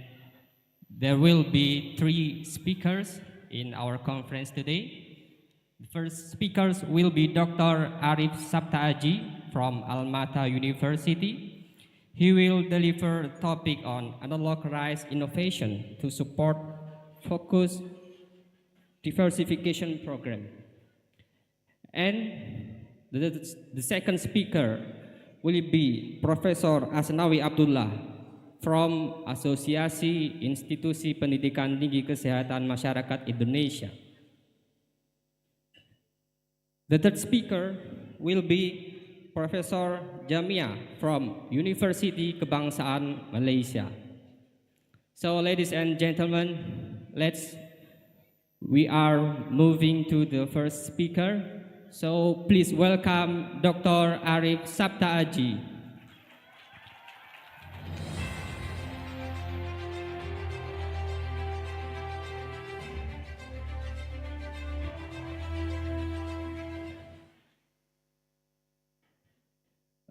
there will be 3 speakers in our conference today. The first speakers will be Dr. Arif Saptaaji from Alma Ata University. He will deliver a topic on analog-rise innovation to support focused diversification program. And the second speaker will be Profesor Asnawi Abdullah from Asosiasi Institusi Pendidikan Tinggi Kesehatan Masyarakat Indonesia. The third speaker will be Profesor Jamia from University Kebangsaan Malaysia. So, ladies and gentlemen, we are moving to the first speaker. So please welcome Dr. Arif Saptaaji.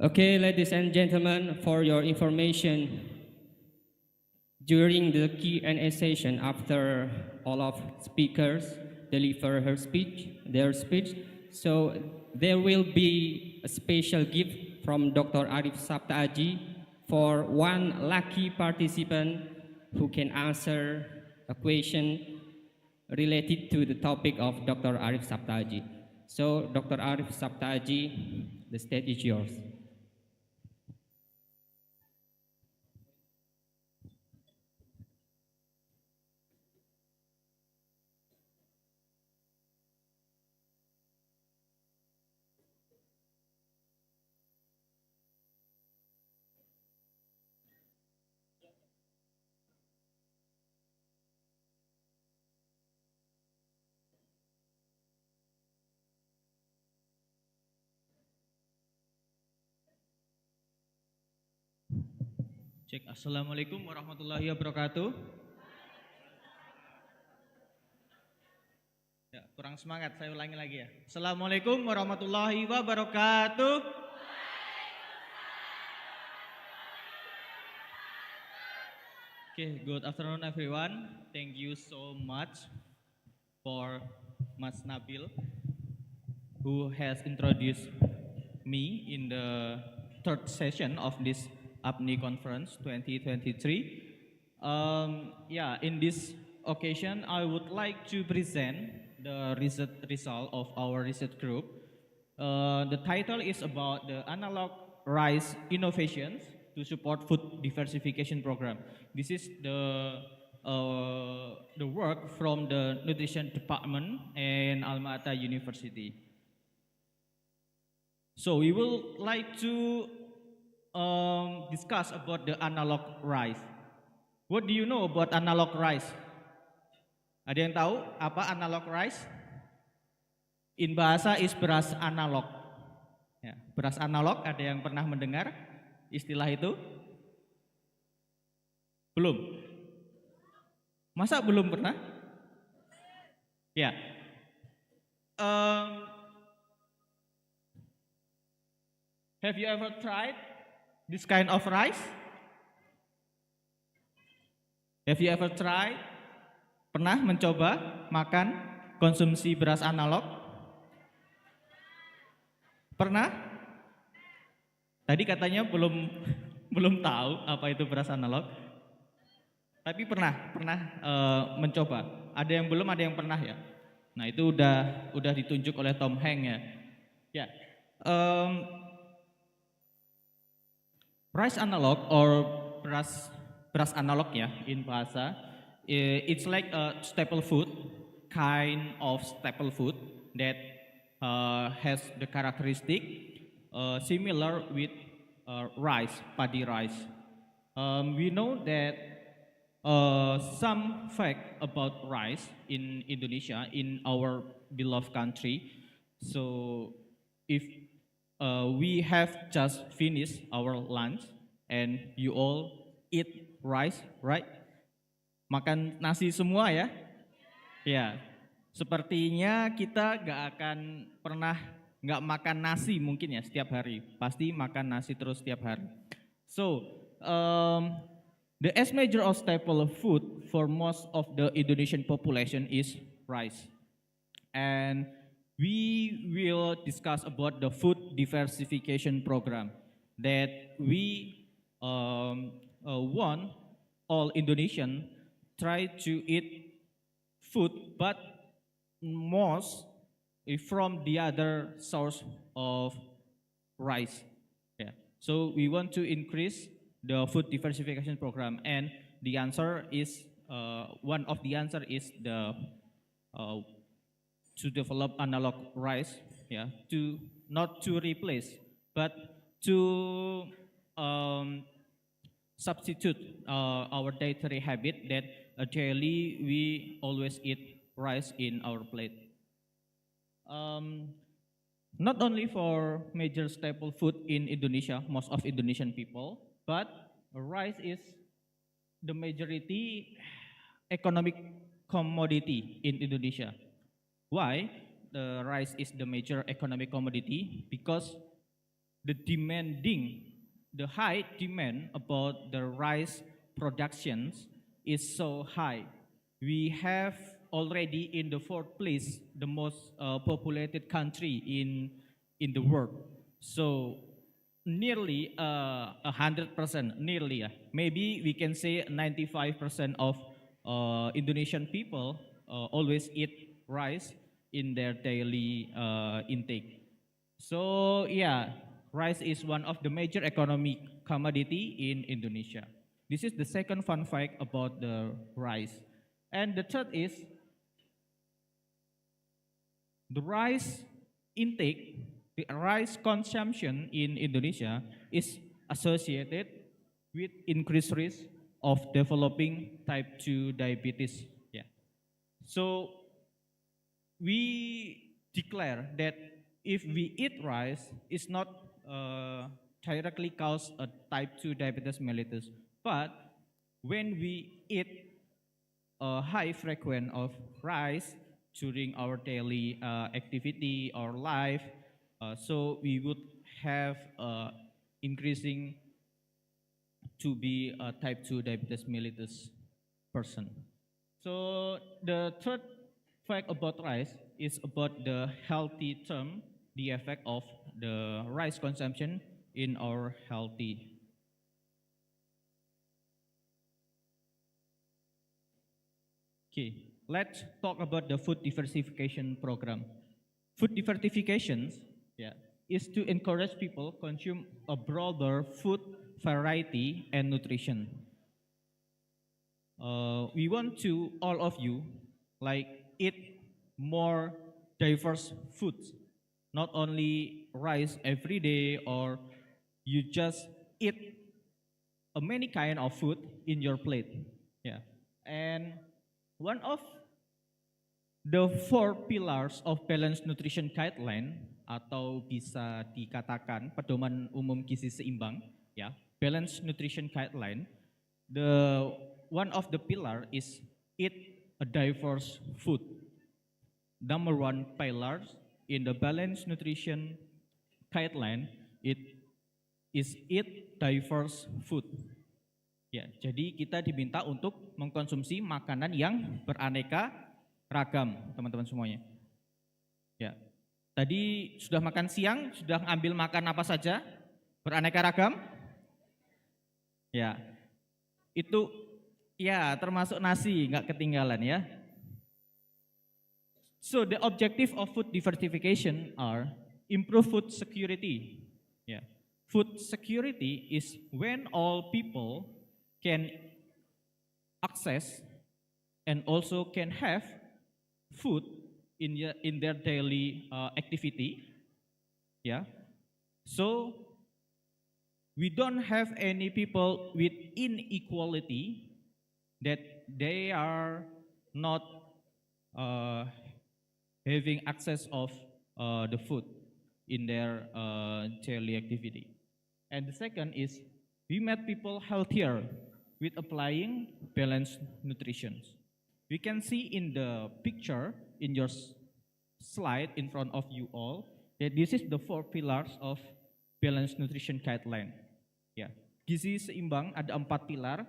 Okay, ladies and gentlemen, for your information, during the Q&A session after all of speakers deliver their speech, so there will be a special gift from Dr. Arif Saptaaji for one lucky participant who can answer a question related to the topic of Dr. Arif Saptaaji. So, Dr. Arif Saptaaji, the stage is yours. Cek, Assalamualaikum warahmatullahi wabarakatuh. Ya, kurang semangat, saya ulangi lagi ya. Assalamualaikum warahmatullahi wabarakatuh. Okay, good afternoon everyone. Thank you so much for Mas Nabil who has introduced me in the third session of this APHNI Conference 2023. In this occasion, I would like to present the result of our research group. The title is about the analog rice innovations to support food diversification program. This is the work from the nutrition department in Alma Ata University. So we will like to discuss about the analog rice. What do you know about analog rice? Ada yang tahu apa analog rice? In bahasa is beras analog. Ya, beras analog, ada yang pernah mendengar istilah itu? Belum? Masa belum pernah? Ya. Have you ever tried this kind of rice? Have you ever tried? Pernah mencoba makan konsumsi beras analog? Pernah? Tadi katanya belum belum tahu apa itu beras analog. Tapi pernah mencoba. Ada yang belum, ada yang pernah ya. Nah itu udah ditunjuk oleh Tom Hanks ya. Ya, rice analog or beras analog ya in bahasa, it's like a staple food, kind of staple food that has the characteristic similar with rice, paddy rice. We know that some fact about rice in Indonesia, in our beloved country. So if we have just finished our lunch and you all eat rice, right? Makan nasi semua ya? Ya, sepertinya kita gak akan pernah gak makan nasi mungkin ya setiap hari. Pasti makan nasi terus setiap hari. So, the S major of staple food for most of the Indonesian population is rice. And we will discuss about the food diversification program that we want all Indonesian try to eat food, but most from the other source of rice. Yeah. So we want to increase the food diversification program, and the answer is one of the answer is the to develop analog rice, yeah, to not to replace, but to substitute our dietary habit that daily we always eat rice in our plate. Not only for major staple food in Indonesia, most of Indonesian people, but rice is the majority economic commodity in Indonesia. Why? The rice is the major economic commodity because the high demand about the rice productions is so high. We have already in the fourth place the most populated country in the world. So nearly 100%, nearly, maybe we can say 95% of Indonesian people always eat rice in their daily intake. So yeah, rice is one of the major economic commodity in Indonesia. This is the second fun fact about the rice. And the third is the rice intake, the rice consumption in Indonesia is associated with increased risk of developing type 2 diabetes. Yeah. So we declare that if we eat rice, it's not directly cause a type 2 diabetes mellitus, but when we eat a high frequency of rice during our daily activity or life, so we would have increasing to be a type 2 diabetes mellitus person. So the third fact about rice is about the healthy term, the effect of the rice consumption in our healthy. Okay, let's talk about the food diversification program. Food diversification, yeah, is to encourage people consume a broader food variety and nutrition. We want to all of you like eat more diverse foods, not only rice every day or you just eat a many kind of food in your plate. Yeah, and one of the four pillars of balanced nutrition guideline atau bisa dikatakan pedoman umum gizi seimbang, ya, balanced nutrition guideline. The one of the pillar is eat a diverse food. Number one pillar in the balanced nutrition guideline, it is eat diverse food. Ya, jadi kita diminta untuk mengkonsumsi makanan yang beraneka ragam, teman-teman semuanya. Ya, tadi sudah makan siang, sudah ambil makan apa saja? Beraneka ragam? Ya, itu ya termasuk nasi, nggak ketinggalan ya. So the objective of food diversification are improve food security. Yeah. Food security is when all people can access and also can have food in their daily activity. Yeah. So we don't have any people with inequality that they are not having access of the food in their daily activity. And the second is we make people healthier with applying balanced nutrition. We can see in the picture in your slide in front of you all that this is the 4 pillars of balanced nutrition guideline. Ya, gizi seimbang ada 4 pilar.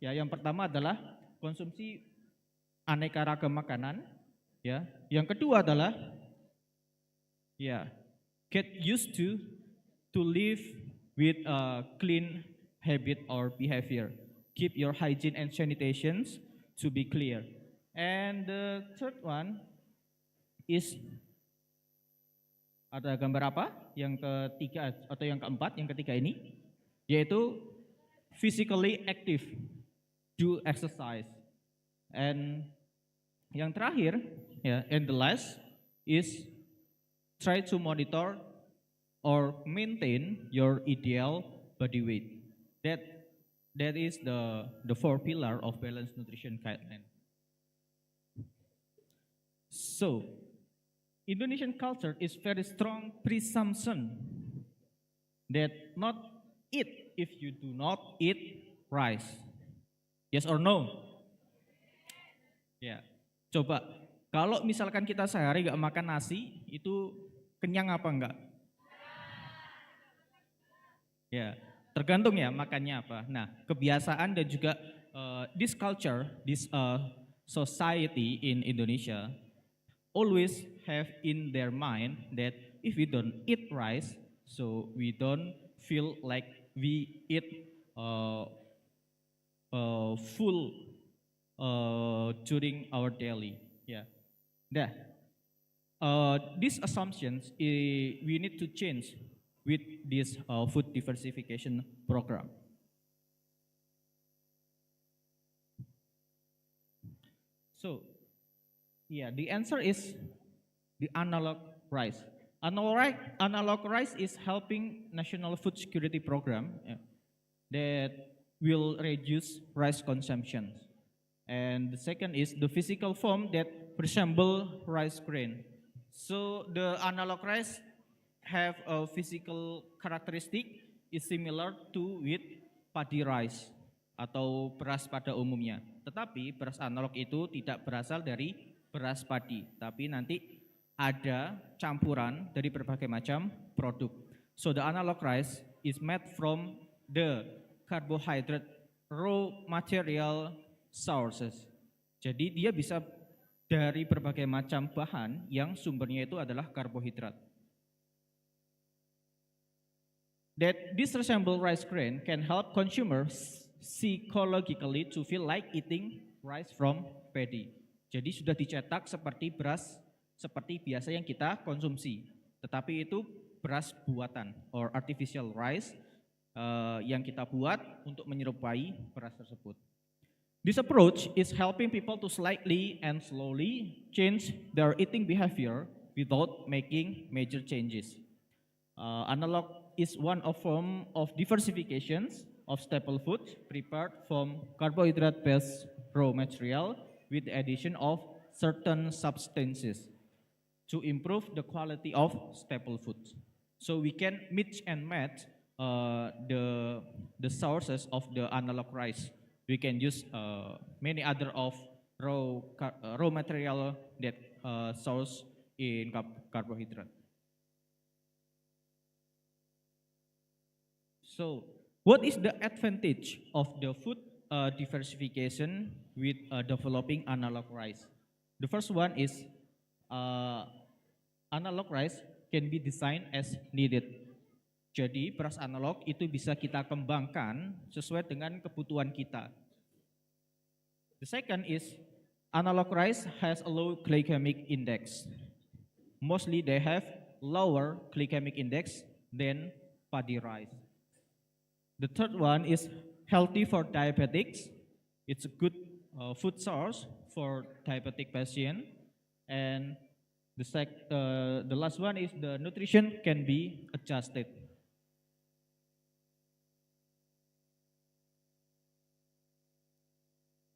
Ya, yang pertama adalah konsumsi aneka ragam makanan. Ya, yang kedua adalah ya get used to live with a clean habit or behavior. Keep your hygiene and sanitation to be clear. And the third one is ada gambar apa? Yang ketiga atau yang keempat, yang ketiga ini yaitu physically active, do exercise. And yang terakhir, ya, and the last is try to monitor or maintain your ideal body weight. That is the 4 pillar of balanced nutrition guideline. So, Indonesian culture is very strong presumption that not eat if you do not eat rice. Yes or no? Ya. Coba, kalau misalkan kita sehari nggak makan nasi, itu kenyang apa enggak? Ya, tergantung ya makannya apa. Nah, kebiasaan dan juga this culture, this society in Indonesia always have in their mind that if we don't eat rice, so we don't feel like we eat full during our daily. Yeah. Nah, these assumptions we need to change with this food diversification program. So, yeah, the answer is the analog rice. Analog rice is helping national food security program that will reduce rice consumption. And the second is the physical form that resemble rice grain. So the analog rice have a physical characteristic is similar to with padi rice atau beras pada umumnya. Tetapi beras analog itu tidak berasal dari beras padi, tapi nanti ada campuran dari berbagai macam produk. So the analog rice is made from the carbohydrate raw material sources. Jadi dia bisa dari berbagai macam bahan yang sumbernya itu adalah karbohidrat. That this resemble rice grain can help consumers psychologically to feel like eating rice from paddy. Jadi sudah dicetak seperti beras seperti biasa yang kita konsumsi, tetapi itu beras buatan or artificial rice yang kita buat untuk menyerupai beras tersebut. This approach is helping people to slightly and slowly change their eating behavior without making major changes. Analog is one of form of diversifications of staple foods prepared from carbohydrate-based raw material with the addition of certain substances to improve the quality of staple foods. So we can mix and match the sources of the analog rice. We can use many other of raw material that source in carbohydrate. So, what is the advantage of the food diversification with developing analog rice? The first one is analog rice can be designed as needed. Jadi beras analog itu bisa kita kembangkan sesuai dengan kebutuhan kita. The second is analog rice has a low glycemic index. Mostly they have lower glycemic index than paddy rice. The third one is healthy for diabetics. It's a good food source for diabetic patient. And the last one is the nutrition can be adjusted.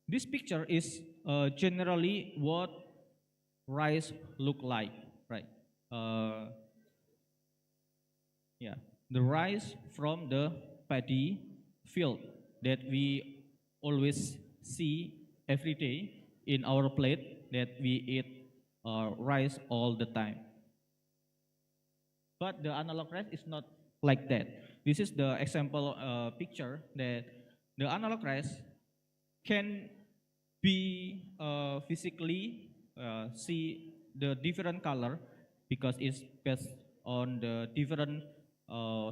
This picture is generally what rice look like, right? Yeah, the rice from the paddy field that we always see every day in our plate, that we eat rice all the time. But the analog rice is not like that. This is the example picture that the analog rice can be physically see the different color because it's based on the different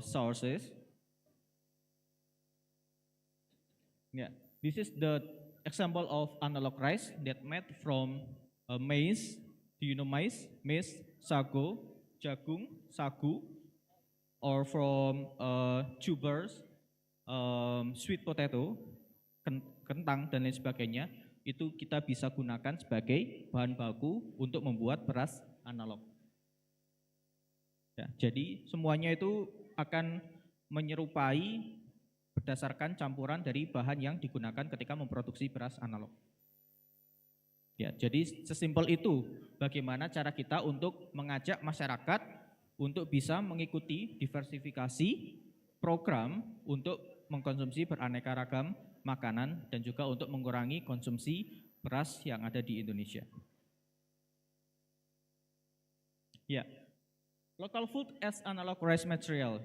sources. Yeah, this is the example of analog rice that made from maize. Do you know maize? Maize, sago, jagung, sagu, or from tubers, sweet potato, kentang dan lain sebagainya, itu kita bisa gunakan sebagai bahan baku untuk membuat beras analog. Ya, jadi semuanya itu akan menyerupai berdasarkan campuran dari bahan yang digunakan ketika memproduksi beras analog. Ya, jadi sesimpel itu bagaimana cara kita untuk mengajak masyarakat untuk bisa mengikuti diversifikasi program untuk mengkonsumsi beraneka ragam makanan dan juga untuk mengurangi konsumsi beras yang ada di Indonesia. Ya, local food as analog rice material.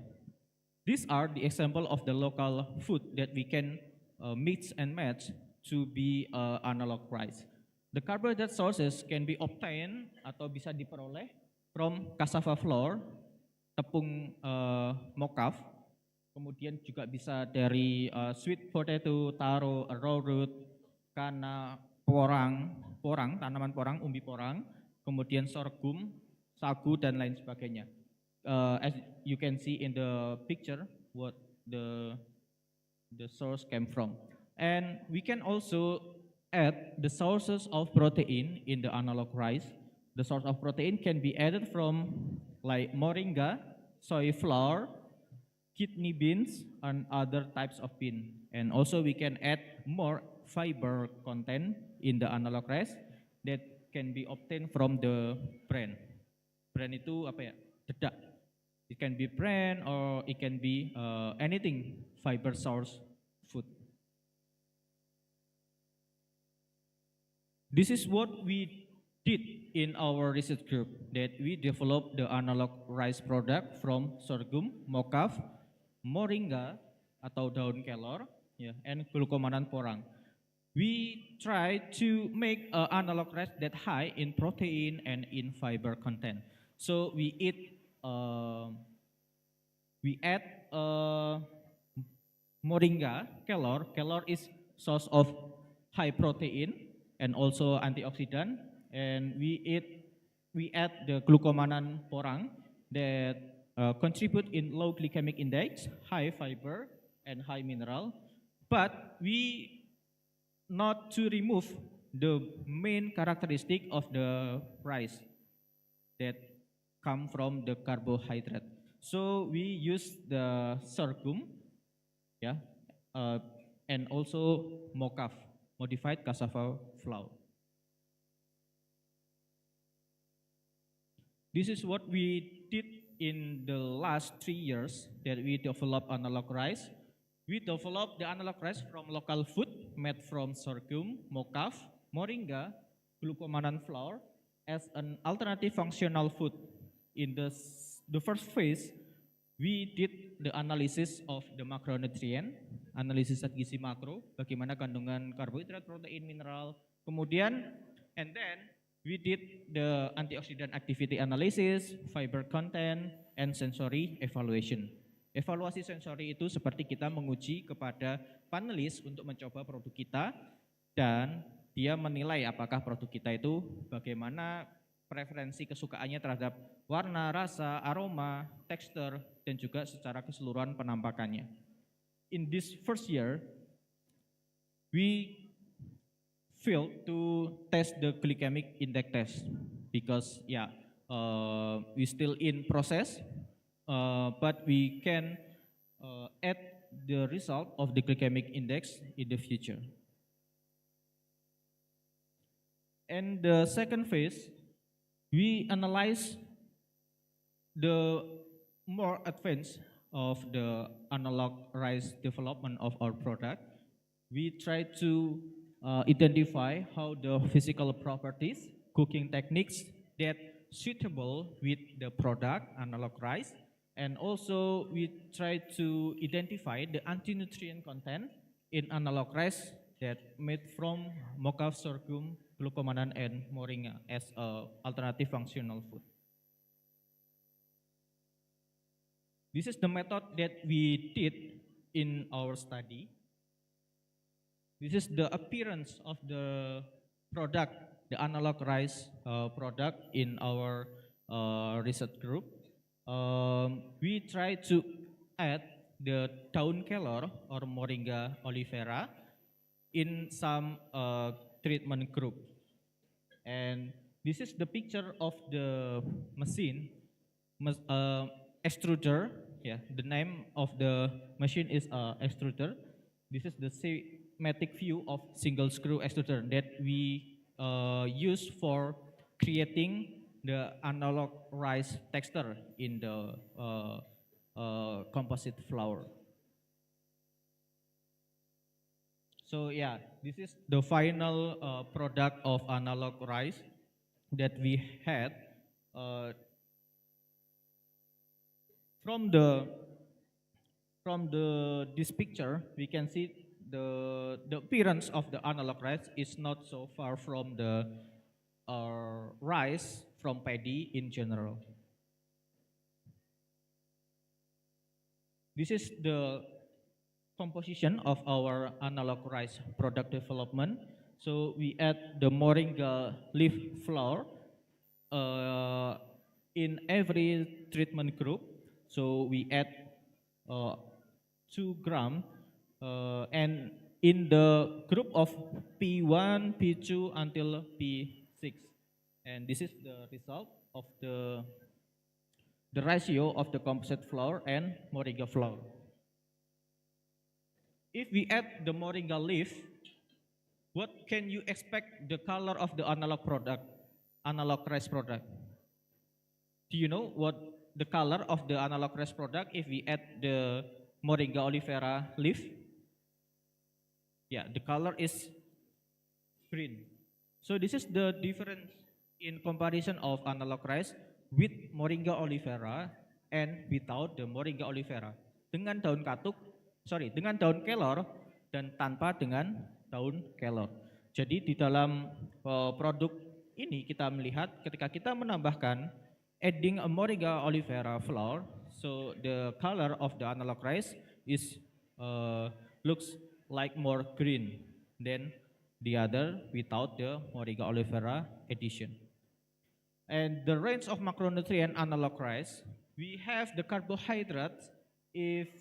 These are the example of the local food that we can mix and match to be analog rice. The carbohydrate sources can be obtained atau bisa diperoleh from cassava flour, tepung mocaf, kemudian juga bisa dari sweet potato, taro, arrowroot, kana, porang, tanaman porang, umbi porang, kemudian sorghum, sagu, dan lain sebagainya. As you can see in the picture, what the source came from. And we can also add the sources of protein in the analog rice. The source of protein can be added from like moringa, soy flour, kidney beans, and other types of bean. And also we can add more fiber content in the analog rice that can be obtained from the bran. Bran itu apa ya? Dedak. It can be bran or it can be anything fiber source food. This is what we did in our research group, that we developed the analog rice product from sorghum, mocaf, moringa atau daun kelor, yeah, and glucomannan porang. We try to make analog rice that high in protein and in fiber content. So we add moringa, kelor. Kelor is source of high protein and also antioxidant. And we add the glucomannan porang that contribute in low glycemic index, high fiber, and high mineral. But we not to remove the main characteristic of the rice that come from the carbohydrate. So we use the sorghum, yeah, and also mocaf, modified cassava flour. This is what we did in the last 3 years that we developed analog rice. We developed the analog rice from local food made from sorghum, mocaf, moringa, glucomannan flour as an alternative functional food. In the first phase, we did the analysis of the macronutrient, analisis zat gizi makro, bagaimana kandungan karbohidrat, protein, mineral, kemudian, and then we did the antioxidant activity analysis, fiber content, and sensory evaluation. Evaluasi sensori itu seperti kita menguji kepada panelis untuk mencoba produk kita dan dia menilai apakah produk kita itu bagaimana preferensi kesukaannya terhadap warna, rasa, aroma, tekstur, dan juga secara keseluruhan penampakannya. In this first year, we failed to test the glycemic index test because we still in process, but we can add the result of the glycemic index in the future. And the second phase, we analyze the more advanced of the analog rice development of our product. We try to identify how the physical properties, cooking techniques that suitable with the product analog rice, and also we try to identify the anti-nutrient content in analog rice that made from mocha, sorghum, glucomannan, and moringa as a alternative functional food. This is the method that we did in our study. This is the appearance of the product, the analog rice product in our research group. We try to add the daun kelor or moringa oleifera in some treatment group. And this is the picture of the machine, extruder. Yeah, the name of the machine is extruder. This is the schematic view of single screw extruder that we use for creating the analog rice texture in the composite flour. So yeah, this is the final product of analog rice that we had. From this picture, we can see the appearance of the analog rice is not so far from the rice from paddy in general. This is the composition of our analog rice product development. So we add the moringa leaf flour in every treatment group. So we add 2 grams and in the group of P1, P2 until P6. And this is the result of the ratio of the composite flour and moringa flour. If we add the moringa leaf, what can you expect the color of the analog product, analog rice product? Do you know what the color of the analog rice product if we add the moringa oleifera leaf? Yeah, the color is green. So this is the difference in comparison of analog rice with moringa oleifera and without the moringa oleifera. Dengan daun kelor dan tanpa dengan daun kelor. Jadi di dalam produk ini kita melihat ketika kita menambahkan adding a moringa oleifera flour, so the color of the analog rice is looks like more green than the other without the moringa oleifera addition. And the range of macronutrient analog rice, we have the carbohydrates if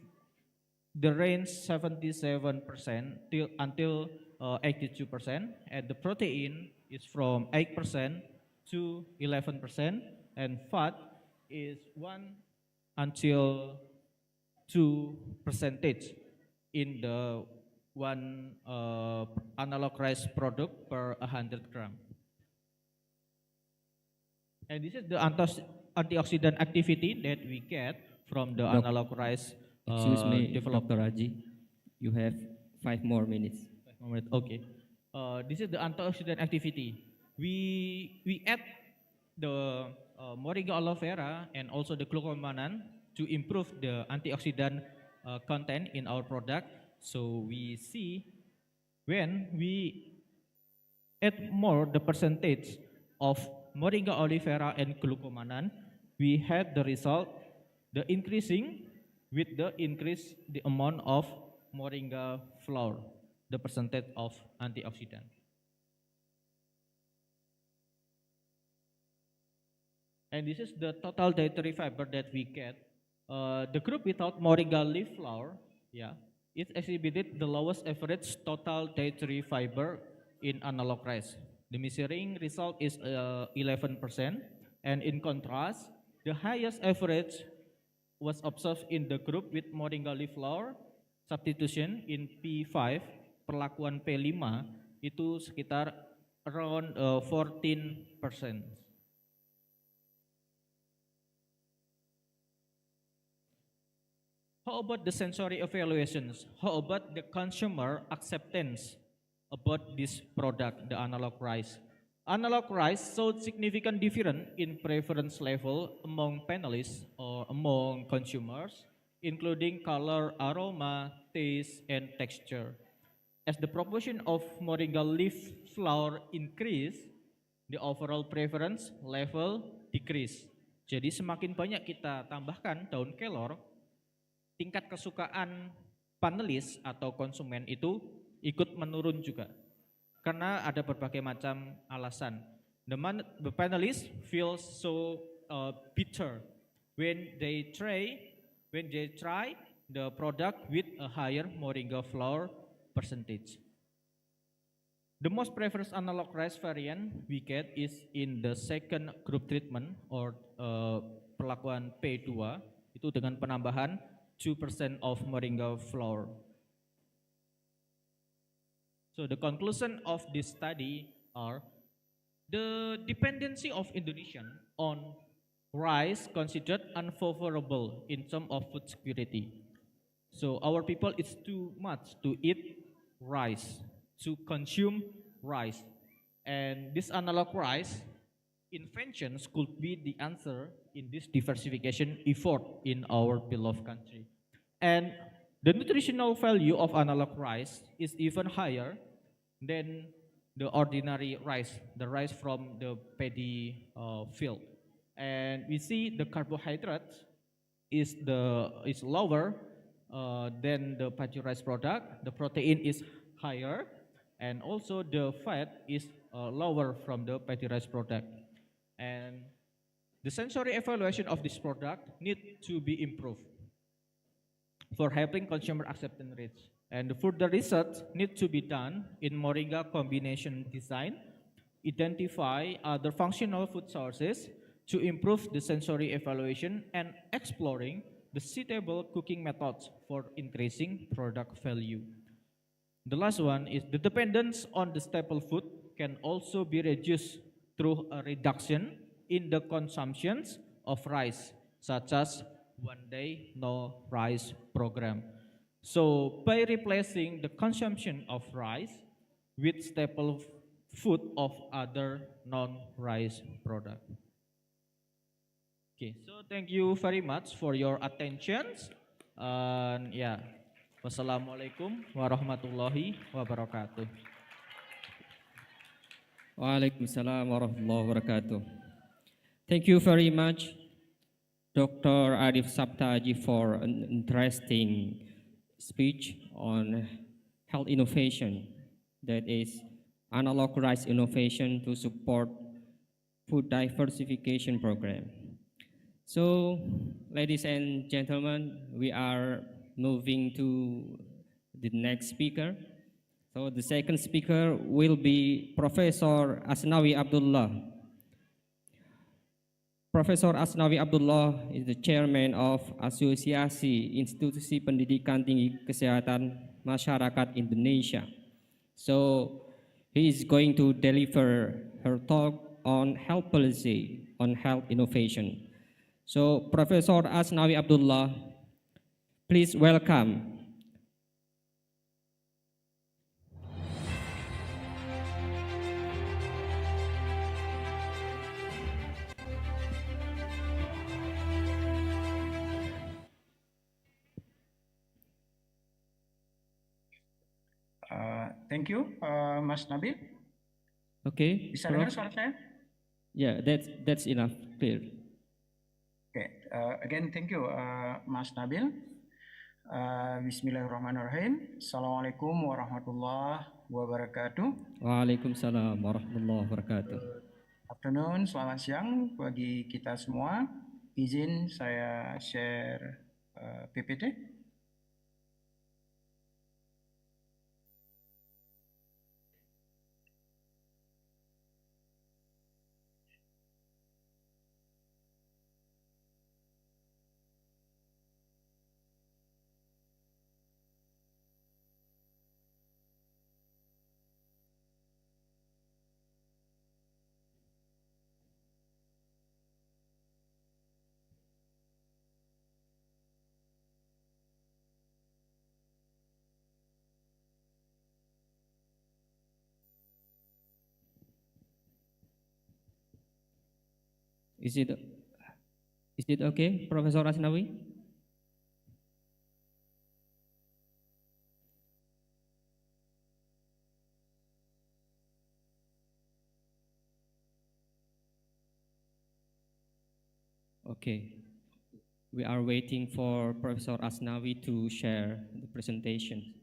the range 77% until 82%, and the protein is from 8% to 11%, and fat is 1 until 2% in the one analog rice product per 100 grams. And this is the antioxidant activity that we get from the analog rice Excuse me, development. Dr. Raji, you have 5 more minutes. 5 more minutes. Okay. This is the antioxidant activity. We add the moringa aloe vera and also the glucomannan to improve the antioxidant content in our product. So we see when we add more the percentage of Moringa oleifera and glucomannan, we had the result, the increasing with the increase the amount of Moringa flower, the percentage of antioxidant. And this is the total dietary fiber that we get. The group without Moringa leaf flower, it exhibited the lowest average total dietary fiber in analog rice. The measuring result is 11%, and in contrast, the highest average was observed in the group with Moringa leaf flower substitution in P5, perlakuan P5 itu sekitar around 14%. How about the sensory evaluations? How about the consumer acceptance about this product, the analog rice? Analog rice showed significant difference in preference level among panelists or among consumers, including color, aroma, taste, and texture. As the proportion of Moringa leaf flower increase, the overall preference level decrease. Jadi semakin banyak kita tambahkan daun kelor, tingkat kesukaan panelis atau konsumen itu ikut menurun juga. Karena ada berbagai macam alasan. The panelists feel so bitter when they try the product with a higher Moringa flower percentage. The most preferred analog rice variant we get is in the second group treatment or perlakuan P2 itu dengan penambahan 2% of Moringa flower. So the conclusion of this study are the dependency of Indonesian on rice considered unfavorable in terms of food security. So our people is too much to eat rice, to consume rice. And this analog rice inventions could be the answer in this diversification effort in our beloved country. And the nutritional value of analog rice is even higher than the ordinary rice, the rice from the paddy field. And we see the carbohydrate is lower than the paddy rice product. The protein is higher, and also the fat is lower from the paddy rice product. And the sensory evaluation of this product need to be improved for helping consumer acceptance rates. And the further research need to be done in Moringa combination design, identify other functional food sources to improve the sensory evaluation and exploring the suitable cooking methods for increasing product value. The last one is the dependence on the staple food can also be reduced through a reduction in the consumptions of rice, such as one day no rice program. So by replacing the consumption of rice with staple food of other non-rice product. Okay, so thank you very much for your attention. And wassalamualaikum warahmatullahi wabarakatuh. Waalaikumsalam warahmatullahi wabarakatuh. Thank you very much, Dr. Arif Saptaji, for an interesting speech on health innovation, that is analog rice innovation to support food diversification program. So, ladies and gentlemen, we are moving to the next speaker. So the second speaker will be Professor Asnawi Abdullah. Profesor Asnawi Abdullah is the chairman of Asosiasi Institusi Pendidikan Tinggi Kesehatan Masyarakat Indonesia. So he is going to deliver her talk on health policy, on health innovation. So Professor Asnawi Abdullah, please welcome. Thank you, Mas Nabil. Okay, Bisa Prof. dengar suara saya? Yeah, that's enough, clear. Okay, again, thank you, Mas Nabil. Bismillahirrahmanirrahim. Assalamualaikum warahmatullahi wabarakatuh. Waalaikumsalam warahmatullahi wabarakatuh. Afternoon, selamat siang bagi kita semua. Izin saya share PPT. Is it okay, Professor Asnawi? Okay. We are waiting for Professor Asnawi to share the presentation.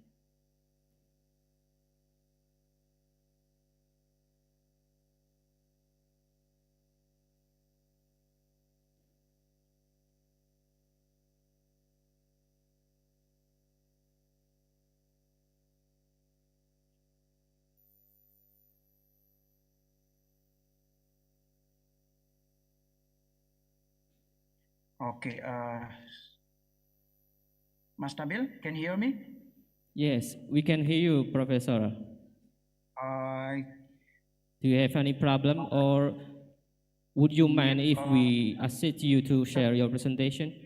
Okay, Mas Nabil, can you hear me? Yes, we can hear you, Professor. Do you have any problem, or would you mind if we assist you to share your presentation?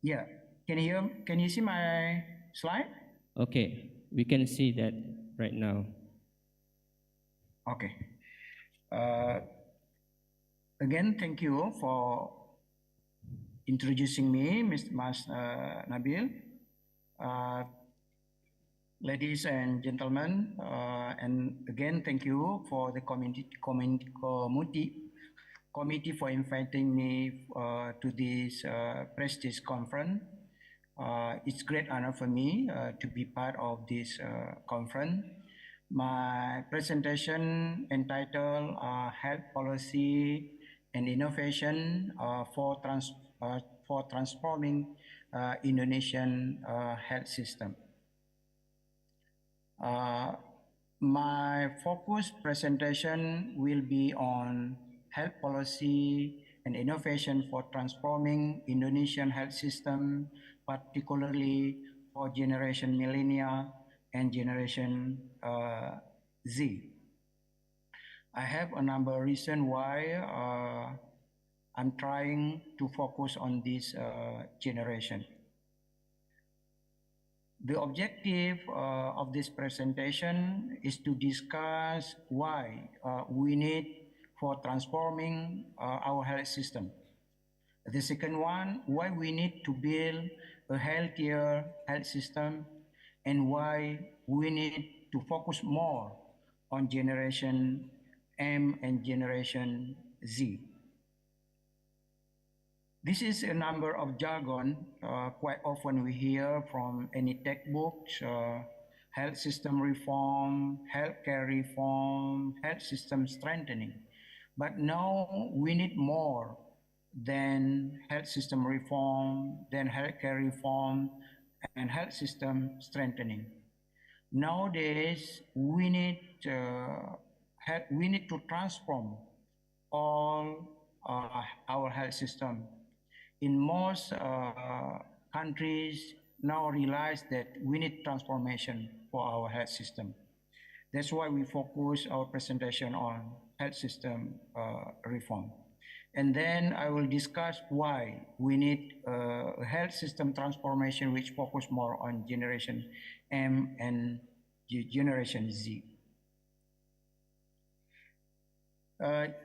Yeah, can you see my slide? Okay, we can see that right now. Okay. Again, thank you for introducing me, Mas Nabil. Ladies and gentlemen, and again, thank you for the committee for inviting me to this prestigious conference. It's great honor for me to be part of this conference. My presentation entitled Health Policy and Innovation for Transforming Indonesian Health System. My focus presentation will be on health policy and innovation for transforming Indonesian health system, particularly for generation millennial and generation Z. I have a number of reasons why I'm trying to focus on this generation. The objective of this presentation is to discuss why we need for transforming our health system. The second one, why we need to build a healthier health system, and why we need to focus more on generation M and generation Z. This is a number of jargon quite often we hear from any textbooks, health system reform, healthcare reform, health system strengthening. But now we need more than health system reform, than healthcare reform, and health system strengthening. Nowadays, we need to transform all our health system. In most countries now realize that we need transformation for our health system. That's why we focus our presentation on health system reform. And then I will discuss why we need a health system transformation which focus more on generation M and generation Z.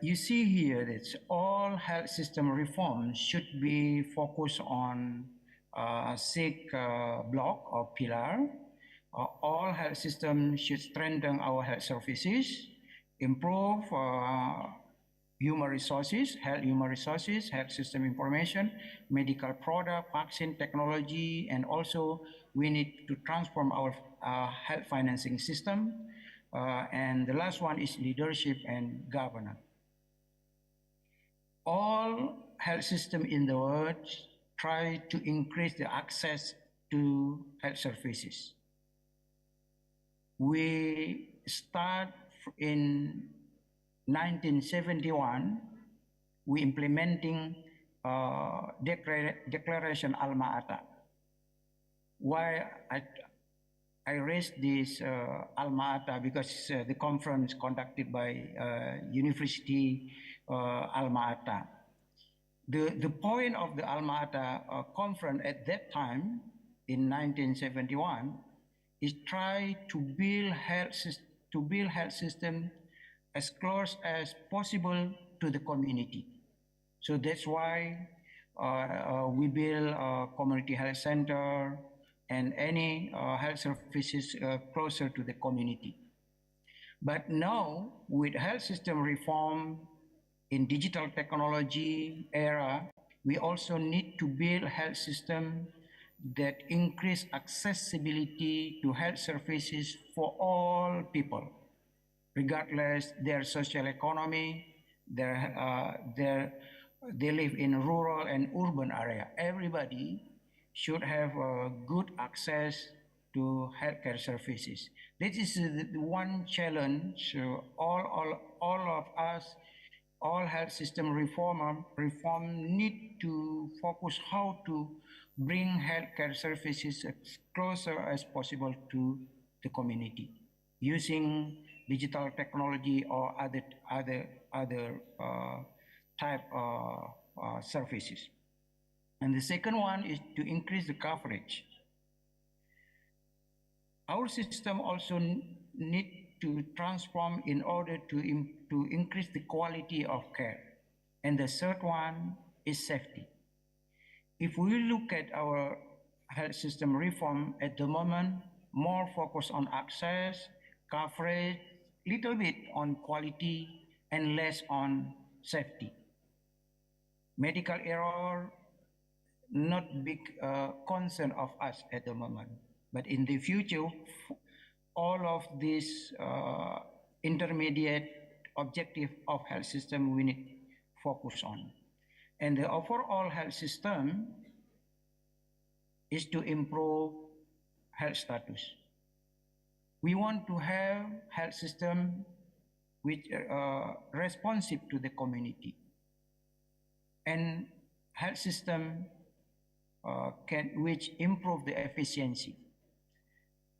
You see here that all health system reforms should be focused on 6 block or pillar. all health systems should strengthen our health services, improve human resources, health system information, medical product, vaccine technology, and also we need to transform our health financing system. And the last one is leadership and governance. All health systems in the world try to increase the access to health services. We start in 1971, we implementing declaration Alma Ata. Why I raised this Alma Ata because the conference conducted by University Alma Ata. The point of the Alma Ata conference at that time in 1971 is try to build health system as close as possible to the community. So that's why we build a community health center and any health services closer to the community. But now with health system reform in digital technology era, we also need to build health system that increase accessibility to health services for all people, regardless their social economy, they live in rural and urban area. Everybody should have good access to healthcare services. This is the one challenge all of us, all health system reform need to focus how to bring healthcare services as closer as possible to the community using digital technology or other type services. And the second one is to increase the coverage. Our system also need to transform in order to increase the quality of care. And the third one is safety. If we look at our health system reform at the moment, more focus on access, coverage, little bit on quality, and less on safety. Medical error, not big concern of us at the moment. But in the future, all of these intermediate objective of health system we need focus on. And the overall health system is to improve health status. We want to have health system which responsive to the community. And health system which improve the efficiency.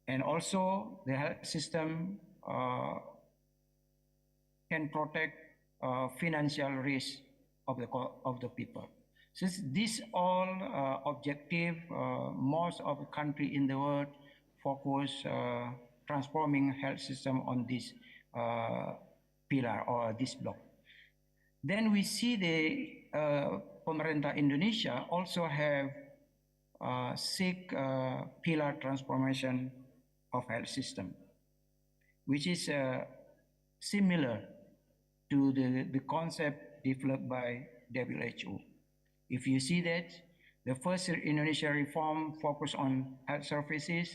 And also the health system can protect financial risk of the people. Since these all objective, most of the country in the world focus transforming health system on this pillar or this block. Then we see the pemerintah Indonesia also have seek pillar transformation of health system, which is similar to the concept developed by WHO. If you see that, the first Indonesia reform focused on health services,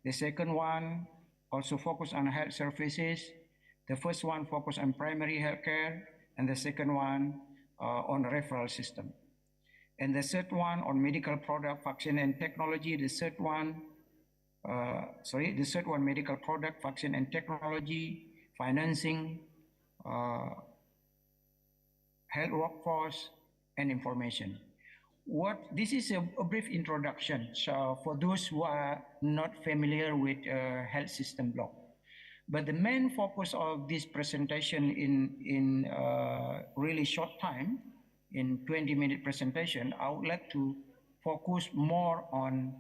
the second one also focused on health services, the first one focused on primary health care, and the second one on referral system. And the third one on medical product, vaccine and technology, the third one medical product, vaccine and technology, financing, health workforce, and information. This is a brief introduction for those who are not familiar with health system block. But the main focus of this presentation in really short time, in 20-minute presentation, I would like to focus more on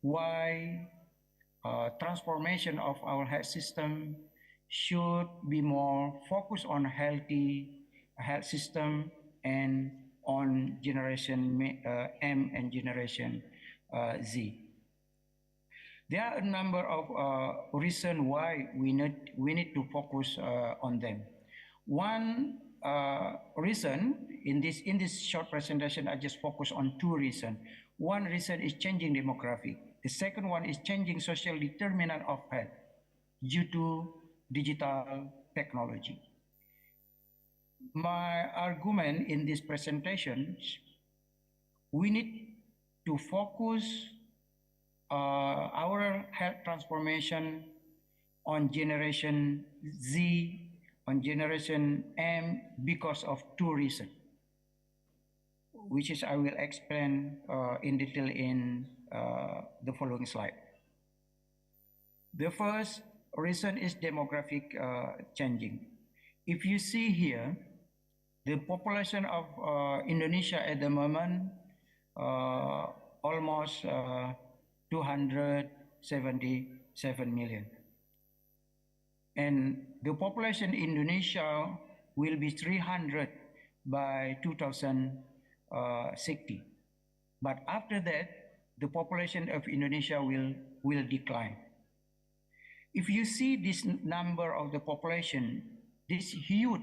why transformation of our health system should be more focused on healthy health system and on generation M and generation Z. There are a number of reasons why we need to focus on them. One reason in this short presentation, I just focus on two reasons. One reason is changing demographic. The second one is changing social determinant of health due to digital technology. My argument in this presentation, we need to focus our health transformation on generation Z, on generation M, because of two reasons, which is I will explain in detail in the following slide. The first reason is demographic changing. If you see here, the population of Indonesia at the moment almost 277 million. And the population in Indonesia will be 300 by 2060. But after that, the population of Indonesia will decline. If you see this number of the population, this huge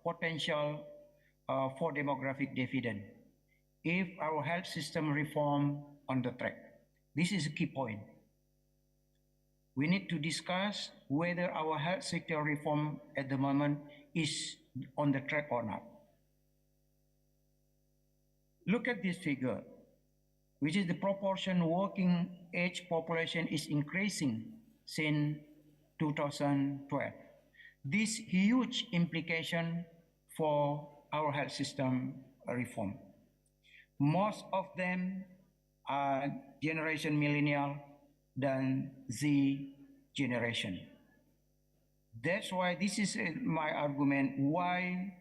potential for demographic dividend, if our health system reform on the track. This is a key point. We need to discuss whether our health sector reform at the moment is on the track or not. Look at this figure, which is the proportion working age population is increasing since 2012. This huge implication for our health system reform. Most of them are generation millennial than Z generation. That's why this is my argument why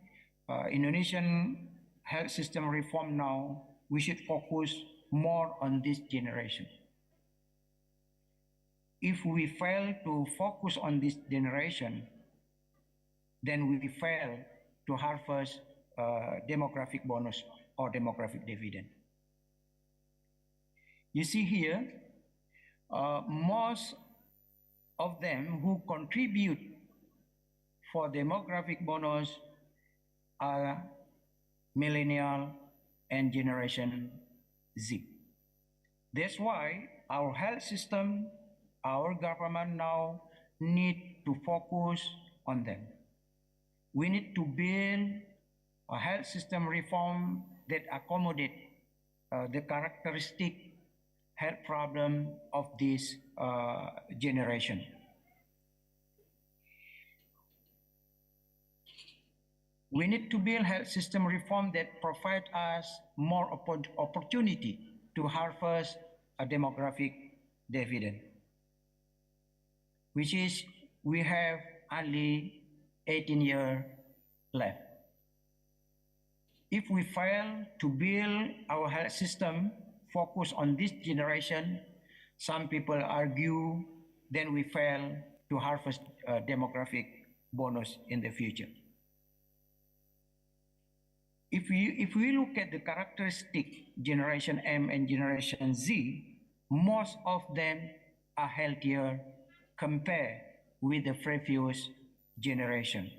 Indonesian health system reform now, we should focus more on this generation. If we fail to focus on this generation, then we fail to harvest demographic bonus or demographic dividend. You see here, most of them who contribute for demographic bonus are millennial and generation Z. That's why our health system, our government now need to focus on them. We need to build a health system reform that accommodate the characteristic health problem of this generation. We need to build health system reform that provide us more opportunity to harvest a demographic dividend, which is we have only 18 years left. If we fail to build our health system focus on this generation, some people argue then we fail to harvest a demographic bonus in the future. If we look at the characteristic generation M and generation Z, most of them are healthier compared with the previous generation.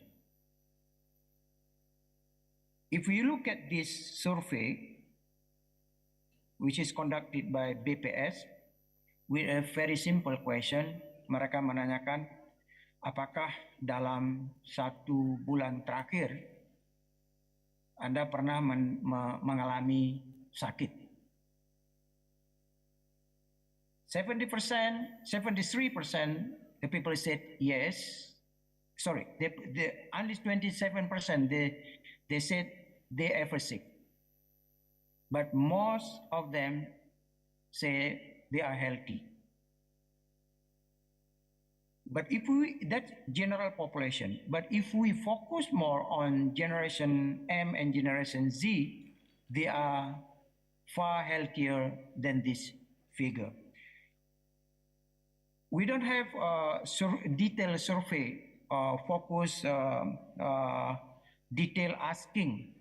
If we look at this survey, which is conducted by BPS, with a very simple question, mereka menanyakan, apakah dalam 1 bulan terakhir Anda pernah mengalami sakit? 70%, 73%, the people said yes. Sorry, only 27% they said they ever sick. But most of them say they are healthy. But that's general population. But if we focus more on generation M and generation Z, they are far healthier than this figure. We don't have a detailed survey focus detail asking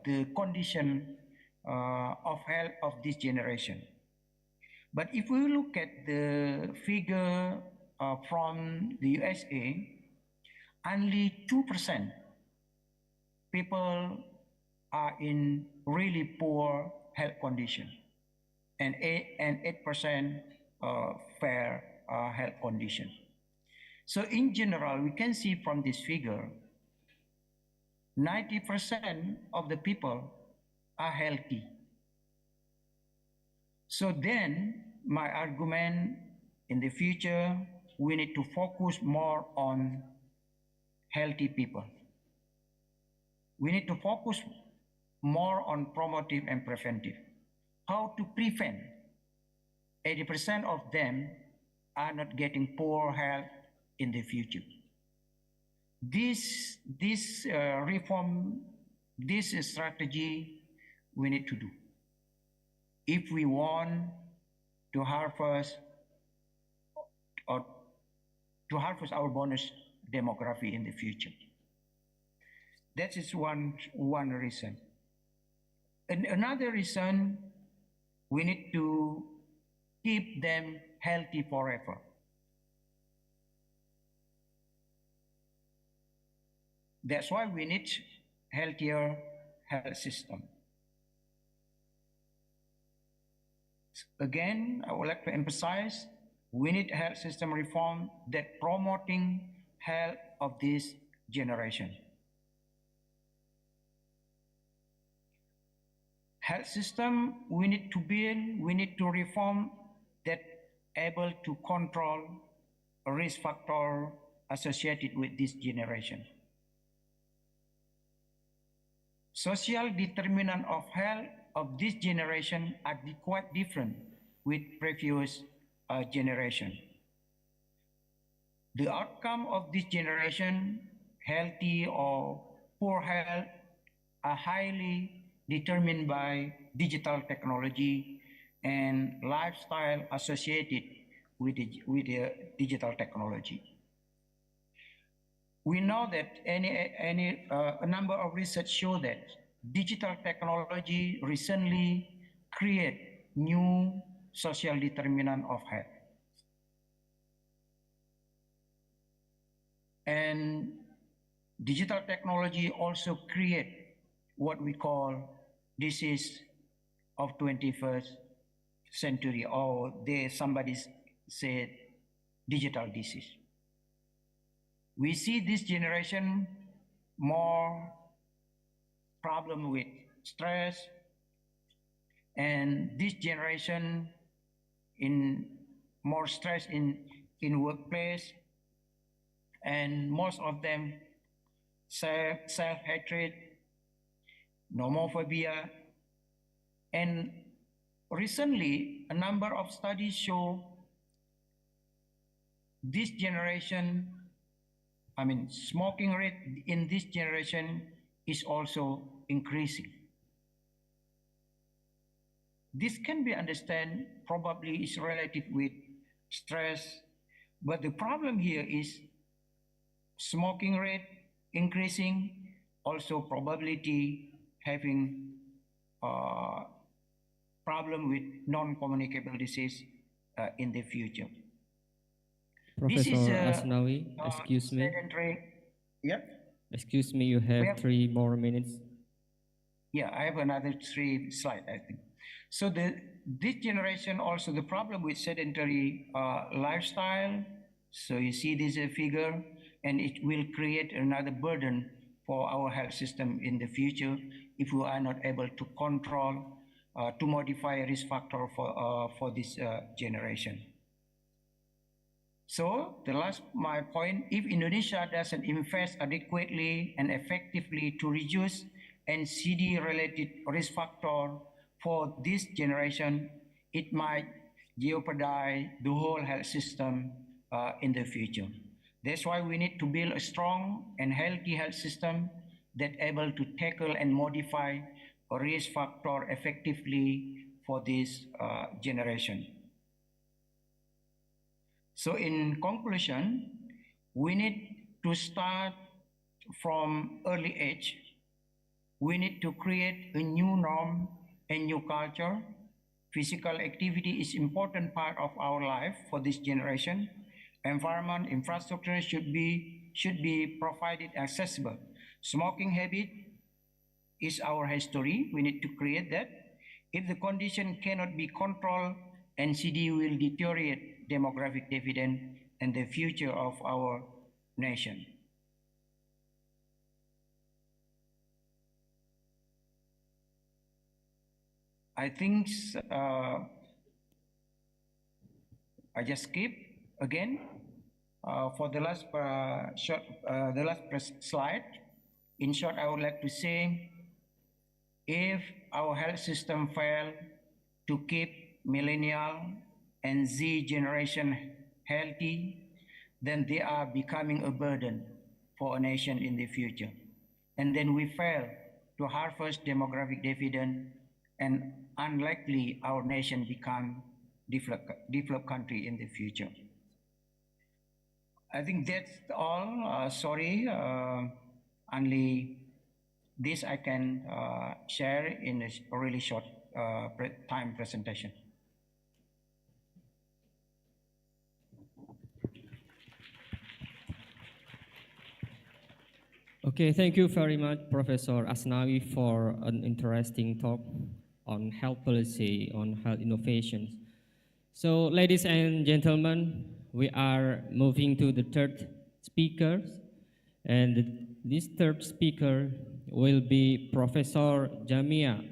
the condition of health of this generation. But if we look at the figure from the USA, only 2% people are in really poor health condition, and 8% fair health condition. So in general, we can see from this figure, 90% of the people are healthy. So then my argument, in the future, we need to focus more on healthy people. We need to focus more on promotive and preventive. How to prevent 80% of them are not getting poor health in the future. This reform, this strategy we need to do if we want to harvest our bonus demography in the future. That is one reason. And another reason, we need to keep them healthy forever. That's why we need healthier health system. Again, I would like to emphasize, we need health system reform that promoting health of this generation. Health system we need to build, we need to reform that able to control a risk factor associated with this generation. Social determinant of health of this generation are quite different with previous generation. The outcome of this generation, healthy or poor health, are highly determined by digital technology and lifestyle associated with the digital technology. We know that a number of research show that digital technology recently create new social determinant of health. And digital technology also create what we call disease of 21st century, or somebody said digital disease. We see this generation more problem with stress, and this generation in more stress in workplace, and most of them self-hatred, nomophobia, and recently a number of studies show this generation, smoking rate in this generation is also increasing. This can be understood, probably is related with stress, but the problem here is smoking rate increasing, also probability having problem with non-communicable disease in the future. Professor Asnawi, excuse me. Yep. Excuse me, you have 3 more minutes. Yeah, I have another 3 slides, I think. So this generation also the problem with sedentary lifestyle. So you see this figure, and it will create another burden for our health system in the future if we are not able to control, to modify risk factor for this generation. So my point, if Indonesia doesn't invest adequately and effectively to reduce NCD-related risk factor for this generation, it might jeopardize the whole health system in the future. That's why we need to build a strong and healthy health system that able to tackle and modify a risk factor effectively for this generation. So in conclusion, we need to start from early age. We need to create a new norm and new culture Physical activity is important part of our life for this generation. Environment, infrastructure should be provided accessible. Smoking habit is our history. We need to create that. If the condition cannot be controlled, NCD will deteriorate demographic dividend and the future of our nation. I think I just skip again for the last slide. In short, I would like to say, if our health system fail to keep millennial and Z generation healthy, then they are becoming a burden for a nation in the future. And then we fail to harvest demographic dividend, and unlikely our nation become developed country in the future. I think that's all. Sorry, only this I can share in a really short time presentation. Okay, thank you very much, Professor Asnawi, for an interesting talk on health policy, on health innovations. So, ladies and gentlemen, we are moving to the third speaker, and this third speaker will be Professor Jamia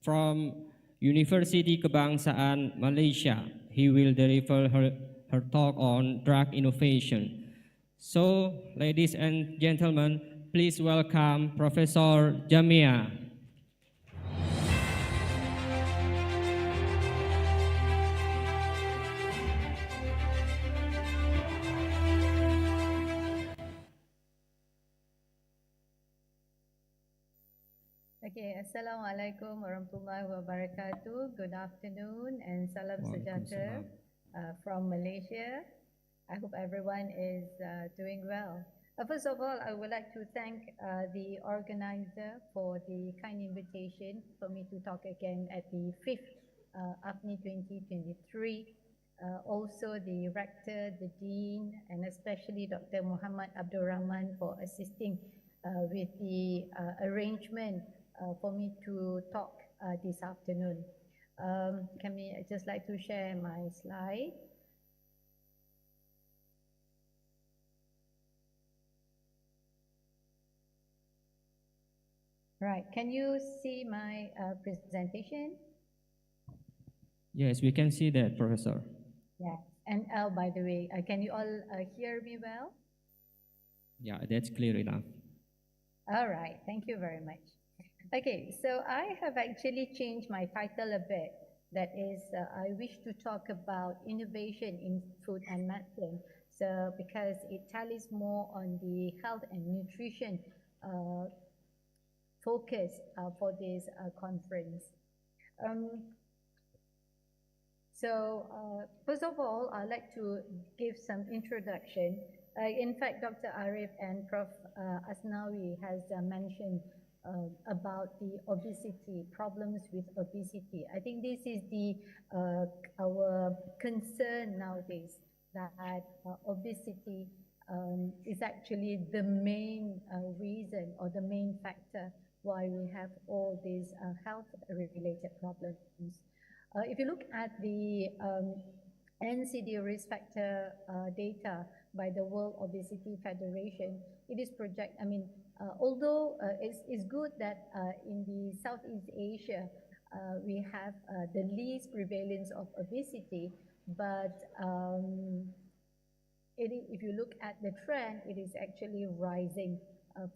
from University Kebangsaan Malaysia. He will deliver her talk on drug innovation. So, ladies and gentlemen, please welcome Professor Jamia. Okay, Assalamualaikum warahmatullahi wabarakatuh. Good afternoon and salam sejahtera from Malaysia. I hope everyone is doing well. First of all, I would like to thank the organizer for the kind invitation for me to talk again at the 5th APHNI 2023. Also the rector, the dean, and especially Dr. Muhammad Abdul Rahman for assisting with the arrangement for me to talk this afternoon. I'd just like to share my slide. Right, can you see my presentation? Yes, we can see that, Professor. Yeah, and by the way, can you all hear me well? Yeah, that's clear enough. All right, thank you very much. Okay, so I have actually changed my title a bit. That is, I wish to talk about innovation in food and medicine. So because it tallies more on the health and nutrition focus for this conference. First of all, I'd like to give some introduction. In fact, Dr. Arif and Prof. Asnawi has mentioned about the obesity, problems with obesity. I think this is our concern nowadays, that obesity is actually the main reason or the main factor why we have all these health-related problems. If you look at the NCD risk factor data by the World Obesity Federation, it is although it's good that in the Southeast Asia we have the least prevalence of obesity, but if you look at the trend, it is actually rising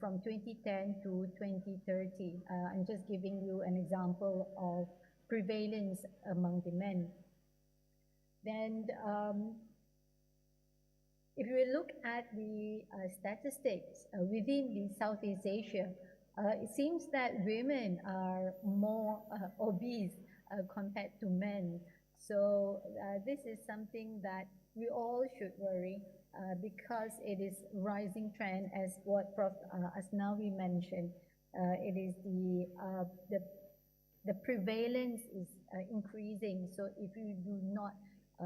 from 2010 to 2030. I'm just giving you an example of prevalence among the men. Then if you look at the statistics within the Southeast Asia, it seems that women are more obese compared to men. So this is something that we all should worry because it is rising trend, as what Prof. Asnawi mentioned. It is the the prevalence is increasing. So if you do not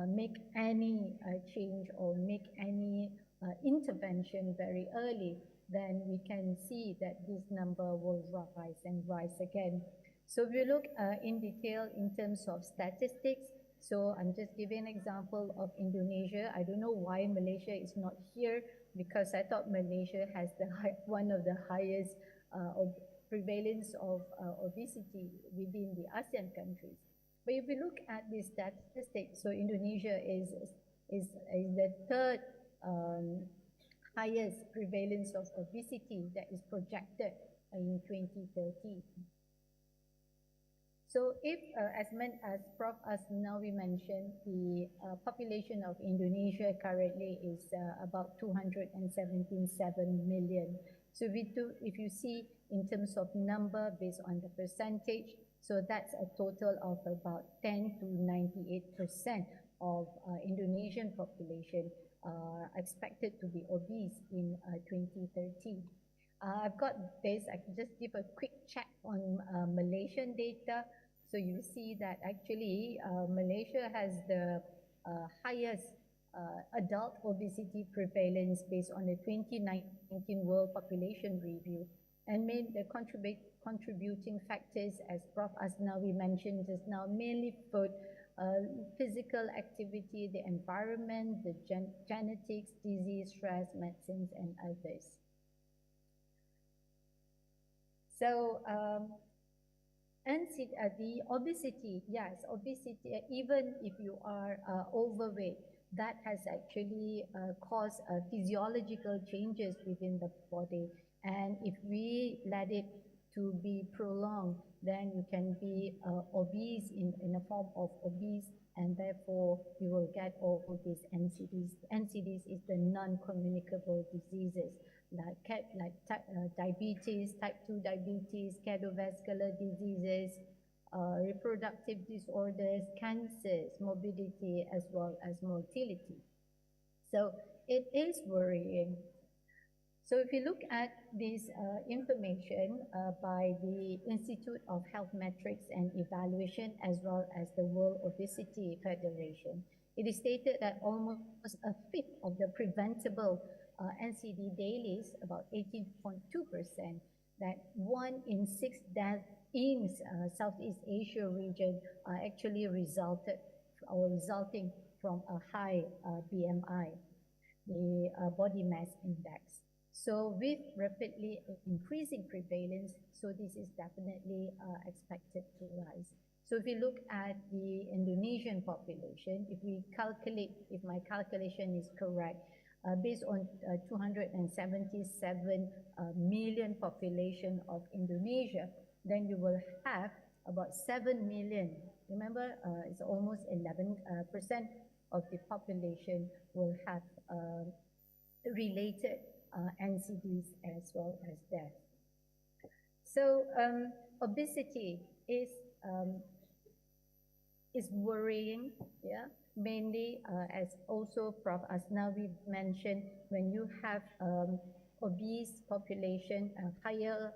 make any change or make any intervention very early, then we can see that this number will rise and rise again. So if you look in detail in terms of statistics, so I'm just giving an example of Indonesia. I don't know why Malaysia is not here, because I thought Malaysia has one of the highest prevalence of obesity within the ASEAN countries. But if we look at the statistics, so Indonesia is the third highest prevalence of obesity that is projected in 2030. So if, as Prof. Asnawi mentioned, the population of Indonesia currently is about 217 million. So if you see in terms of number based on the percentage, so that's a total of about 10 to 98% of Indonesian population expected to be obese in 2030. I've got this, I can just give a quick check on Malaysian data. So you see that actually Malaysia has the highest adult obesity prevalence based on the 2019 World Population Review. And the contributing factors, as Prof. Asnawi mentioned just now, mainly food, physical activity, the environment, the genetics, disease, stress, medicines, and others. So, the obesity, yes, obesity, even if you are overweight, that has actually caused physiological changes within the body. And if we let it to be prolonged, then you can be obese in a form of obese, and therefore you will get all these NCDs. NCDs is the non-communicable diseases like diabetes, type 2 diabetes, cardiovascular diseases, reproductive disorders, cancers, morbidity, as well as mortality. So it is worrying. So if you look at this information by the Institute of Health Metrics and Evaluation, as well as the World Obesity Federation, it is stated that almost a fifth of the preventable NCD dailies, about 18.2%, that 1 in 6 deaths in Southeast Asia region are actually resulting from a high BMI, the body mass index. So with rapidly increasing prevalence, so this is definitely expected to rise. So if you look at the Indonesian population, if we calculate, if my calculation is correct, based on 277 million population of Indonesia, then you will have about 7 million. Remember, it's almost 11% of the population will have related NCDs as well as death. So obesity is worrying, yeah. Mainly, as also Prof. Asnawi mentioned, when you have obese population, a higher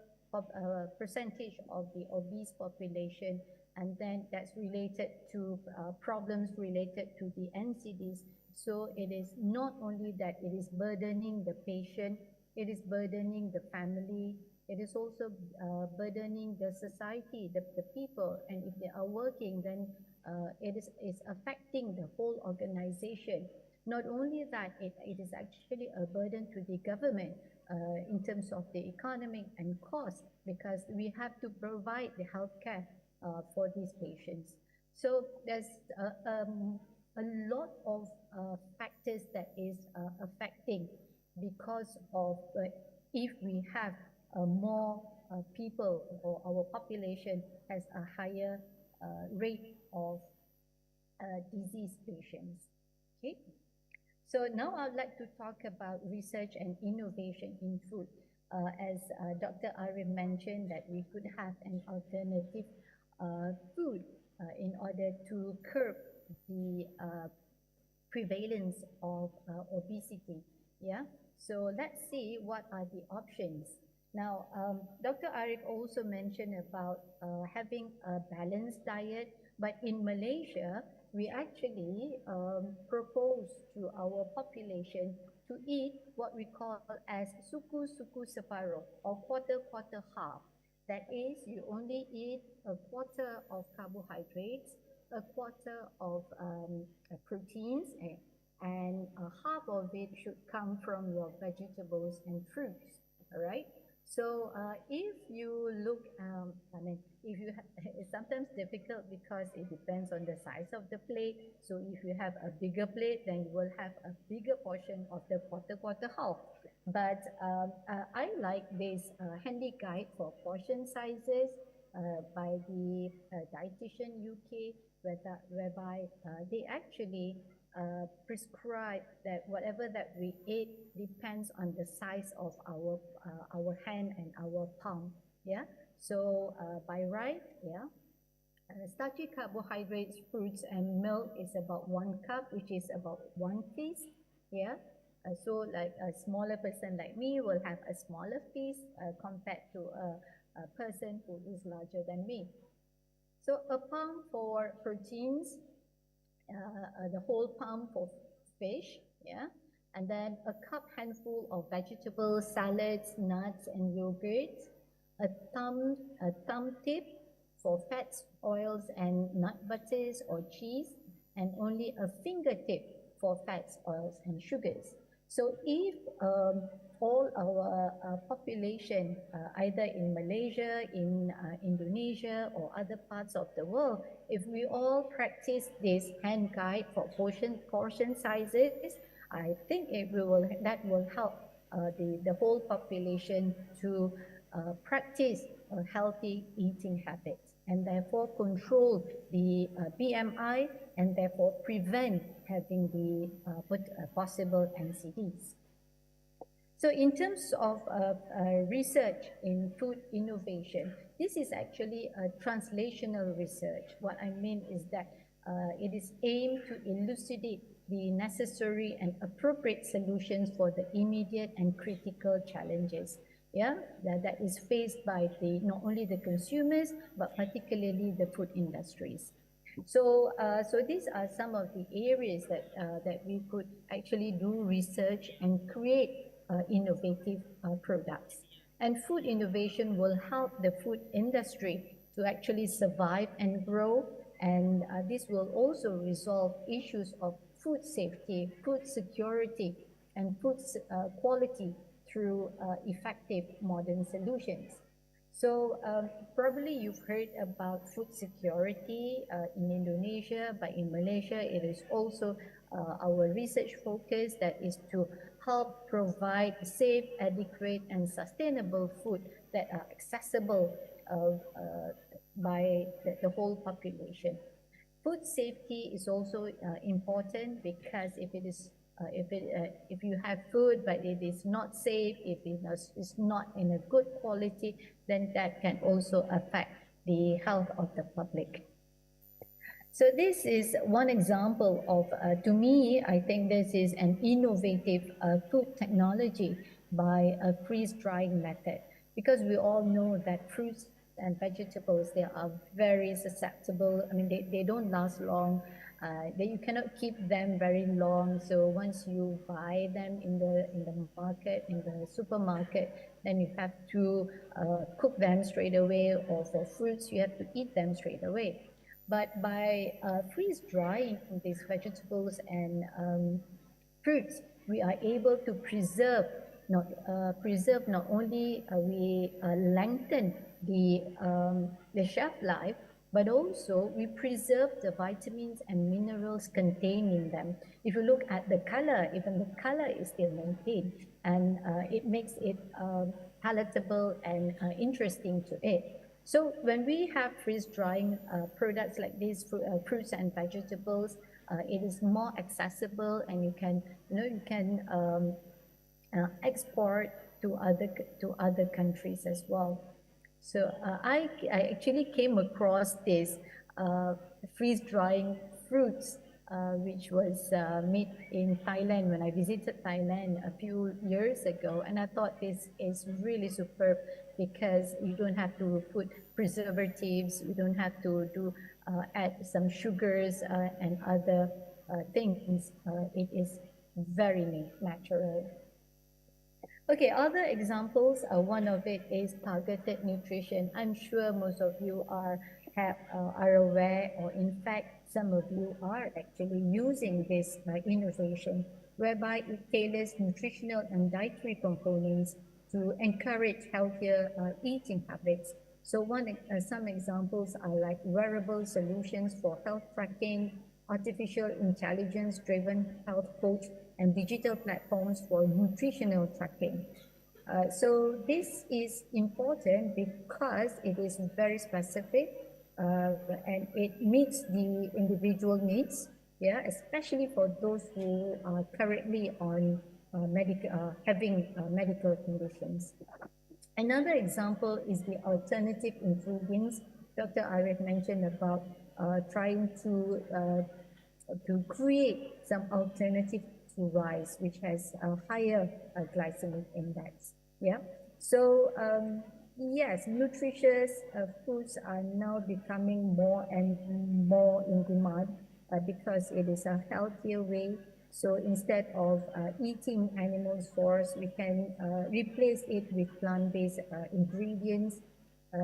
percentage of the obese population, and then that's related to problems related to the NCDs. So it is not only that it is burdening the patient, it is burdening the family, it is also burdening the society, the people, and if they are working, then it is affecting the whole organization. Not only that, it is actually a burden to the government in terms of the economic and cost, because we have to provide the healthcare for these patients. So there's a lot of factors that is affecting, because of if we have more people, or our population has a higher rate of disease patients. Okay. So now I'd like to talk about research and innovation in food. As Dr. Arif mentioned, that we could have an alternative food in order to curb the prevalence of obesity. Yeah. So let's see what are the options. Now, Dr. Arif also mentioned about having a balanced diet, but in Malaysia, we actually propose to our population to eat what we call as suku-suku separuh, or quarter-quarter half. That is, you only eat a quarter of carbohydrates, a quarter of proteins, and half of it should come from your vegetables and fruits, all right? So if you look, if you it's sometimes difficult because it depends on the size of the plate. So if you have a bigger plate, then you will have a bigger portion of the quarter half. But I like this handy guide for portion sizes by the Dietitian UK, whereby they actually prescribe that whatever that we eat depends on the size of our hand and our palm. Yeah. So by right, yeah. Starchy carbohydrates, fruits, and milk is about 1 cup, which is about 1 piece. Yeah. So like a smaller person like me will have a smaller piece compared to a person who is larger than me. So a palm for proteins, the whole palm for fish, yeah, and then a cup handful of vegetables, salads, nuts, and yogurts, a thumb tip for fats, oils, and nut butters or cheese, and only a fingertip for fats, oils, and sugars. So if all our population, either in Malaysia, in Indonesia, or other parts of the world, if we all practice this hand guide for portion sizes, I think that will help the whole population to practice healthy eating habits, and therefore control the BMI, and therefore prevent having the possible NCDs. So in terms of research in food innovation, this is actually a translational research. What I mean is that it is aimed to elucidate the necessary and appropriate solutions for the immediate and critical challenges, yeah, that is faced by not only the consumers, but particularly the food industries. So, these are some of the areas that we could actually do research and create innovative products. And food innovation will help the food industry to actually survive and grow, and this will also resolve issues of food safety, food security, and food quality through effective modern solutions. So probably you've heard about food security in Indonesia, but in Malaysia it is also our research focus that is to help provide safe, adequate, and sustainable food that are accessible by the whole population. Food safety is also important because if you have food but it is not safe, if it is not in a good quality, then that can also affect the health of the public. So this is one example of, to me, I think this is an innovative food technology by a freeze-drying method, because we all know that fruits and vegetables, they are very susceptible. I mean, they don't last long. You cannot keep them very long. So once you buy them in the market, in the supermarket, then you have to cook them straight away, or for fruits, you have to eat them straight away. But by freeze-drying these vegetables and fruits, we are able to preserve not only we lengthen the shelf life, but also we preserve the vitamins and minerals contained in them. If you look at the color, even the color is still maintained, and it makes it palatable and interesting to eat. So when we have freeze-drying products like these, fruits and vegetables, it is more accessible, and you can export to other countries as well. So I actually came across this freeze-drying fruits which was made in Thailand when I visited Thailand a few years ago. And I thought this is really superb because you don't have to put preservatives, you don't have to add some sugars and other things. It is very natural. Okay, other examples, one of it is targeted nutrition. I'm sure most of you are aware, or in fact, some of you are actually using this innovation, whereby it tailors nutritional and dietary components to encourage healthier eating habits. So some examples are like wearable solutions for health tracking, artificial intelligence-driven health coach, and digital platforms for nutritional tracking. So this is important because it is very specific and it meets the individual needs, especially for those who are currently on having medical conditions. Another example is the alternative ingredients. Dr. Arif mentioned about trying to create some alternative to rice, which has a higher glycemic index. So yes, nutritious foods are now becoming more and more in demand because it is a healthier way. So instead of eating animals first, we can replace it with plant-based ingredients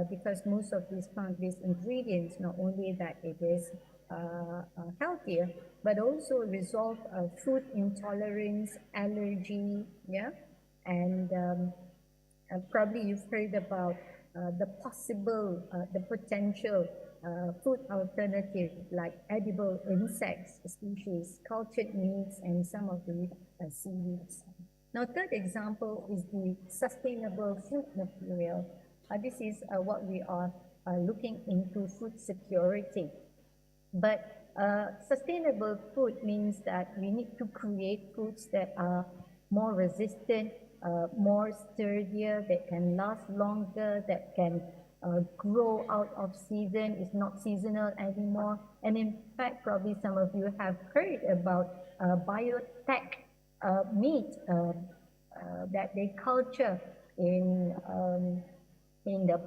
because most of these plant-based ingredients, not only that it is healthier, but also resolve food intolerance, allergy, and probably you've heard about the potential food alternative like edible insects species, cultured meats, and some of the seaweeds. Now, third example is the sustainable food material. This is what we are looking into, food security. But sustainable food means that we need to create foods that are more resistant, more sturdier, that can last longer, that can grow out of season, is not seasonal anymore. And in fact, probably some of you have heard about biotech meat that they culture in the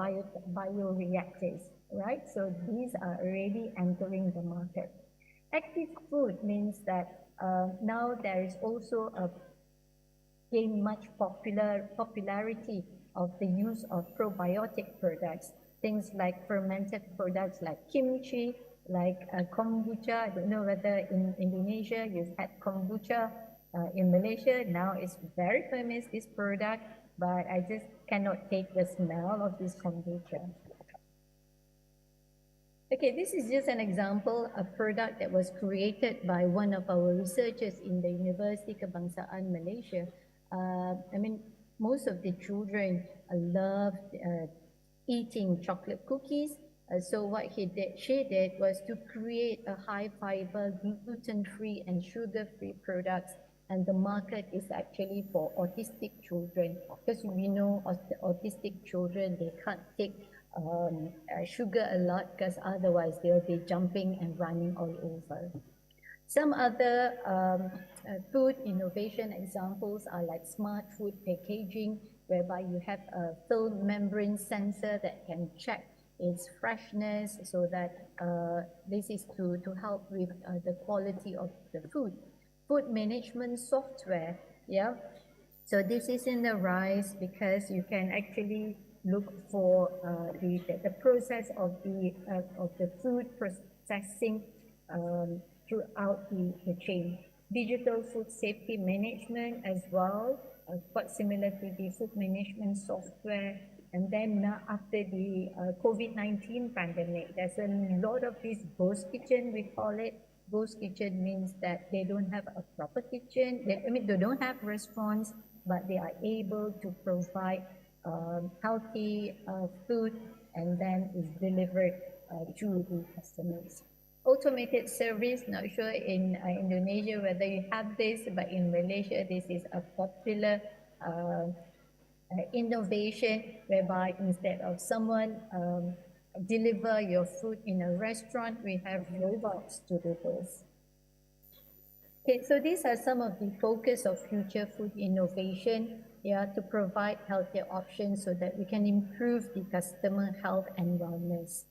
bioreactors, right? So these are already entering the market. Active food means that now there is also a gain much popularity of the use of probiotic products, things like fermented products like kimchi, like kombucha. I don't know whether in Indonesia you've had kombucha. In Malaysia now it's very famous, this product, but I just cannot take the smell of this kombucha. Okay, this is just an example, a product that was created by one of our researchers in the University Kebangsaan Malaysia. I mean, most of the children love eating chocolate cookies. So what she did was to create a high fiber, gluten-free and sugar-free products. And the market is actually for autistic children, because we know autistic children, they can't take sugar a lot because otherwise they'll be jumping and running all over. Some other food innovation examples are like smart food packaging, whereby you have a film membrane sensor that can check its freshness, so that this is to help with the quality of the food. Food management software, so this is in the rise because you can actually look for the process of the food processing throughout the chain. Digital food safety management as well, quite similar to the food management software. And then after the COVID-19 pandemic, there's a lot of these ghost kitchen, we call it. Ghost kitchen means that they don't have a proper kitchen. They don't have restaurants, but they are able to provide healthy food, and then is delivered to the customers. Automated service, not sure in Indonesia whether you have this, but in Malaysia this is a popular innovation, whereby instead of someone deliver your food in a restaurant, we have robots to do this. Okay, so these are some of the focus of future food innovation, yeah, to provide healthier options so that we can improve the customer health and wellness.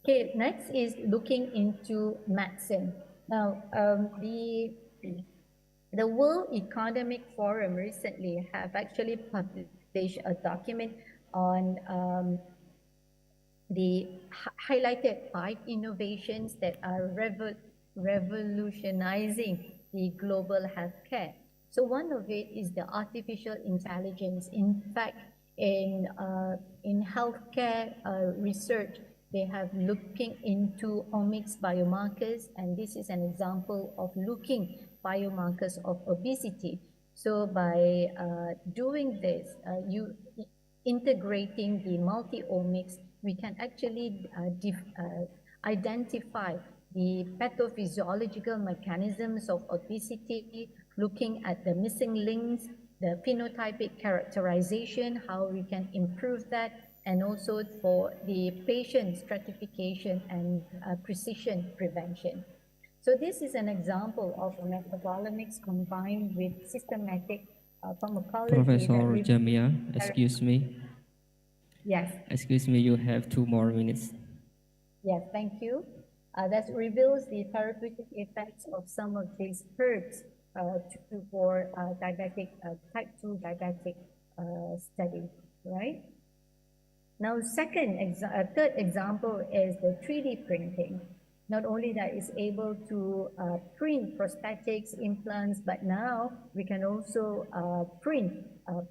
Okay, next is looking into medicine. Now, the World Economic Forum recently have actually published a document on the highlighted 5 innovations that are revolutionizing the global healthcare. So one of it is the artificial intelligence. In fact, in healthcare research, they have looking into omics biomarkers, and this is an example of looking biomarkers of obesity. So by doing this, integrating the multi-omics, we can actually identify the pathophysiological mechanisms of obesity, looking at the missing links, the phenotypic characterization, how we can improve that, and also for the patient stratification and precision prevention. So this is an example of metabolomics combined with systematic pharmacology. Professor Jamia, excuse me. Yes. Excuse me, you have 2 more minutes. Yes, thank you. That reveals the therapeutic effects of some of these herbs for diabetic type 2 diabetic study, right? Now, third example is the 3D printing. Not only that is able to print prosthetics, implants, but now we can also print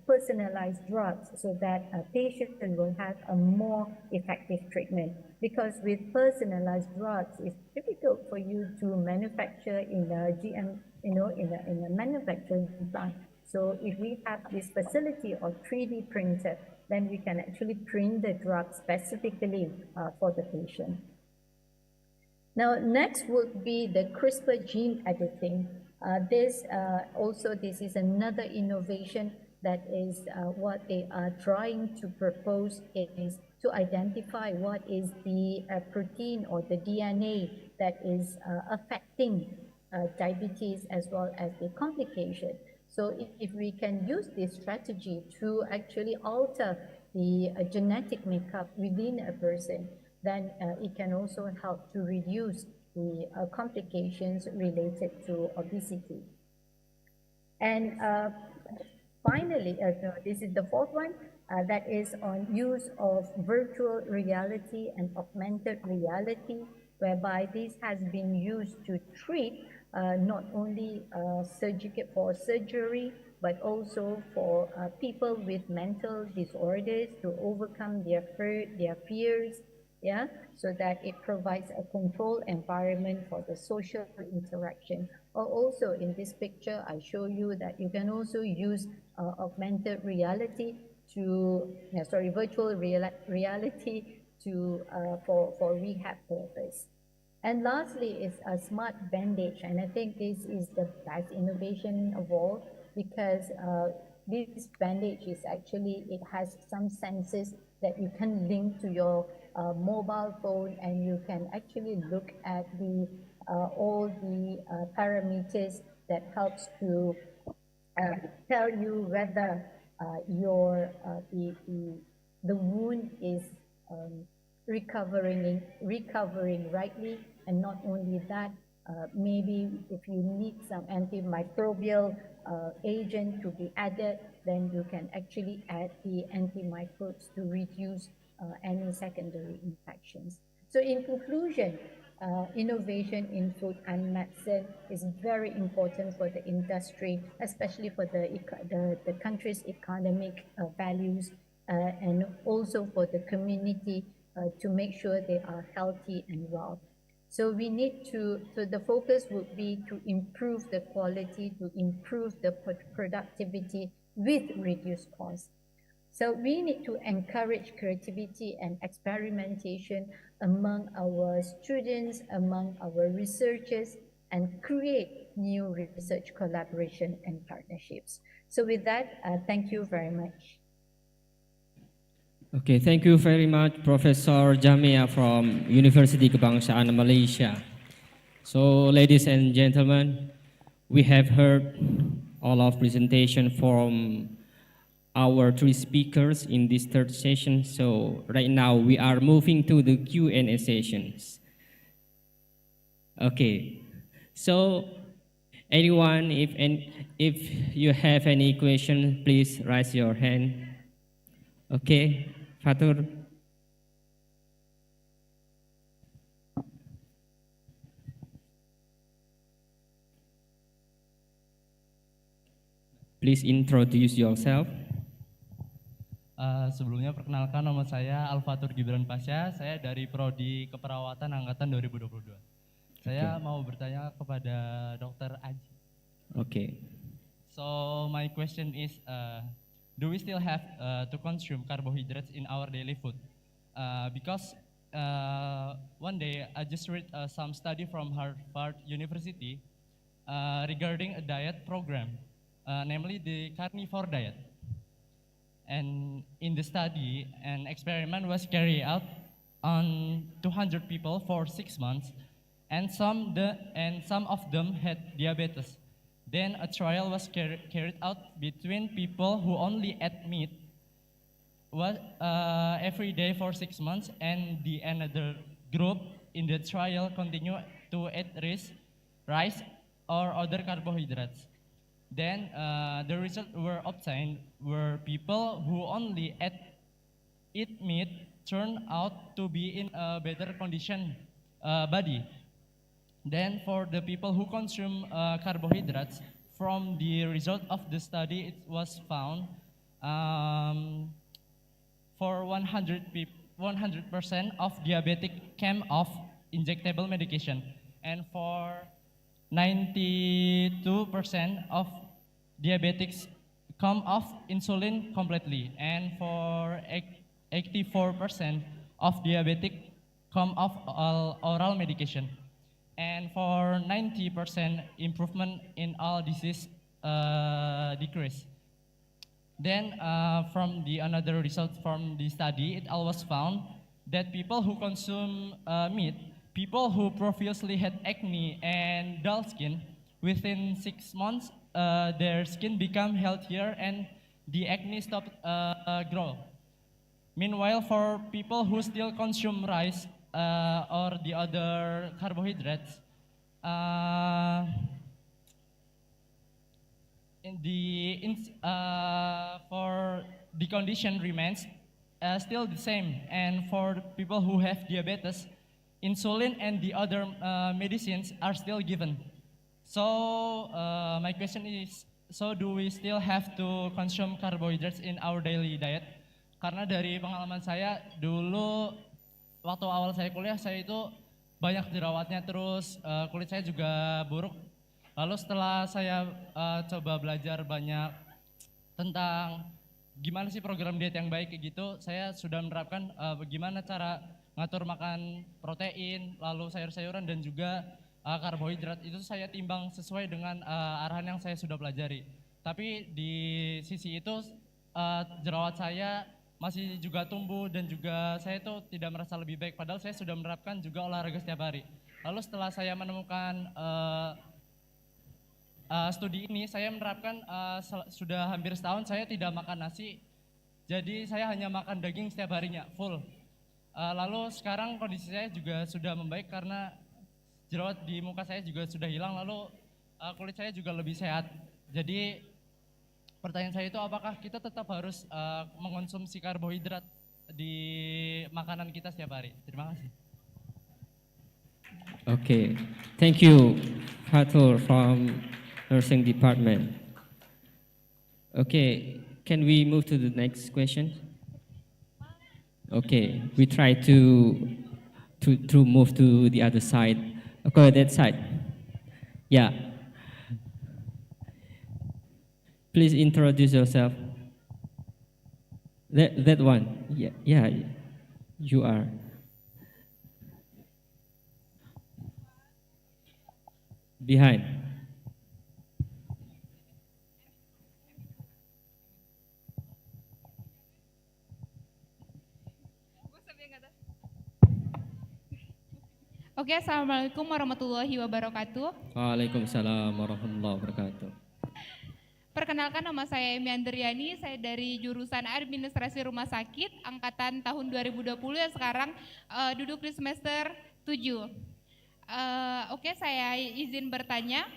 personalized drugs so that a patient will have a more effective treatment. Because with personalized drugs, it's difficult for you to manufacture in a in a manufacturing plant. So if we have this facility of 3D printer, then we can actually print the drug specifically for the patient. Now, next would be the CRISPR gene editing. This is another innovation that is what they are trying to propose is to identify what is the protein or the DNA that is affecting diabetes as well as the complication. So if we can use this strategy to actually alter the genetic makeup within a person, then it can also help to reduce the complications related to obesity. And finally, this is the fourth one, that is on use of virtual reality and augmented reality, whereby this has been used to treat not only for surgery, but also for people with mental disorders to overcome their fears, yeah, so that it provides a controlled environment for the social interaction. Or also in this picture, I show you that you can also use augmented reality virtual reality for rehab purpose. And lastly is a smart bandage, and I think this is the best innovation of all, because this bandage is actually, it has some sensors that you can link to your mobile phone, and you can actually look at all the parameters that helps to tell you whether the wound is recovering rightly, and not only that, maybe if you need some antimicrobial agent to be added, then you can actually add the antimicrobes to reduce any secondary infections. So in conclusion, innovation in food and medicine is very important for the industry, especially for the country's economic values, and also for the community to make sure they are healthy and well. So we need so the focus would be to improve the quality, to improve the productivity with reduced costs. So we need to encourage creativity and experimentation among our students, among our researchers, and create new research collaboration and partnerships. So with that, thank you very much. Okay, thank you very much, Professor Jamia from University Kebangsaan Malaysia. So, ladies and gentlemen, we have heard all of presentation from our three speakers in this third session. So right now we are moving to the Q&A sessions. Okay, so anyone, if you have any question, please raise your hand. Okay, Fatur. Please introduce yourself. Sebelumnya perkenalkan, nama saya Alfatur Gibran Pasha, saya dari Prodi Keperawatan Angkatan 2022. Saya mau bertanya kepada Dr. Aji. Okay. So my question is, do we still have to consume carbohydrates in our daily food? Because one day I just read some study from Harvard University regarding a diet program, namely the carnivore diet. And in the study, an experiment was carried out on 200 people for 6 months, and some of them had diabetes. Then a trial was carried out between people who only ate meat every day for 6 months, and the another group in the trial continued to eat rice or other carbohydrates. Then the results were obtained where people who only eat meat turned out to be in a better condition body. Then for the people who consume carbohydrates, from the result of the study, it was found for 100% of diabetic came off injectable medication, and for 92% of diabetics come off insulin completely, and for 84% of diabetic come off oral medication, and for 90% improvement in all disease decrease. Then from the another result from the study, it always found that people who consume meat, people who previously had acne and dull skin, within 6 months, their skin become healthier and the acne stopped grow. Meanwhile, for people who still consume rice or the other carbohydrates, for the condition remains still the same. And for people who have diabetes, insulin and the other medicines are still given. So my question is, so do we still have to consume carbohydrates in our daily diet? Karena dari pengalaman saya dulu waktu awal saya kuliah, saya itu banyak jerawatnya, terus kulit saya juga buruk. Lalu setelah saya coba belajar banyak tentang gimana sih program diet yang baik kayak gitu, saya sudah menerapkan bagaimana cara ngatur makan protein, lalu sayur-sayuran dan juga karbohidrat. Itu saya timbang sesuai dengan arahan yang saya sudah pelajari. Tapi di sisi itu jerawat saya masih juga tumbuh dan juga saya itu tidak merasa lebih baik, padahal saya sudah menerapkan juga olahraga setiap hari. Lalu setelah saya menemukan studi ini, saya menerapkan sudah hampir setahun saya tidak makan nasi, jadi saya hanya makan daging setiap harinya, full. Lalu sekarang kondisi saya juga sudah membaik karena jerawat di muka saya juga sudah hilang, lalu kulit saya juga lebih sehat. Jadi pertanyaan saya itu, apakah kita tetap harus mengonsumsi karbohidrat di makanan kita setiap hari? Terima kasih. Okay, thank you, Fatur from Nursing Department. Okay, can we move to the next question? Okay, we try to move to the other side. Okay, that side. Yeah. Please introduce yourself. That one. Yeah, you are. Behind. Oke, Assalamualaikum warahmatullahi wabarakatuh. Waalaikumsalam warahmatullahi wabarakatuh. Perkenalkan, nama saya Emi Andriani, saya dari jurusan Administrasi Rumah Sakit, angkatan tahun 2020 yang sekarang duduk di semester 7. Oke, saya izin bertanya.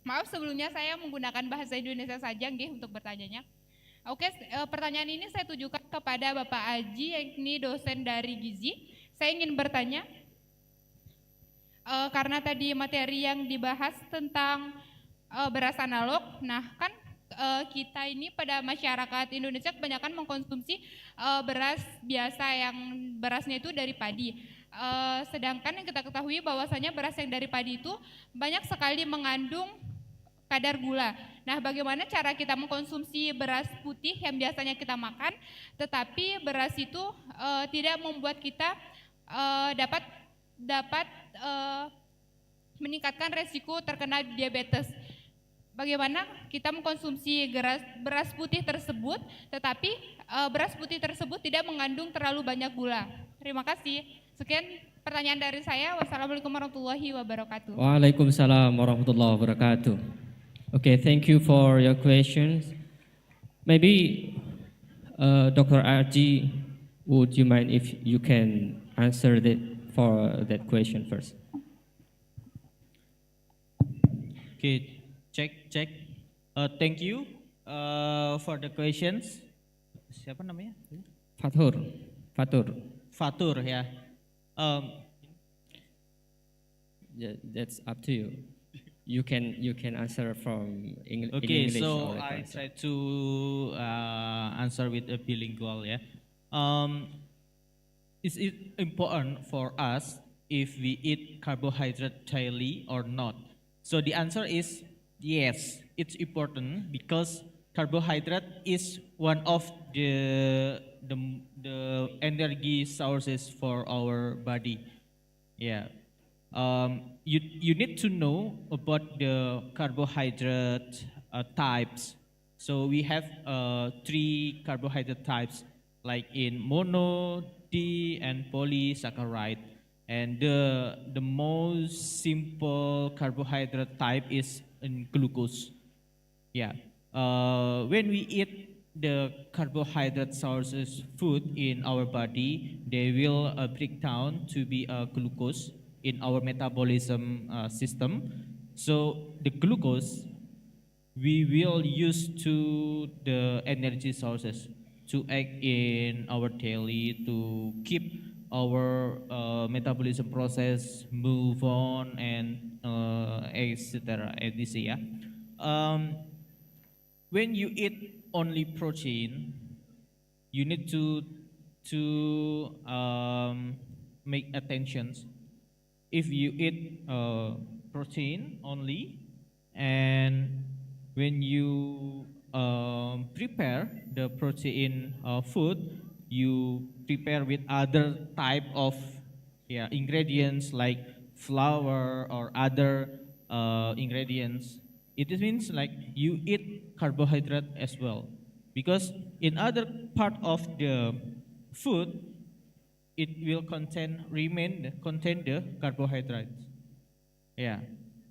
Maaf sebelumnya saya menggunakan bahasa Indonesia saja nggih untuk bertanyanya. Oke, pertanyaan ini saya tujukan kepada Bapak Aji, yakni dosen dari Gizi. Saya ingin bertanya, karena tadi materi yang dibahas tentang beras analog, nah kan kita ini pada masyarakat Indonesia kebanyakan mengkonsumsi beras biasa yang berasnya itu dari padi. Sedangkan yang kita ketahui bahwasanya beras yang dari padi itu banyak sekali mengandung kadar gula. Nah, bagaimana cara kita mengkonsumsi beras putih yang biasanya kita makan, tetapi beras itu tidak membuat kita dapat meningkatkan resiko terkena diabetes. Bagaimana kita mengkonsumsi beras putih tersebut, tetapi beras putih tersebut tidak mengandung terlalu banyak gula. Terima kasih. Sekian pertanyaan dari saya. Wassalamualaikum warahmatullahi wabarakatuh. Waalaikumsalam warahmatullahi wabarakatuh. Okay, thank you for your questions. Maybe Dr. Arji, would you mind if you can answer for that question first? Okay, check. Thank you for the questions. Siapa namanya? Fatur ya. That's up to you. You can answer from English. Okay, in English so or I answer. try to answer with a bilingual. Yeah. Is it important for us if we eat carbohydrate daily or not? So the answer is yes, it's important because carbohydrate is one of the energy sources for our body. Yeah. You need to know about the carbohydrate types. So we have 3 carbohydrate types, like in mono, D, and polysaccharide. And the most simple carbohydrate type is in glucose. Yeah. When we eat the carbohydrate sources food in our body, they will break down to be glucose in our metabolism system. So the glucose we will use to the energy sources to act in our daily to keep our metabolism process move on and etc. etc. When you eat only protein, you need to make attentions. If you eat protein only, and when you prepare the protein food, you prepare with other type of ingredients like flour or other ingredients. It means like you eat carbohydrate as well, because in other part of the food, it will contain the carbohydrates. Yeah.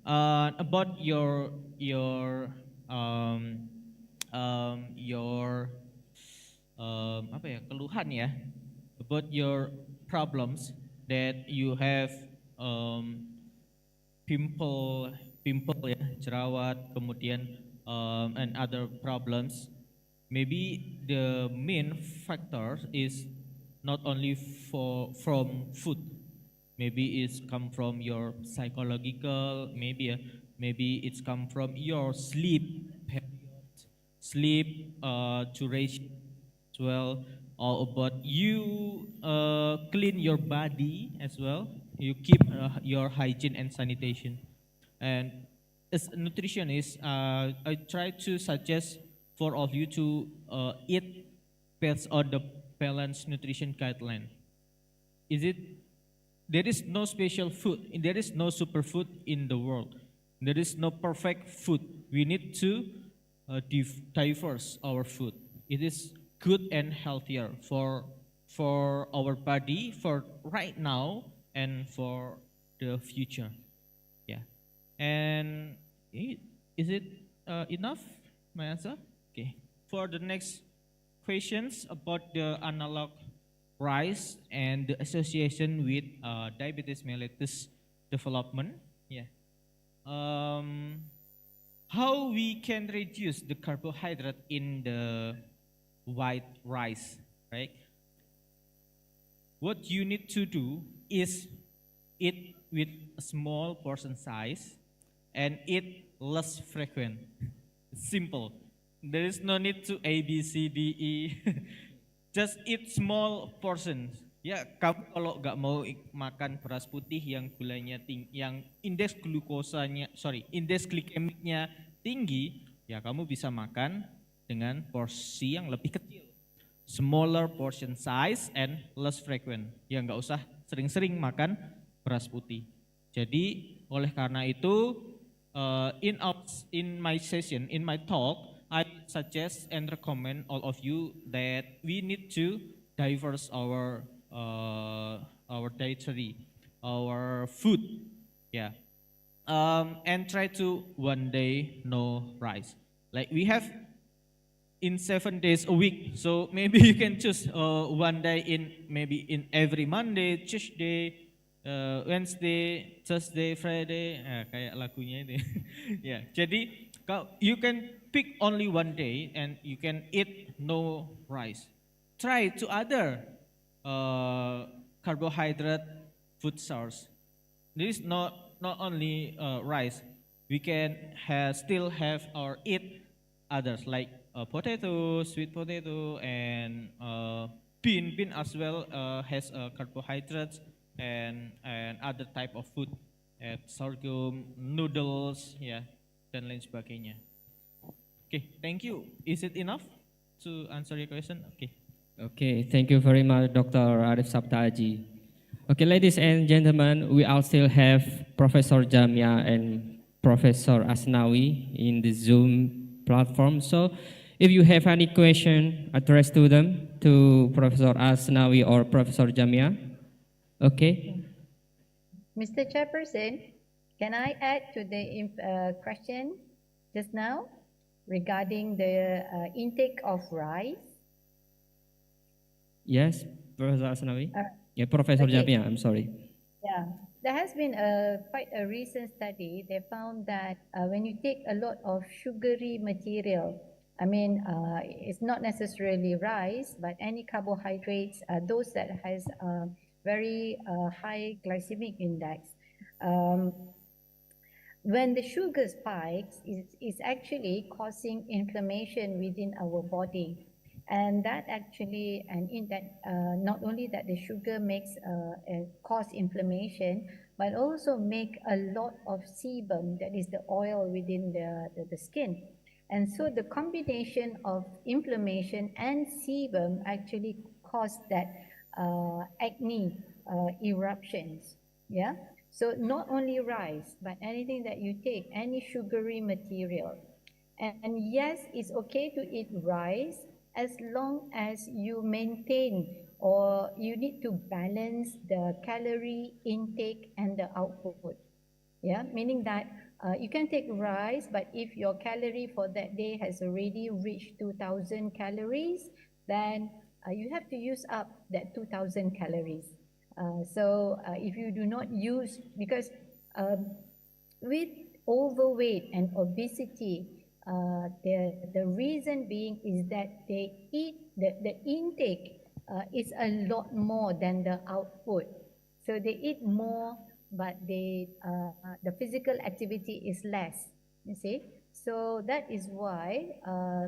About your keluhan ya, about your problems that you have pimple ya, jerawat, kemudian and other problems. Maybe the main factor is not only from food. Maybe it's come from your psychological, maybe it's come from your sleep duration as well, or about you clean your body as well. You keep your hygiene and sanitation. And as a nutritionist, I try to suggest for all of you to eat based on the balanced nutrition guideline. There is no special food, there is no superfood in the world. There is no perfect food. We need to diverse our food. It is good and healthier for our body, for right now, and for the future. Yeah. And is it enough, my answer? Okay. For the next questions about the analog rice and the association with diabetes mellitus development. Yeah. How we can reduce the carbohydrate in the white rice, right? What you need to do is eat with a small portion size and eat less frequent. Simple. There is no need to A, B, C, D, E. Just eat small portions. Ya, kamu kalau nggak mau makan beras putih yang gulanya tinggi, yang indeks glukosanya, indeks glikemiknya tinggi, ya kamu bisa makan dengan porsi yang lebih kecil. Smaller portion size and less frequent. Ya nggak usah sering-sering makan beras putih. Jadi oleh karena itu in my session, in my talk, I suggest and recommend all of you that we need to diverse our dietary, our food, yeah, and try to one day no rice. Like we have in 7 days a week, so maybe you can choose one day in every Monday, Tuesday, Wednesday, Thursday, Friday, kayak lagunya itu. Ya, jadi you can pick only one day and you can eat no rice. Try to other carbohydrate food source. This is not only rice. We can still have or eat others like potato, sweet potato, and bean. Bean as well has carbohydrates and other type of food, sorghum, noodles, ya, dan lain sebagainya. Okay, thank you. Is it enough to answer your question? Okay. Okay, thank you very much, Dr. Arif Sabtaji. Okay, ladies and gentlemen, we all still have Professor Jamia and Professor Asnawi in the Zoom platform. So if you have any question addressed to them, to Professor Asnawi or Professor Jamia, okay. Mr. Chairperson, can I add to the question just now regarding the intake of rice? Yes, Professor Asnawi. Yeah, Professor okay. Jamia, I'm sorry. Yeah, there has been quite a recent study. They found that when you take a lot of sugary material, I mean, it's not necessarily rice, but any carbohydrates, those that has very high glycemic index. When the sugar spikes, it's actually causing inflammation within our body. And that actually, not only that the sugar makes cause inflammation, but also make a lot of sebum, that is the oil within the skin. And so the combination of inflammation and sebum actually cause that acne eruptions. Yeah. So not only rice, but anything that you take, any sugary material. And yes, it's okay to eat rice as long as you maintain, or you need to balance the calorie intake and the output. Yeah, meaning that you can take rice, but if your calorie for that day has already reached 2,000 calories, then you have to use up that 2,000 calories. So if you do not use, because with overweight and obesity, the reason being is that they eat, the intake is a lot more than the output. So they eat more, but the physical activity is less, you see. So that is why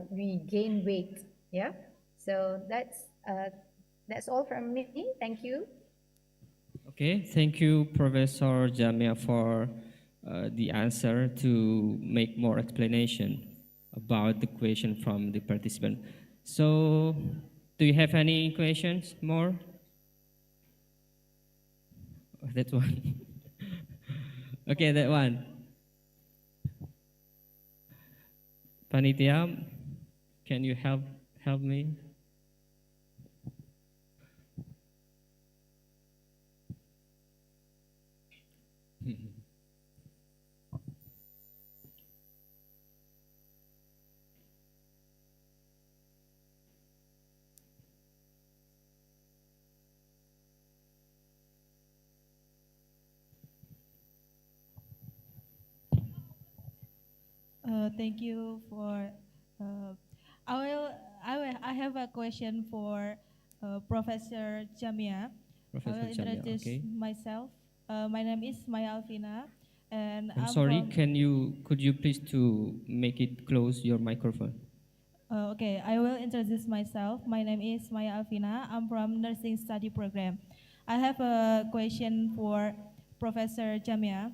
we gain weight. Yeah. So that's all from me. Thank you. Okay, thank you, Professor Jamia, for the answer to make more explanation about the question from the participant. So, do you have any questions more? Oh, that one. Okay, that one. Panitia, can you help me? Thank you for. Uh, I have a question for Professor Jamia. I Professor will Jamia, introduce okay. myself. My name is Maya Alvina, and I'm I'm sorry, from. could you please to make it close your microphone? Okay, I will introduce myself. My name is Maya Alvina. I'm from nursing study program. I have a question for Professor Jamia.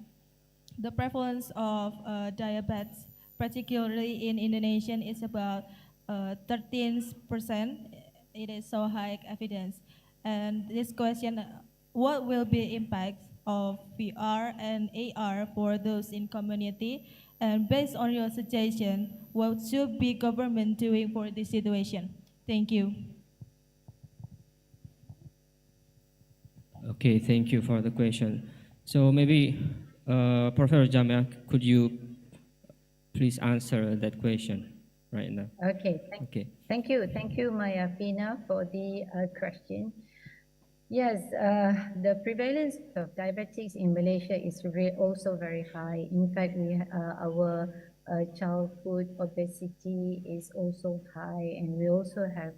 The prevalence of diabetes, particularly in Indonesia, is about 13%. It is so high evidence. And this question, what will be impact of VR and AR for those in community? And based on your suggestion, what should be government doing for this situation? Thank you. Okay, thank you for the question. So maybe, Professor Jamia, could you please answer that question right now? Okay, Okay. thank you, Maya Fina, for the question. Yes, the prevalence of diabetics in Malaysia is also very high. In fact, our childhood obesity is also high, and we also have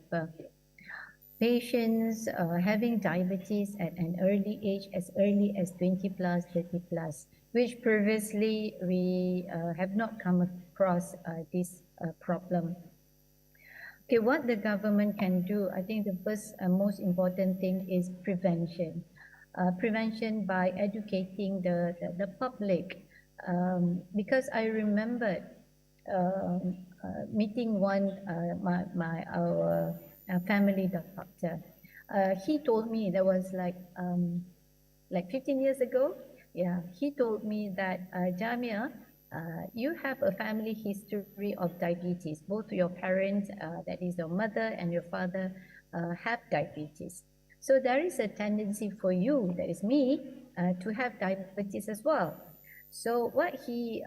patients having diabetes at an early age, as early as 20 plus, 30 plus, which previously we have not come across this problem. Okay, what the government can do, I think the first and most important thing is prevention. Prevention by educating the public. Because I remembered meeting our family doctor. He told me that was like 15 years ago. Yeah, he told me that Jamia, you have a family history of diabetes. Both your parents, that is your mother and your father, have diabetes. So there is a tendency for you, that is me, to have diabetes as well. So what he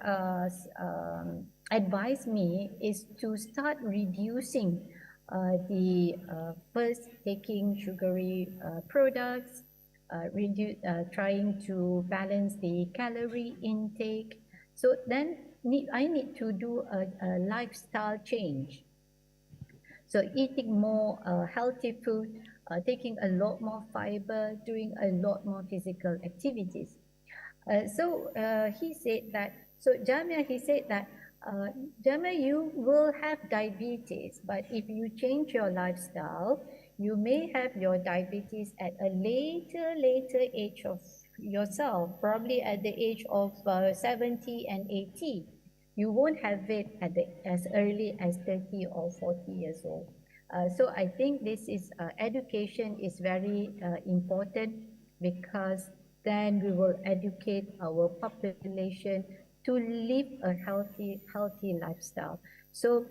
advised me is to start reducing first taking sugary products, trying to balance the calorie intake. So then I need to do a lifestyle change. So eating more healthy food, taking a lot more fiber, doing a lot more physical activities. He said that, Jamia, he said that, Jamia, you will have diabetes, but if you change your lifestyle, you may have your diabetes at a later age of yourself, probably at the age of 70 and 80. You won't have it as early as 30 or 40 years old. So I think this is education is very important, because then we will educate our population to live a healthy lifestyle. So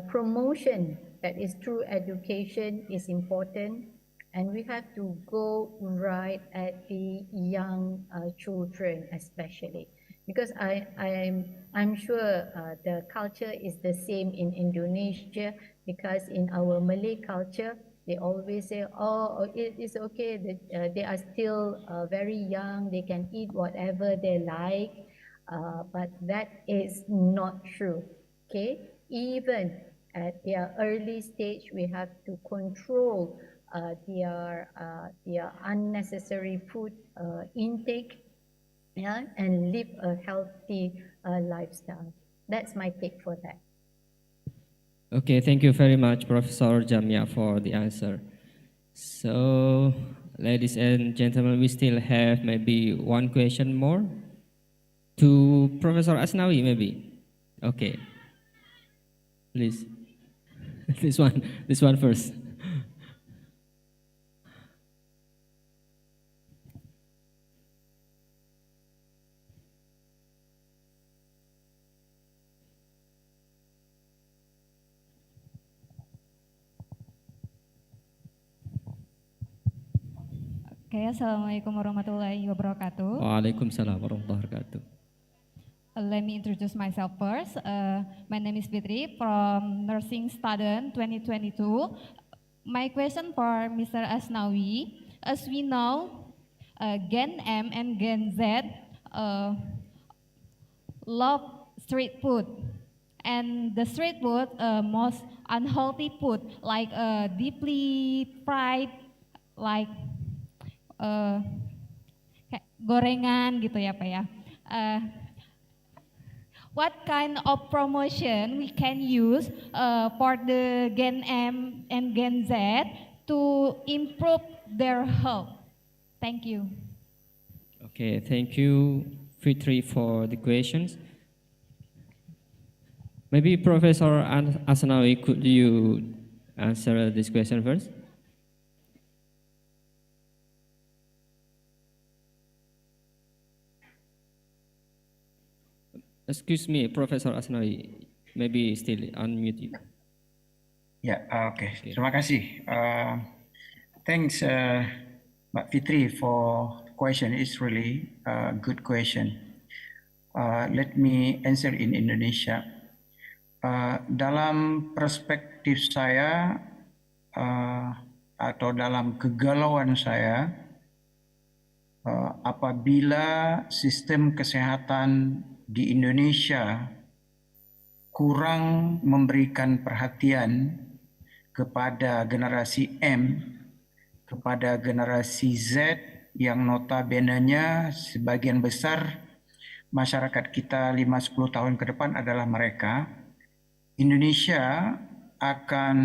promotion, that is through education, is important, and we have to go right at the young children especially, because I'm sure the culture is the same in Indonesia, because in our Malay culture, they always say, oh, it is okay, they are still very young, they can eat whatever they like, but that is not true, okay? Even at their early stage, we have to control their unnecessary food intake, yeah, and live a healthy lifestyle. That's my take for that. Okay, thank you very much, Professor Jamia, for the answer. So, ladies and gentlemen, we still have maybe one question more to Professor Asnawi, maybe. Okay, please. This one first. Oke, Assalamualaikum warahmatullahi wabarakatuh. Waalaikumsalam warahmatullahi wabarakatuh. Let me introduce myself first. My name is Fitri from Nursing Student 2022. My question for Mr. Asnawi, as we know, Gen M and Gen Z love street food, and the street food most unhealthy food like deeply fried, like kayak gorengan gitu ya Pak ya. What kind of promotion we can use for the Gen M and Gen Z to improve their health? Thank you. Okay, thank you, Fitri, for the questions. Maybe Professor Asnawi, could you answer this question first? Excuse me, Professor Asnawi, maybe still unmute you. Ya, oke. Terima kasih. Thanks, Mbak Fitri, for question. It's really a good question. Let me answer in Indonesia. Dalam perspektif saya atau dalam kegalauan saya, apabila sistem kesehatan di Indonesia kurang memberikan perhatian kepada generasi M, kepada generasi Z yang notabene-nya sebagian besar masyarakat kita 5-10 tahun ke depan adalah mereka, Indonesia akan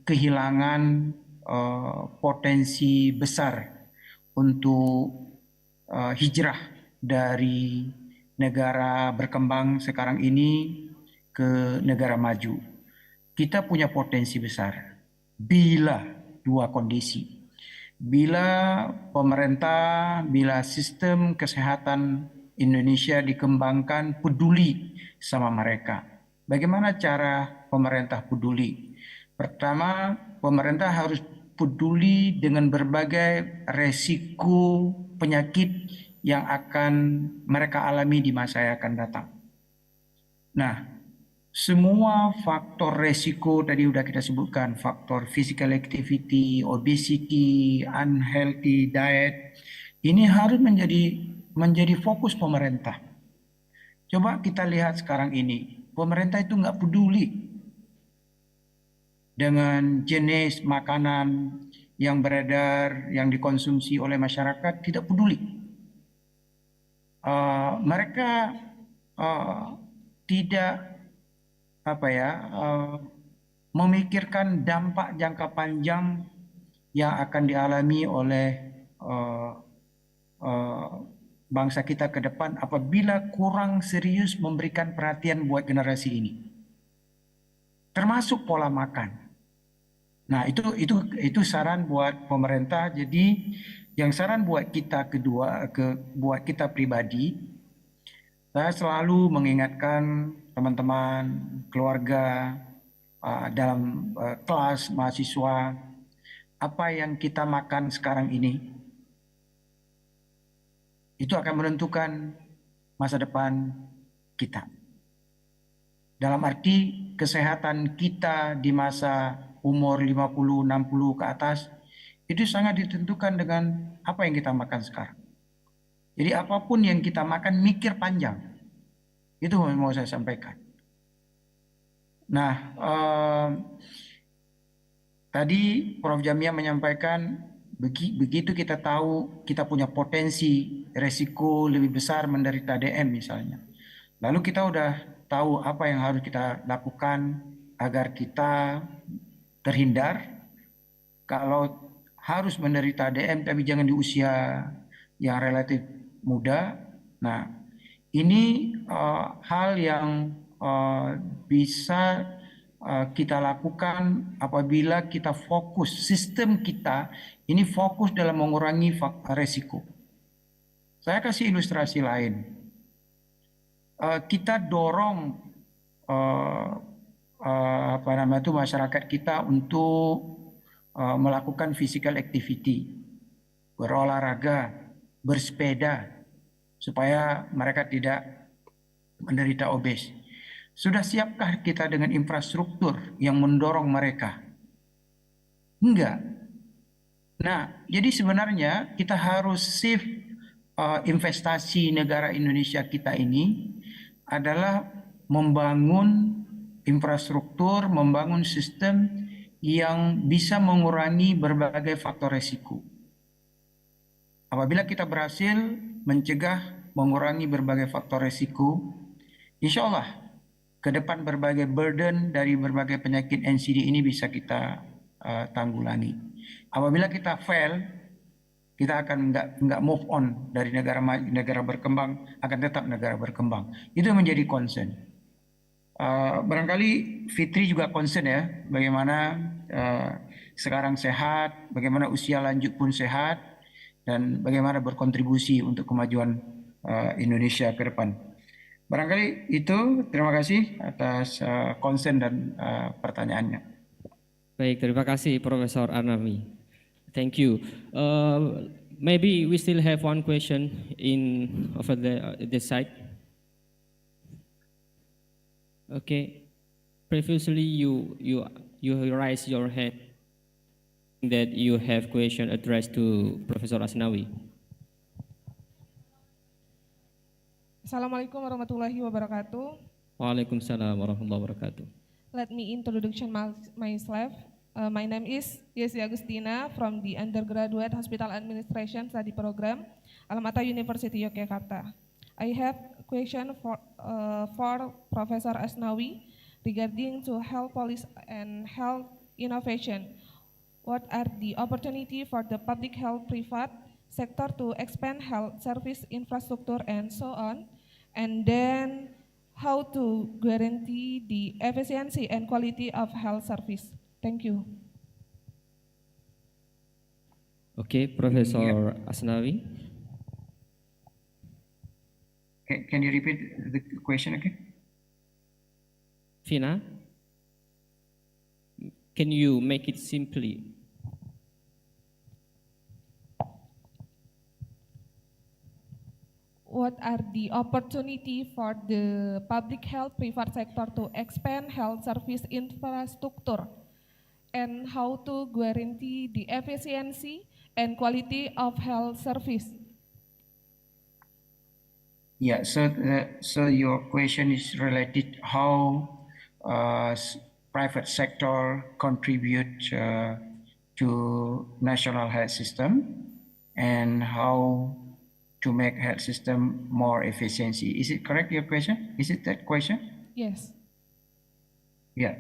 kehilangan potensi besar untuk hijrah dari negara berkembang sekarang ini ke negara maju. Kita punya potensi besar bila dua kondisi. Bila pemerintah, bila sistem kesehatan Indonesia dikembangkan peduli sama mereka. Bagaimana cara pemerintah peduli? Pertama, pemerintah harus peduli dengan berbagai resiko penyakit yang akan mereka alami di masa yang akan datang. Nah, semua faktor resiko tadi sudah kita sebutkan, faktor physical activity, obesity, unhealthy diet, ini harus menjadi fokus pemerintah. Coba kita lihat sekarang ini, pemerintah itu nggak peduli dengan jenis makanan yang beredar, yang dikonsumsi oleh masyarakat, tidak peduli. Mereka tidak memikirkan dampak jangka panjang yang akan dialami oleh bangsa kita ke depan apabila kurang serius memberikan perhatian buat generasi ini, termasuk pola makan. Nah, itu saran buat pemerintah. Jadi yang saran buat kita buat kita pribadi, saya selalu mengingatkan teman-teman, keluarga, dalam kelas mahasiswa, apa yang kita makan sekarang ini itu akan menentukan masa depan kita. Dalam arti kesehatan kita di masa umur 50-60 ke atas itu sangat ditentukan dengan apa yang kita makan sekarang. Jadi apapun yang kita makan, mikir panjang. Itu yang mau saya sampaikan. Nah, tadi Prof. Jamia menyampaikan begitu kita tahu kita punya potensi resiko lebih besar menderita DM misalnya. Lalu kita udah tahu apa yang harus kita lakukan agar kita terhindar kalau harus menderita DM tapi jangan di usia yang relatif muda. Nah, ini hal yang bisa kita lakukan apabila kita fokus, sistem kita ini fokus dalam mengurangi resiko. Saya kasih ilustrasi lain. Kita dorong masyarakat kita untuk melakukan physical activity, berolahraga, bersepeda, supaya mereka tidak menderita obes. Sudah siapkah kita dengan infrastruktur yang mendorong mereka? Enggak. Nah, jadi sebenarnya kita harus save investasi negara Indonesia kita ini adalah membangun infrastruktur, membangun sistem yang bisa mengurangi berbagai faktor resiko. Apabila kita berhasil mencegah, mengurangi berbagai faktor resiko, insya Allah ke depan berbagai burden dari berbagai penyakit NCD ini bisa kita tanggulangi. Apabila kita fail, kita akan nggak move on dari negara berkembang, akan tetap negara berkembang. Itu menjadi concern. Barangkali Fitri juga concern ya, bagaimana sekarang sehat, bagaimana usia lanjut pun sehat, dan bagaimana berkontribusi untuk kemajuan Indonesia ke depan. Barangkali itu, terima kasih atas concern dan pertanyaannya. Baik, terima kasih Profesor Arnawi. Thank you. Maybe we still have one question in over the side. Okay. Previously, you raised your hand that you have question addressed to Professor Asnawi. Assalamualaikum warahmatullahi wabarakatuh. Waalaikumsalam warahmatullahi wabarakatuh. Let me introduction myself. My name is Yesi Agustina from the Undergraduate Hospital Administration Study Program, Alma University Yogyakarta. I have a question for Professor Asnawi regarding to health policy and health innovation. What are the opportunity for the public health private sector to expand health service infrastructure and so on? And then how to guarantee the efficiency and quality of health service? Thank you. Okay, Professor Asnawi. Can you repeat the question again? Fina, can you make it simply? What are the opportunity for the public health private sector to expand health service infrastructure? And how to guarantee the efficiency and quality of health service? Yeah, so your question is related how private sector contribute to national health system and how to make health system more efficiency. Is it correct, your question? Is it that question? Yes. Yeah.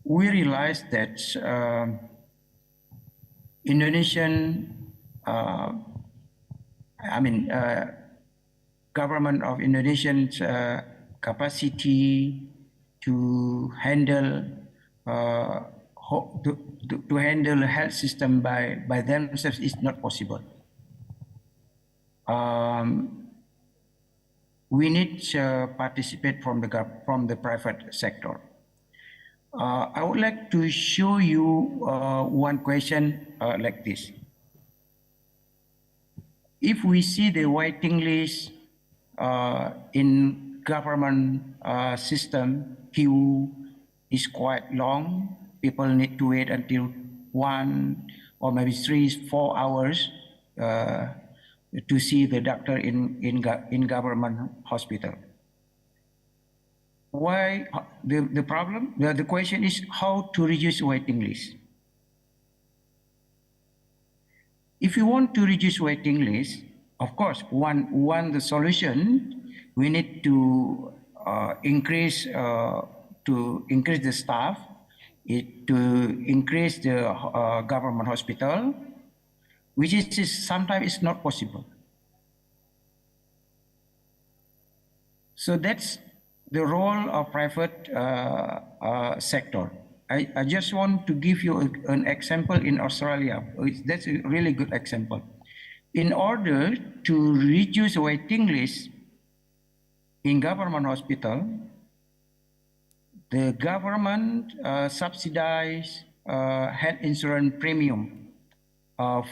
We realized that Indonesian, government of Indonesian's capacity to handle to handle health system by themselves is not possible. We need to participate from the private sector. I would like to show you one question like this. If we see the waiting list in government system, queue is quite long. People need to wait until 1 or maybe 3-4 hours to see the doctor in government hospital. Why the problem? The question is how to reduce waiting list. If you want to reduce waiting list, of course, the solution, we need to increase the staff, to increase the government hospital, which is sometimes not possible. So that's the role of private sector. I just want to give you an example in Australia. That's a really good example. In order to reduce waiting list in government hospital, the government subsidize health insurance premium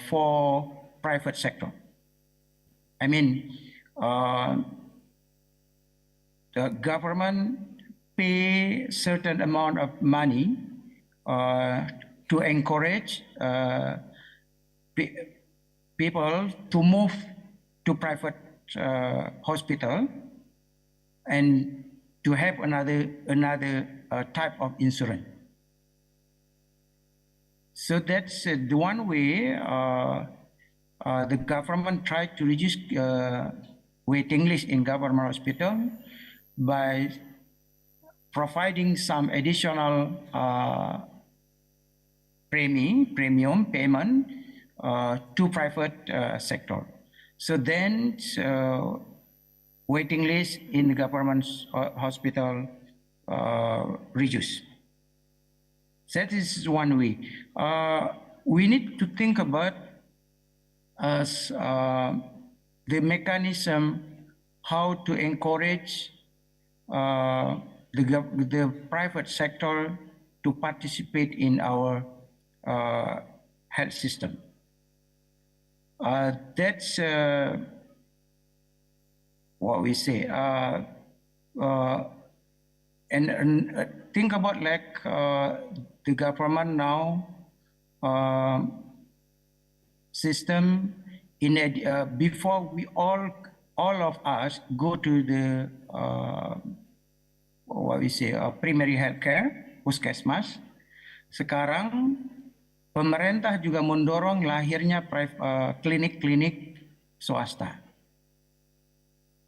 for private sector. I mean, the government pay certain amount of money to encourage people to move to private hospital, and to have another type of insurance. So that's the one way the government tried to reduce waiting list in government hospital by providing some additional premium payment to private sector. So then waiting list in the government hospital reduce. That is one way. We need to think about the mechanism how to encourage the private sector to participate in our health system. That's what we say. And think about like the government now system in before we all of us go to the what we say primary healthcare puskesmas. Sekarang pemerintah juga mendorong lahirnya klinik-klinik swasta.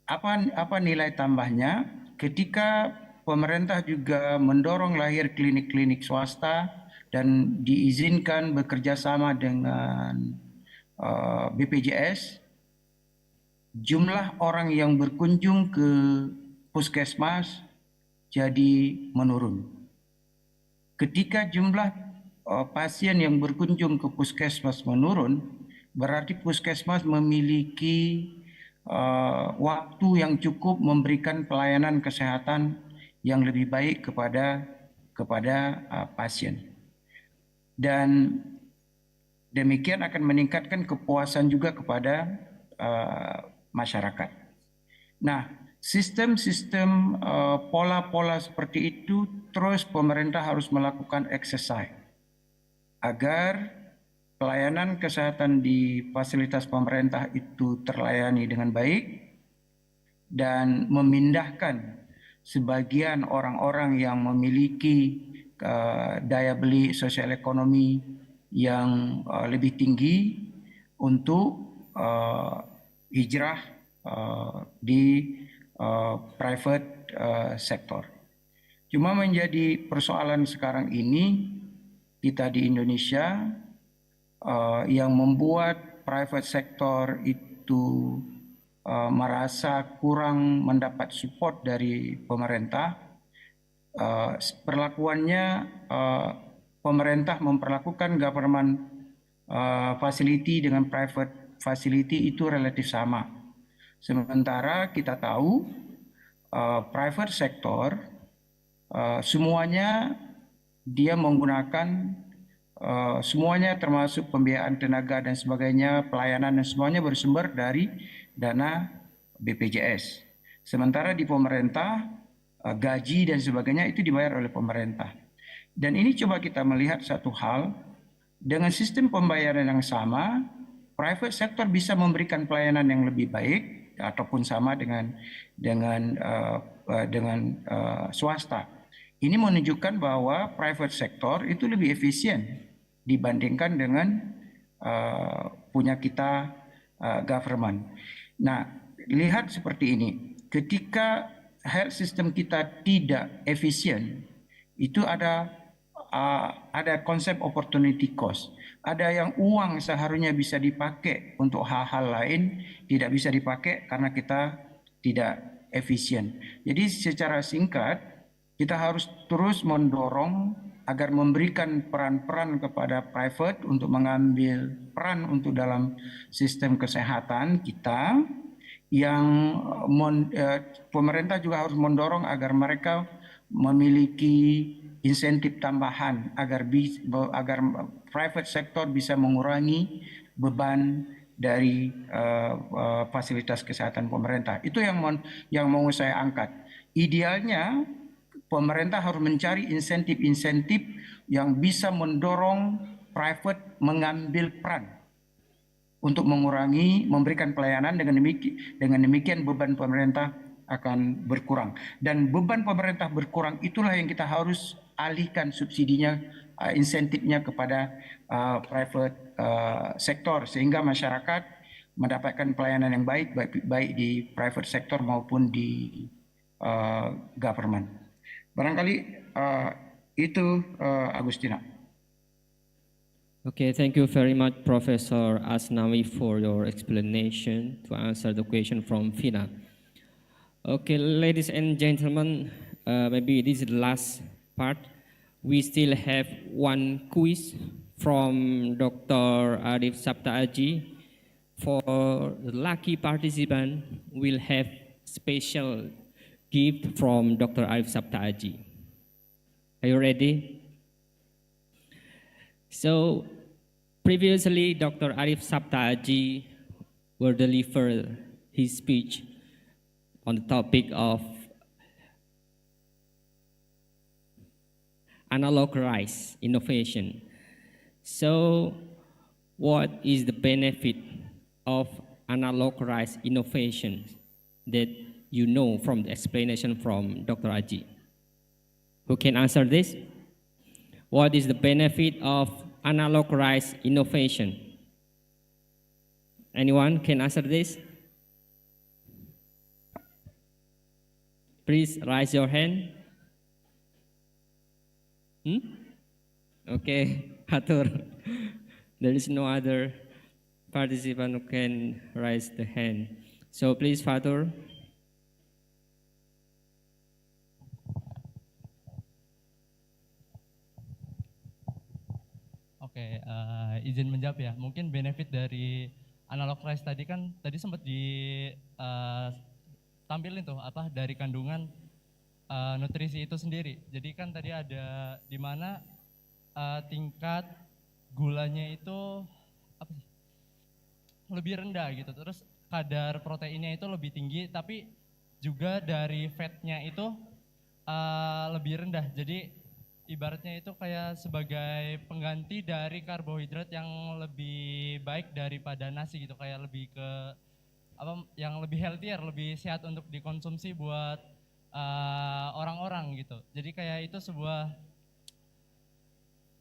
Apa nilai tambahnya ketika pemerintah juga mendorong lahir klinik-klinik swasta dan diizinkan bekerja sama dengan BPJS, jumlah orang yang berkunjung ke puskesmas jadi menurun. Ketika jumlah pasien yang berkunjung ke puskesmas menurun, berarti puskesmas memiliki waktu yang cukup memberikan pelayanan kesehatan yang lebih baik kepada pasien. Dan demikian akan meningkatkan kepuasan juga kepada masyarakat. Nah, sistem-sistem pola-pola seperti itu terus pemerintah harus melakukan exercise agar pelayanan kesehatan di fasilitas pemerintah itu terlayani dengan baik dan memindahkan sebagian orang-orang yang memiliki daya beli sosial ekonomi yang lebih tinggi untuk hijrah di private sector. Cuma menjadi persoalan sekarang ini kita di Indonesia yang membuat private sector itu merasa kurang mendapat support dari pemerintah. Perlakuannya pemerintah memperlakukan government facility dengan private facility itu relatif sama. Sementara kita tahu private sector semuanya dia menggunakan semuanya termasuk pembiayaan tenaga dan sebagainya, pelayanan dan semuanya bersumber dari dana BPJS. Sementara di pemerintah gaji dan sebagainya itu dibayar oleh pemerintah. Dan ini coba kita melihat satu hal, dengan sistem pembayaran yang sama, private sector bisa memberikan pelayanan yang lebih baik ataupun sama dengan swasta. Ini menunjukkan bahwa private sector itu lebih efisien dibandingkan dengan punya kita government. Nah, lihat seperti ini. Ketika health system kita tidak efisien, itu ada konsep opportunity cost. Ada yang uang seharusnya bisa dipakai untuk hal-hal lain tidak bisa dipakai karena kita tidak efisien. Jadi secara singkat kita harus terus mendorong agar memberikan peran-peran kepada private untuk mengambil peran untuk dalam sistem kesehatan kita, yang pemerintah juga harus mendorong agar mereka memiliki insentif tambahan agar private sector bisa mengurangi beban dari fasilitas kesehatan pemerintah. Itu yang mau saya angkat. Idealnya pemerintah harus mencari insentif-insentif yang bisa mendorong private mengambil peran untuk memberikan pelayanan, dengan demikian beban pemerintah akan berkurang. Dan beban pemerintah berkurang, itulah yang kita harus alihkan subsidinya, insentifnya kepada private sektor, sehingga masyarakat mendapatkan pelayanan yang baik di private sektor maupun di government. Barangkali itu Agustina. Okay, thank you very much, Professor Asnawi, for your explanation to answer the question from Fina. Okay, ladies and gentlemen, maybe this is the last part. We still have one quiz from Dr. Arif Sabta Aji. For the lucky participant, we'll have special gift from Dr. Arif Sabta Aji. Are you ready? So, previously, Dr. Arif Sabta Aji will deliver his speech on the topic of analog rice innovation. So, what is the benefit of analog rice innovation that you know from the explanation from Dr. Aji? Who can answer this? What is the benefit of analog rice innovation? Anyone can answer this? Please raise your hand. Okay, Hatur. There is no other participant who can raise the hand. So please, Fatur. Oke, izin menjawab ya. Mungkin benefit dari analog rice tadi kan tadi sempat tampilin tuh apa dari kandungan nutrisi itu sendiri. Jadi kan tadi ada di mana tingkat gulanya itu apa sih? Lebih rendah gitu. Terus kadar proteinnya itu lebih tinggi, tapi juga dari fatnya itu lebih rendah. Jadi ibaratnya itu kayak sebagai pengganti dari karbohidrat yang lebih baik daripada nasi gitu, kayak lebih ke apa yang lebih healthier, lebih sehat untuk dikonsumsi buat orang-orang gitu. Jadi kayak itu sebuah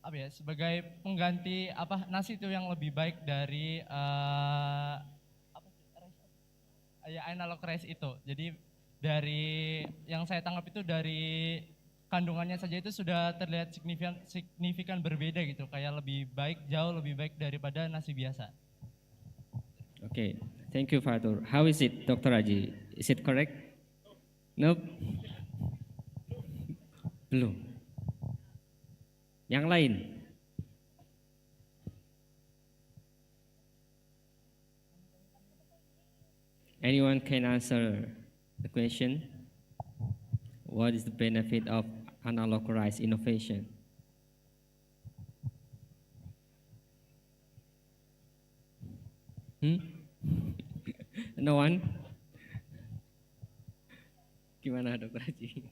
apa ya, sebagai pengganti apa nasi itu yang lebih baik dari apa sih, ya analog rice itu. Jadi dari yang saya tangkap itu dari kandungannya saja itu sudah terlihat signifikan berbeda gitu, kayak lebih baik, jauh lebih baik daripada nasi biasa. Okay, thank you, Fatur. How is it, Dr. Aji? Is it correct? Nope. Belum. Yang lain? Anyone can answer the question? What is the benefit of analog rice innovation? No one? Gimana, Dr. Haji?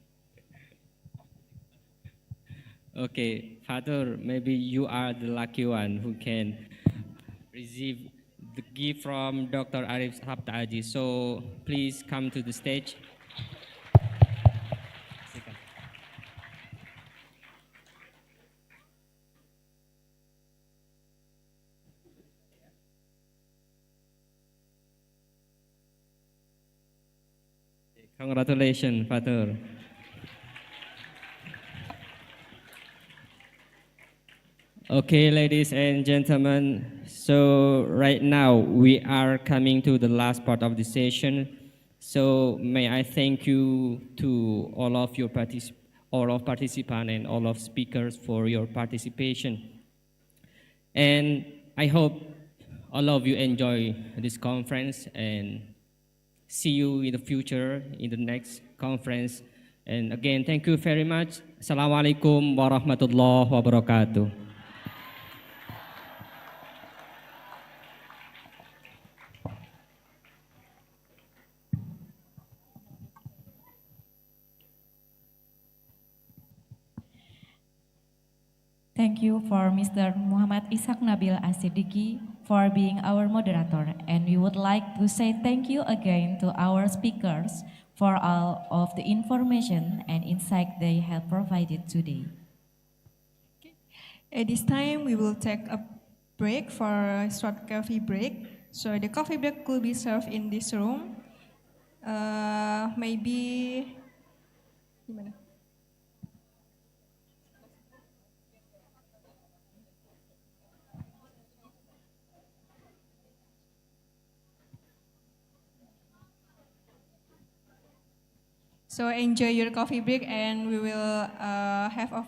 Okay, Fatur, maybe you are the lucky one who can receive the gift from Dr. Arif Sabta Aji. So please come to the stage. Congratulations, Fatur. Okay, ladies and gentlemen, so right now we are coming to the last part of the session. So may I thank you to all of participants and all of speakers for your participation. And I hope all of you enjoy this conference and see you in the future in the next conference. And again, thank you very much. Assalamualaikum warahmatullahi wabarakatuh. Thank you for Mr. Muhammad Ishak Nabil Asidiki for being our moderator, and we would like to say thank you again to our speakers for all of the information and insight they have provided today. At this time, we will take a break for a short coffee break. So the coffee break could be served in this room. Maybe gimana? So enjoy your coffee break, and we will have a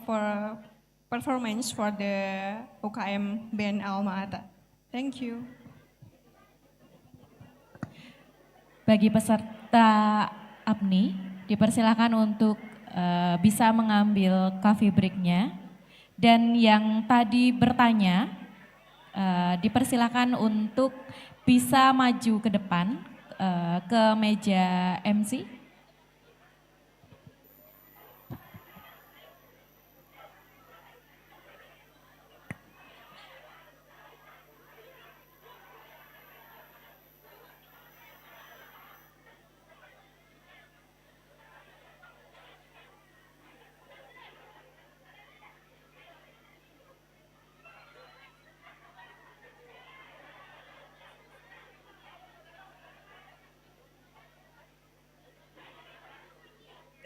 performance for the UKM band Alma Ata. Thank you. Bagi peserta APHNI, dipersilakan untuk bisa mengambil coffee break-nya. Dan yang tadi bertanya, dipersilakan untuk bisa maju ke depan ke meja MC.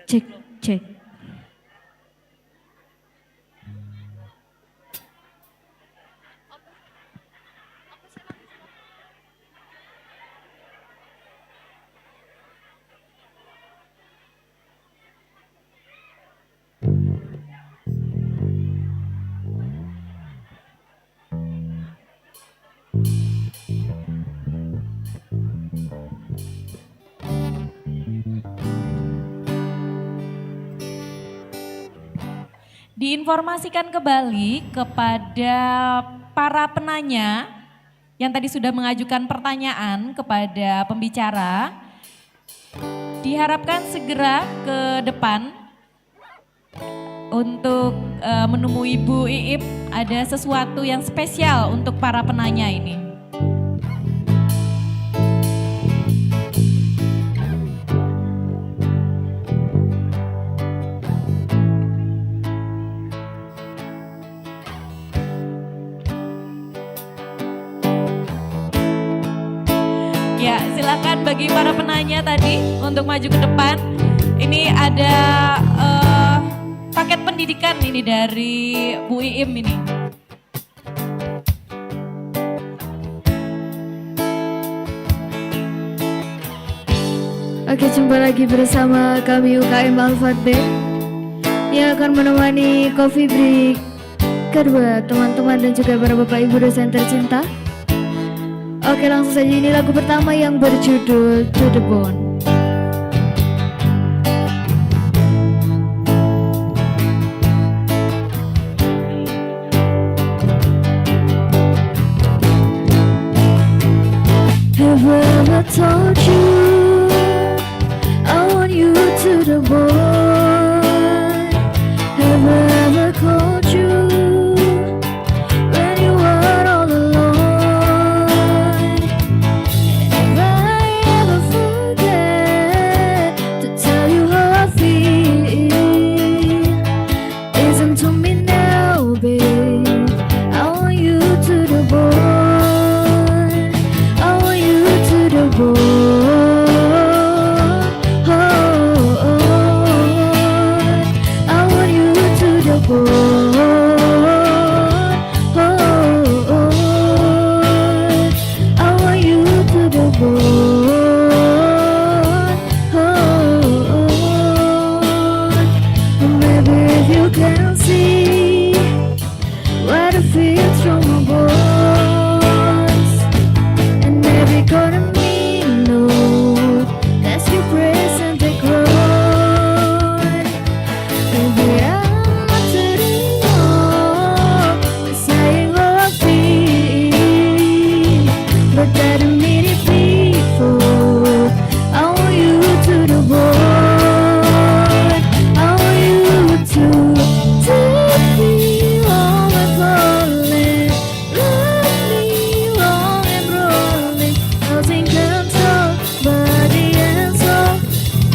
Cek, cek. Diinformasikan kembali kepada para penanya yang tadi sudah mengajukan pertanyaan kepada pembicara, diharapkan segera ke depan untuk menemui Bu Iip. Ada sesuatu yang spesial untuk para penanya ini. Ya, silakan bagi para penanya tadi untuk maju ke depan. Ini ada paket pendidikan ini dari Bu Iim ini. Oke, jumpa lagi bersama kami UKM Alfat Band yang akan menemani coffee break kedua teman-teman dan juga para bapak ibu dosen tercinta. Oke, langsung saja, ini lagu pertama yang berjudul To The Bone. Have I ever told you I want you to the bone? Have I ever called you when you were all alone? Have I ever forget to tell you how I feel? Listen to me now, babe. I want you to the bone. To the bone. Oh, oh, oh.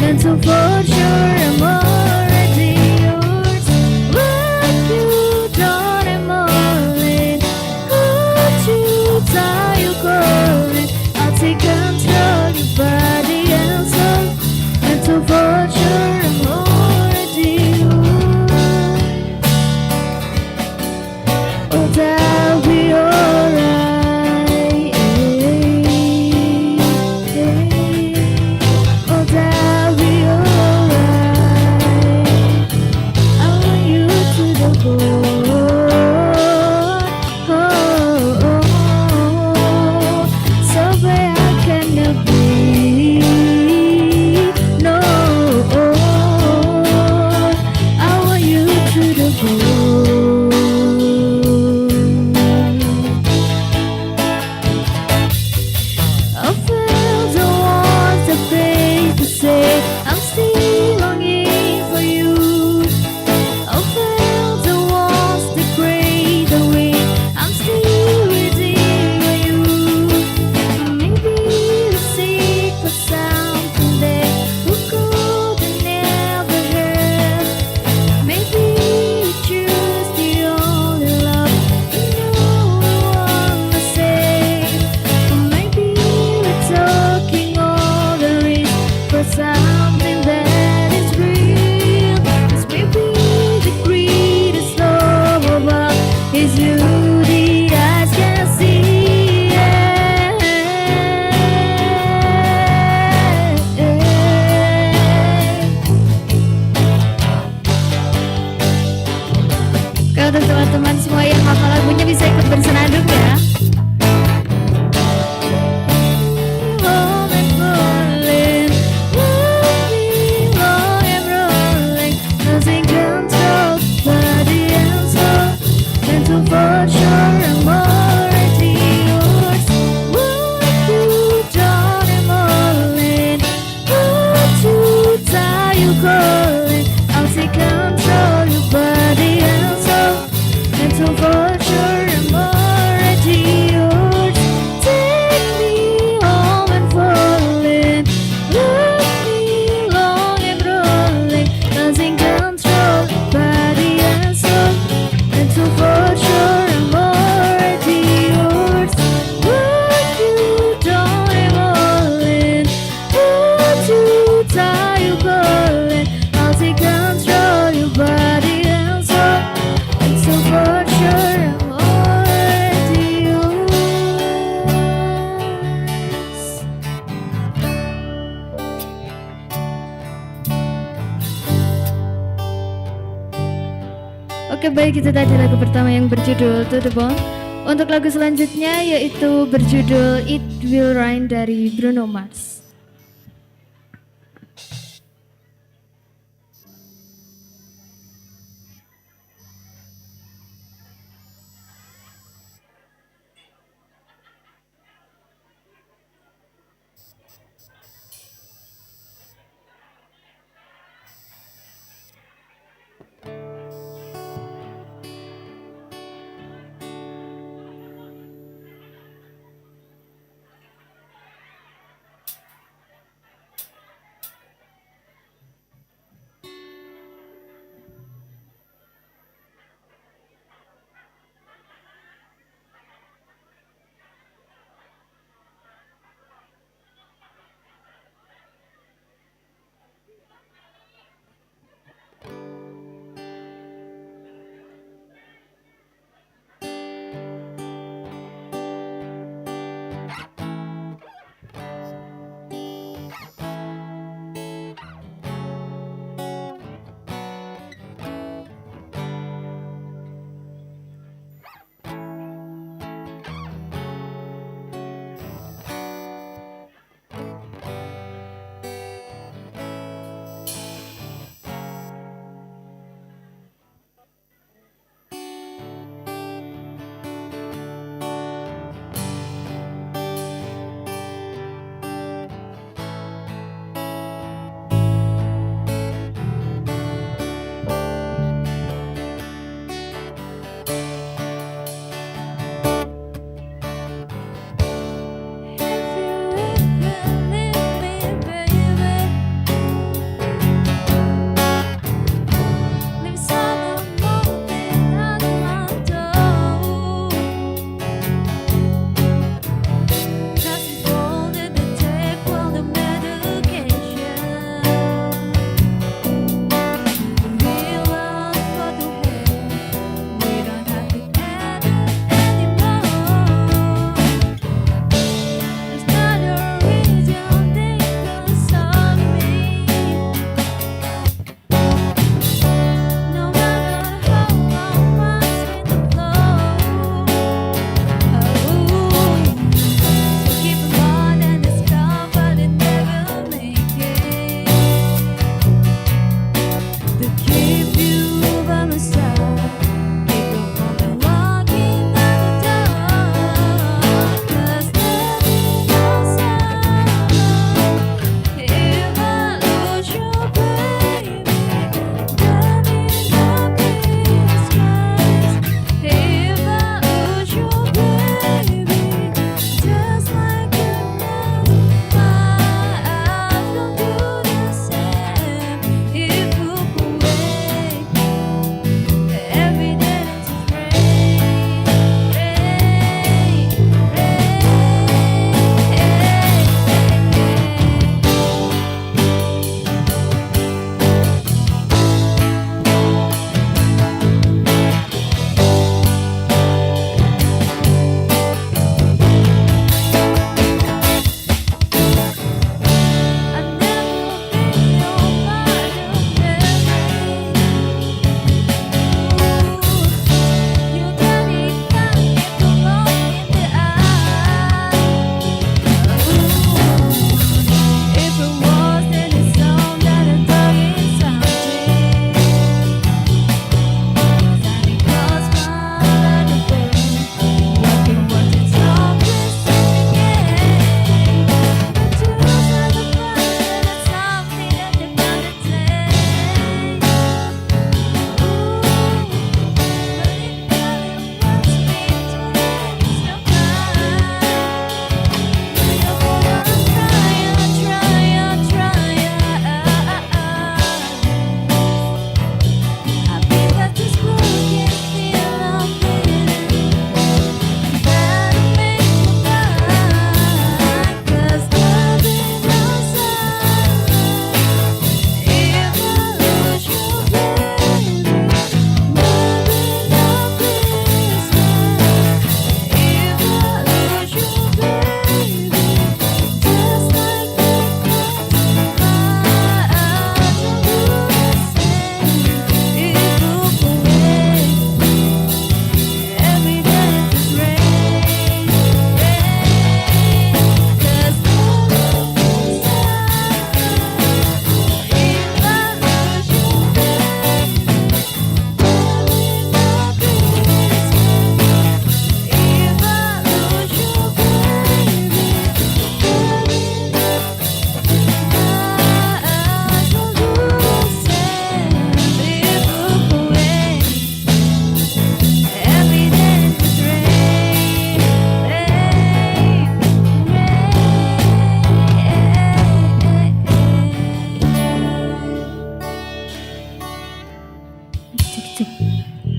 and so for sure I'm already yours. What you done, I'm all in. What you tie, you call it. I'll take control of your body and soul, and so for sure I'm already yours. Oh, that'll be alright. Oh, that'll be alright. I want you to the bone. So bad I cannot breathe. No, I want you to the bone. I feel the warmth, the pain to say I'm still longing for you. I feel the warmth, the gray, the wind. I'm still waiting for you. Maybe the secret something that we could never heard. Maybe you choose the only love you know we wanna say. Maybe we're talking all there is for something that is real. 'Cause maybe the greatest love of all is you, the eyes can see. Oke, untuk teman-teman semua yang hafal lagunya bisa ikut bersenandung ya. Long and rolling, long and rolling, losing control, body and soul, and so for sure I'm already yours. What you done, I'm all in. What you tie, you calling. I'll take control, your body and soul, and so for sure I'm already yours. Take me home and falling, look me long and rolling, losing control, body and soul, and so for sure I'm already yours. What you done, I'm all in. What you tie, you calling. I'll take control, your body and soul, and so for sure I'm already yours. Oke, baik, itu tadi lagu pertama yang berjudul To The Bone. Untuk lagu selanjutnya yaitu berjudul It Will Rain dari Bruno Mars.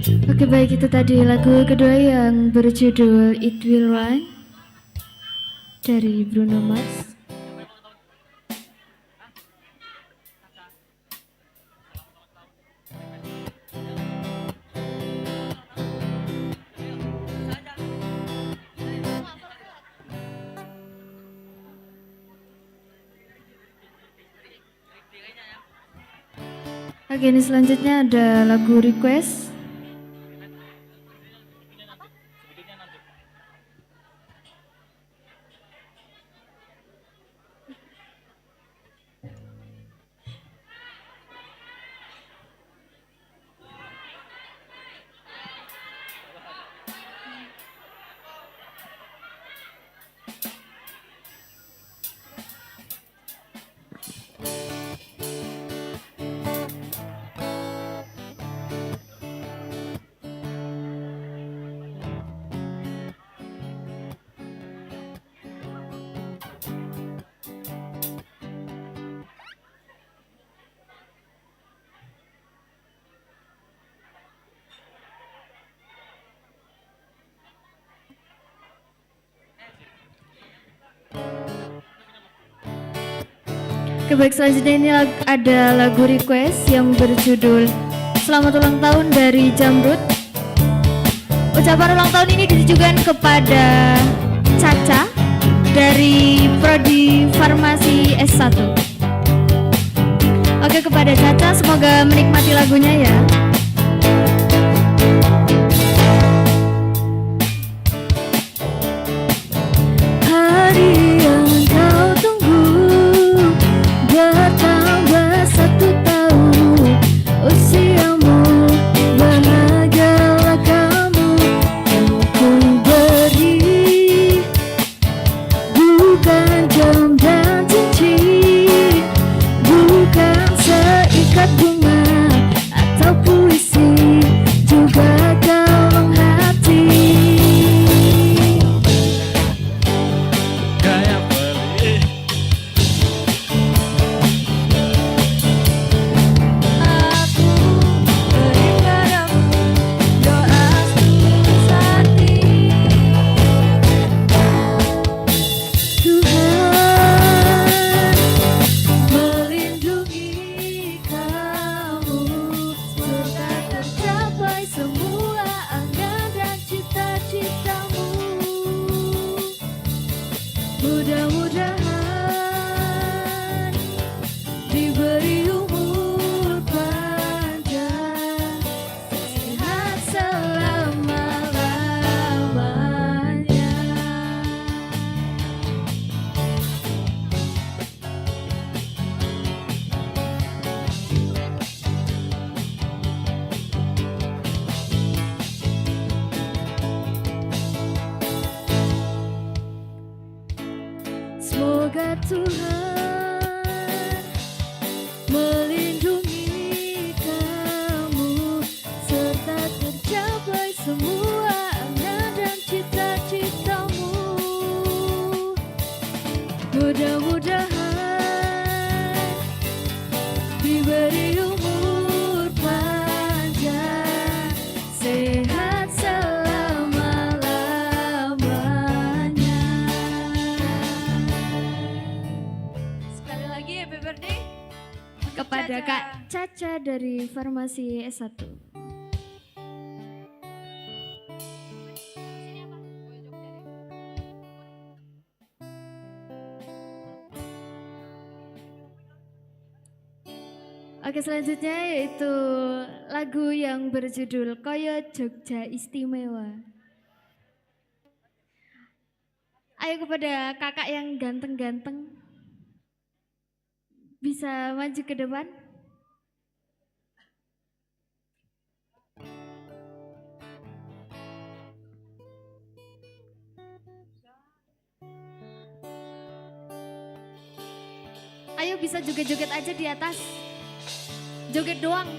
Oke, baik, itu tadi lagu kedua yang berjudul It Will Run dari Bruno Mars. Oke, ini selanjutnya ada lagu request. Oke, baik, selanjutnya ini ada lagu request yang berjudul Selamat Ulang Tahun dari Jamrut. Ucapan ulang tahun ini ditujukan kepada Caca dari Prodi Farmasi S1. Oke, kepada Caca semoga menikmati lagunya ya. Hari yang kau tunggu bertambah 1 tahun usiamu, bahagialah kamu yang ku beri, bukan jam dan cincin, bukan seikat bunga atau puisi, juga kalung hati. Melindungi kamu serta tercapai semua angan dan cita-citamu. Mudah-mudahan diberi umur panjang, sehat selama-lamanya. Semoga Tuhan melindungi kamu serta tercapai semua angan dan cita-citamu. Mudah-mudahan diberi umur panjang, sehat selama-lamanya. Sekali lagi happy birthday kepada Kak Caca dari Farmasi S1. Oke, selanjutnya yaitu lagu yang berjudul Koyo Jogja Istimewa. Ayo kepada kakak yang ganteng-ganteng, bisa maju ke depan. Ayo bisa joget-joget aja di atas. Joget doang.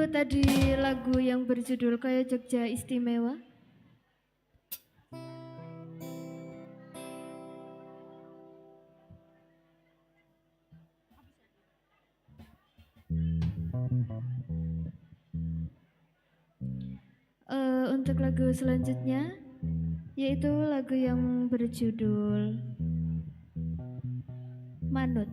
tadi lagu yang berjudul Kayak Jogja Istimewa. Untuk lagu selanjutnya yaitu lagu yang berjudul Manut.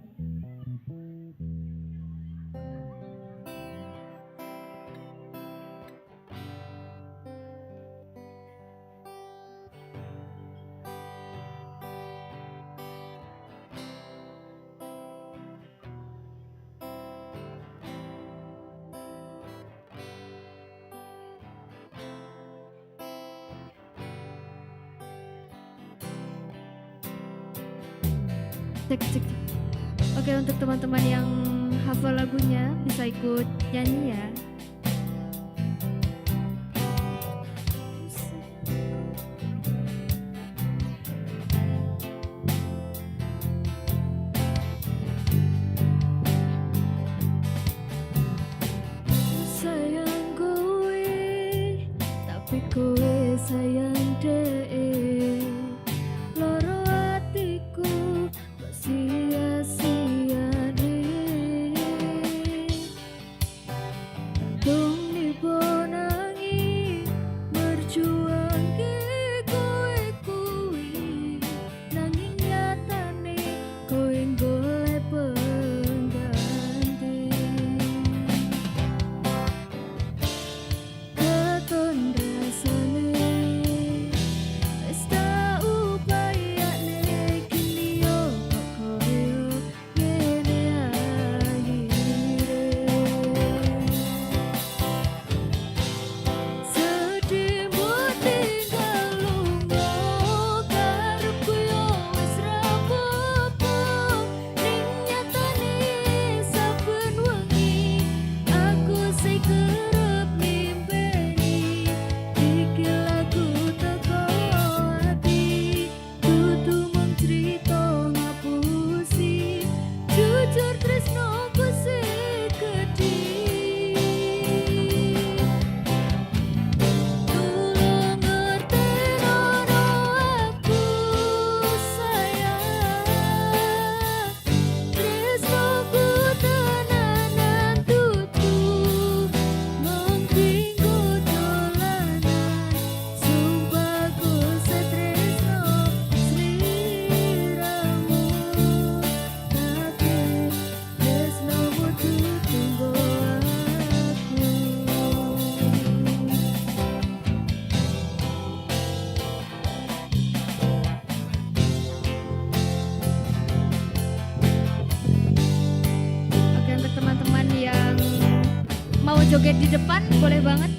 Cek, cek, cek. Oke, untuk teman-teman yang hafal lagunya bisa ikut nyanyi ya. Sayang kowe, tapi kowe sayang dee. Loro atiku sia-siane. Dong dibonangi berjuang ke kowe kuwi, nanging nyatane kowe golek pengganti. Katon rasane wis tak upayane kini yo kok koyo ngene akhire. Sedihmu tinggal lunga karepku yo wis ra apa-apa, ning nyatane saben wengi aku sing kerep nimpeni. Iki lagu teko ati, dudu mung crita ngapusi, jujur tresnoku sing gedhi. Tulung ngertenono aku sayang, tresnoku tenanan dudu mung dinggo dolanan. Sumpahku setresno sliramu, tapi tresnomu ditunggu aku. Oke, untuk teman-teman yang mau joget di depan boleh banget.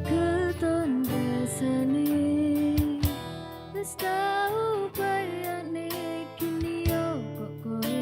Keton rasane wis tau bayane kini yo kok koyo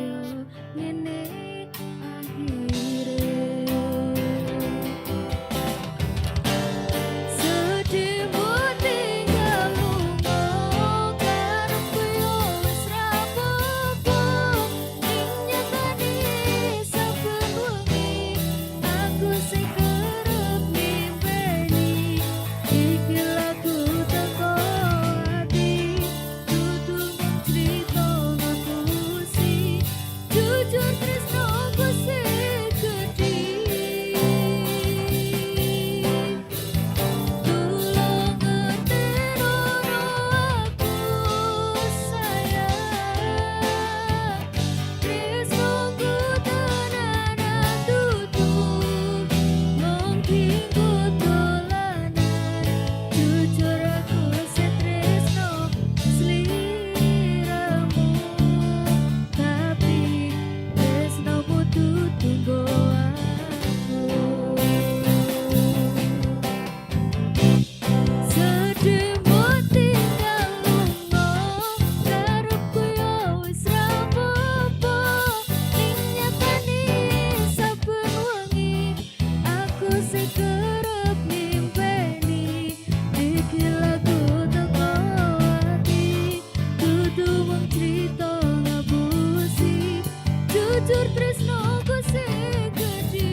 tresnoku segede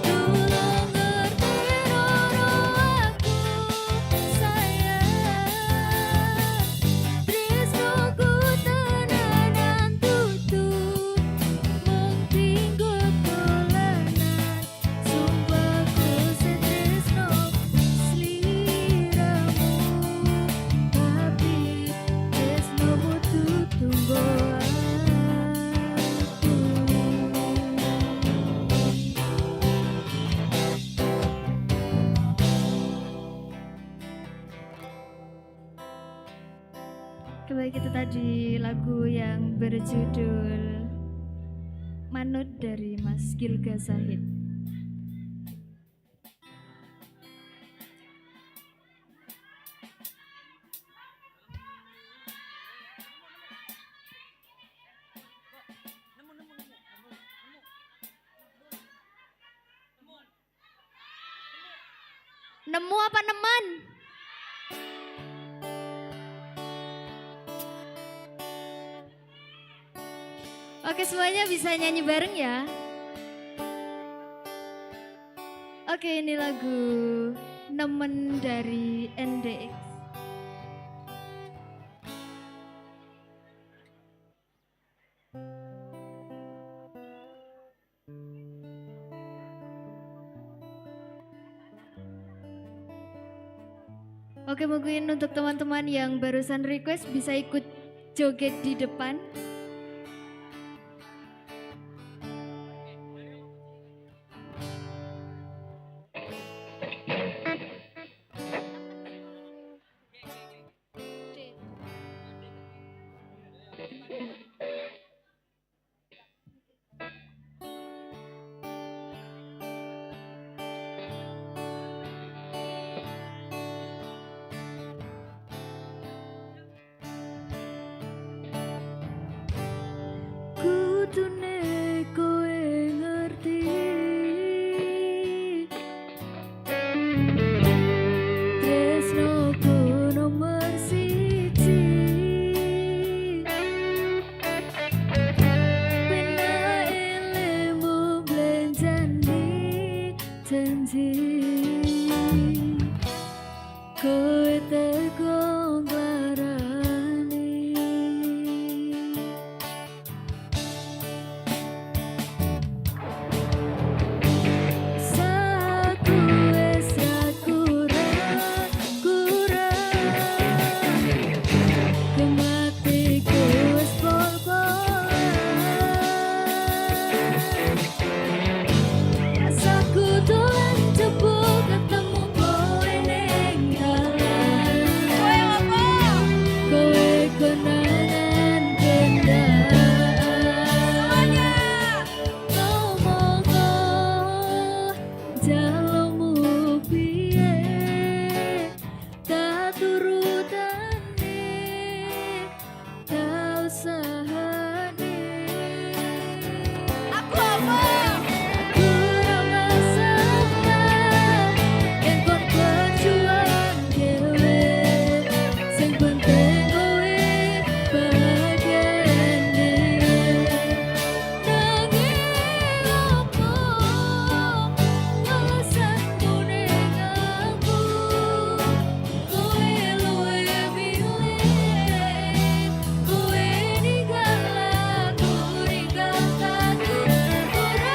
tulung ngerti roro aku sayang tresnoku tenanan tutup mung tinggo dolanan sumpahku setresno sliramu tapi tresnomu tutunggo Baik, itu tadi lagu yang berjudul Manut dari Mas Gilga Zahid. Nemu apa nemen? Oke, semuanya bisa nyanyi bareng ya. Oke, ini lagu Nemen dari NDX. Oke, mungkin untuk teman-teman yang barusan request bisa ikut joget di depan. Kudune kowe ngerti tresnoku nomor siji pena elemu blenjani janji kowe teko nglarani Saku wis ra kurang kematiku wis pol-polan rasaku dolan jebul ketemu kowe ning dalan kowe apa? Kowe kenangan kendaan ngomongno jalomu piye tak turutane tak usahane aku apa? Aku ora masalah yen kon berjuang dhewe sing penting kowe bahagiane nanging opo alasanmu ning aku kowe luwe milih kowe ninggal aku ninggal aku ora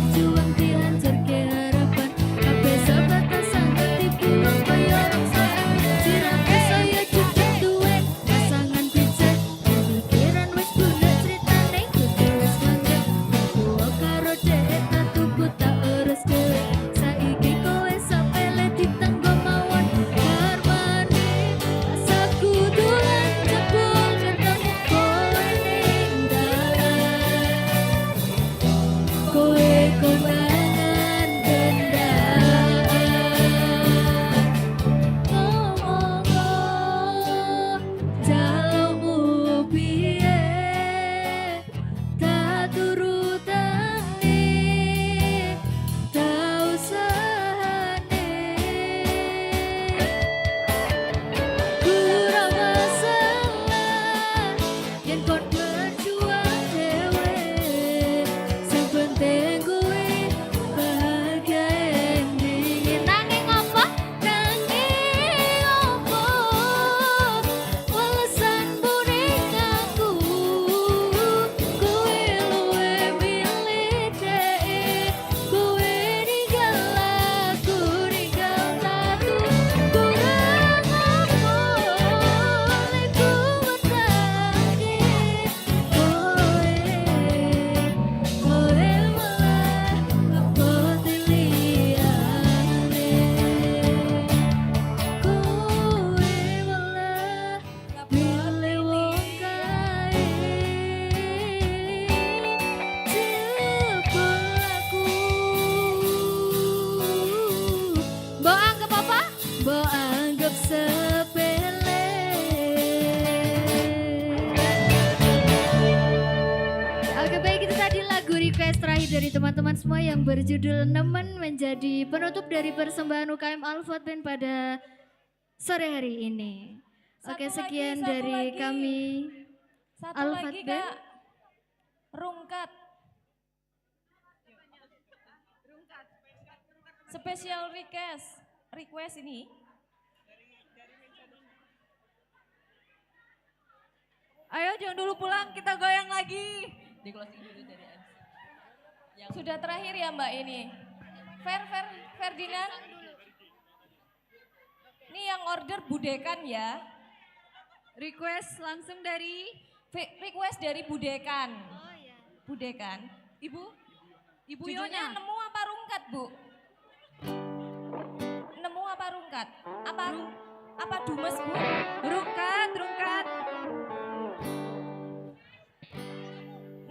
berjuang dihajar ke harapan. Kabeh sebatas sangat dipulang kaya orang saen. Sirate saya cukup duwe pasangan bijak. Pikiran wis bulat ceritane kudu wis langgeng. Kuwo karo dhek tak tuku tak urus dhewe. Saiki kowe sapele ditenggo mawon karmane. Asaku dolan jebul ketemu kowe ning dalan. Kowe konangan gendaan. Ngomong jalomu piye tak turutane tak usahane. Kurang masalah yen kon berjuang dhewe. Sing penting kowe bahagia ending. Nanging apa? Nanging apa? Walesan buring aku. Kowe luwe milih dhek. Kowe ninggal aku ninggal tatu. Kurang apa? Lek ku mesake kowe. Kowe malah ngepoti liyane. Kowe malah milih wong kae. Jebul aku. Mbok anggap apa? Mbok anggap sepele. Oke, baik, itu tadi lagu request terakhir dari teman-teman semua yang berjudul Nemen, menjadi penutup dari persembahan UKM Alfat Band pada sore hari ini. Oke, sekian satu dari lagi. kami Satu Alfat lagi Band. Kak, rungkat. Special request ini. Ayo jangan dulu pulang, kita goyang lagi. Di closing dulu dari Ans. Yang sudah terakhir ya Mbak ini. Ferdinand. Ini yang order budekan ya. Request langsung dari request dari budekan. Oh iya. Budekan. Ibu Judulnya Yonya nemu apa rungkat, Bu? Nemu apa rungkat? Apa dumes, Bu? Rungkat.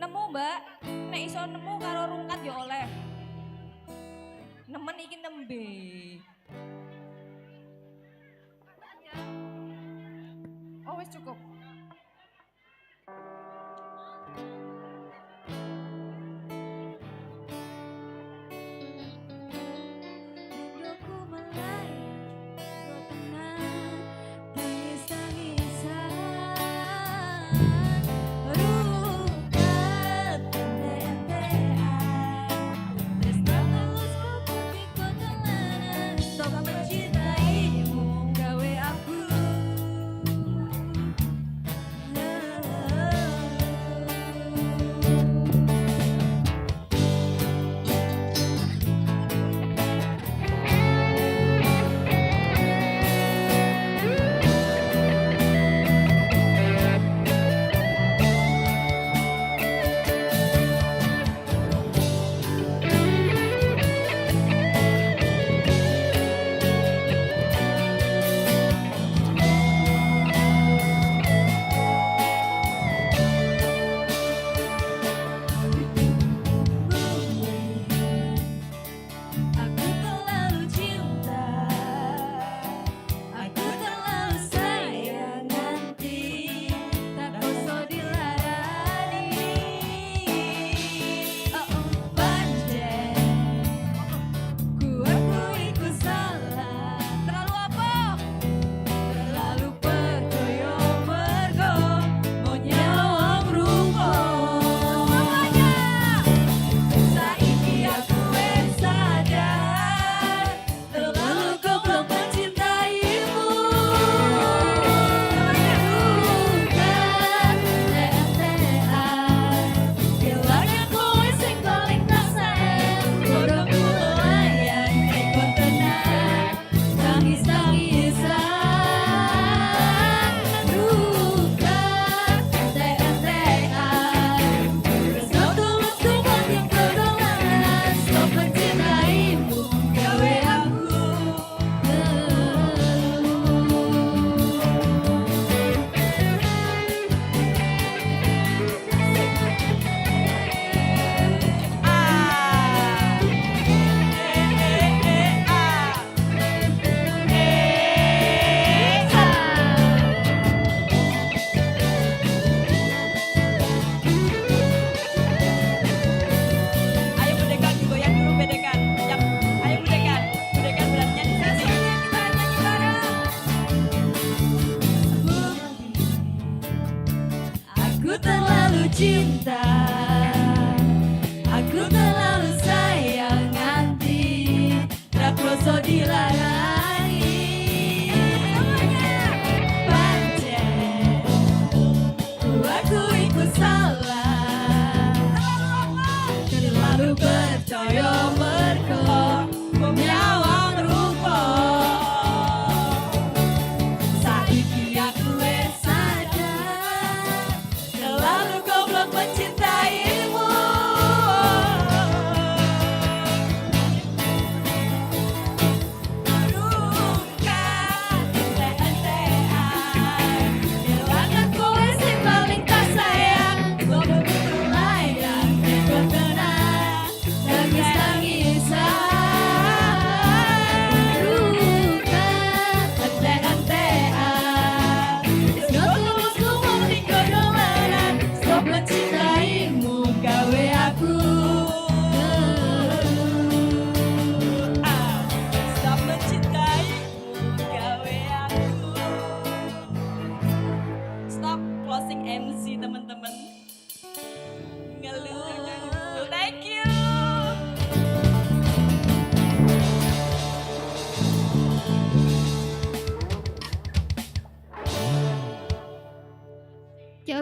Nemu, Mbak. Nek iso nemu karo rungkat ya oleh. Nemen iki nembe. Oh wis cukup. Rinduku melayang, kau tenang, tangis-tangisan, rungkat, ente-entean, tresno tulusku putih kau telanan, tok mencintaimu, gawe aku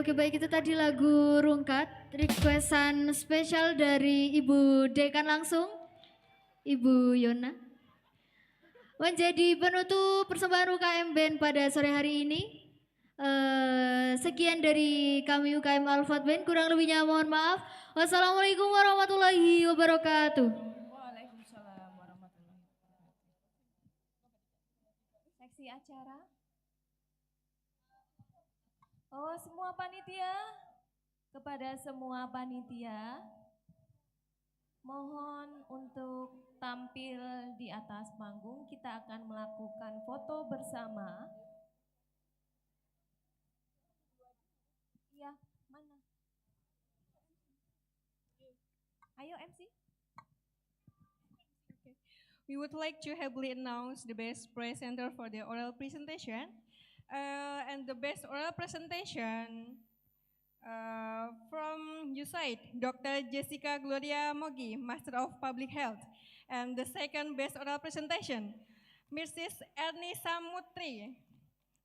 Oke, baik, itu tadi lagu Rungkat, requestan spesial dari Ibu Dekan langsung, Ibu Yona. Menjadi penutup persembahan UKM Band pada sore hari ini. Sekian dari kami UKM Alfat Band, kurang lebihnya mohon maaf. Wassalamualaikum warahmatullahi wabarakatuh. Waalaikumsalam warahmatullahi wabarakatuh. Seksi acara. Oh, semua panitia, kepada semua panitia, mohon untuk tampil di atas panggung. Kita akan melakukan foto bersama. Iya, mana? Ayo MC. We would like to happily announce the best presenter for the oral presentation. And the best oral presentation from USAID, Dr. Jessica Gloria Mogi, Master of Public Health. And the second best oral presentation, Mrs. Erni Samutri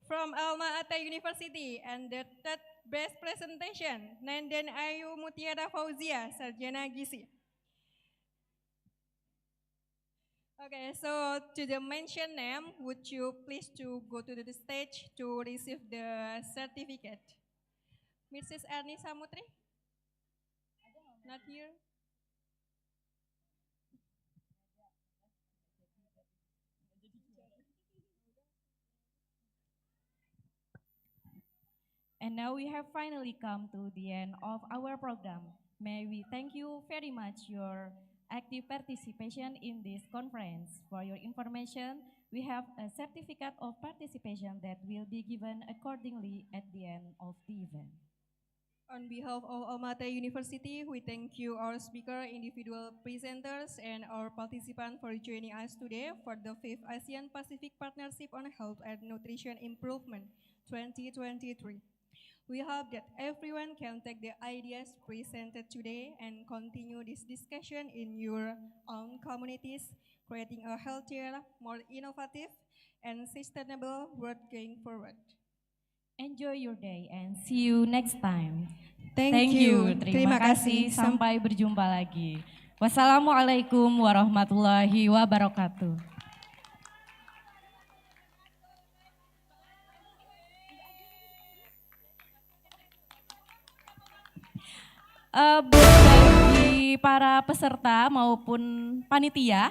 from Alma Ata University. And the third best presentation, Nanden Ayu Mutiara Fauzia, Sarjana Gizi. Okay, so to the mentioned name, would you please to go to the stage to receive the certificate? Mrs. Erni Samutri? Not here? And now we have finally come to the end of our program. May we thank you very much your active participation in this conference. For your information, we have a certificate of participation that will be given accordingly at the end of the event. On behalf of Alma Ata University, we thank you, our speaker, individual presenters, and our participants for joining us today for the 5th ASEAN Pacific Partnership on Health and Nutrition Improvement 2023. We hope that everyone can take the ideas presented today and continue this discussion in your own communities, creating a healthier, more innovative, and sustainable world going forward. Enjoy your day and see you next time. Thank you. Terima kasih. Sampai berjumpa lagi. Wassalamualaikum warahmatullahi wabarakatuh. Bagi para peserta maupun panitia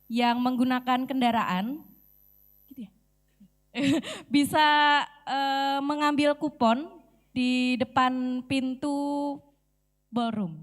yang menggunakan kendaraan, gitu ya, bisa mengambil kupon di depan pintu ballroom.